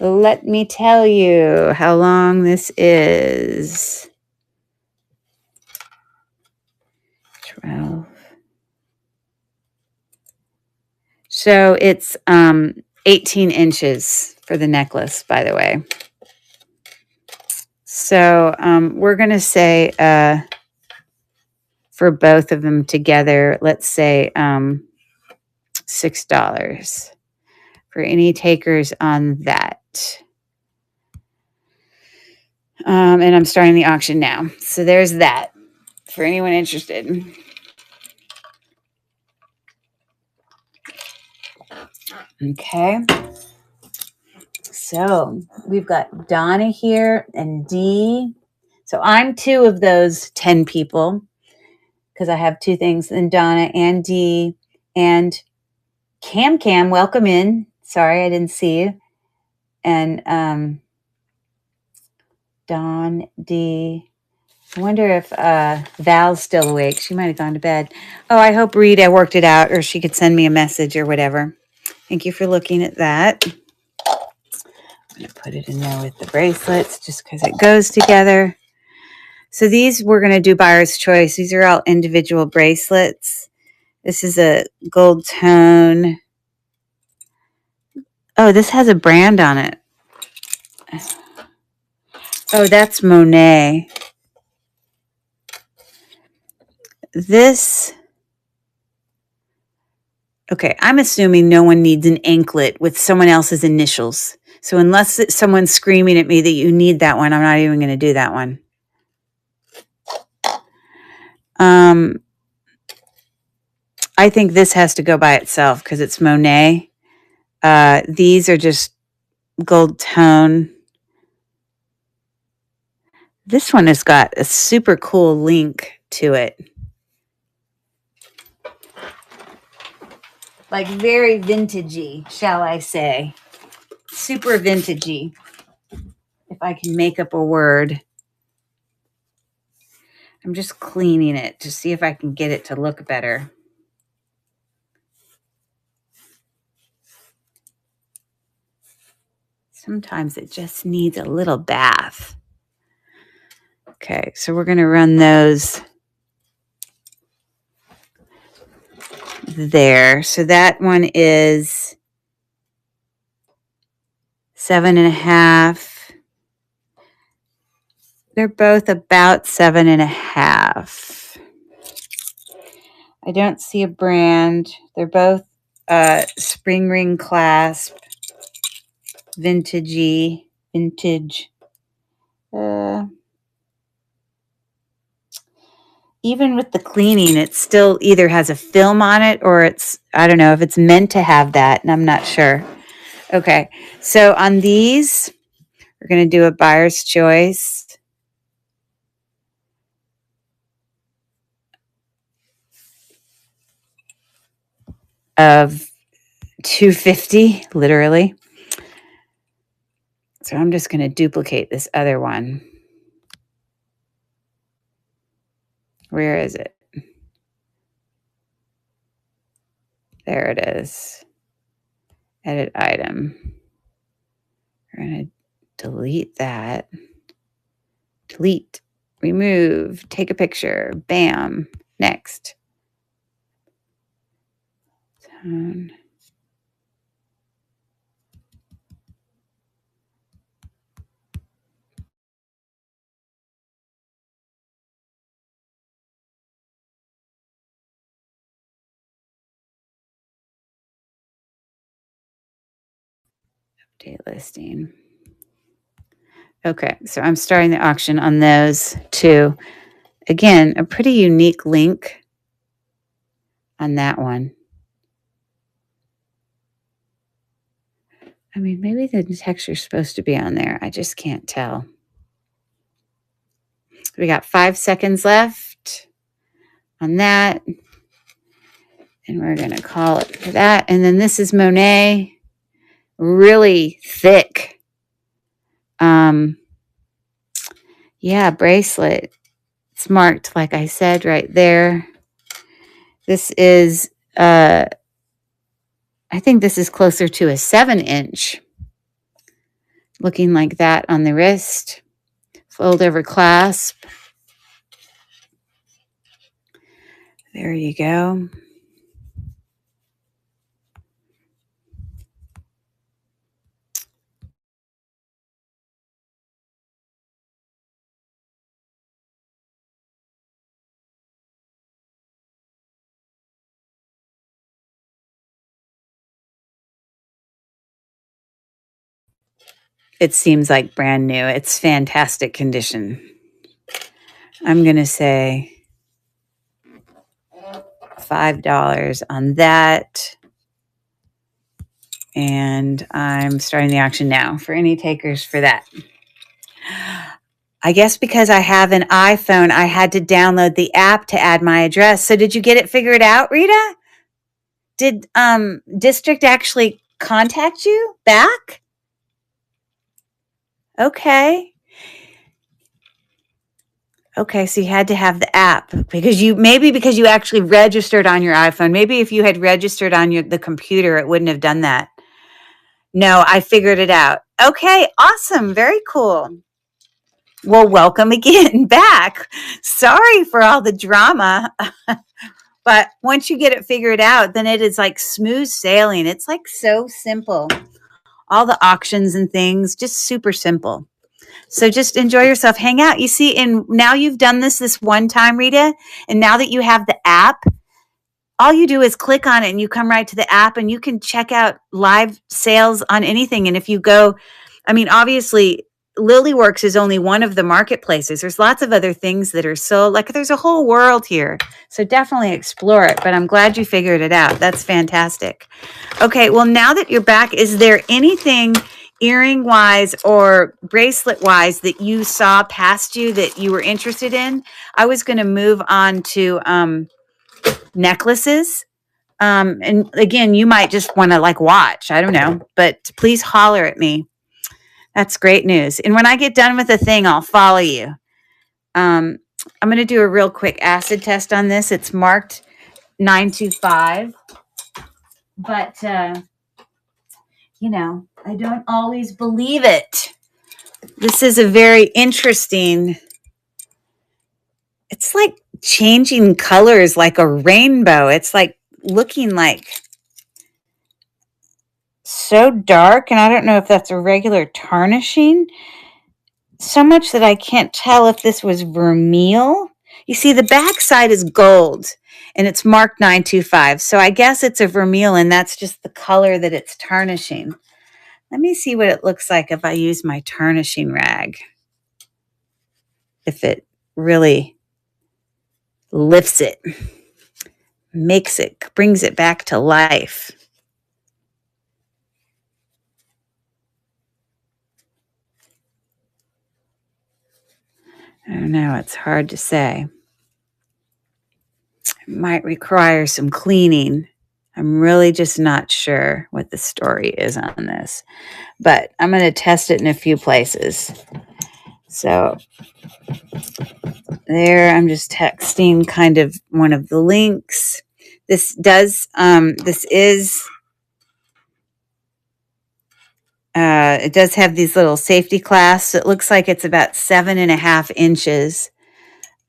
Let me tell you how long this is. 12. So it's 18 inches for the necklace, by the way. So we're going to say for both of them together, let's say $6 for any takers on that. And I'm starting the auction now. So there's that for anyone interested. Okay. So we've got Donna here and Dee. So I'm 2 of those 10 people because I have 2 things. And Donna and Dee and Cam, welcome in. Sorry, I didn't see you. And Dawn, Dee. I wonder if Val's still awake. She might have gone to bed. Oh, I hope Rita worked it out, or she could send me a message or whatever. Thank you for looking at that. I'm going to put it in there with the bracelets just because it goes together. So these we're going to do buyer's choice. These are all individual bracelets. This is a gold tone. Oh, this has a brand on it. Oh, that's Monet. This... Okay, I'm assuming no one needs an anklet with someone else's initials. So unless someone's screaming at me that you need that one, I'm not even going to do that one. I think this has to go by itself because it's Monet. These are just gold tone. This one has got a super cool link to it. Like very vintagey, shall I say. Super vintagey. If I can make up a word. I'm just cleaning it to see if I can get it to look better. Sometimes it just needs a little bath. Okay, so we're going to run those there. So that one is 7.5. They're both about 7.5. I don't see a brand. They're both spring ring clasp, vintage. Even with the cleaning, it still either has a film on it or it's, I don't know if it's meant to have that, and I'm not sure. Okay, so on these, we're going to do a buyer's choice of $250, literally. So I'm just going to duplicate this other one. Where is it? There it is. Edit item. We're going to delete that. Delete. Remove. Take a picture. Bam. Next. Tone. Update listing. Okay, so I'm starting the auction on those two. Again, a pretty unique link on that one. I mean, maybe the texture's supposed to be on there. I just can't tell. We got 5 seconds left on that. And we're going to call it for that. And then this is Monet. Really thick. Yeah, bracelet. It's marked, like I said, right there. This is, I think this is closer to a 7-inch. Looking like that on the wrist. Fold over clasp. There you go. It seems like brand new. It's fantastic condition. I'm going to say $5 on that. And I'm starting the auction now for any takers for that. I guess because I have an iPhone, I had to download the app to add my address. So did you get it figured out, Rita? Did district actually contact you back? Okay. Okay, so you had to have the app because because you actually registered on your iPhone. Maybe if you had registered on the computer, it wouldn't have done that. No, I figured it out. Okay, awesome. Very cool. Well, welcome again back. Sorry for all the drama. But once you get it figured out, then it is like smooth sailing. It's like so simple. All the auctions and things, just super simple. So just enjoy yourself. Hang out. You see, and now you've done this one time, Rita, and now that you have the app, all you do is click on it and you come right to the app and you can check out live sales on anything. And if you go, I mean, obviously, Lilyworks is only one of the marketplaces. There's lots of other things that are so, like, there's a whole world here. So definitely explore it. But I'm glad you figured it out. That's fantastic. Okay, well, now that you're back, is there anything earring wise or bracelet wise that you saw past you that you were interested in? I was going to move on to necklaces. And again, you might just want to like watch. I don't know, but please holler at me. That's great news. And when I get done with the thing, I'll follow you. I'm going to do a real quick acid test on this. It's marked 925, but you know, I don't always believe it. This is a very interesting, it's like changing colors like a rainbow. It's like looking like so dark, and I don't know if that's a regular tarnishing. So much that I can't tell if this was vermeil. You see, the back side is gold, and it's marked 925. So I guess it's a vermeil, and that's just the color that it's tarnishing. Let me see what it looks like if I use my tarnishing rag. If it really lifts it, makes it, brings it back to life. I don't know. It's hard to say. It might require some cleaning. I'm really just not sure what the story is on this, but I'm going to test it in a few places. So there, I'm just texting kind of one of the links. This is, it does have these little safety clasps. It looks like it's about 7.5 inches.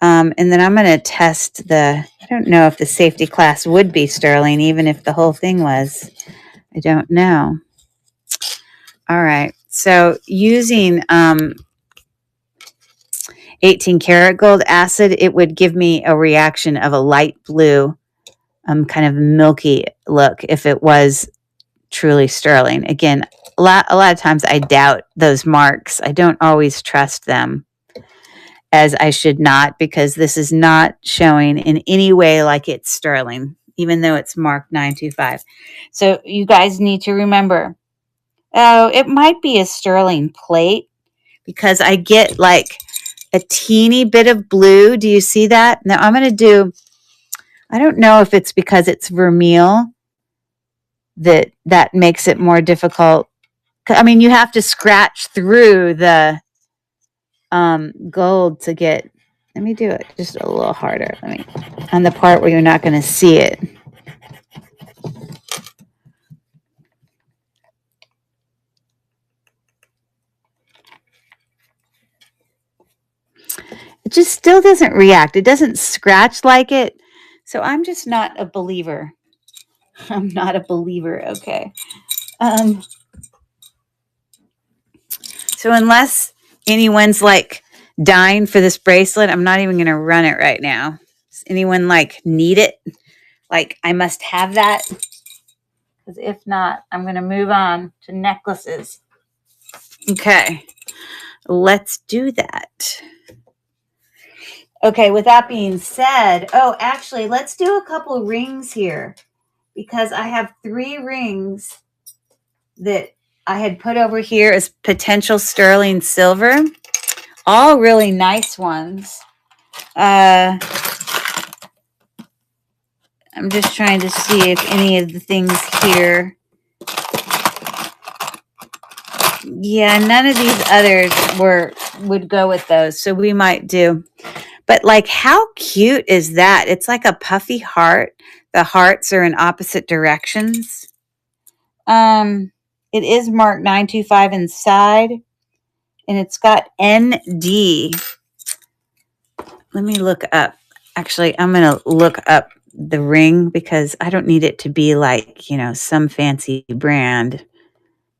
And then I'm going to test I don't know if the safety class would be sterling, even if the whole thing was. I don't know. All right. So using 18 karat gold acid, it would give me a reaction of a light blue, kind of milky look if it was truly sterling. Again, a lot of times I doubt those marks. I don't always trust them, as I should not, because this is not showing in any way like it's sterling, even though it's marked 925. So you guys need to remember, oh, it might be a sterling plate because I get like a teeny bit of blue. Do you see that? Now I'm going to do, I don't know if it's because it's vermeil that makes it more difficult. I mean, you have to scratch through the gold to get, let me do it just a little harder. Let me, on the part where you're not going to see it. It just still doesn't react. It doesn't scratch like it. So I'm just not a believer. I'm not a believer. Okay. So unless anyone's like dying for this bracelet, I'm not even going to run it right now. Does anyone like need it? Like I must have that? Because if not, I'm going to move on to necklaces. Okay. Let's do that. Okay, with that being said, oh, actually, let's do a couple rings here because I have 3 rings that I had put over here as potential sterling silver. All really nice ones. I'm just trying to see if any of the things here. Yeah, none of these others would go with those, so we might do. But like, how cute is that? It's like a puffy heart. The hearts are in opposite directions. It is marked 925 inside, and it's got ND. Let me look up. Actually, I'm going to look up the ring because I don't need it to be like, some fancy brand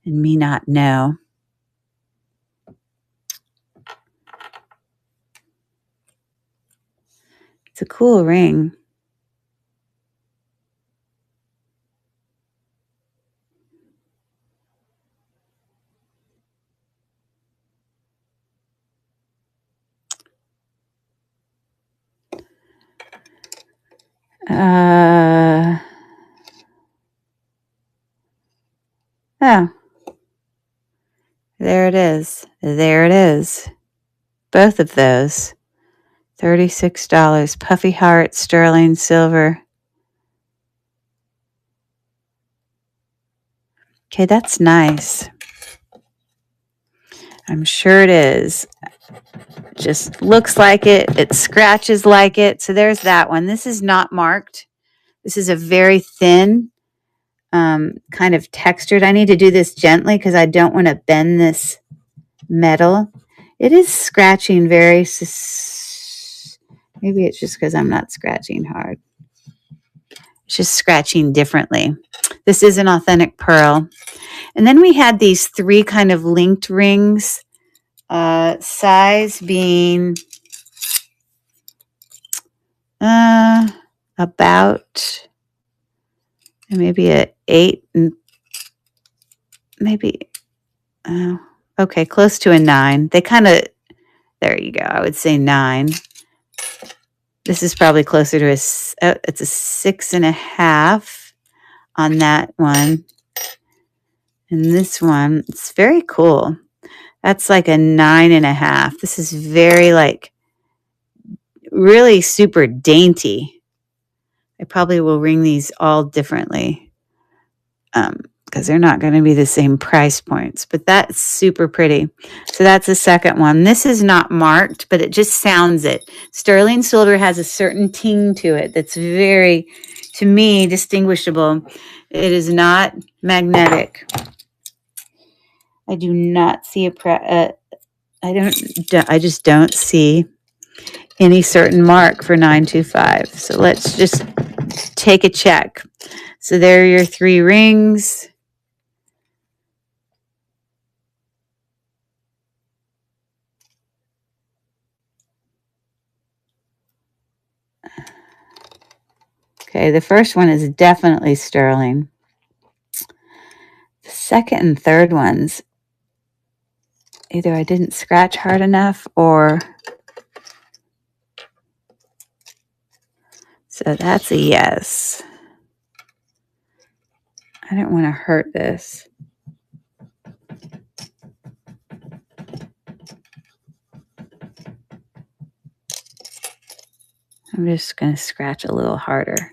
and me not know. It's a cool ring. Oh, there it is. There it is. Both of those. $36. Puffy heart, sterling silver. Okay, that's nice. I'm sure it is. Just looks like it. It scratches like it. So there's that one. This is not marked. This is a very thin, kind of textured. I need to do this gently because I don't want to bend this metal. It is scratching very, maybe it's just because I'm not scratching hard. It's just scratching differently. This is an authentic pearl. And then we had these 3 kind of linked rings, size being about maybe an 8 and maybe, okay, close to a 9. They kind of, there you go. I would say 9. This is probably closer to it's a 6.5 on that one. And this one, it's very cool. That's like a 9.5. This is very like really super dainty. I probably will ring these all differently because they're not going to be the same price points. But that's super pretty. So that's the second one. This is not marked, but it just sounds it. Sterling silver has a certain ting to it that's very, to me, distinguishable. It is not magnetic. I do not see I just don't see any certain mark for 925. So let's just take a check. So there are your 3 rings. Okay, the first one is definitely sterling. The second and third ones, either I didn't scratch hard enough or... So that's a yes. I don't want to hurt this. I'm just going to scratch a little harder.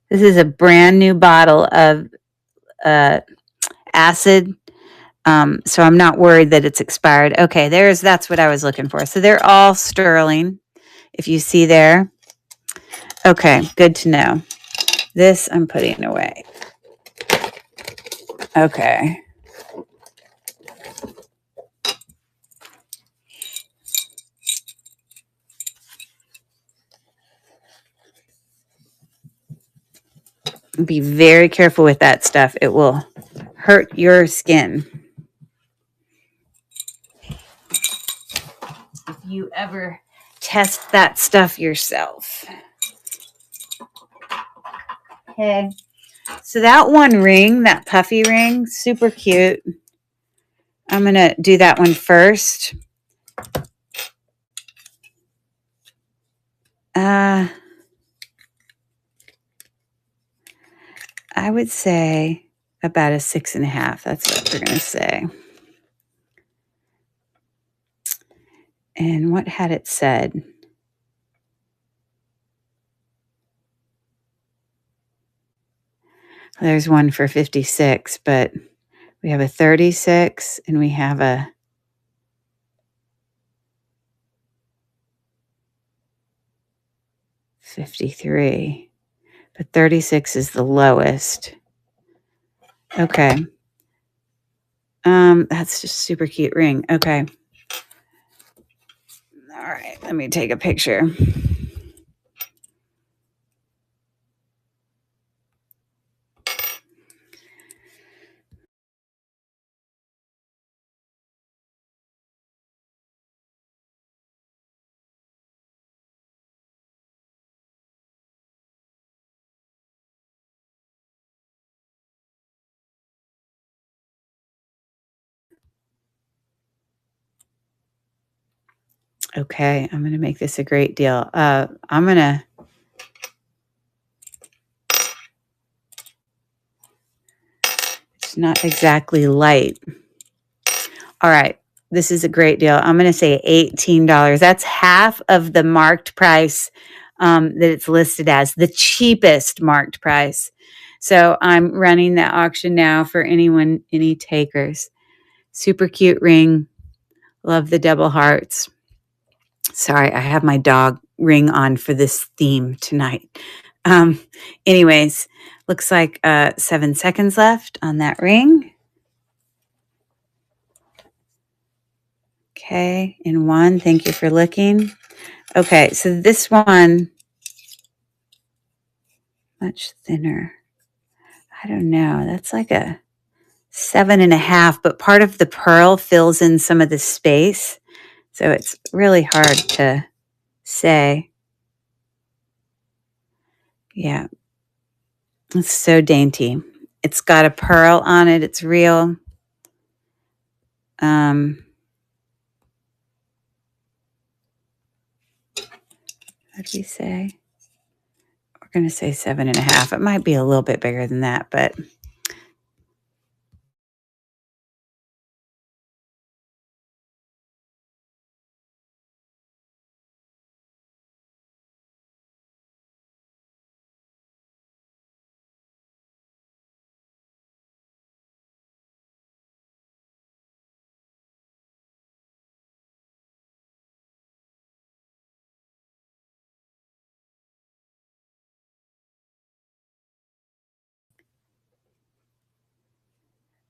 This is a brand new bottle of acid. So I'm not worried that it's expired. Okay, that's what I was looking for. So they're all sterling, if you see there. Okay, good to know. This I'm putting away. Okay. Be very careful with that stuff. It will hurt your skin. If you ever test that stuff yourself. Okay. So that one ring, that puffy ring, super cute. I'm going to do that one first. I would say about a 6.5. That's what we're going to say. And what had it said? There's one for 56, but we have a 36 and we have a 53. But 36 is the lowest. Okay. That's just super cute ring. Okay. All right, let me take a picture. Okay, I'm going to make this a great deal. I'm going to... It's not exactly light. All right, this is a great deal. I'm going to say $18. That's half of the marked price that it's listed as, the cheapest marked price. So I'm running that auction now for any takers. Super cute ring. Love the double hearts. Sorry, I have my dog ring on for this theme tonight. Anyways, looks like 7 seconds left on that ring. Okay, in 1, thank you for looking. Okay, so this one, much thinner. I don't know, that's like a 7.5, but part of the pearl fills in some of the space. So it's really hard to say. Yeah, it's so dainty. It's got a pearl on it. It's real. What do you say? We're going to say 7.5. It might be a little bit bigger than that, but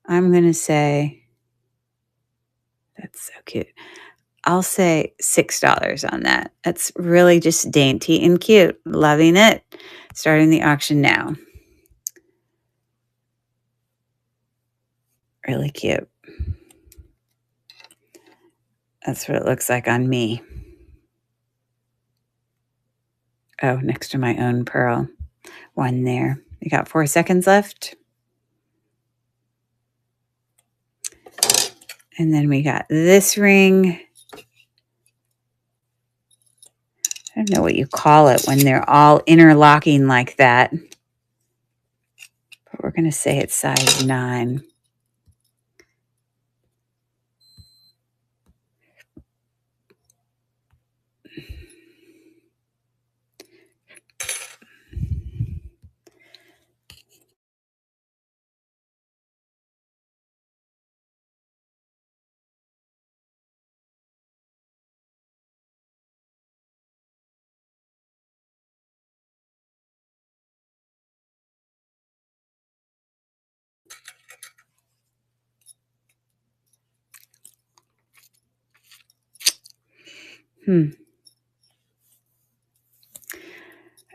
I'm going to say, that's so cute. I'll say $6 on that. That's really just dainty and cute. Loving it. Starting the auction now. Really cute. That's what it looks like on me. Oh, next to my own pearl. One there. We got 4 seconds left. And then we got this ring. I don't know what you call it when they're all interlocking like that. But we're going to say it's size 9.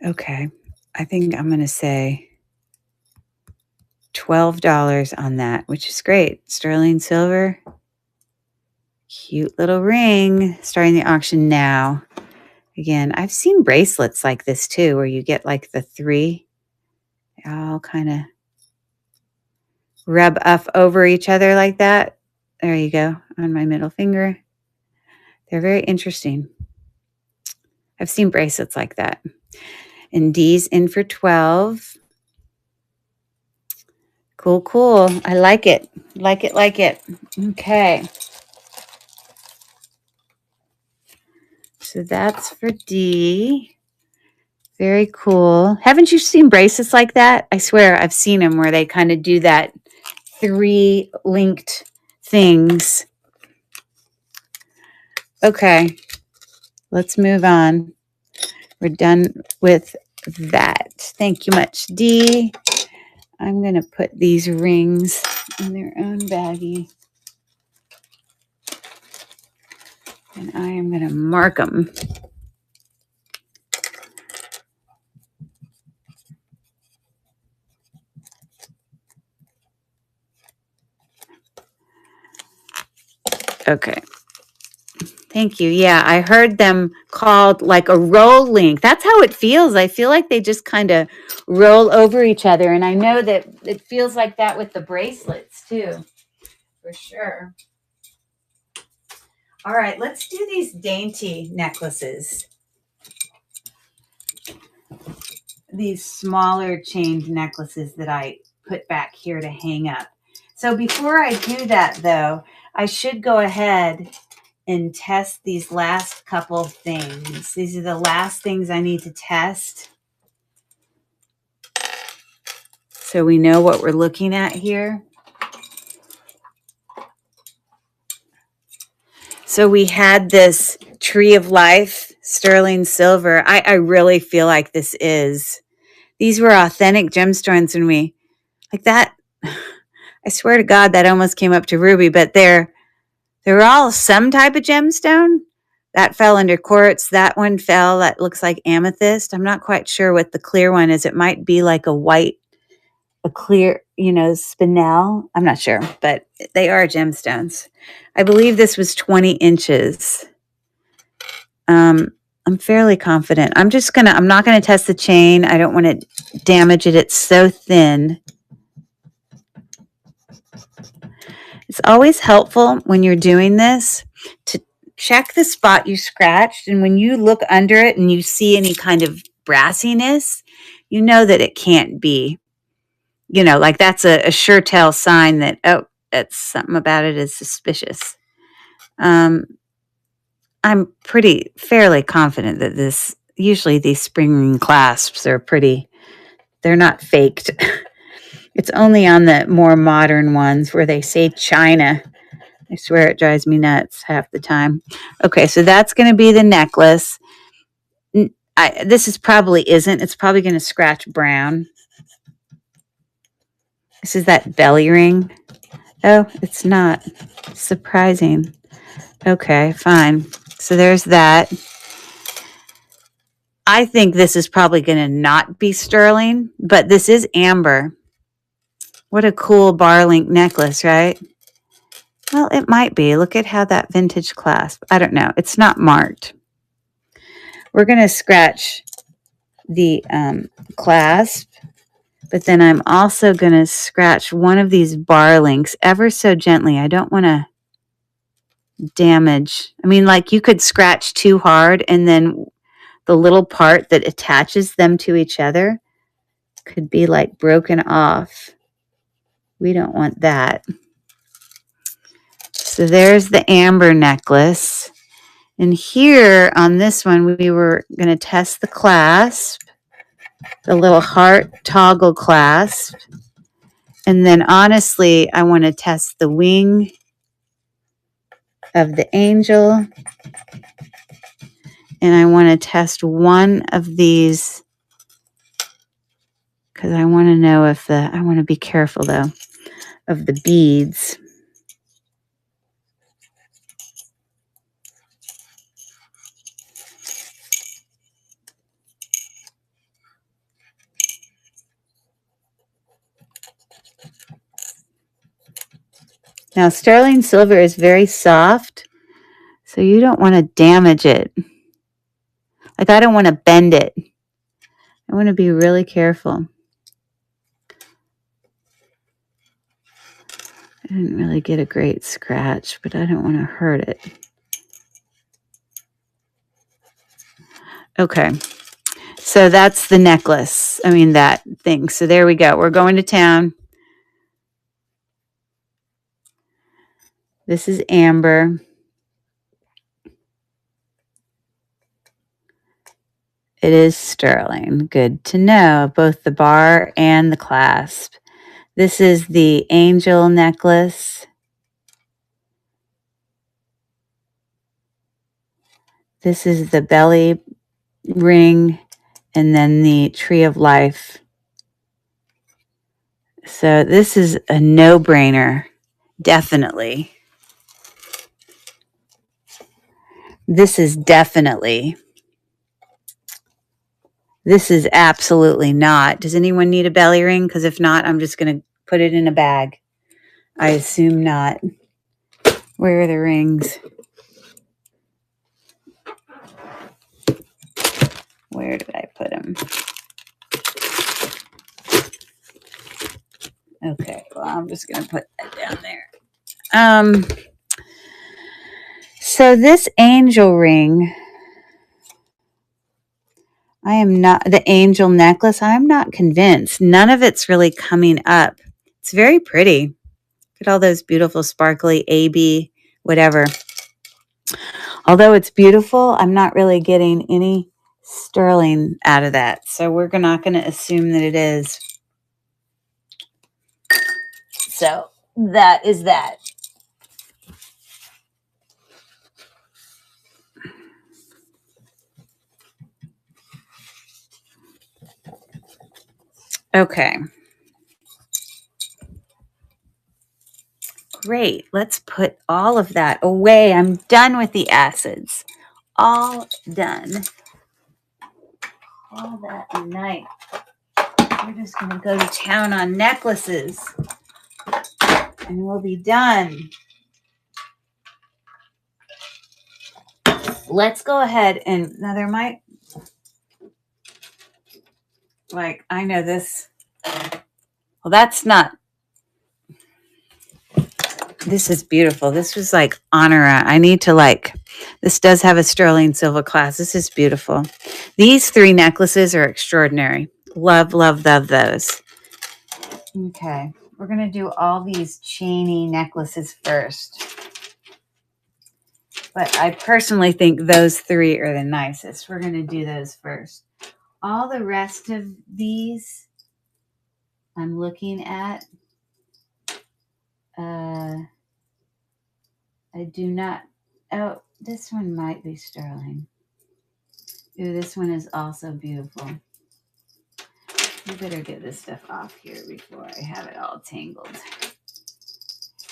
Okay. I think I'm going to say $12 on that, which is great. Sterling silver. Cute little ring. Starting the auction now. Again, I've seen bracelets like this too, where you get like the 3. They all kind of rub up over each other like that. There you go, on my middle finger. They're very interesting. I've seen bracelets like that. And D's in for 12. Cool, cool. I like it. Like it, like it. Okay. So that's for D. Very cool. Haven't you seen bracelets like that? I swear I've seen them where they kind of do that 3 linked things. Okay. Let's move on. We're done with that. Thank you much, D. I'm going to put these rings in their own baggie. And I am going to mark them. Okay. Thank you. Yeah, I heard them called like a roll link. That's how it feels. I feel like they just kind of roll over each other. And I know that it feels like that with the bracelets too, for sure. All right, let's do these dainty necklaces. These smaller chained necklaces that I put back here to hang up. So before I do that though, I should go ahead and test these last couple things. These are the last things I need to test. So we know what we're looking at here. So we had this Tree of Life, sterling silver. I really feel like this is. These were authentic gemstones when we, like that. I swear to God, that almost came up to ruby, but they're all some type of gemstone. That fell under quartz. That one fell. That looks like amethyst. I'm not quite sure what the clear one is. It might be like a clear, spinel. I'm not sure, but they are gemstones. I believe this was 20 inches. I'm fairly confident. I'm not going to test the chain. I don't want to damage it. It's so thin. It's always helpful when you're doing this to check the spot you scratched. And when you look under it and you see any kind of brassiness, you know that it can't be, like that's a sure tell sign that, oh, that's something about it is suspicious. I'm fairly confident that usually these spring ring clasps they're not faked. It's only on the more modern ones where they say China. I swear it drives me nuts half the time. Okay, so that's going to be the necklace. This probably isn't. It's probably going to scratch brown. This is that belly ring. Oh, it's not. Surprising. Okay, fine. So there's that. I think this is probably going to not be sterling, but this is amber. What a cool bar link necklace, right? Well, it might be. Look at how that vintage clasp. I don't know. It's not marked. We're going to scratch the clasp, but then I'm also going to scratch one of these bar links ever so gently. I don't want to damage. I mean, like you could scratch too hard and then the little part that attaches them to each other could be like broken off. We don't want that. So there's the amber necklace. And here on this one, we were going to test the clasp, the little heart toggle clasp. And then honestly, I want to test the wing of the angel. And I want to test one of these because I want to know if I want to be careful though, of the beads. Now, sterling silver is very soft, so you don't want to damage it. Like, I don't want to bend it. I want to be really careful. I didn't really get a great scratch, but I don't want to hurt it. Okay, so that's the necklace. I mean, that thing. So there we go. We're going to town. This is amber. It is sterling. Good to know. Both the bar and the clasp. This is the angel necklace. This is the belly ring and then the tree of life. So this is a no-brainer. Definitely. This is definitely. This is absolutely not. Does anyone need a belly ring? Because if not, I'm just going to put it in a bag. I assume not. Where are the rings? Where did I put them? Okay, well, I'm just going to put that down there. So this angel ring, I am not, the angel necklace, I'm not convinced. None of it's really coming up. It's very pretty. Look at all those beautiful sparkly AB, whatever. Although it's beautiful, I'm not really getting any sterling out of that. So we're not going to assume that it is. So that is that. Okay. Great. Let's put all of that away. I'm done with the acids. All done. All that night. We're just going to go to town on necklaces. And we'll be done. Let's go ahead and, now there might, like, I know this. Well, that's not. This is beautiful. This was like honora. I need to like, this does have a sterling silver clasp. This is beautiful. These three necklaces are extraordinary. Love, love, love those. Okay. We're going to do all these chainy necklaces first. But I personally think those three are the nicest. We're going to do those first. All the rest of these I'm looking at. I do not. Oh, this one might be sterling. Ooh, this one is also beautiful. You better get this stuff off here before I have it all tangled.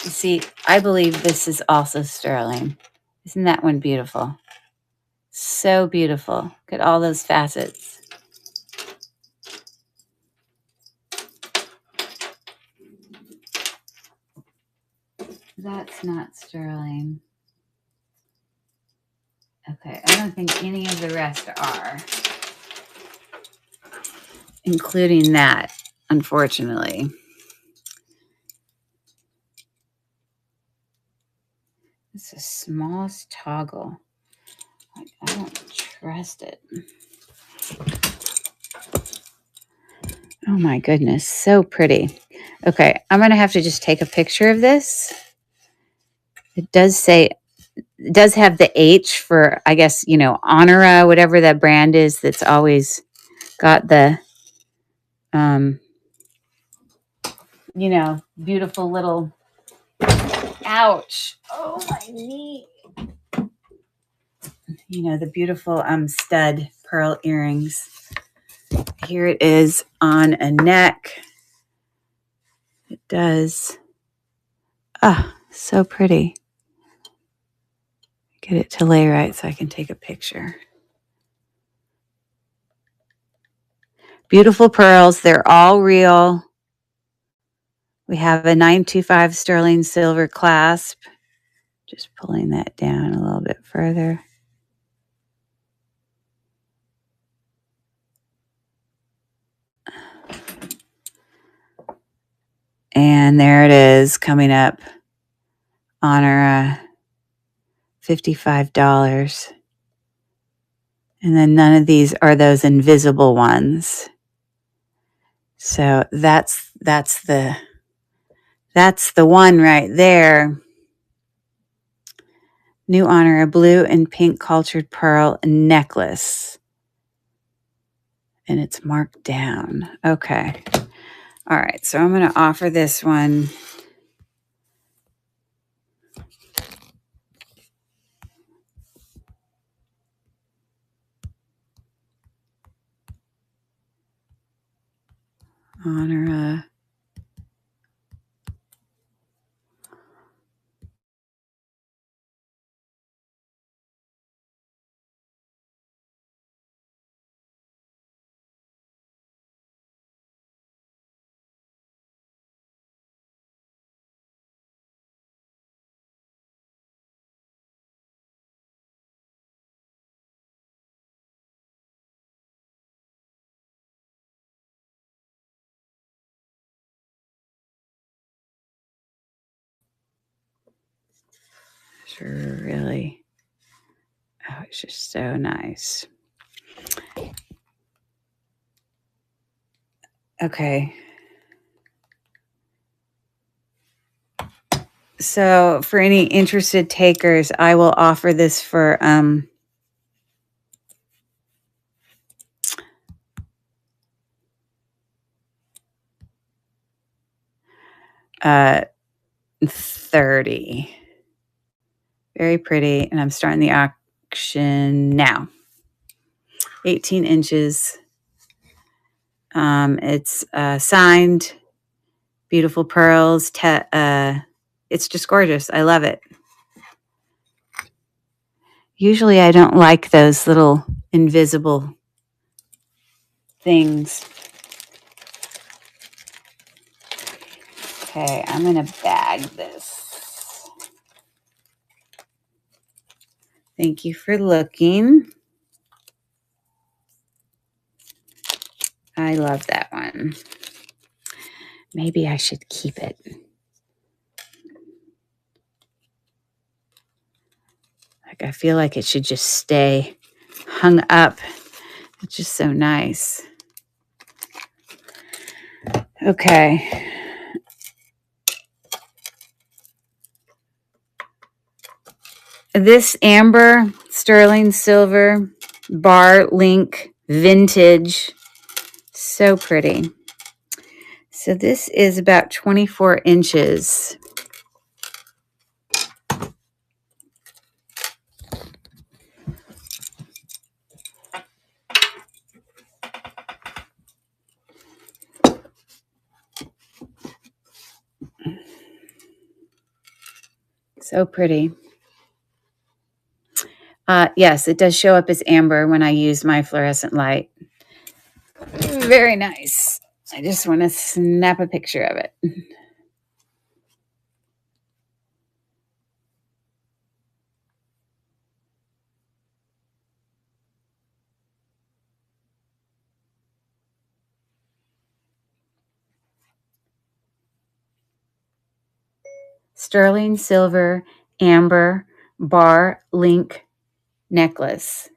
See, I believe this is also sterling. Isn't that one beautiful? So beautiful. Look at all those facets. That's not sterling. Okay, I don't think any of the rest are, including that, unfortunately. It's the smallest toggle. I don't trust it. Oh my goodness, so pretty. Okay, I'm going to have to just take a picture of this. It does have the H for, I guess, Honora, whatever that brand is that's always got the, beautiful little, ouch. Oh, my knee. The beautiful stud pearl earrings. Here it is on a neck. It does. Ah, so pretty. Get it to lay right so I can take a picture. Beautiful pearls. They're all real. We have a 925 sterling silver clasp. Just pulling that down a little bit further. And there it is coming up on our $55. And then none of these are those invisible ones. So that's the one right there. New Honor, a blue and pink cultured pearl necklace. And it's marked down. Okay. All right. So I'm going to offer this one. Honor. Really. Oh, it's just so nice. Okay. So for any interested takers, I will offer this for $30. Very pretty. And I'm starting the auction now. 18 inches. It's signed, beautiful pearls. It's just gorgeous. I love it. Usually I don't like those little invisible things. Okay, I'm going to bag this. Thank you for looking. I love that one. Maybe I should keep it. Like, I feel like it should just stay hung up. It's just so nice. Okay. This amber sterling silver bar link vintage. So pretty. So this is about 24 inches. So pretty. Yes, it does show up as amber when I use my fluorescent light. Very nice. I just want to snap a picture of it. Sterling silver amber bar link necklace.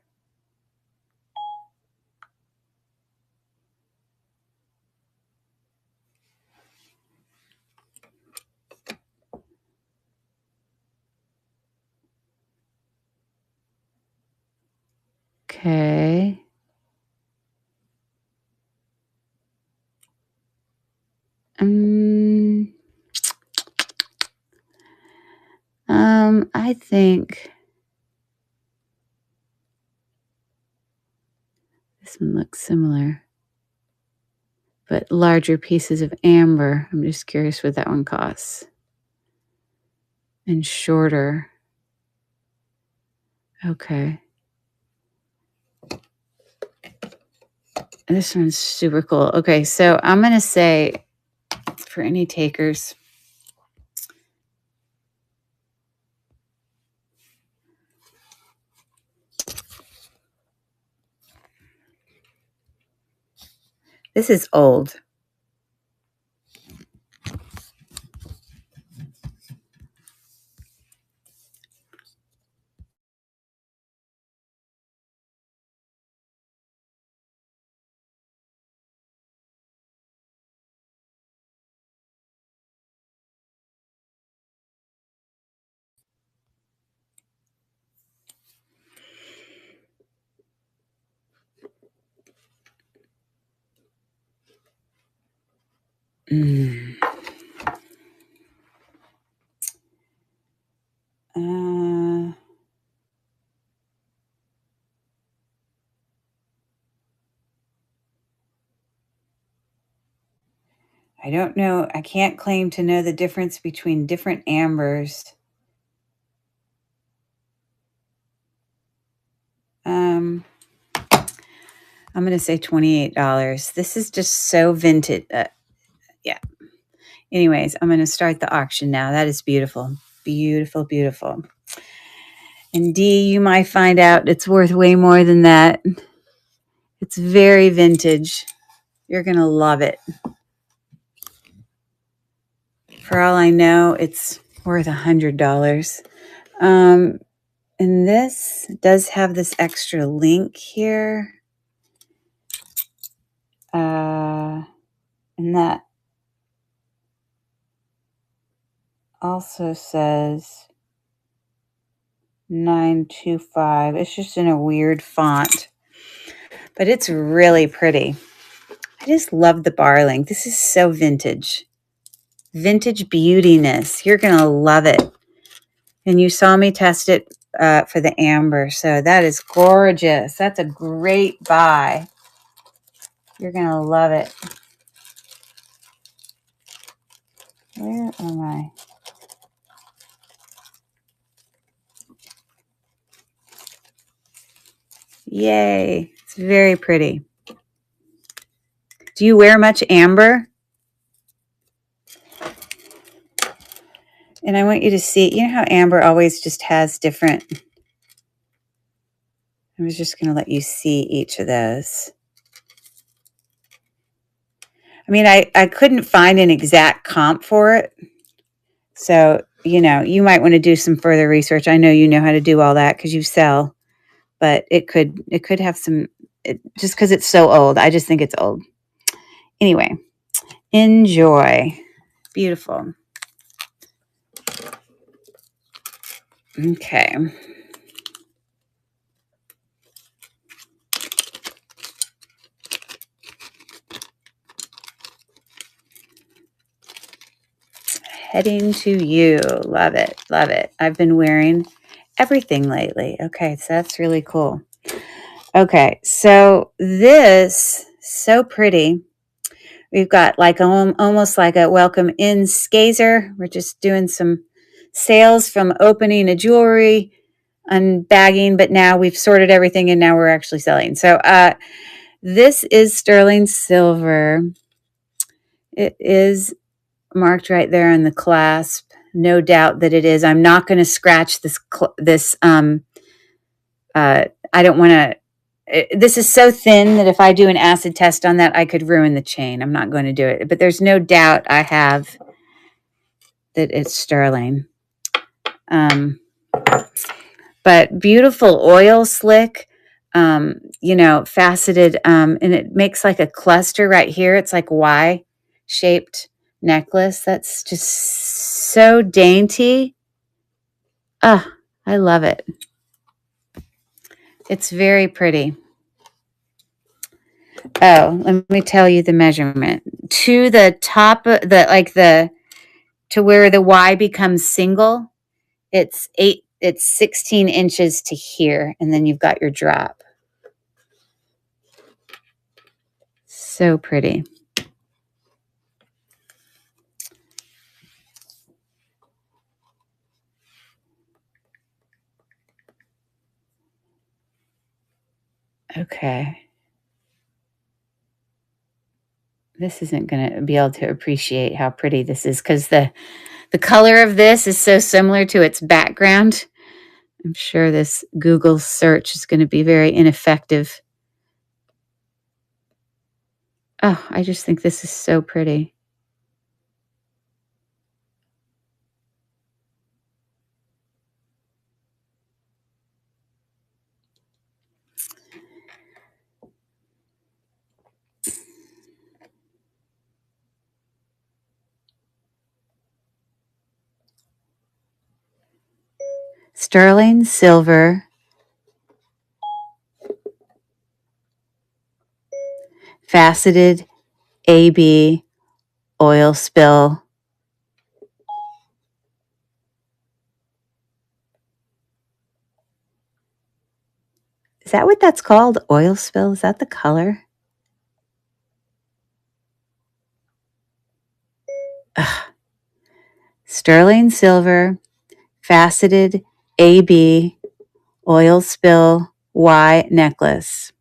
Okay. I think this one looks similar, but larger pieces of amber. I'm just curious what that one costs. And shorter. Okay. This one's super cool. Okay, so I'm going to say, for any takers, this is old. I don't know. I can't claim to know the difference between different ambers. I'm going to say $28. This is just so vintage. Yeah. Anyways, I'm going to start the auction now. That is beautiful. Beautiful, beautiful. And Dee, you might find out it's worth way more than that. It's very vintage. You're going to love it. For all I know, it's worth $100. And this does have this extra link here. And that also says 925. It's just in a weird font, but it's really pretty. I just love the bar link. This is so vintage. Vintage beautiness. You're going to love it. And you saw me test it for the amber. So that is gorgeous. That's a great buy. You're going to love it. Where am I? Yay. It's very pretty. Do you wear much amber? And I want you to see, you know how amber always just has different. I was just going to let you see each of those. I mean, I couldn't find an exact comp for it. So, you know, you might want to do some further research. I know you know how to do all that because you sell, but it could have some, just because it's so old. I just think it's old. Anyway, enjoy. Beautiful. Okay. Heading to you. Love it. Love it. I've been wearing everything lately. Okay, so that's really cool. Okay, so this, so pretty. We've got like almost like a welcome in skazer. We're just doing some sales from opening a jewelry, unbagging, but now we've sorted everything and now we're actually selling. So this is sterling silver. It is marked right there on the clasp. No doubt that it is. I'm not going to scratch this. I don't want to. This is so thin that if I do an acid test on that, I could ruin the chain. I'm not going to do it. But there's no doubt I have that it's sterling. But beautiful oil slick, faceted, and it makes like a cluster right here. It's like Y-shaped necklace. That's just so dainty. Oh, I love it. It's very pretty. Oh, let me tell you the measurement. To the top of to where the Y becomes single, it's 16 inches to here, and then you've got your drop. So pretty. Okay. This isn't going to be able to appreciate how pretty this is because the color of this is so similar to its background. I'm sure this Google search is going to be very ineffective. Oh, I just think this is so pretty. Sterling silver, faceted AB oil spill. Is that what that's called? Oil spill? Is that the color? Ugh. Sterling silver, faceted AB oil spill Y necklace.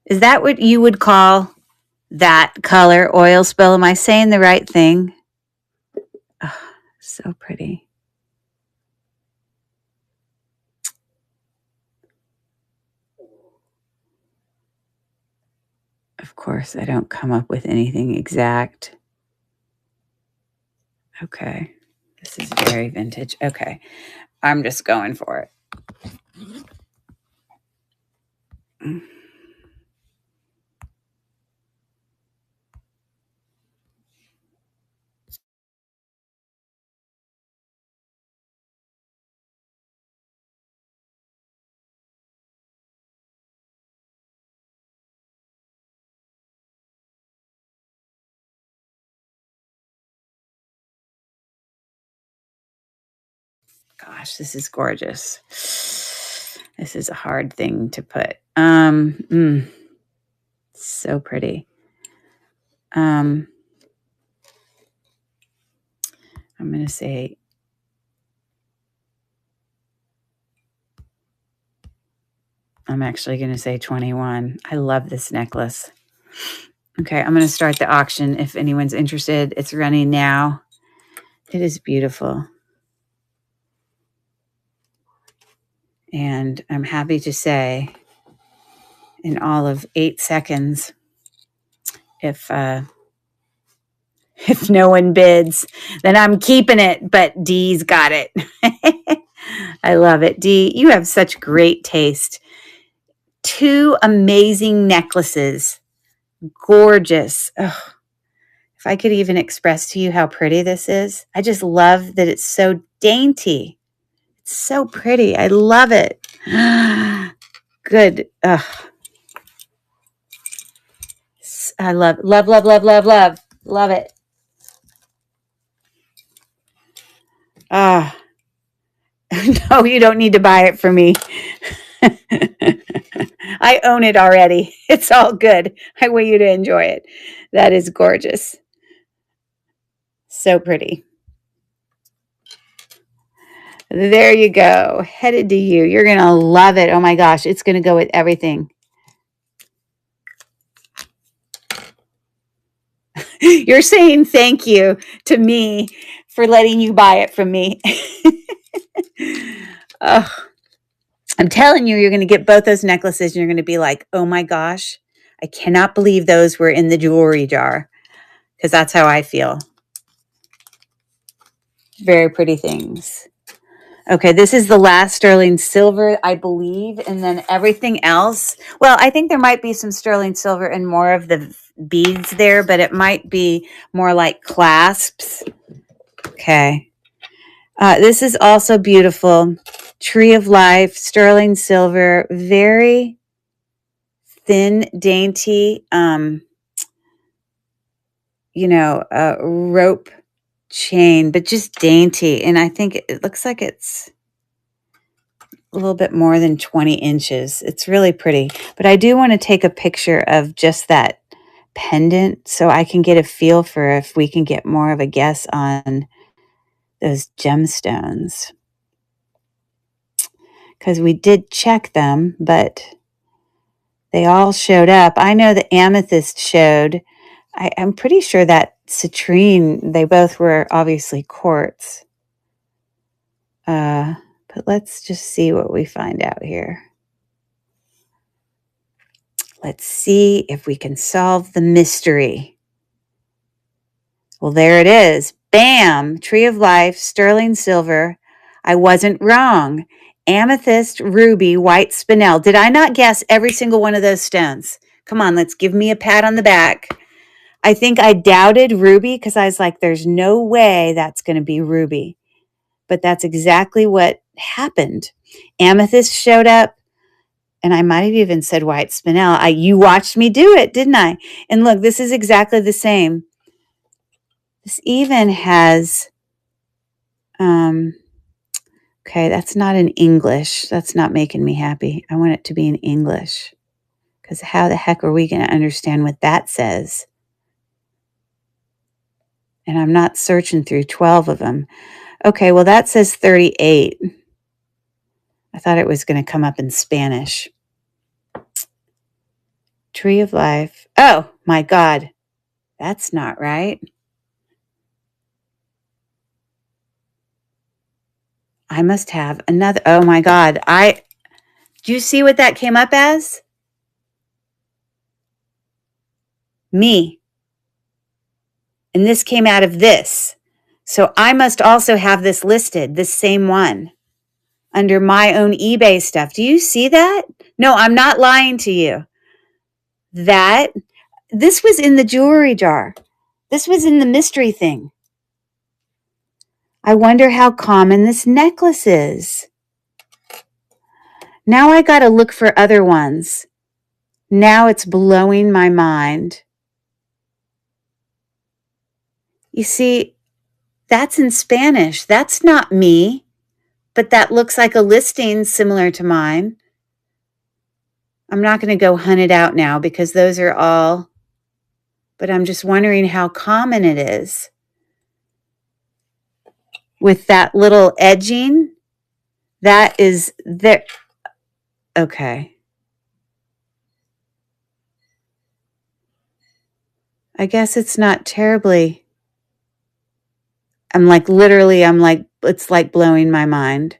Is that what you would call that color, oil spill? Am I saying the right thing? Oh, so pretty. Of course, I don't come up with anything exact. Okay. This is very vintage. Okay. I'm just going for it. Gosh, this is gorgeous. This is a hard thing to put. So pretty. I'm going to say I'm actually going to say 21. I love this necklace. Okay, I'm going to start the auction if anyone's interested. It's running now. It is beautiful. And I'm happy to say in all of 8 seconds, if no one bids, then I'm keeping it, but Dee's got it. I love it. Dee, you have such great taste. 2 amazing necklaces. Gorgeous. Ugh. If I could even express to you how pretty this is. I just love that it's so dainty. It's so pretty. I love it. Good. Ugh. I love it. Ah. No, you don't need to buy it for me. I own it already. It's all good. I want you to enjoy it. That is gorgeous. So pretty. There you go. Headed to you. You're going to love it. Oh my gosh. It's going to go with everything. You're saying thank you to me for letting you buy it from me. Oh, I'm telling you, you're going to get both those necklaces and you're going to be like, oh my gosh, I cannot believe those were in the jewelry jar. Because that's how I feel. Very pretty things. Okay, this is the last sterling silver, I believe. And then everything else. Well, I think there might be some sterling silver and more of the beads there, but it might be more like clasps. Okay. This is also beautiful. Tree of Life, sterling silver, very thin, dainty, rope chain, but just dainty. And I think it looks like it's a little bit more than 20 inches. It's really pretty. But I do want to take a picture of just that pendant so I can get a feel for if we can get more of a guess on those gemstones. Because we did check them, but they all showed up. I know the amethyst showed. I'm pretty sure that citrine, they both were obviously quartz. But let's just see what we find out here. Let's see if we can solve the mystery. Well, there it is. Bam! Tree of Life, sterling silver. I wasn't wrong. Amethyst, ruby, white spinel. Did I not guess every single one of those stones? Come on, let's give me a pat on the back. I think I doubted ruby because I was like, there's no way that's going to be ruby. But that's exactly what happened. Amethyst showed up, and I might have even said white spinel. You watched me do it, didn't I? And look, this is exactly the same. This even has, okay, that's not in English. That's not making me happy. I want it to be in English because how the heck are we going to understand what that says? And I'm not searching through 12 of them. Okay, well, that says 38. I thought it was going to come up in Spanish. Tree of Life. Oh, my God. That's not right. I must have another. Oh, my God. Do you see what that came up as? Me. And this came out of this. So I must also have this listed, this same one, under my own eBay stuff. Do you see that? No, I'm not lying to you. This was in the jewelry jar. This was in the mystery thing. I wonder how common this necklace is. Now I got to look for other ones. Now it's blowing my mind. You see, that's in Spanish. That's not me, but that looks like a listing similar to mine. I'm not going to go hunt it out now because those are all, but I'm just wondering how common it is. With that little edging, that is there. Okay. I guess it's not terribly. I'm like, it's like blowing my mind.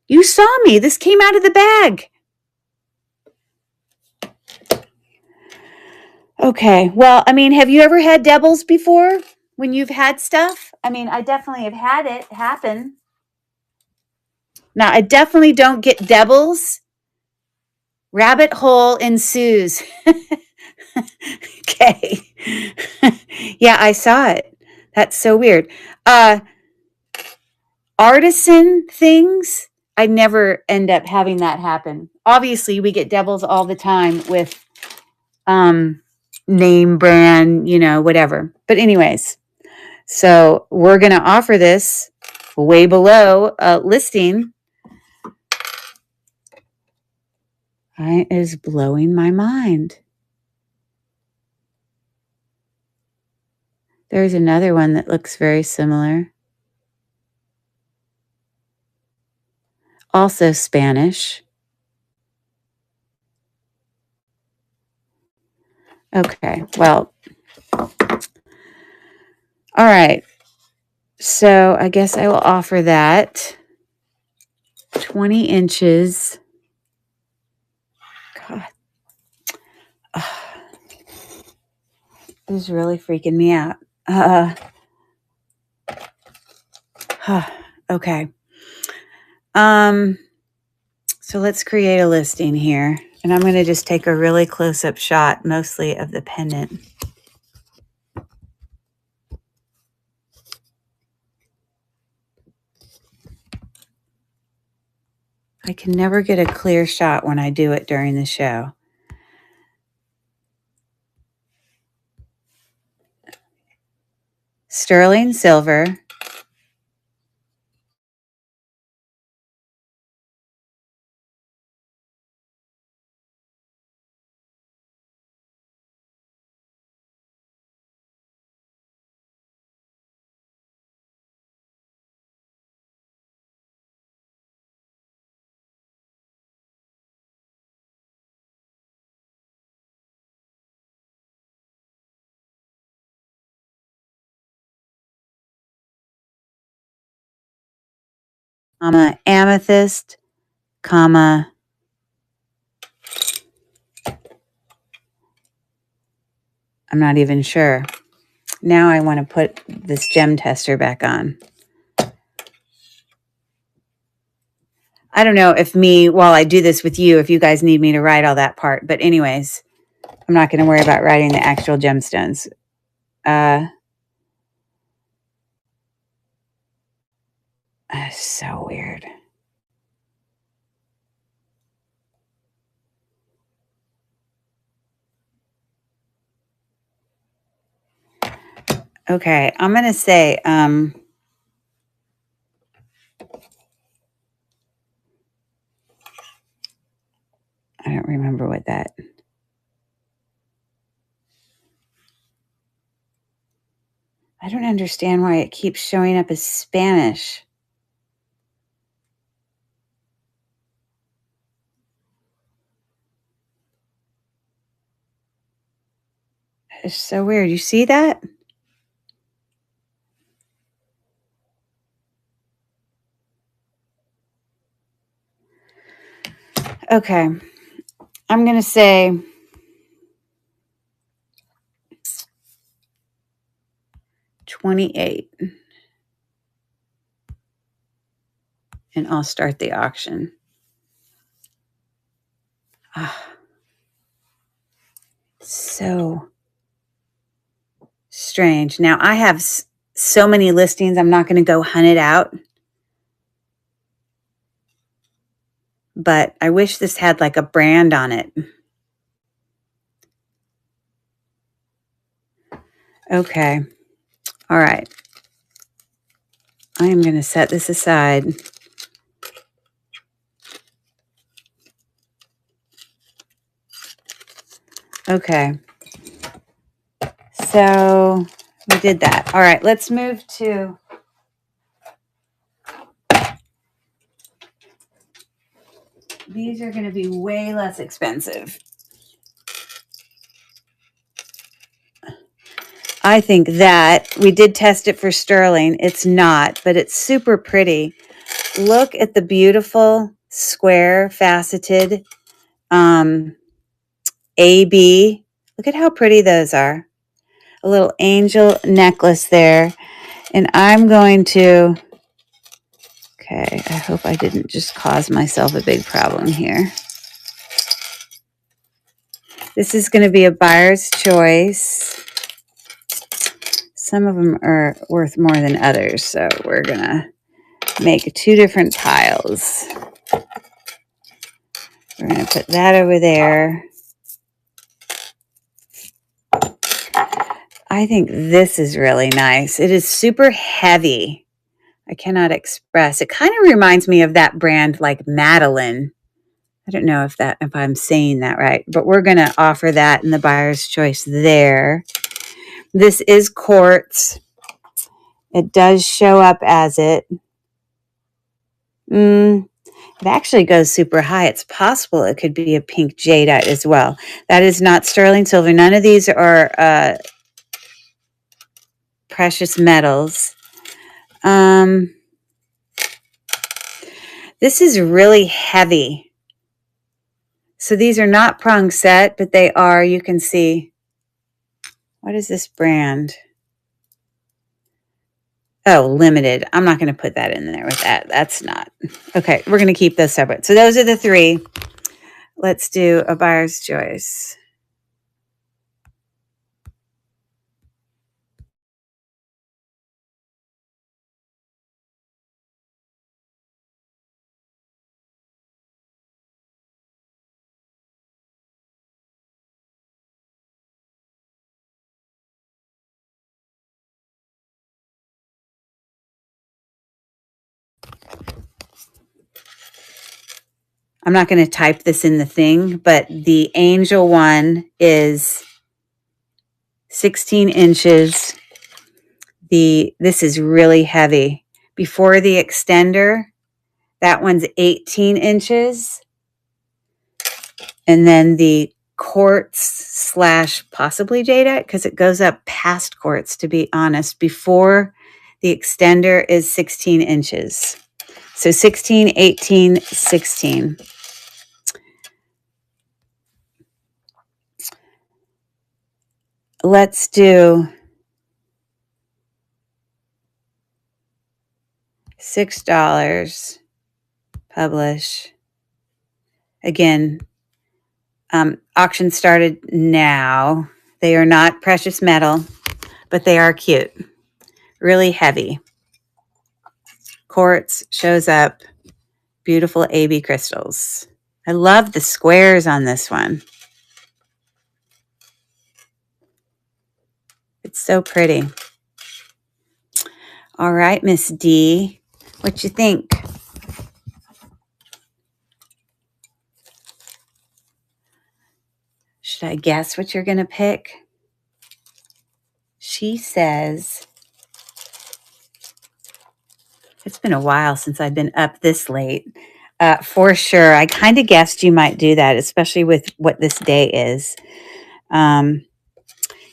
You saw me. This came out of the bag. Okay. Well, I mean, have you ever had devils before when you've had stuff? I mean, I definitely have had it happen. Now, I definitely don't get devils. Rabbit hole ensues. Okay. Yeah, I saw it. That's so weird. Artisan things, I never end up having that happen. Obviously, we get devils all the time with name brand, you know, whatever. But anyways, so we're going to offer this way below listing. It is blowing my mind. There's another one that looks very similar. Also Spanish. Okay, well, all right. So I guess I will offer that 20 inches. God. This is really freaking me out. Okay. So let's create a listing here. And I'm going to just take a really close-up shot, mostly of the pendant. I can never get a clear shot when I do it during the show. Sterling silver. Amethyst, comma, I'm not even sure. Now I want to put this gem tester back on. I don't know if while I do this with you, if you guys need me to write all that part. But anyways, I'm not going to worry about writing the actual gemstones. So weird. Okay, I'm going to say, I don't remember what that. I don't understand why it keeps showing up as Spanish. It's so weird. You see that? Okay. I'm going to say 28. And I'll start the auction. So strange. Now I have so many listings. I'm not going to go hunt it out. But I wish this had like a brand on it. Okay. All right. I am going to set this aside. Okay. So we did that. All right. Let's move to. These are going to be way less expensive. I think that we did test it for sterling. It's not, but it's super pretty. Look at the beautiful square faceted AB. Look at how pretty those are. A little angel necklace there. And I'm going to, okay, I hope I didn't just cause myself a big problem here. This is going to be a buyer's choice. Some of them are worth more than others, so we're going to make 2 different piles. We're going to put that over there. I think this is really nice. It is super heavy. I cannot express. It kind of reminds me of that brand like Madeline. I don't know if I'm saying that right, but we're going to offer that in the buyer's choice there. This is quartz. It does show up as it. It actually goes super high. It's possible it could be a pink jadeite as well. That is not sterling silver. None of these are precious metals. This is really heavy. So these are not prong set, but they are, you can see. What is this brand? Oh, limited. I'm not going to put that in there with that. That's not. Okay, we're going to keep those separate. So those are the three. Let's do a buyer's choice. I'm not going to type this in the thing, but the angel one is 16 inches. This is really heavy. Before the extender, that one's 18 inches. And then the quartz slash possibly jadeite, because it goes up past quartz, to be honest, before the extender is 16 inches. So 16, 18, 16. Let's do $6. Publish. Again, auction started now. They are not precious metal, but they are cute. Really heavy. Quartz shows up. Beautiful AB crystals. I love the squares on this one. It's so pretty. All right, Miss D, what you think? Should I guess what you're going to pick? She says, it's been a while since I've been up this late. For sure. I kind of guessed you might do that, especially with what this day is.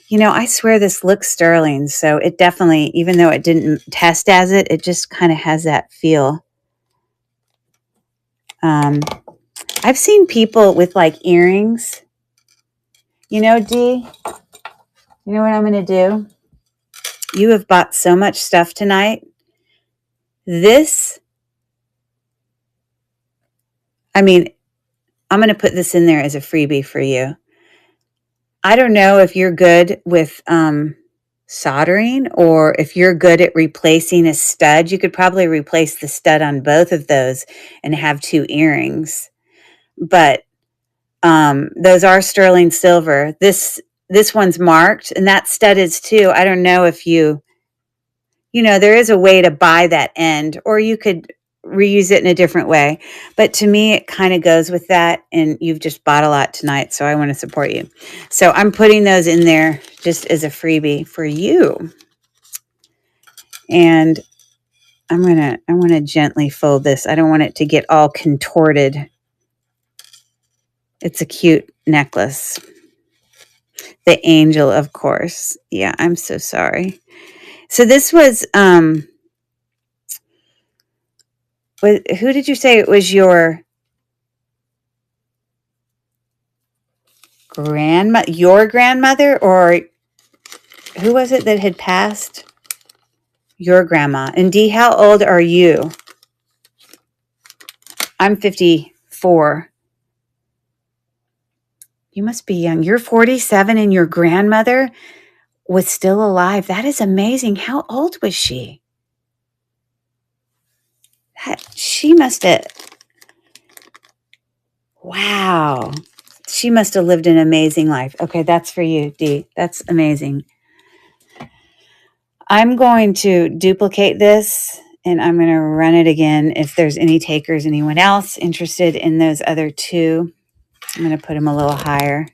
You know, I swear this looks sterling. So it definitely, even though it didn't test as it, it just kind of has that feel. I've seen people with like earrings. You know, D, you know what I'm going to do? You have bought so much stuff tonight. This, I mean, I'm going to put this in there as a freebie for you. I don't know if you're good with soldering or if you're good at replacing a stud. You could probably replace the stud on both of those and have two earrings. But those are sterling silver. This one's marked, and that stud is too. I don't know if you know, there is a way to buy that end, or you could reuse it in a different way. But to me, it kind of goes with that, and you've just bought a lot tonight, so I want to support you. So I'm putting those in there just as a freebie for you. And I want to gently fold this. I don't want it to get all contorted. It's a cute necklace. The angel, of course. Yeah, I'm so sorry. So this was, who did you say it was? Your grandmother, or who was it that had passed? Your grandma. And Dee, how old are you? I'm 54. You must be young. You're 47 and your grandmother was still alive. That is amazing. How old was she? She must have, wow. She must have lived an amazing life. Okay, that's for you, Dee. That's amazing. I'm going to duplicate this and I'm going to run it again. If there's any takers, anyone else interested in those other two, I'm going to put them a little higher.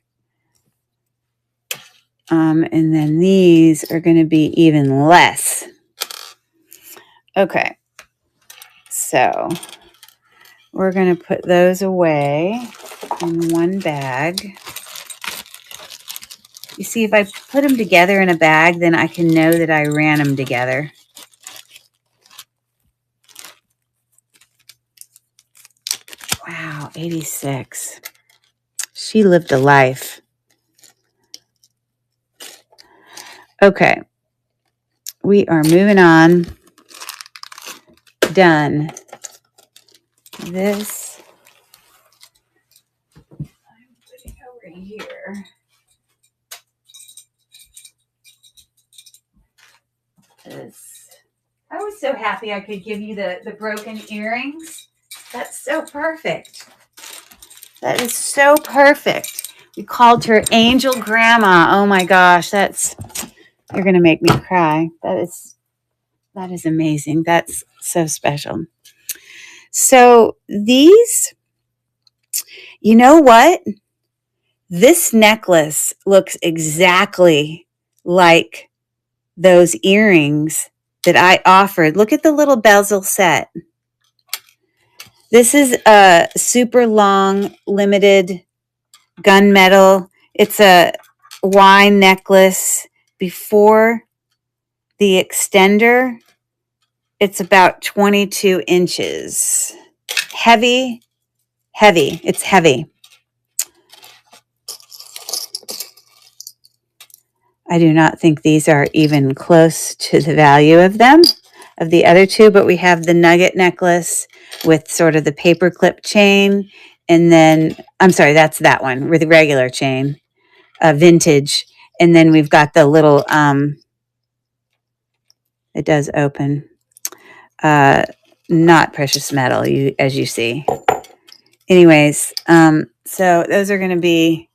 And then these are going to be even less. Okay. So we're going to put those away in one bag. You see, if I put them together in a bag, then I can know that I ran them together. Wow, 86. She lived a life. Okay. We are moving on. Done. This, I'm putting over here. This. I was so happy I could give you the broken earrings. That's so perfect. That is so perfect. We called her Angel Grandma. Oh my gosh, you're gonna make me cry. That is amazing. That's so special. So these, you know what? This necklace looks exactly like those earrings that I offered. Look at the little bezel set. This is a super long, limited gunmetal. It's a Y necklace. Before the extender, it's about 22 inches. Heavy, heavy. It's heavy. I do not think these are even close to the value of them, of the other two, but we have the nugget necklace with sort of the paper clip chain. And then, I'm sorry, that's that one with the regular chain, vintage. And then we've got the little, it does open, not precious metal, as you see. Anyways, so those are going to be,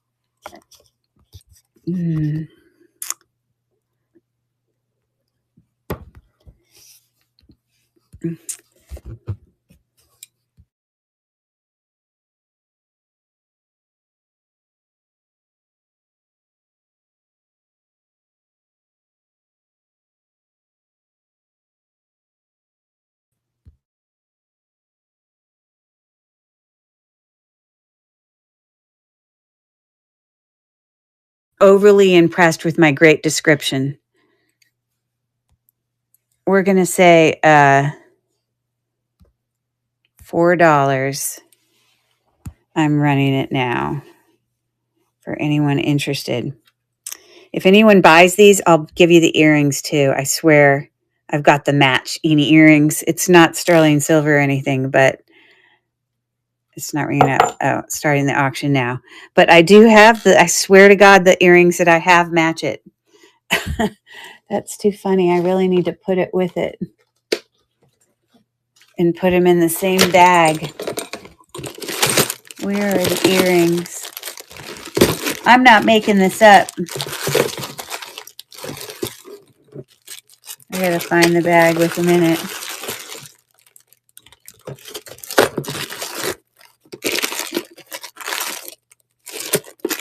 overly impressed with my great description. We're going to say $4. I'm running it now for anyone interested. If anyone buys these, I'll give you the earrings too. I swear I've got the match Eenie earrings. It's not sterling silver or anything, but it's not ringing out. Oh, starting the auction now. But I do have I swear to God, the earrings that I have match it. That's too funny. I really need to put it with it and put them in the same bag. Where are the earrings? I'm not making this up. I gotta find the bag with them in it.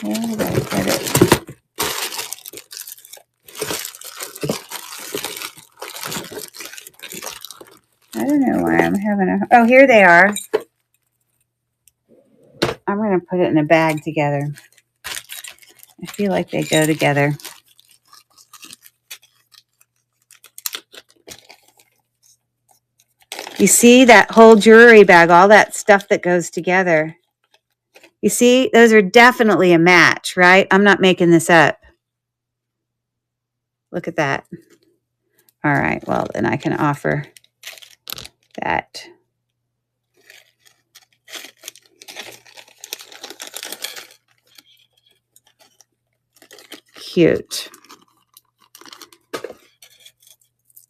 Where did I put it? I don't know why I'm having a... Oh, here they are. I'm going to put it in a bag together. I feel like they go together. You see that whole jewelry bag, all that stuff that goes together. You see, those are definitely a match, right? I'm not making this up. Look at that. All right, well, then I can offer that. Cute.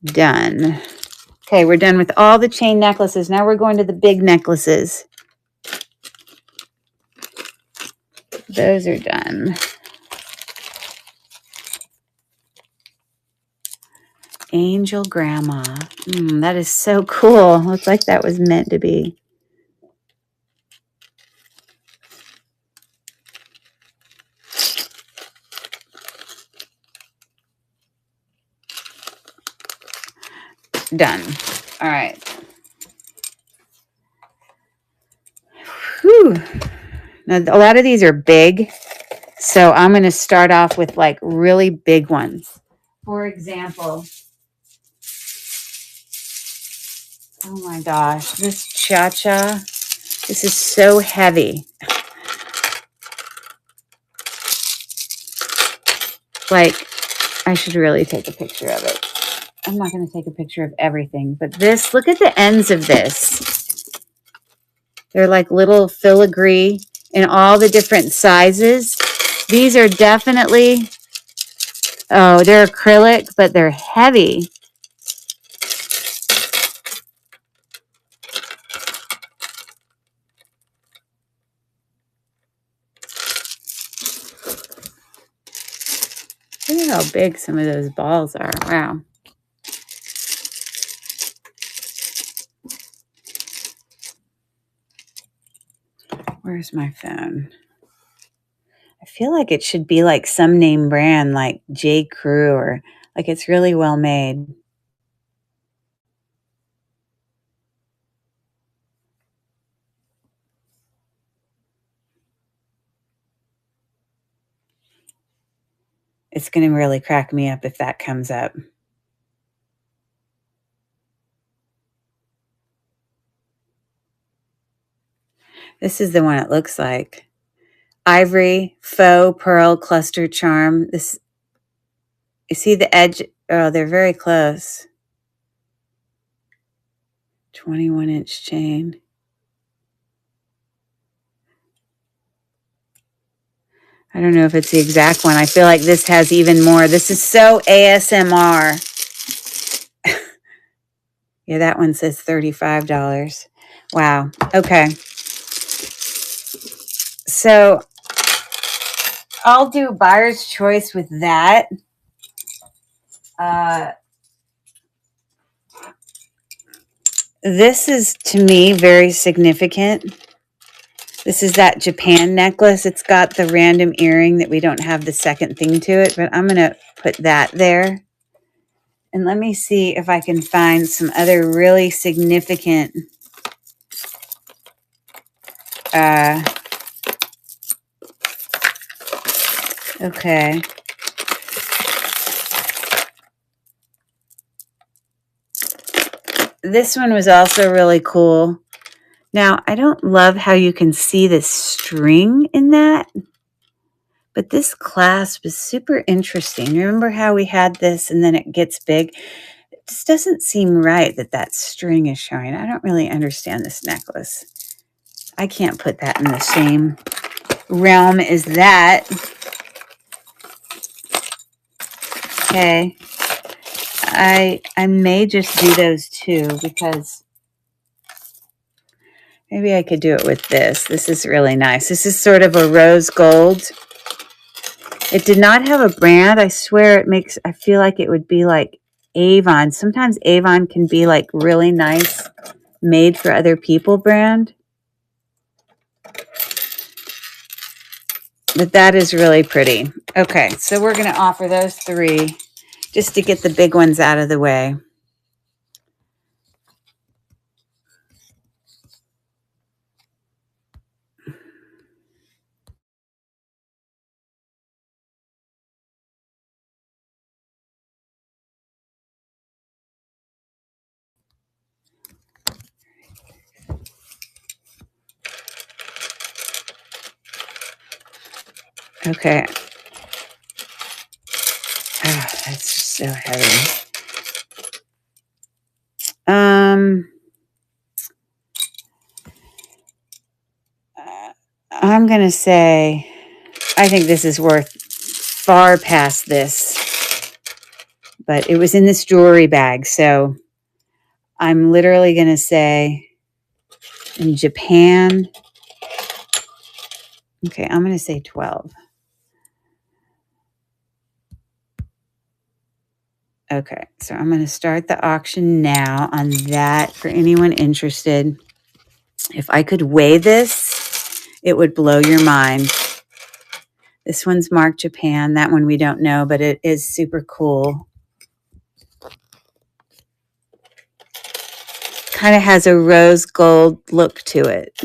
Done. Okay, we're done with all the chain necklaces. Now we're going to the big necklaces. Those are done. Angel Grandma. That is so cool. Looks like that was meant to be. Done. All right. Whew. Now, a lot of these are big, so I'm going to start off with like really big ones. For example, oh my gosh, this cha-cha, this is so heavy. Like, I should really take a picture of it. I'm not going to take a picture of everything, but this, look at the ends of this. They're like little filigree in all the different sizes. These are definitely, oh, they're acrylic, but they're heavy. Look at how big some of those balls are. Wow. Where's my phone? I feel like it should be like some name brand like J. Crew, or like it's really well made. It's going to really crack me up if that comes up. This is the one it looks like. Ivory Faux Pearl Cluster Charm. This, you see the edge? Oh, they're very close. 21-inch chain. I don't know if it's the exact one. I feel like this has even more. This is so ASMR. Yeah, that one says $35. Wow. Okay. So I'll do buyer's choice with that. This is, to me, very significant. This is that Japan necklace. It's got the random earring that we don't have the second thing to it, but I'm going to put that there. And let me see if I can find some other really significant okay. This one was also really cool. Now, I don't love how you can see the string in that, but this clasp is super interesting. Remember how we had this and then it gets big? It just doesn't seem right that that string is showing. I don't really understand this necklace. I can't put that in the same realm as that. Okay. I may just do those two because maybe I could do it with this. This is really nice. This is sort of a rose gold. It did not have a brand. I swear it makes, I feel like it would be like Avon. Sometimes Avon can be like really nice, made for other people brand. But that is really pretty. Okay, so we're going to offer those three just to get the big ones out of the way. Okay. Oh, that's just so heavy. I'm going to say, I think this is worth far past this, but it was in this jewelry bag. So I'm literally going to say in Japan. Okay, I'm going to say 12. Okay, so I'm going to start the auction now on that for anyone interested. If I could weigh this, it would blow your mind. This one's marked Japan. That one we don't know, but it is super cool. Kind of has a rose gold look to it.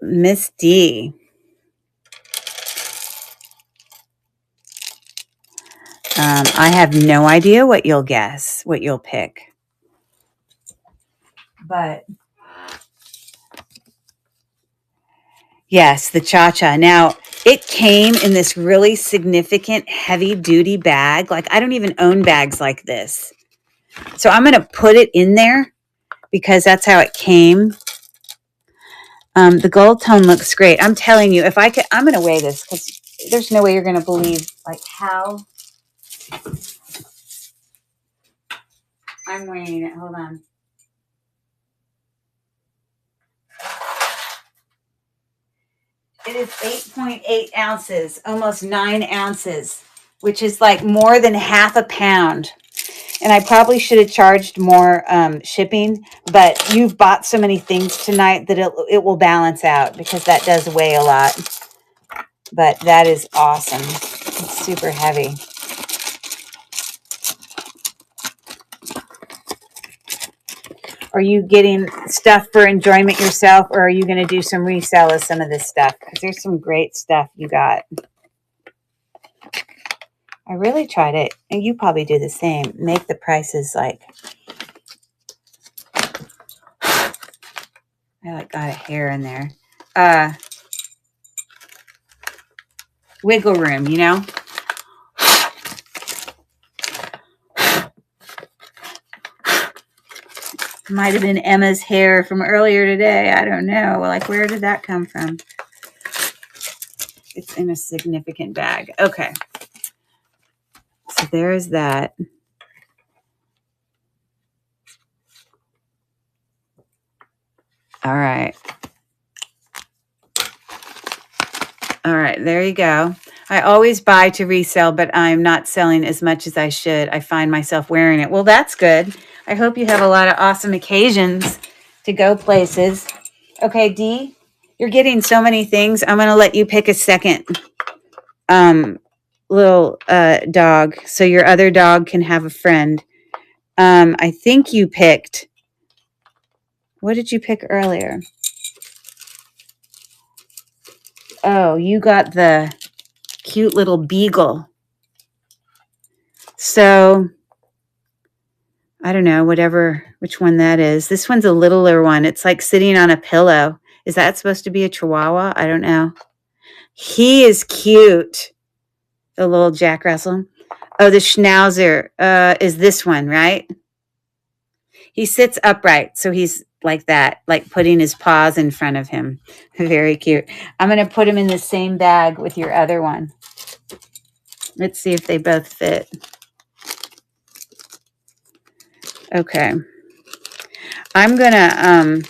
Miss D. I have no idea what you'll guess, what you'll pick. But yes, the Cha-Cha. Now, it came in this really significant heavy-duty bag. Like, I don't even own bags like this. So I'm going to put it in there because that's how it came. The gold tone looks great. I'm telling you, if I could, I'm going to weigh this because there's no way you're going to believe like how I'm weighing it. Hold on. It is 8.8 ounces, almost 9 ounces, which is like more than half a pound. And I probably should have charged more shipping, but you've bought so many things tonight that it will balance out because that does weigh a lot. But that is awesome. It's super heavy. Are you getting stuff for enjoyment yourself, or are you going to do some resell of some of this stuff? Because there's some great stuff you got. I really try to, and you probably do the same, make the prices like, I like got a hair in there. Wiggle room, you know? Might have been Emma's hair from earlier today. I don't know. Like, where did that come from? It's in a significant bag. Okay. So there's that. All right. All right. There you go. I always buy to resell, but I'm not selling as much as I should. I find myself wearing it. Well, that's good. I hope you have a lot of awesome occasions to go places. Okay, Dee, you're getting so many things. I'm going to let you pick a second little dog so your other dog can have a friend. I think you picked, what did you pick earlier? Oh, you got the cute little beagle. So I don't know, which one that is. This one's a littler one. It's like sitting on a pillow. Is that supposed to be a Chihuahua? I don't know. He is cute. The little Jack Russell. Oh, the Schnauzer is this one, right? He sits upright. So he's like that, like putting his paws in front of him. Very cute. I'm going to put him in the same bag with your other one. Let's see if they both fit. Okay. I'm going to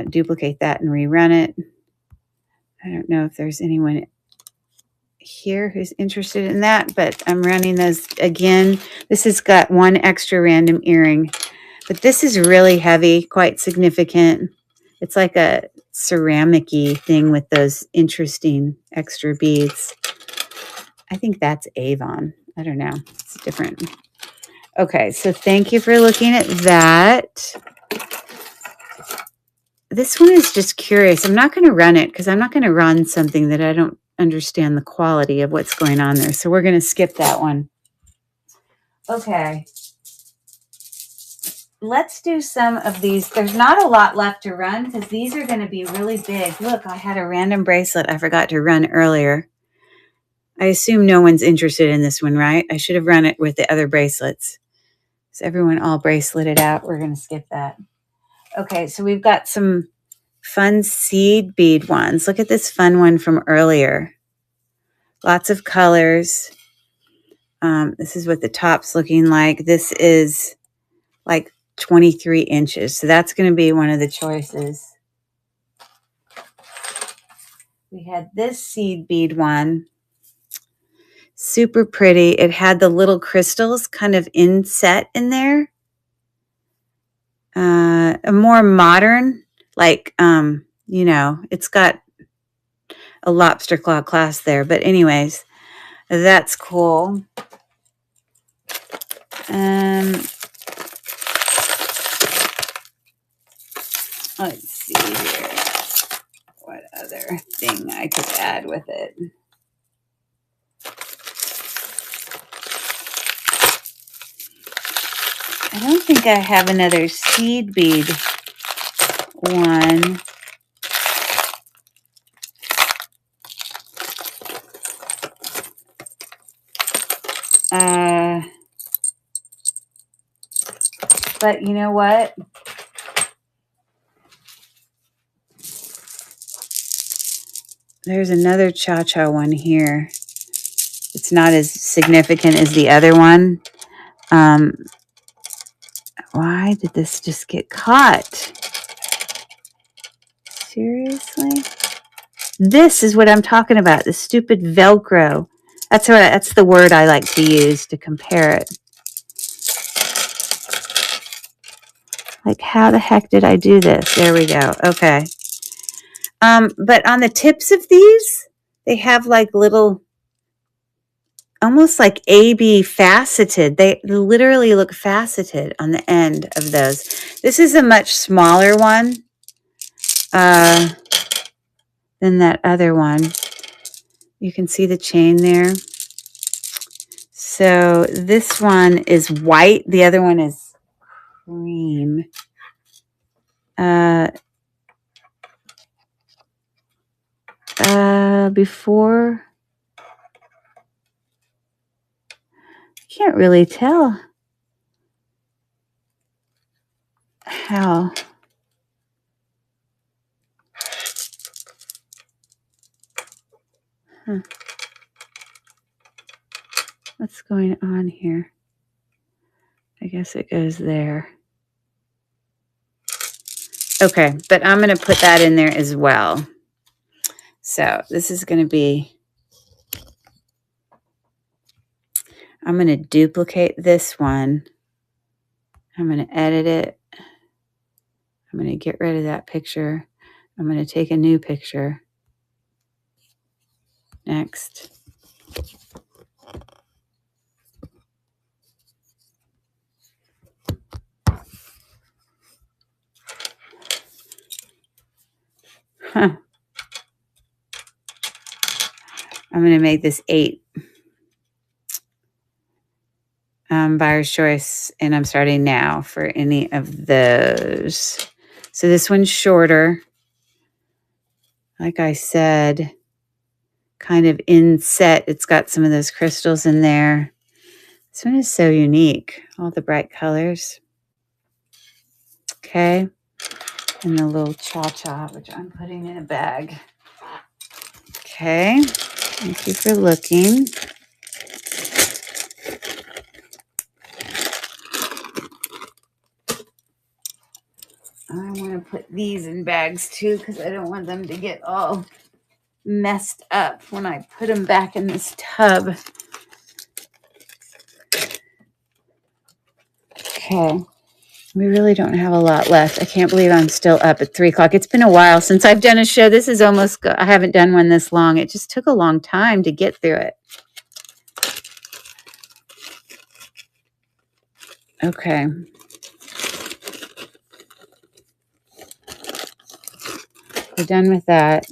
duplicate that and rerun it. I don't know if there's anyone here who's interested in that, but I'm running those again. This has got one extra random earring, but this is really heavy, quite significant. It's like a ceramic-y thing with those interesting extra beads. I think that's Avon. I don't know. It's different. Okay, so thank you for looking at that. This one is just curious. I'm not going to run it because I'm not going to run something that I don't understand the quality of what's going on there. So we're going to skip that one. Okay. Let's do some of these. There's not a lot left to run because these are going to be really big. Look, I had a random bracelet I forgot to run earlier. I assume no one's interested in this one, right? I should have run it with the other bracelets. Is everyone all braceleted out? We're going to skip that. Okay, so we've got some fun seed bead ones. Look at this fun one from earlier. Lots of colors. This is what the top's looking like. This is like 23 inches. So that's going to be one of the choices. We had this seed bead one. Super pretty. It had the little crystals kind of inset in there. A more modern, like, you know, it's got a lobster claw clasp there. But anyways, that's cool. Let's see here. What other thing I could add with it? I don't think I have another seed bead one. But you know what? There's another cha-cha one here. It's not as significant as the other one. Why did this just get caught? Seriously? This is what I'm talking about. The stupid Velcro. That's the word I like to use to compare it. Like, how the heck did I do this? There we go. Okay. But on the tips of these, they have like little, almost like AB faceted. They literally look faceted on the end of those. This is a much smaller one than that other one. You can see the chain there. So this one is white. The other one is cream. Before, can't really tell how. What's going on here? I guess it goes there. Okay, but I'm going to put that in there as well. So this is going to be, I'm going to duplicate this one. I'm going to edit it. I'm going to get rid of that picture. I'm going to take a new picture. Next. I'm going to make this 8. Buyer's choice, and I'm starting now for any of those. So this one's shorter. Like I said, kind of inset. It's got some of those crystals in there. This one is so unique. All the bright colors. Okay. And the little cha-cha, which I'm putting in a bag. Okay. Thank you for looking. I want to put these in bags too because I don't want them to get all messed up when I put them back in this tub. Okay. We really don't have a lot left. I can't believe I'm still up at 3 o'clock. It's been a while since I've done a show. This is almost, I haven't done one this long. It just took a long time to get through it. Okay. We're done with that.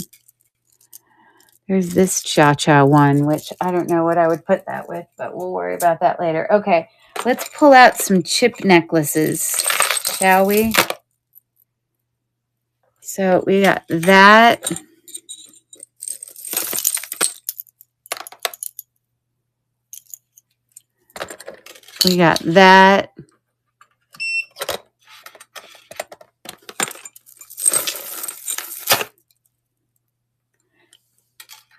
There's this cha-cha one, which I don't know what I would put that with, but we'll worry about that later. Okay, let's pull out some chip necklaces, shall we? So we got that. We got that.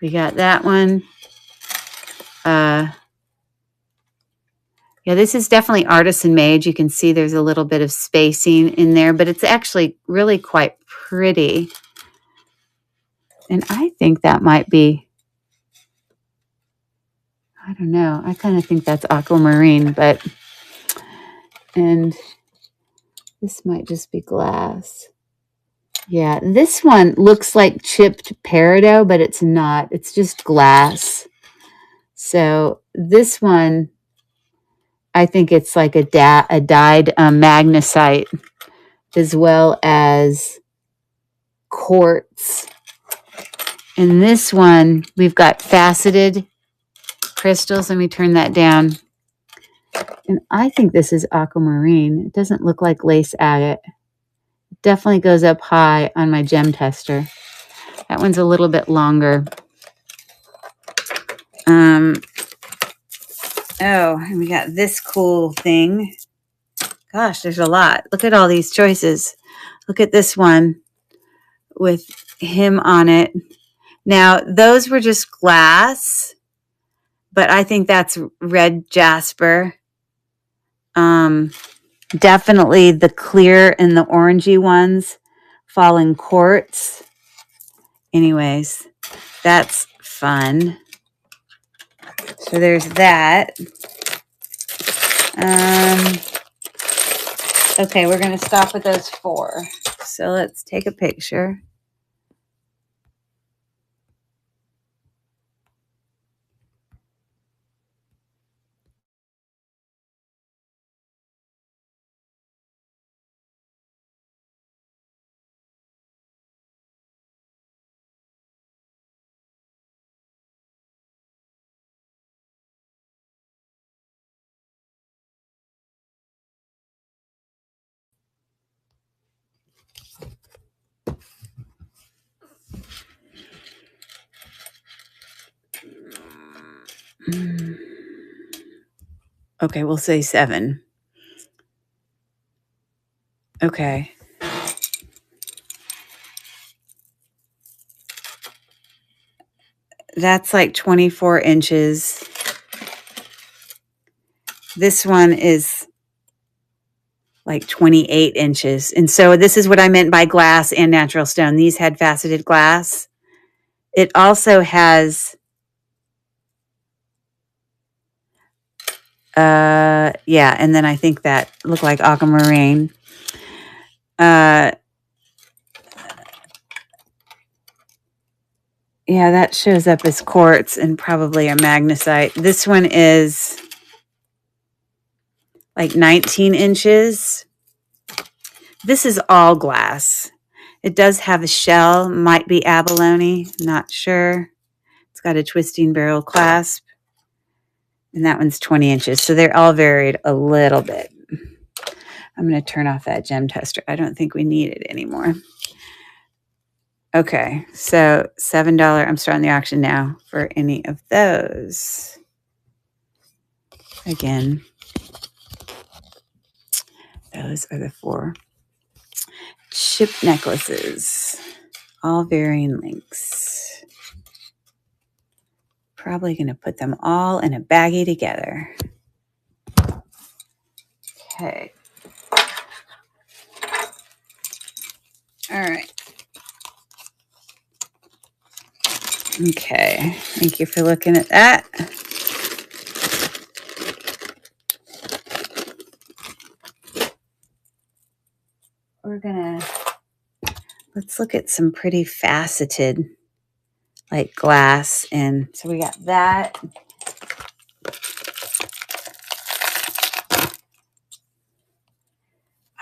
We got that one. Yeah, this is definitely artisan made. You can see there's a little bit of spacing in there, but it's actually really quite pretty. And I think that might be, I don't know. I kind of think that's aquamarine, and this might just be glass. Yeah, this one looks like chipped peridot, but it's not. It's just glass. So this one, I think it's like a dyed magnesite, as well as quartz. In this one, we've got faceted crystals. Let me turn that down. And I think this is aquamarine. It doesn't look like lace agate. It definitely goes up high on my gem tester. That one's a little bit longer. Oh, and we got this cool thing. Gosh, there's a lot. Look at all these choices. Look at this one with him on it. Now, those were just glass, but I think that's red jasper. Definitely the clear and the orangey ones fall in quartz. Anyways, that's fun. So there's that. Okay, we're going to stop with those 4. So let's take a picture. Okay, we'll say 7. Okay. That's like 24 inches. This one is like 28 inches. And so this is what I meant by glass and natural stone. These had faceted glass. It also has, yeah, and then I think that looked like aquamarine. Yeah, that shows up as quartz and probably a magnesite. This one is like 19 inches. This is all glass. It does have a shell, might be abalone, not sure. It's got a twisting barrel clasp. And that one's 20 inches. So they're all varied a little bit. I'm going to turn off that gem tester. I don't think we need it anymore. Okay, so $7. I'm starting the auction now for any of those. Again, those are the 4 chip necklaces, all varying lengths. Probably going to put them all in a baggie together. Okay. All right. Okay. Thank you for looking at that. We're going to, let's look at some pretty faceted, like glass. And so we got that.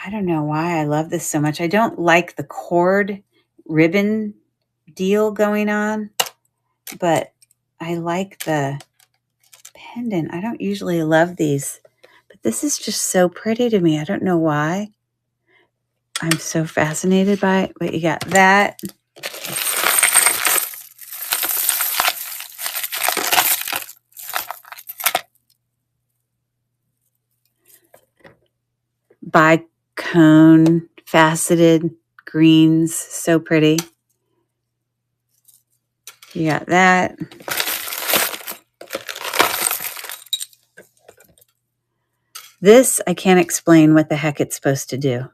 I don't know why I love this so much. I don't like the cord ribbon deal going on, but I like the pendant. I don't usually love these, but this is just so pretty to me. I don't know why. I'm so fascinated by it. But you got that. Bicone faceted greens. So pretty. You got that. This, I can't explain what the heck it's supposed to do.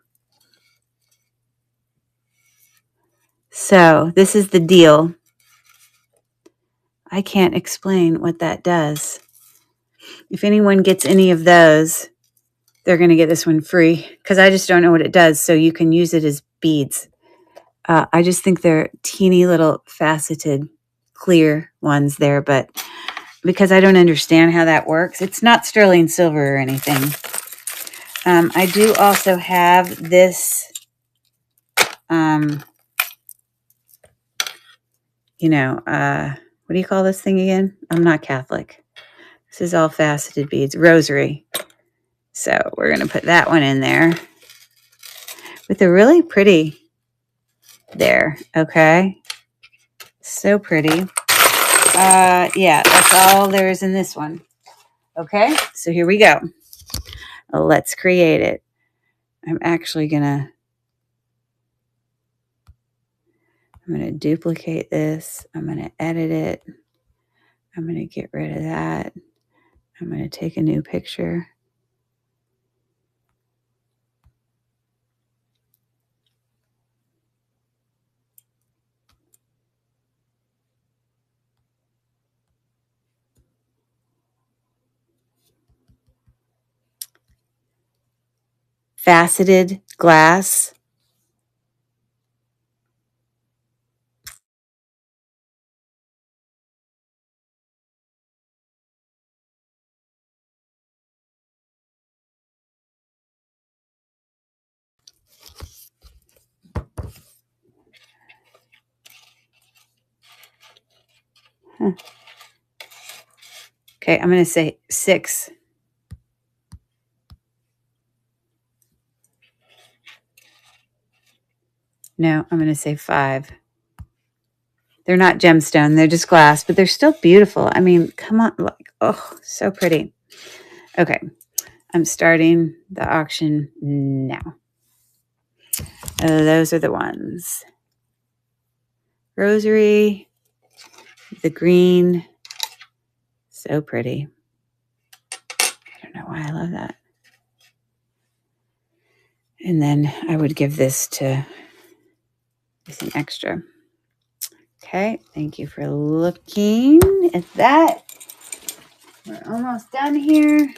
So this is the deal. I can't explain what that does. If anyone gets any of those, they're going to get this one free because I just don't know what it does. So you can use it as beads. I just think they're teeny little faceted clear ones there, but because I don't understand how that works, it's not sterling silver or anything. I do also have this, what do you call this thing again? I'm not Catholic. This is all faceted beads, rosary. So we're going to put that one in there with a really pretty there. Okay. So pretty. Yeah, that's all there is in this one. Okay. So here we go. Let's create it. I'm going to duplicate this. I'm going to edit it. I'm going to get rid of that. I'm going to take a new picture. Faceted glass. Huh. Okay, I'm going to say 6. No, I'm going to say 5. They're not gemstone. They're just glass, but they're still beautiful. I mean, come on. Like, oh, so pretty. Okay, I'm starting the auction now. Those are the ones. Rosary, the green. So pretty. I don't know why I love that. And then I would give this to an extra. Okay, thank you for looking at that. We're almost done here.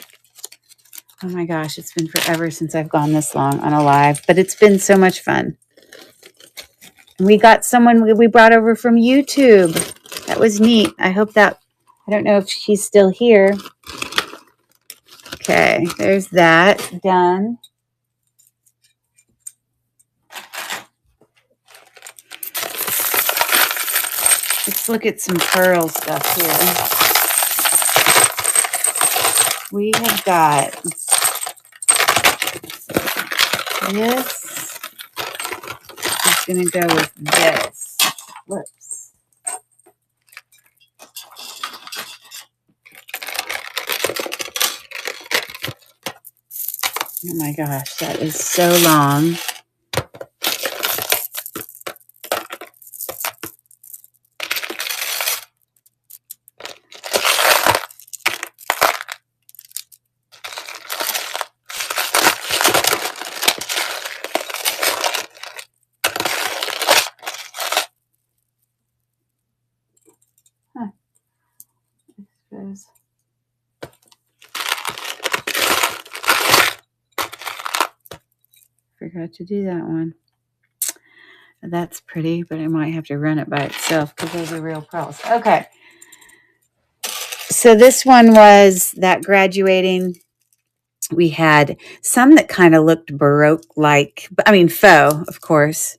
Oh my gosh, it's been forever since I've gone this long on a live, but it's been so much fun. We got someone we brought over from YouTube. That was neat. I hope that, I don't know if she's still here. Okay, there's that done. Let's look at some pearl stuff here. We have got this. It's going to go with this. Whoops. Oh my gosh, that is so long. Forgot to do that one. That's pretty, but I might have to run it by itself because those are real pearls. Okay. So this one was that graduating. We had some that kind of looked Baroque-like. I mean, faux, of course.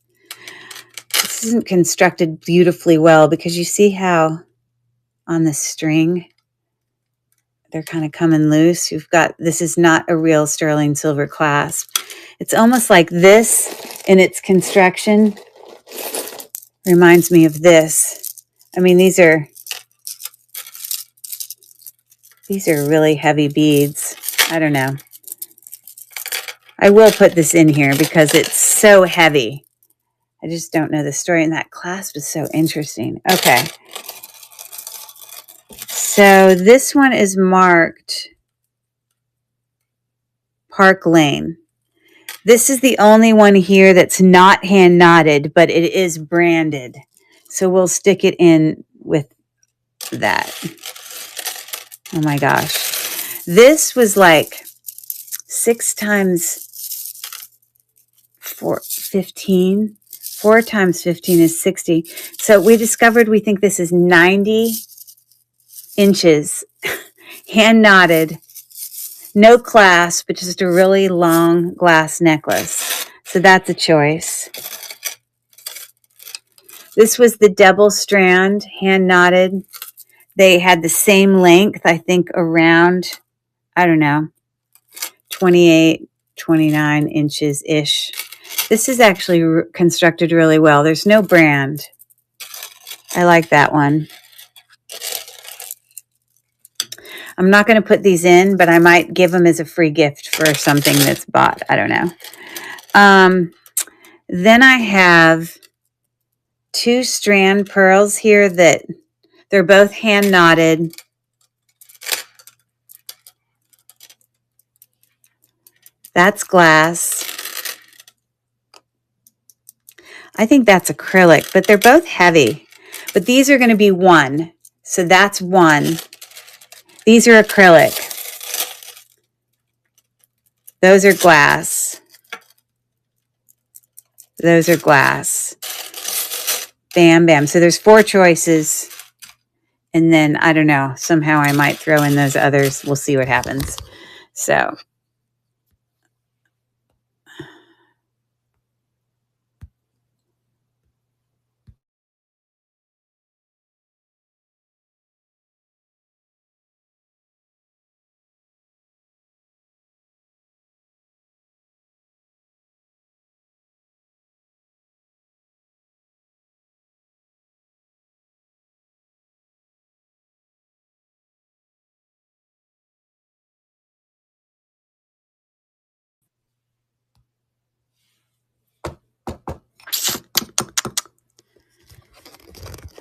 This isn't constructed beautifully well because you see how on the string they're kind of coming loose. This is not a real sterling silver clasp. It's almost like this in its construction reminds me of this. I mean, these are really heavy beads. I don't know. I will put this in here because it's so heavy. I just don't know the story, and that clasp is so interesting. Okay. So this one is marked Park Lane. This is the only one here that's not hand knotted, but it is branded. So we'll stick it in with that. Oh my gosh. This was like 6 times 4, 15. 4 times 15 is 60. So we discovered we think this is 90 inches, hand knotted, no clasp, but just a really long glass necklace. So that's a choice. This was the double strand, hand knotted. They had the same length, I think around, I don't know, 28, 29 inches-ish. This is actually constructed really well. There's no brand. I like that one. I'm not going to put these in, but I might give them as a free gift for something that's bought. I don't know. Then I have 2 strand pearls here that they're both hand knotted. That's glass. I think that's acrylic, but they're both heavy. But these are going to be 1. So that's 1. These are acrylic. Those are glass. Those are glass. Bam, bam. So there's 4 choices. And then, I don't know, somehow I might throw in those others. We'll see what happens. So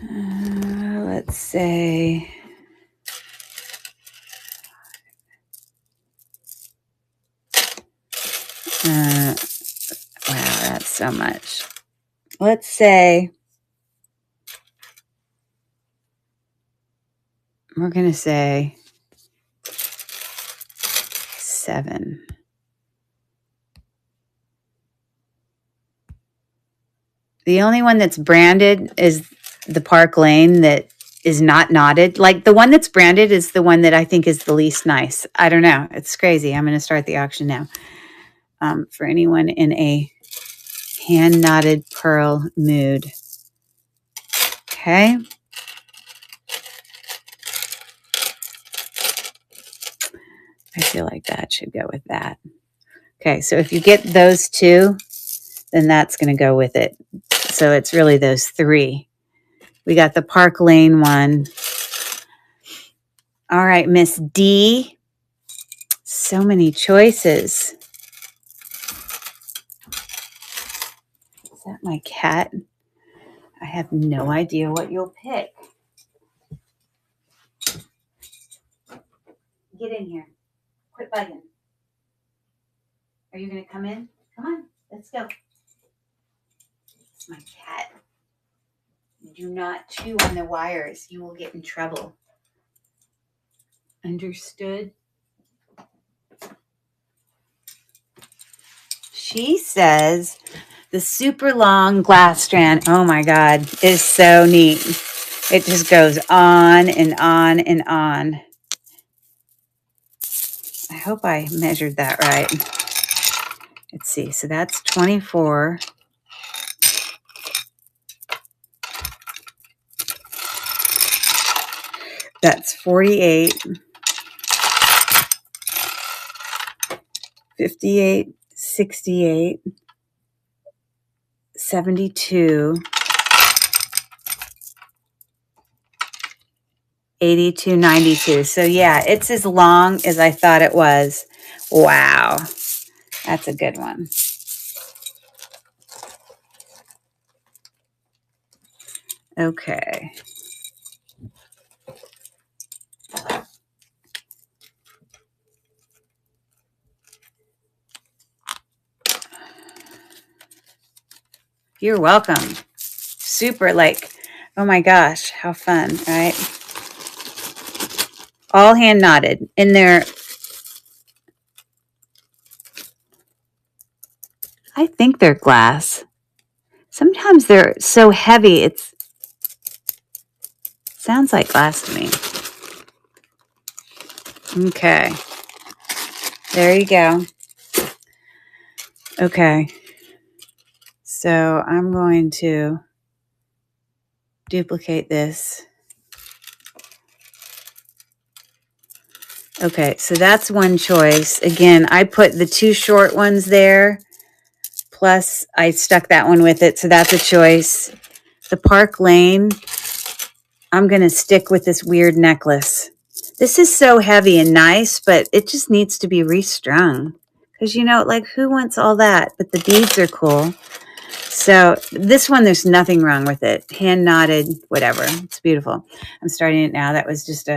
let's say wow, that's so much. Let's say we're going to say 7. The only one that's branded is the Park Lane that is not knotted. Like the one that's branded is the one that I think is the least nice. I don't know. It's crazy. I'm going to start the auction now. For anyone in a hand knotted pearl mood. Okay. I feel like that should go with that. Okay. So if you get those 2, then that's going to go with it. So it's really those 3. We got the Park Lane one. All right, Miss D. So many choices. Is that my cat? I have no idea what you'll pick. Get in here. Quit bugging. Are you going to come in? Come on, let's go. It's my cat. Do not chew on the wires. You will get in trouble. Understood? She says the super long glass strand, oh my God, is so neat. It just goes on and on and on. I hope I measured that right. Let's see. So that's 24. That's 48. 58, 68, 72, 82, 92. So yeah, it's as long as I thought it was. Wow. That's a good one. Okay. You're welcome. Super, like, oh my gosh, how fun, right? all hand knotted. And I think they're glass. Sometimes they're so heavy, it sounds like glass to me. Okay. There you go. Okay. So I'm going to duplicate this. Okay, so that's one choice. Again, I put the two short ones there, plus I stuck that one with it, so that's a choice. The Park Lane, I'm going to stick with this weird necklace. This is so heavy and nice, but it just needs to be restrung. Because, you know, like, who wants all that? But the beads are cool. So this one, there's nothing wrong with it. Hand knotted, whatever. It's beautiful. I'm starting it now. That was just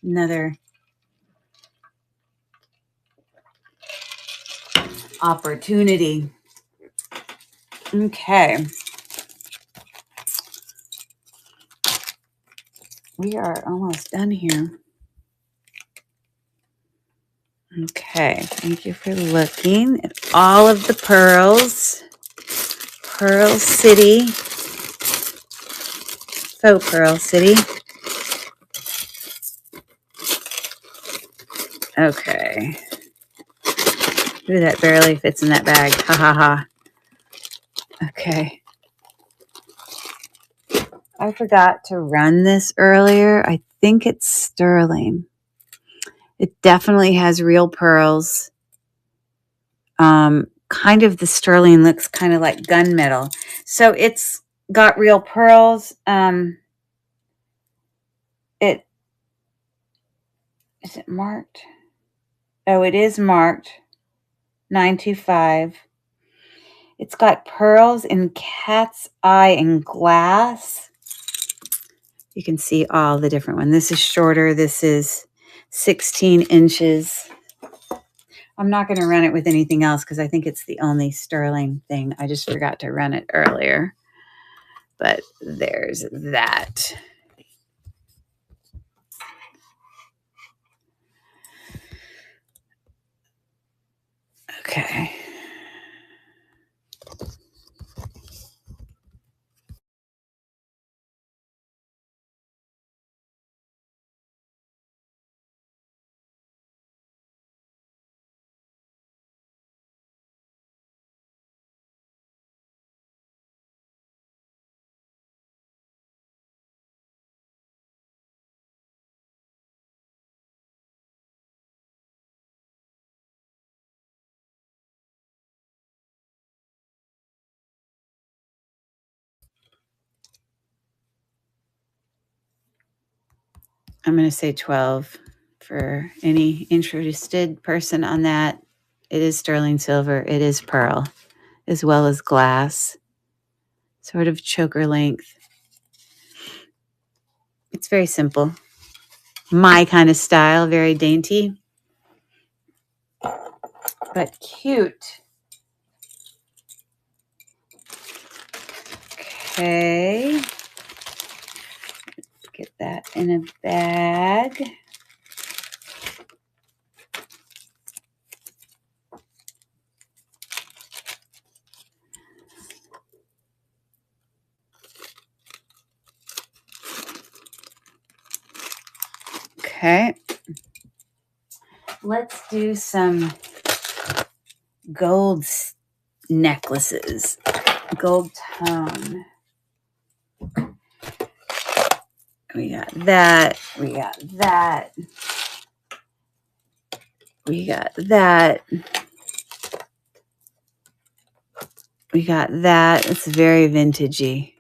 another opportunity. Okay. We are almost done here. Okay. Thank you for looking at all of the pearls. Pearl City. Faux Pearl City. Okay. Ooh, that barely fits in that bag. Ha ha ha. Okay. I forgot to run this earlier. I think it's sterling. It definitely has real pearls. Kind of the sterling looks kind of like gunmetal. So it's got real pearls. Is it marked? Oh, it is marked 925. It's got pearls in cat's eye and glass. You can see all the different ones. This is shorter. This is 16 inches. I'm not going to run it with anything else because I think it's the only sterling thing. I just forgot to run it earlier. But there's that. Okay. I'm going to say 12 for any interested person on that. It is sterling silver. It is pearl, as well as glass. Sort of choker length. It's very simple. My kind of style, very dainty, but cute. Okay. Get that in a bag. Okay. Let's do some gold necklaces. Gold tone. We got that. We got that. We got that. We got that. It's very vintagey.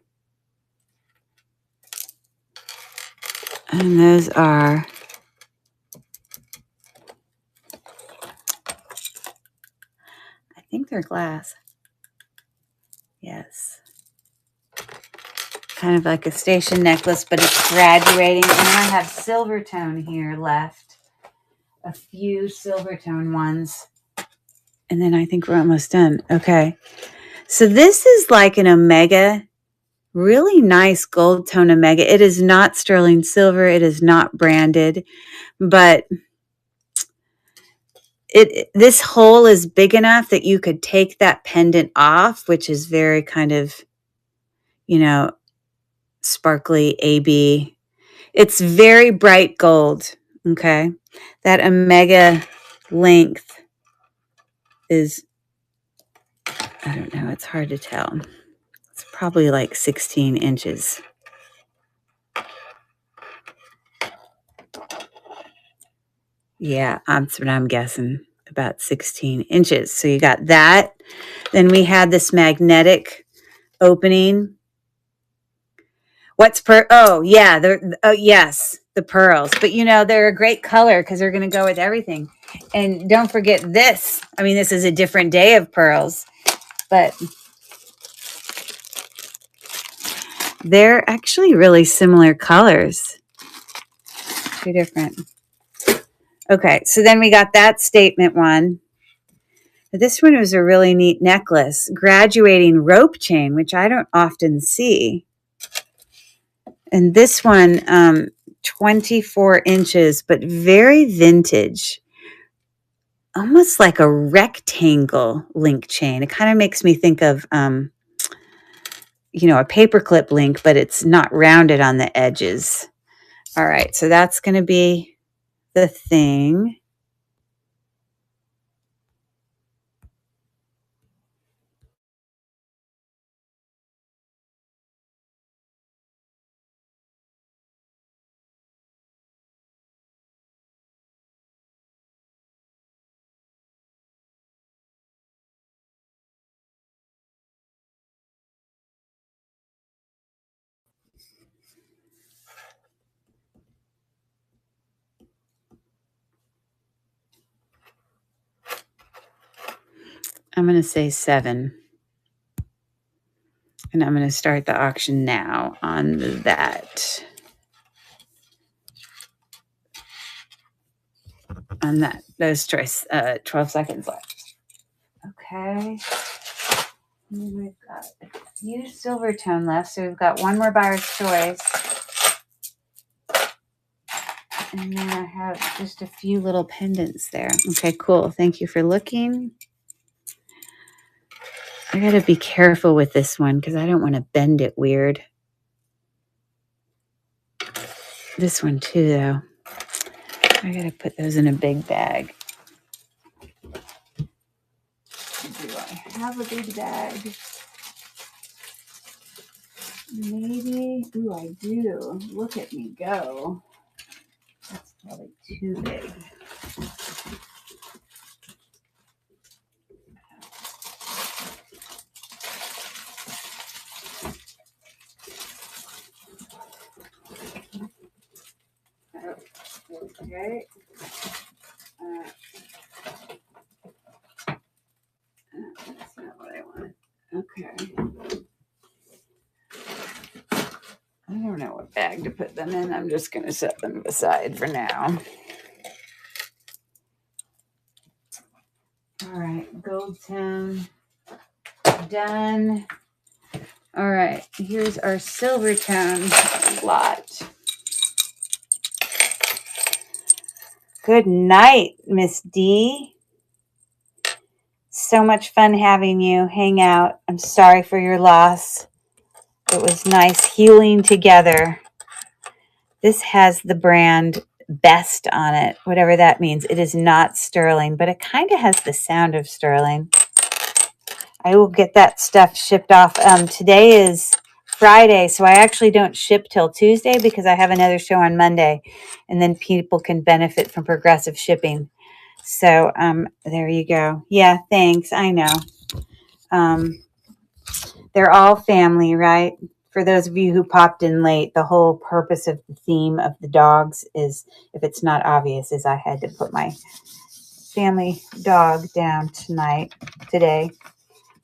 And those are I think they're glass. Yes. Kind of like a station necklace, but it's graduating. And I have silver tone here left. A few silver tone ones. And then I think we're almost done. Okay. So this is like an omega Really nice gold tone Omega. It is not sterling silver. It is not branded, but this hole is big enough that you could take that pendant off, which is very kind of, you know, sparkly AB. It's very bright gold. Okay. That Omega length is, I don't know, it's hard to tell. It's probably like 16 inches. Yeah, that's what I'm guessing, about 16 inches. So you got that. Then we had this magnetic opening. Oh, yeah, yes, the pearls. But you know, they're a great color because they're going to go with everything. And don't forget this. I mean, this is a different day of pearls, but they're actually really similar colors. Two different. Okay, so then we got that statement one. This one was a really neat necklace. Graduating rope chain, which I don't often see. And this one, 24 inches, but very vintage. Almost like a rectangle link chain. It kind of makes me think of, you know, a paperclip link, but it's not rounded on the edges. All right, so that's going to be the thing. I'm going to say 7. And I'm going to start the auction now on that. On that. Those choice. 12 seconds left. Okay. And we've got a few silver tone left. So we've got one more buyer's choice. And then I have just a few little pendants there. Okay, cool. Thank you for looking. I got to be careful with this one because I don't want to bend it weird. This one too, though. I got to put those in a big bag. Do I have a big bag? Maybe. Ooh, I do. Look at me go. That's probably too big. Okay. That's not what I want. Okay. I don't know what bag to put them in. I'm just going to set them aside for now. All right. Gold tone. Done. All right. Here's our silver tone lot. Good night, Miss D. So much fun having you hang out. I'm sorry for your loss. It was nice healing together. This has the brand Best on it, whatever that means. It is not sterling, but it kind of has the sound of sterling. I will get that stuff shipped off. Today is Friday, so I actually don't ship till Tuesday because I have another show on Monday, and then people can benefit from progressive shipping. So there you go. Yeah, thanks. I know. They're all family, right? For those of you who popped in late, the whole purpose of the theme of the dogs is, if it's not obvious, is I had to put my family dog down today.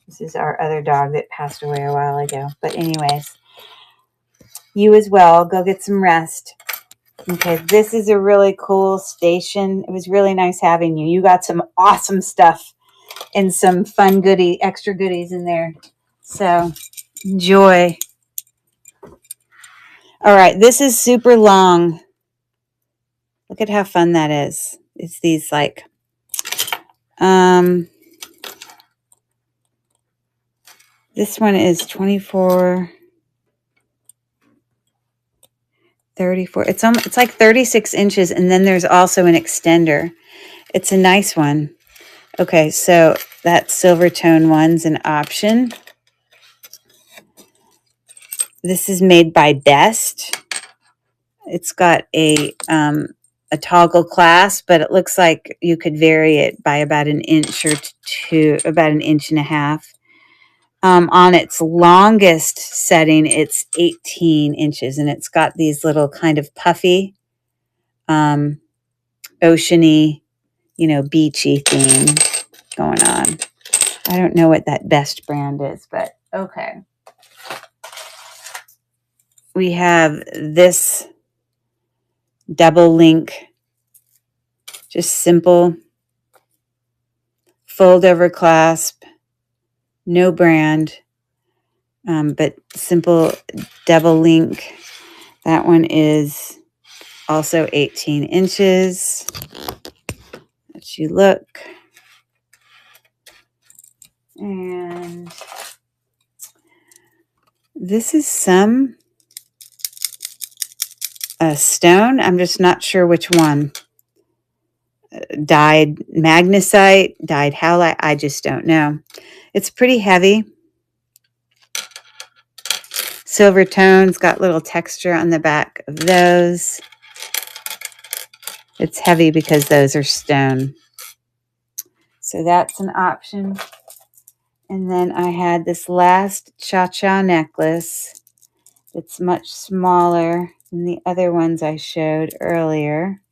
This is our other dog that passed away a while ago. But anyways, you as well. Go get some rest. Okay, this is a really cool station. It was really nice having you. You got some awesome stuff and some fun extra goodies in there. So enjoy. All right, this is super long. Look at how fun that is. It's these like, this one is 24, 34. It's like 36 inches, and then there's also an extender. It's a nice one. Okay, so that silver tone one's an option. This is made by Best. It's got a toggle clasp, but it looks like you could vary it by about an inch or two, about an inch and a half. On its longest setting, it's 18 inches, and it's got these little kind of puffy, oceany, beachy theme going on. I don't know what that Best brand is, but okay. We have this double link, just simple fold over clasp, no brand, but simple double link. That one is also 18 inches. Let you look. And this is some stone. I'm just not sure which one. Dyed magnesite, dyed howlite. I just don't know. It's pretty heavy. Silver tones, got little texture on the back of those. It's heavy because those are stone. So that's an option. And then I had this last cha-cha necklace. It's much smaller than the other ones I showed earlier.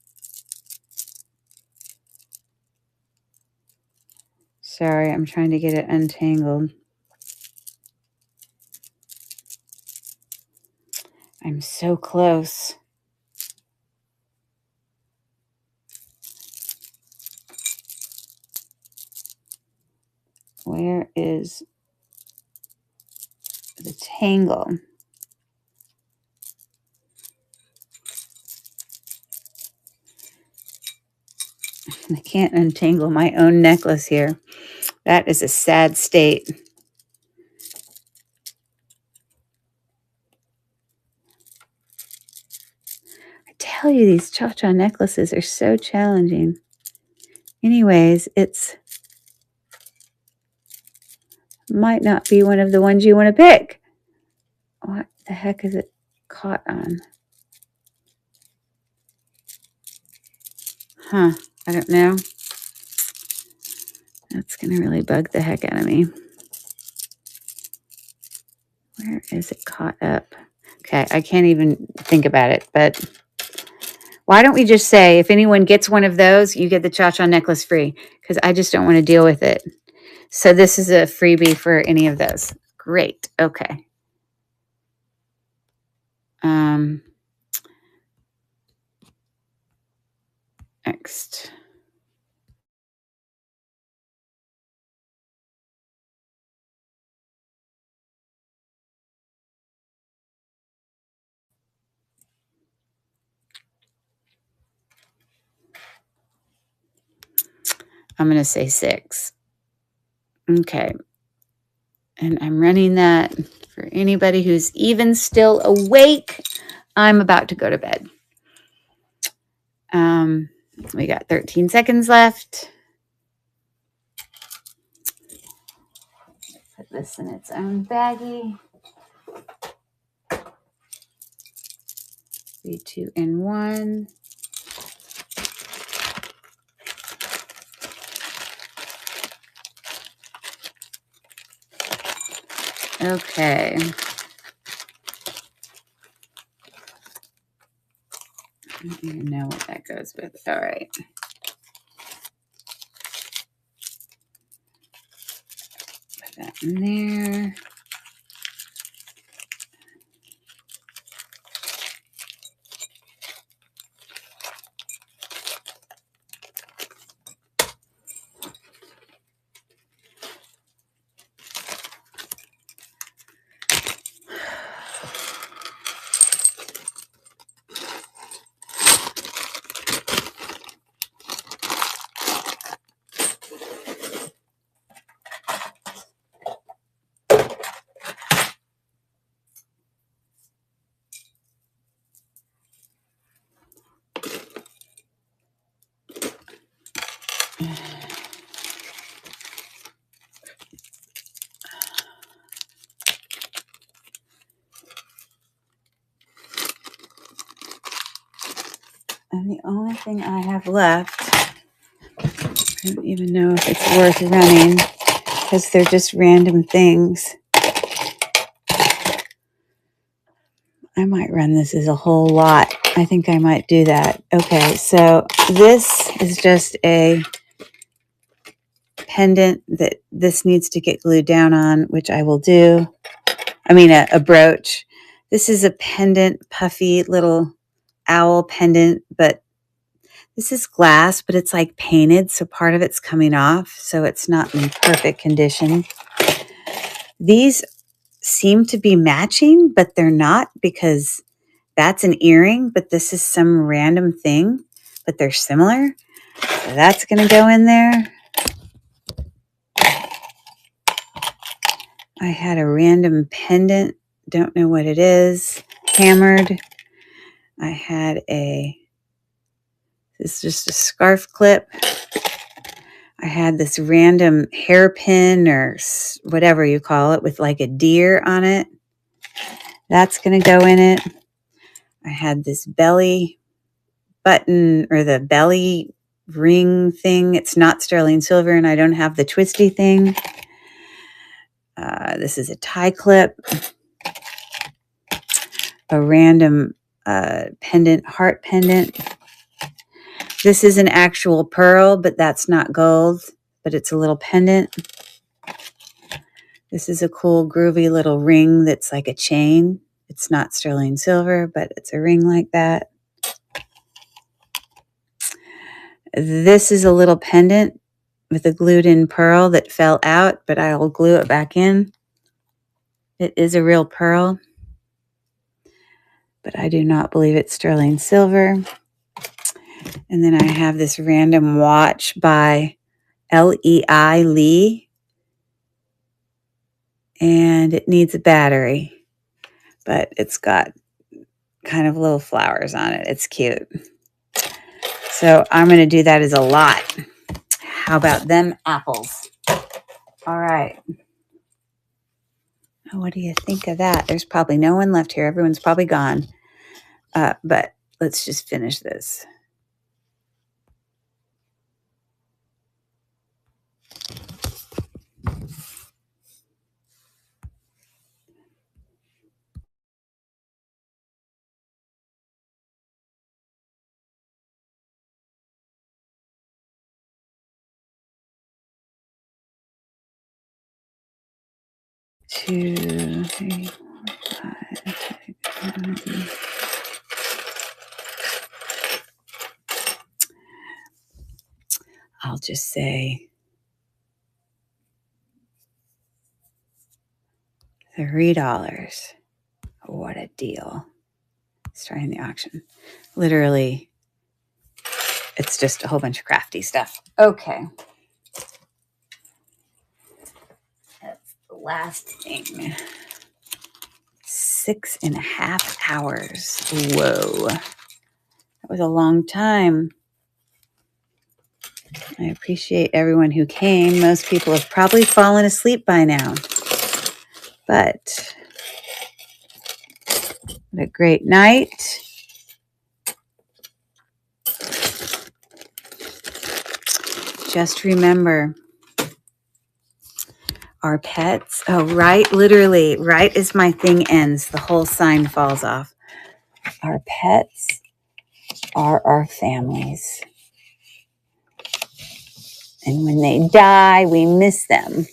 Sorry, I'm trying to get it untangled. I'm so close. Where is the tangle? I can't untangle my own necklace here. That is a sad state. I tell you, these cha-cha necklaces are so challenging. Anyways, it's might not be one of the ones you want to pick. What the heck is it caught on? Huh, I don't know. That's going to really bug the heck out of me. Where is it caught up? Okay, I can't even think about it, but why don't we just say if anyone gets one of those, you get the cha-cha necklace free, because I just don't want to deal with it. So this is a freebie for any of those. Great. Okay. Next. I'm going to say 6. Okay. And I'm running that for anybody who's even still awake. I'm about to go to bed. We got 13 seconds left. Put this in its own baggie. 3, 2, and 1. Okay. I don't even know what that goes with. All right. Put that in there. And the only thing I have left, I don't even know if it's worth running because they're just random things. I might run this as a whole lot. I think I might do that. Okay, so this is just a pendant that this needs to get glued down on, which I will do. I mean, a brooch. This is a pendant, puffy little owl pendant, but this is glass, but it's like painted, so part of it's coming off, so it's not in perfect condition. These seem to be matching, but they're not because that's an earring, but this is some random thing, but they're similar. So that's going to go in there. I had a random pendant. Don't know what it is. Hammered. I had this is just a scarf clip. I had this random hairpin or whatever you call it with like a deer on it. That's going to go in it. I had this belly button or the belly ring thing. It's not sterling silver and I don't have the twisty thing. This is a tie clip. A random pendant, heart pendant. This is an actual pearl, but that's not gold, but it's a little pendant. This is a cool, groovy little ring that's like a chain. It's not sterling silver, but it's a ring like that. This is a little pendant with a glued-in pearl that fell out, but I'll glue it back in. It is a real pearl, but I do not believe it's sterling silver. And then I have this random watch by LEI Lee, and it needs a battery, but it's got kind of little flowers on it. It's cute. So I'm going to do that as a lot. How about them apples? All right. What do you think of that? There's probably no one left here. Everyone's probably gone. But let's just finish this. Two, three, 4, 5, 6, 7. I'll just say $3. What a deal. Starting the auction. Literally, it's just a whole bunch of crafty stuff. Okay. That's the last thing. 6.5 hours. Whoa. That was a long time. I appreciate everyone who came. Most people have probably fallen asleep by now. But what a great night. Just remember, our pets, oh, right, literally, right as my thing ends, the whole sign falls off. Our pets are our families. And when they die, we miss them.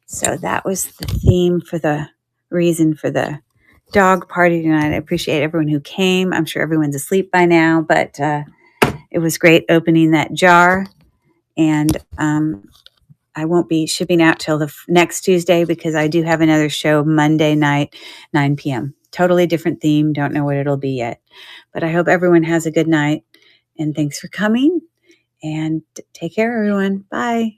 So that was the theme for the reason for the dog party tonight. I appreciate everyone who came. I'm sure everyone's asleep by now, but it was great opening that jar. And I won't be shipping out till the next Tuesday because I do have another show Monday night, 9 p.m. Totally different theme. Don't know what it'll be yet. But I hope everyone has a good night. And thanks for coming. And take care, everyone. Bye.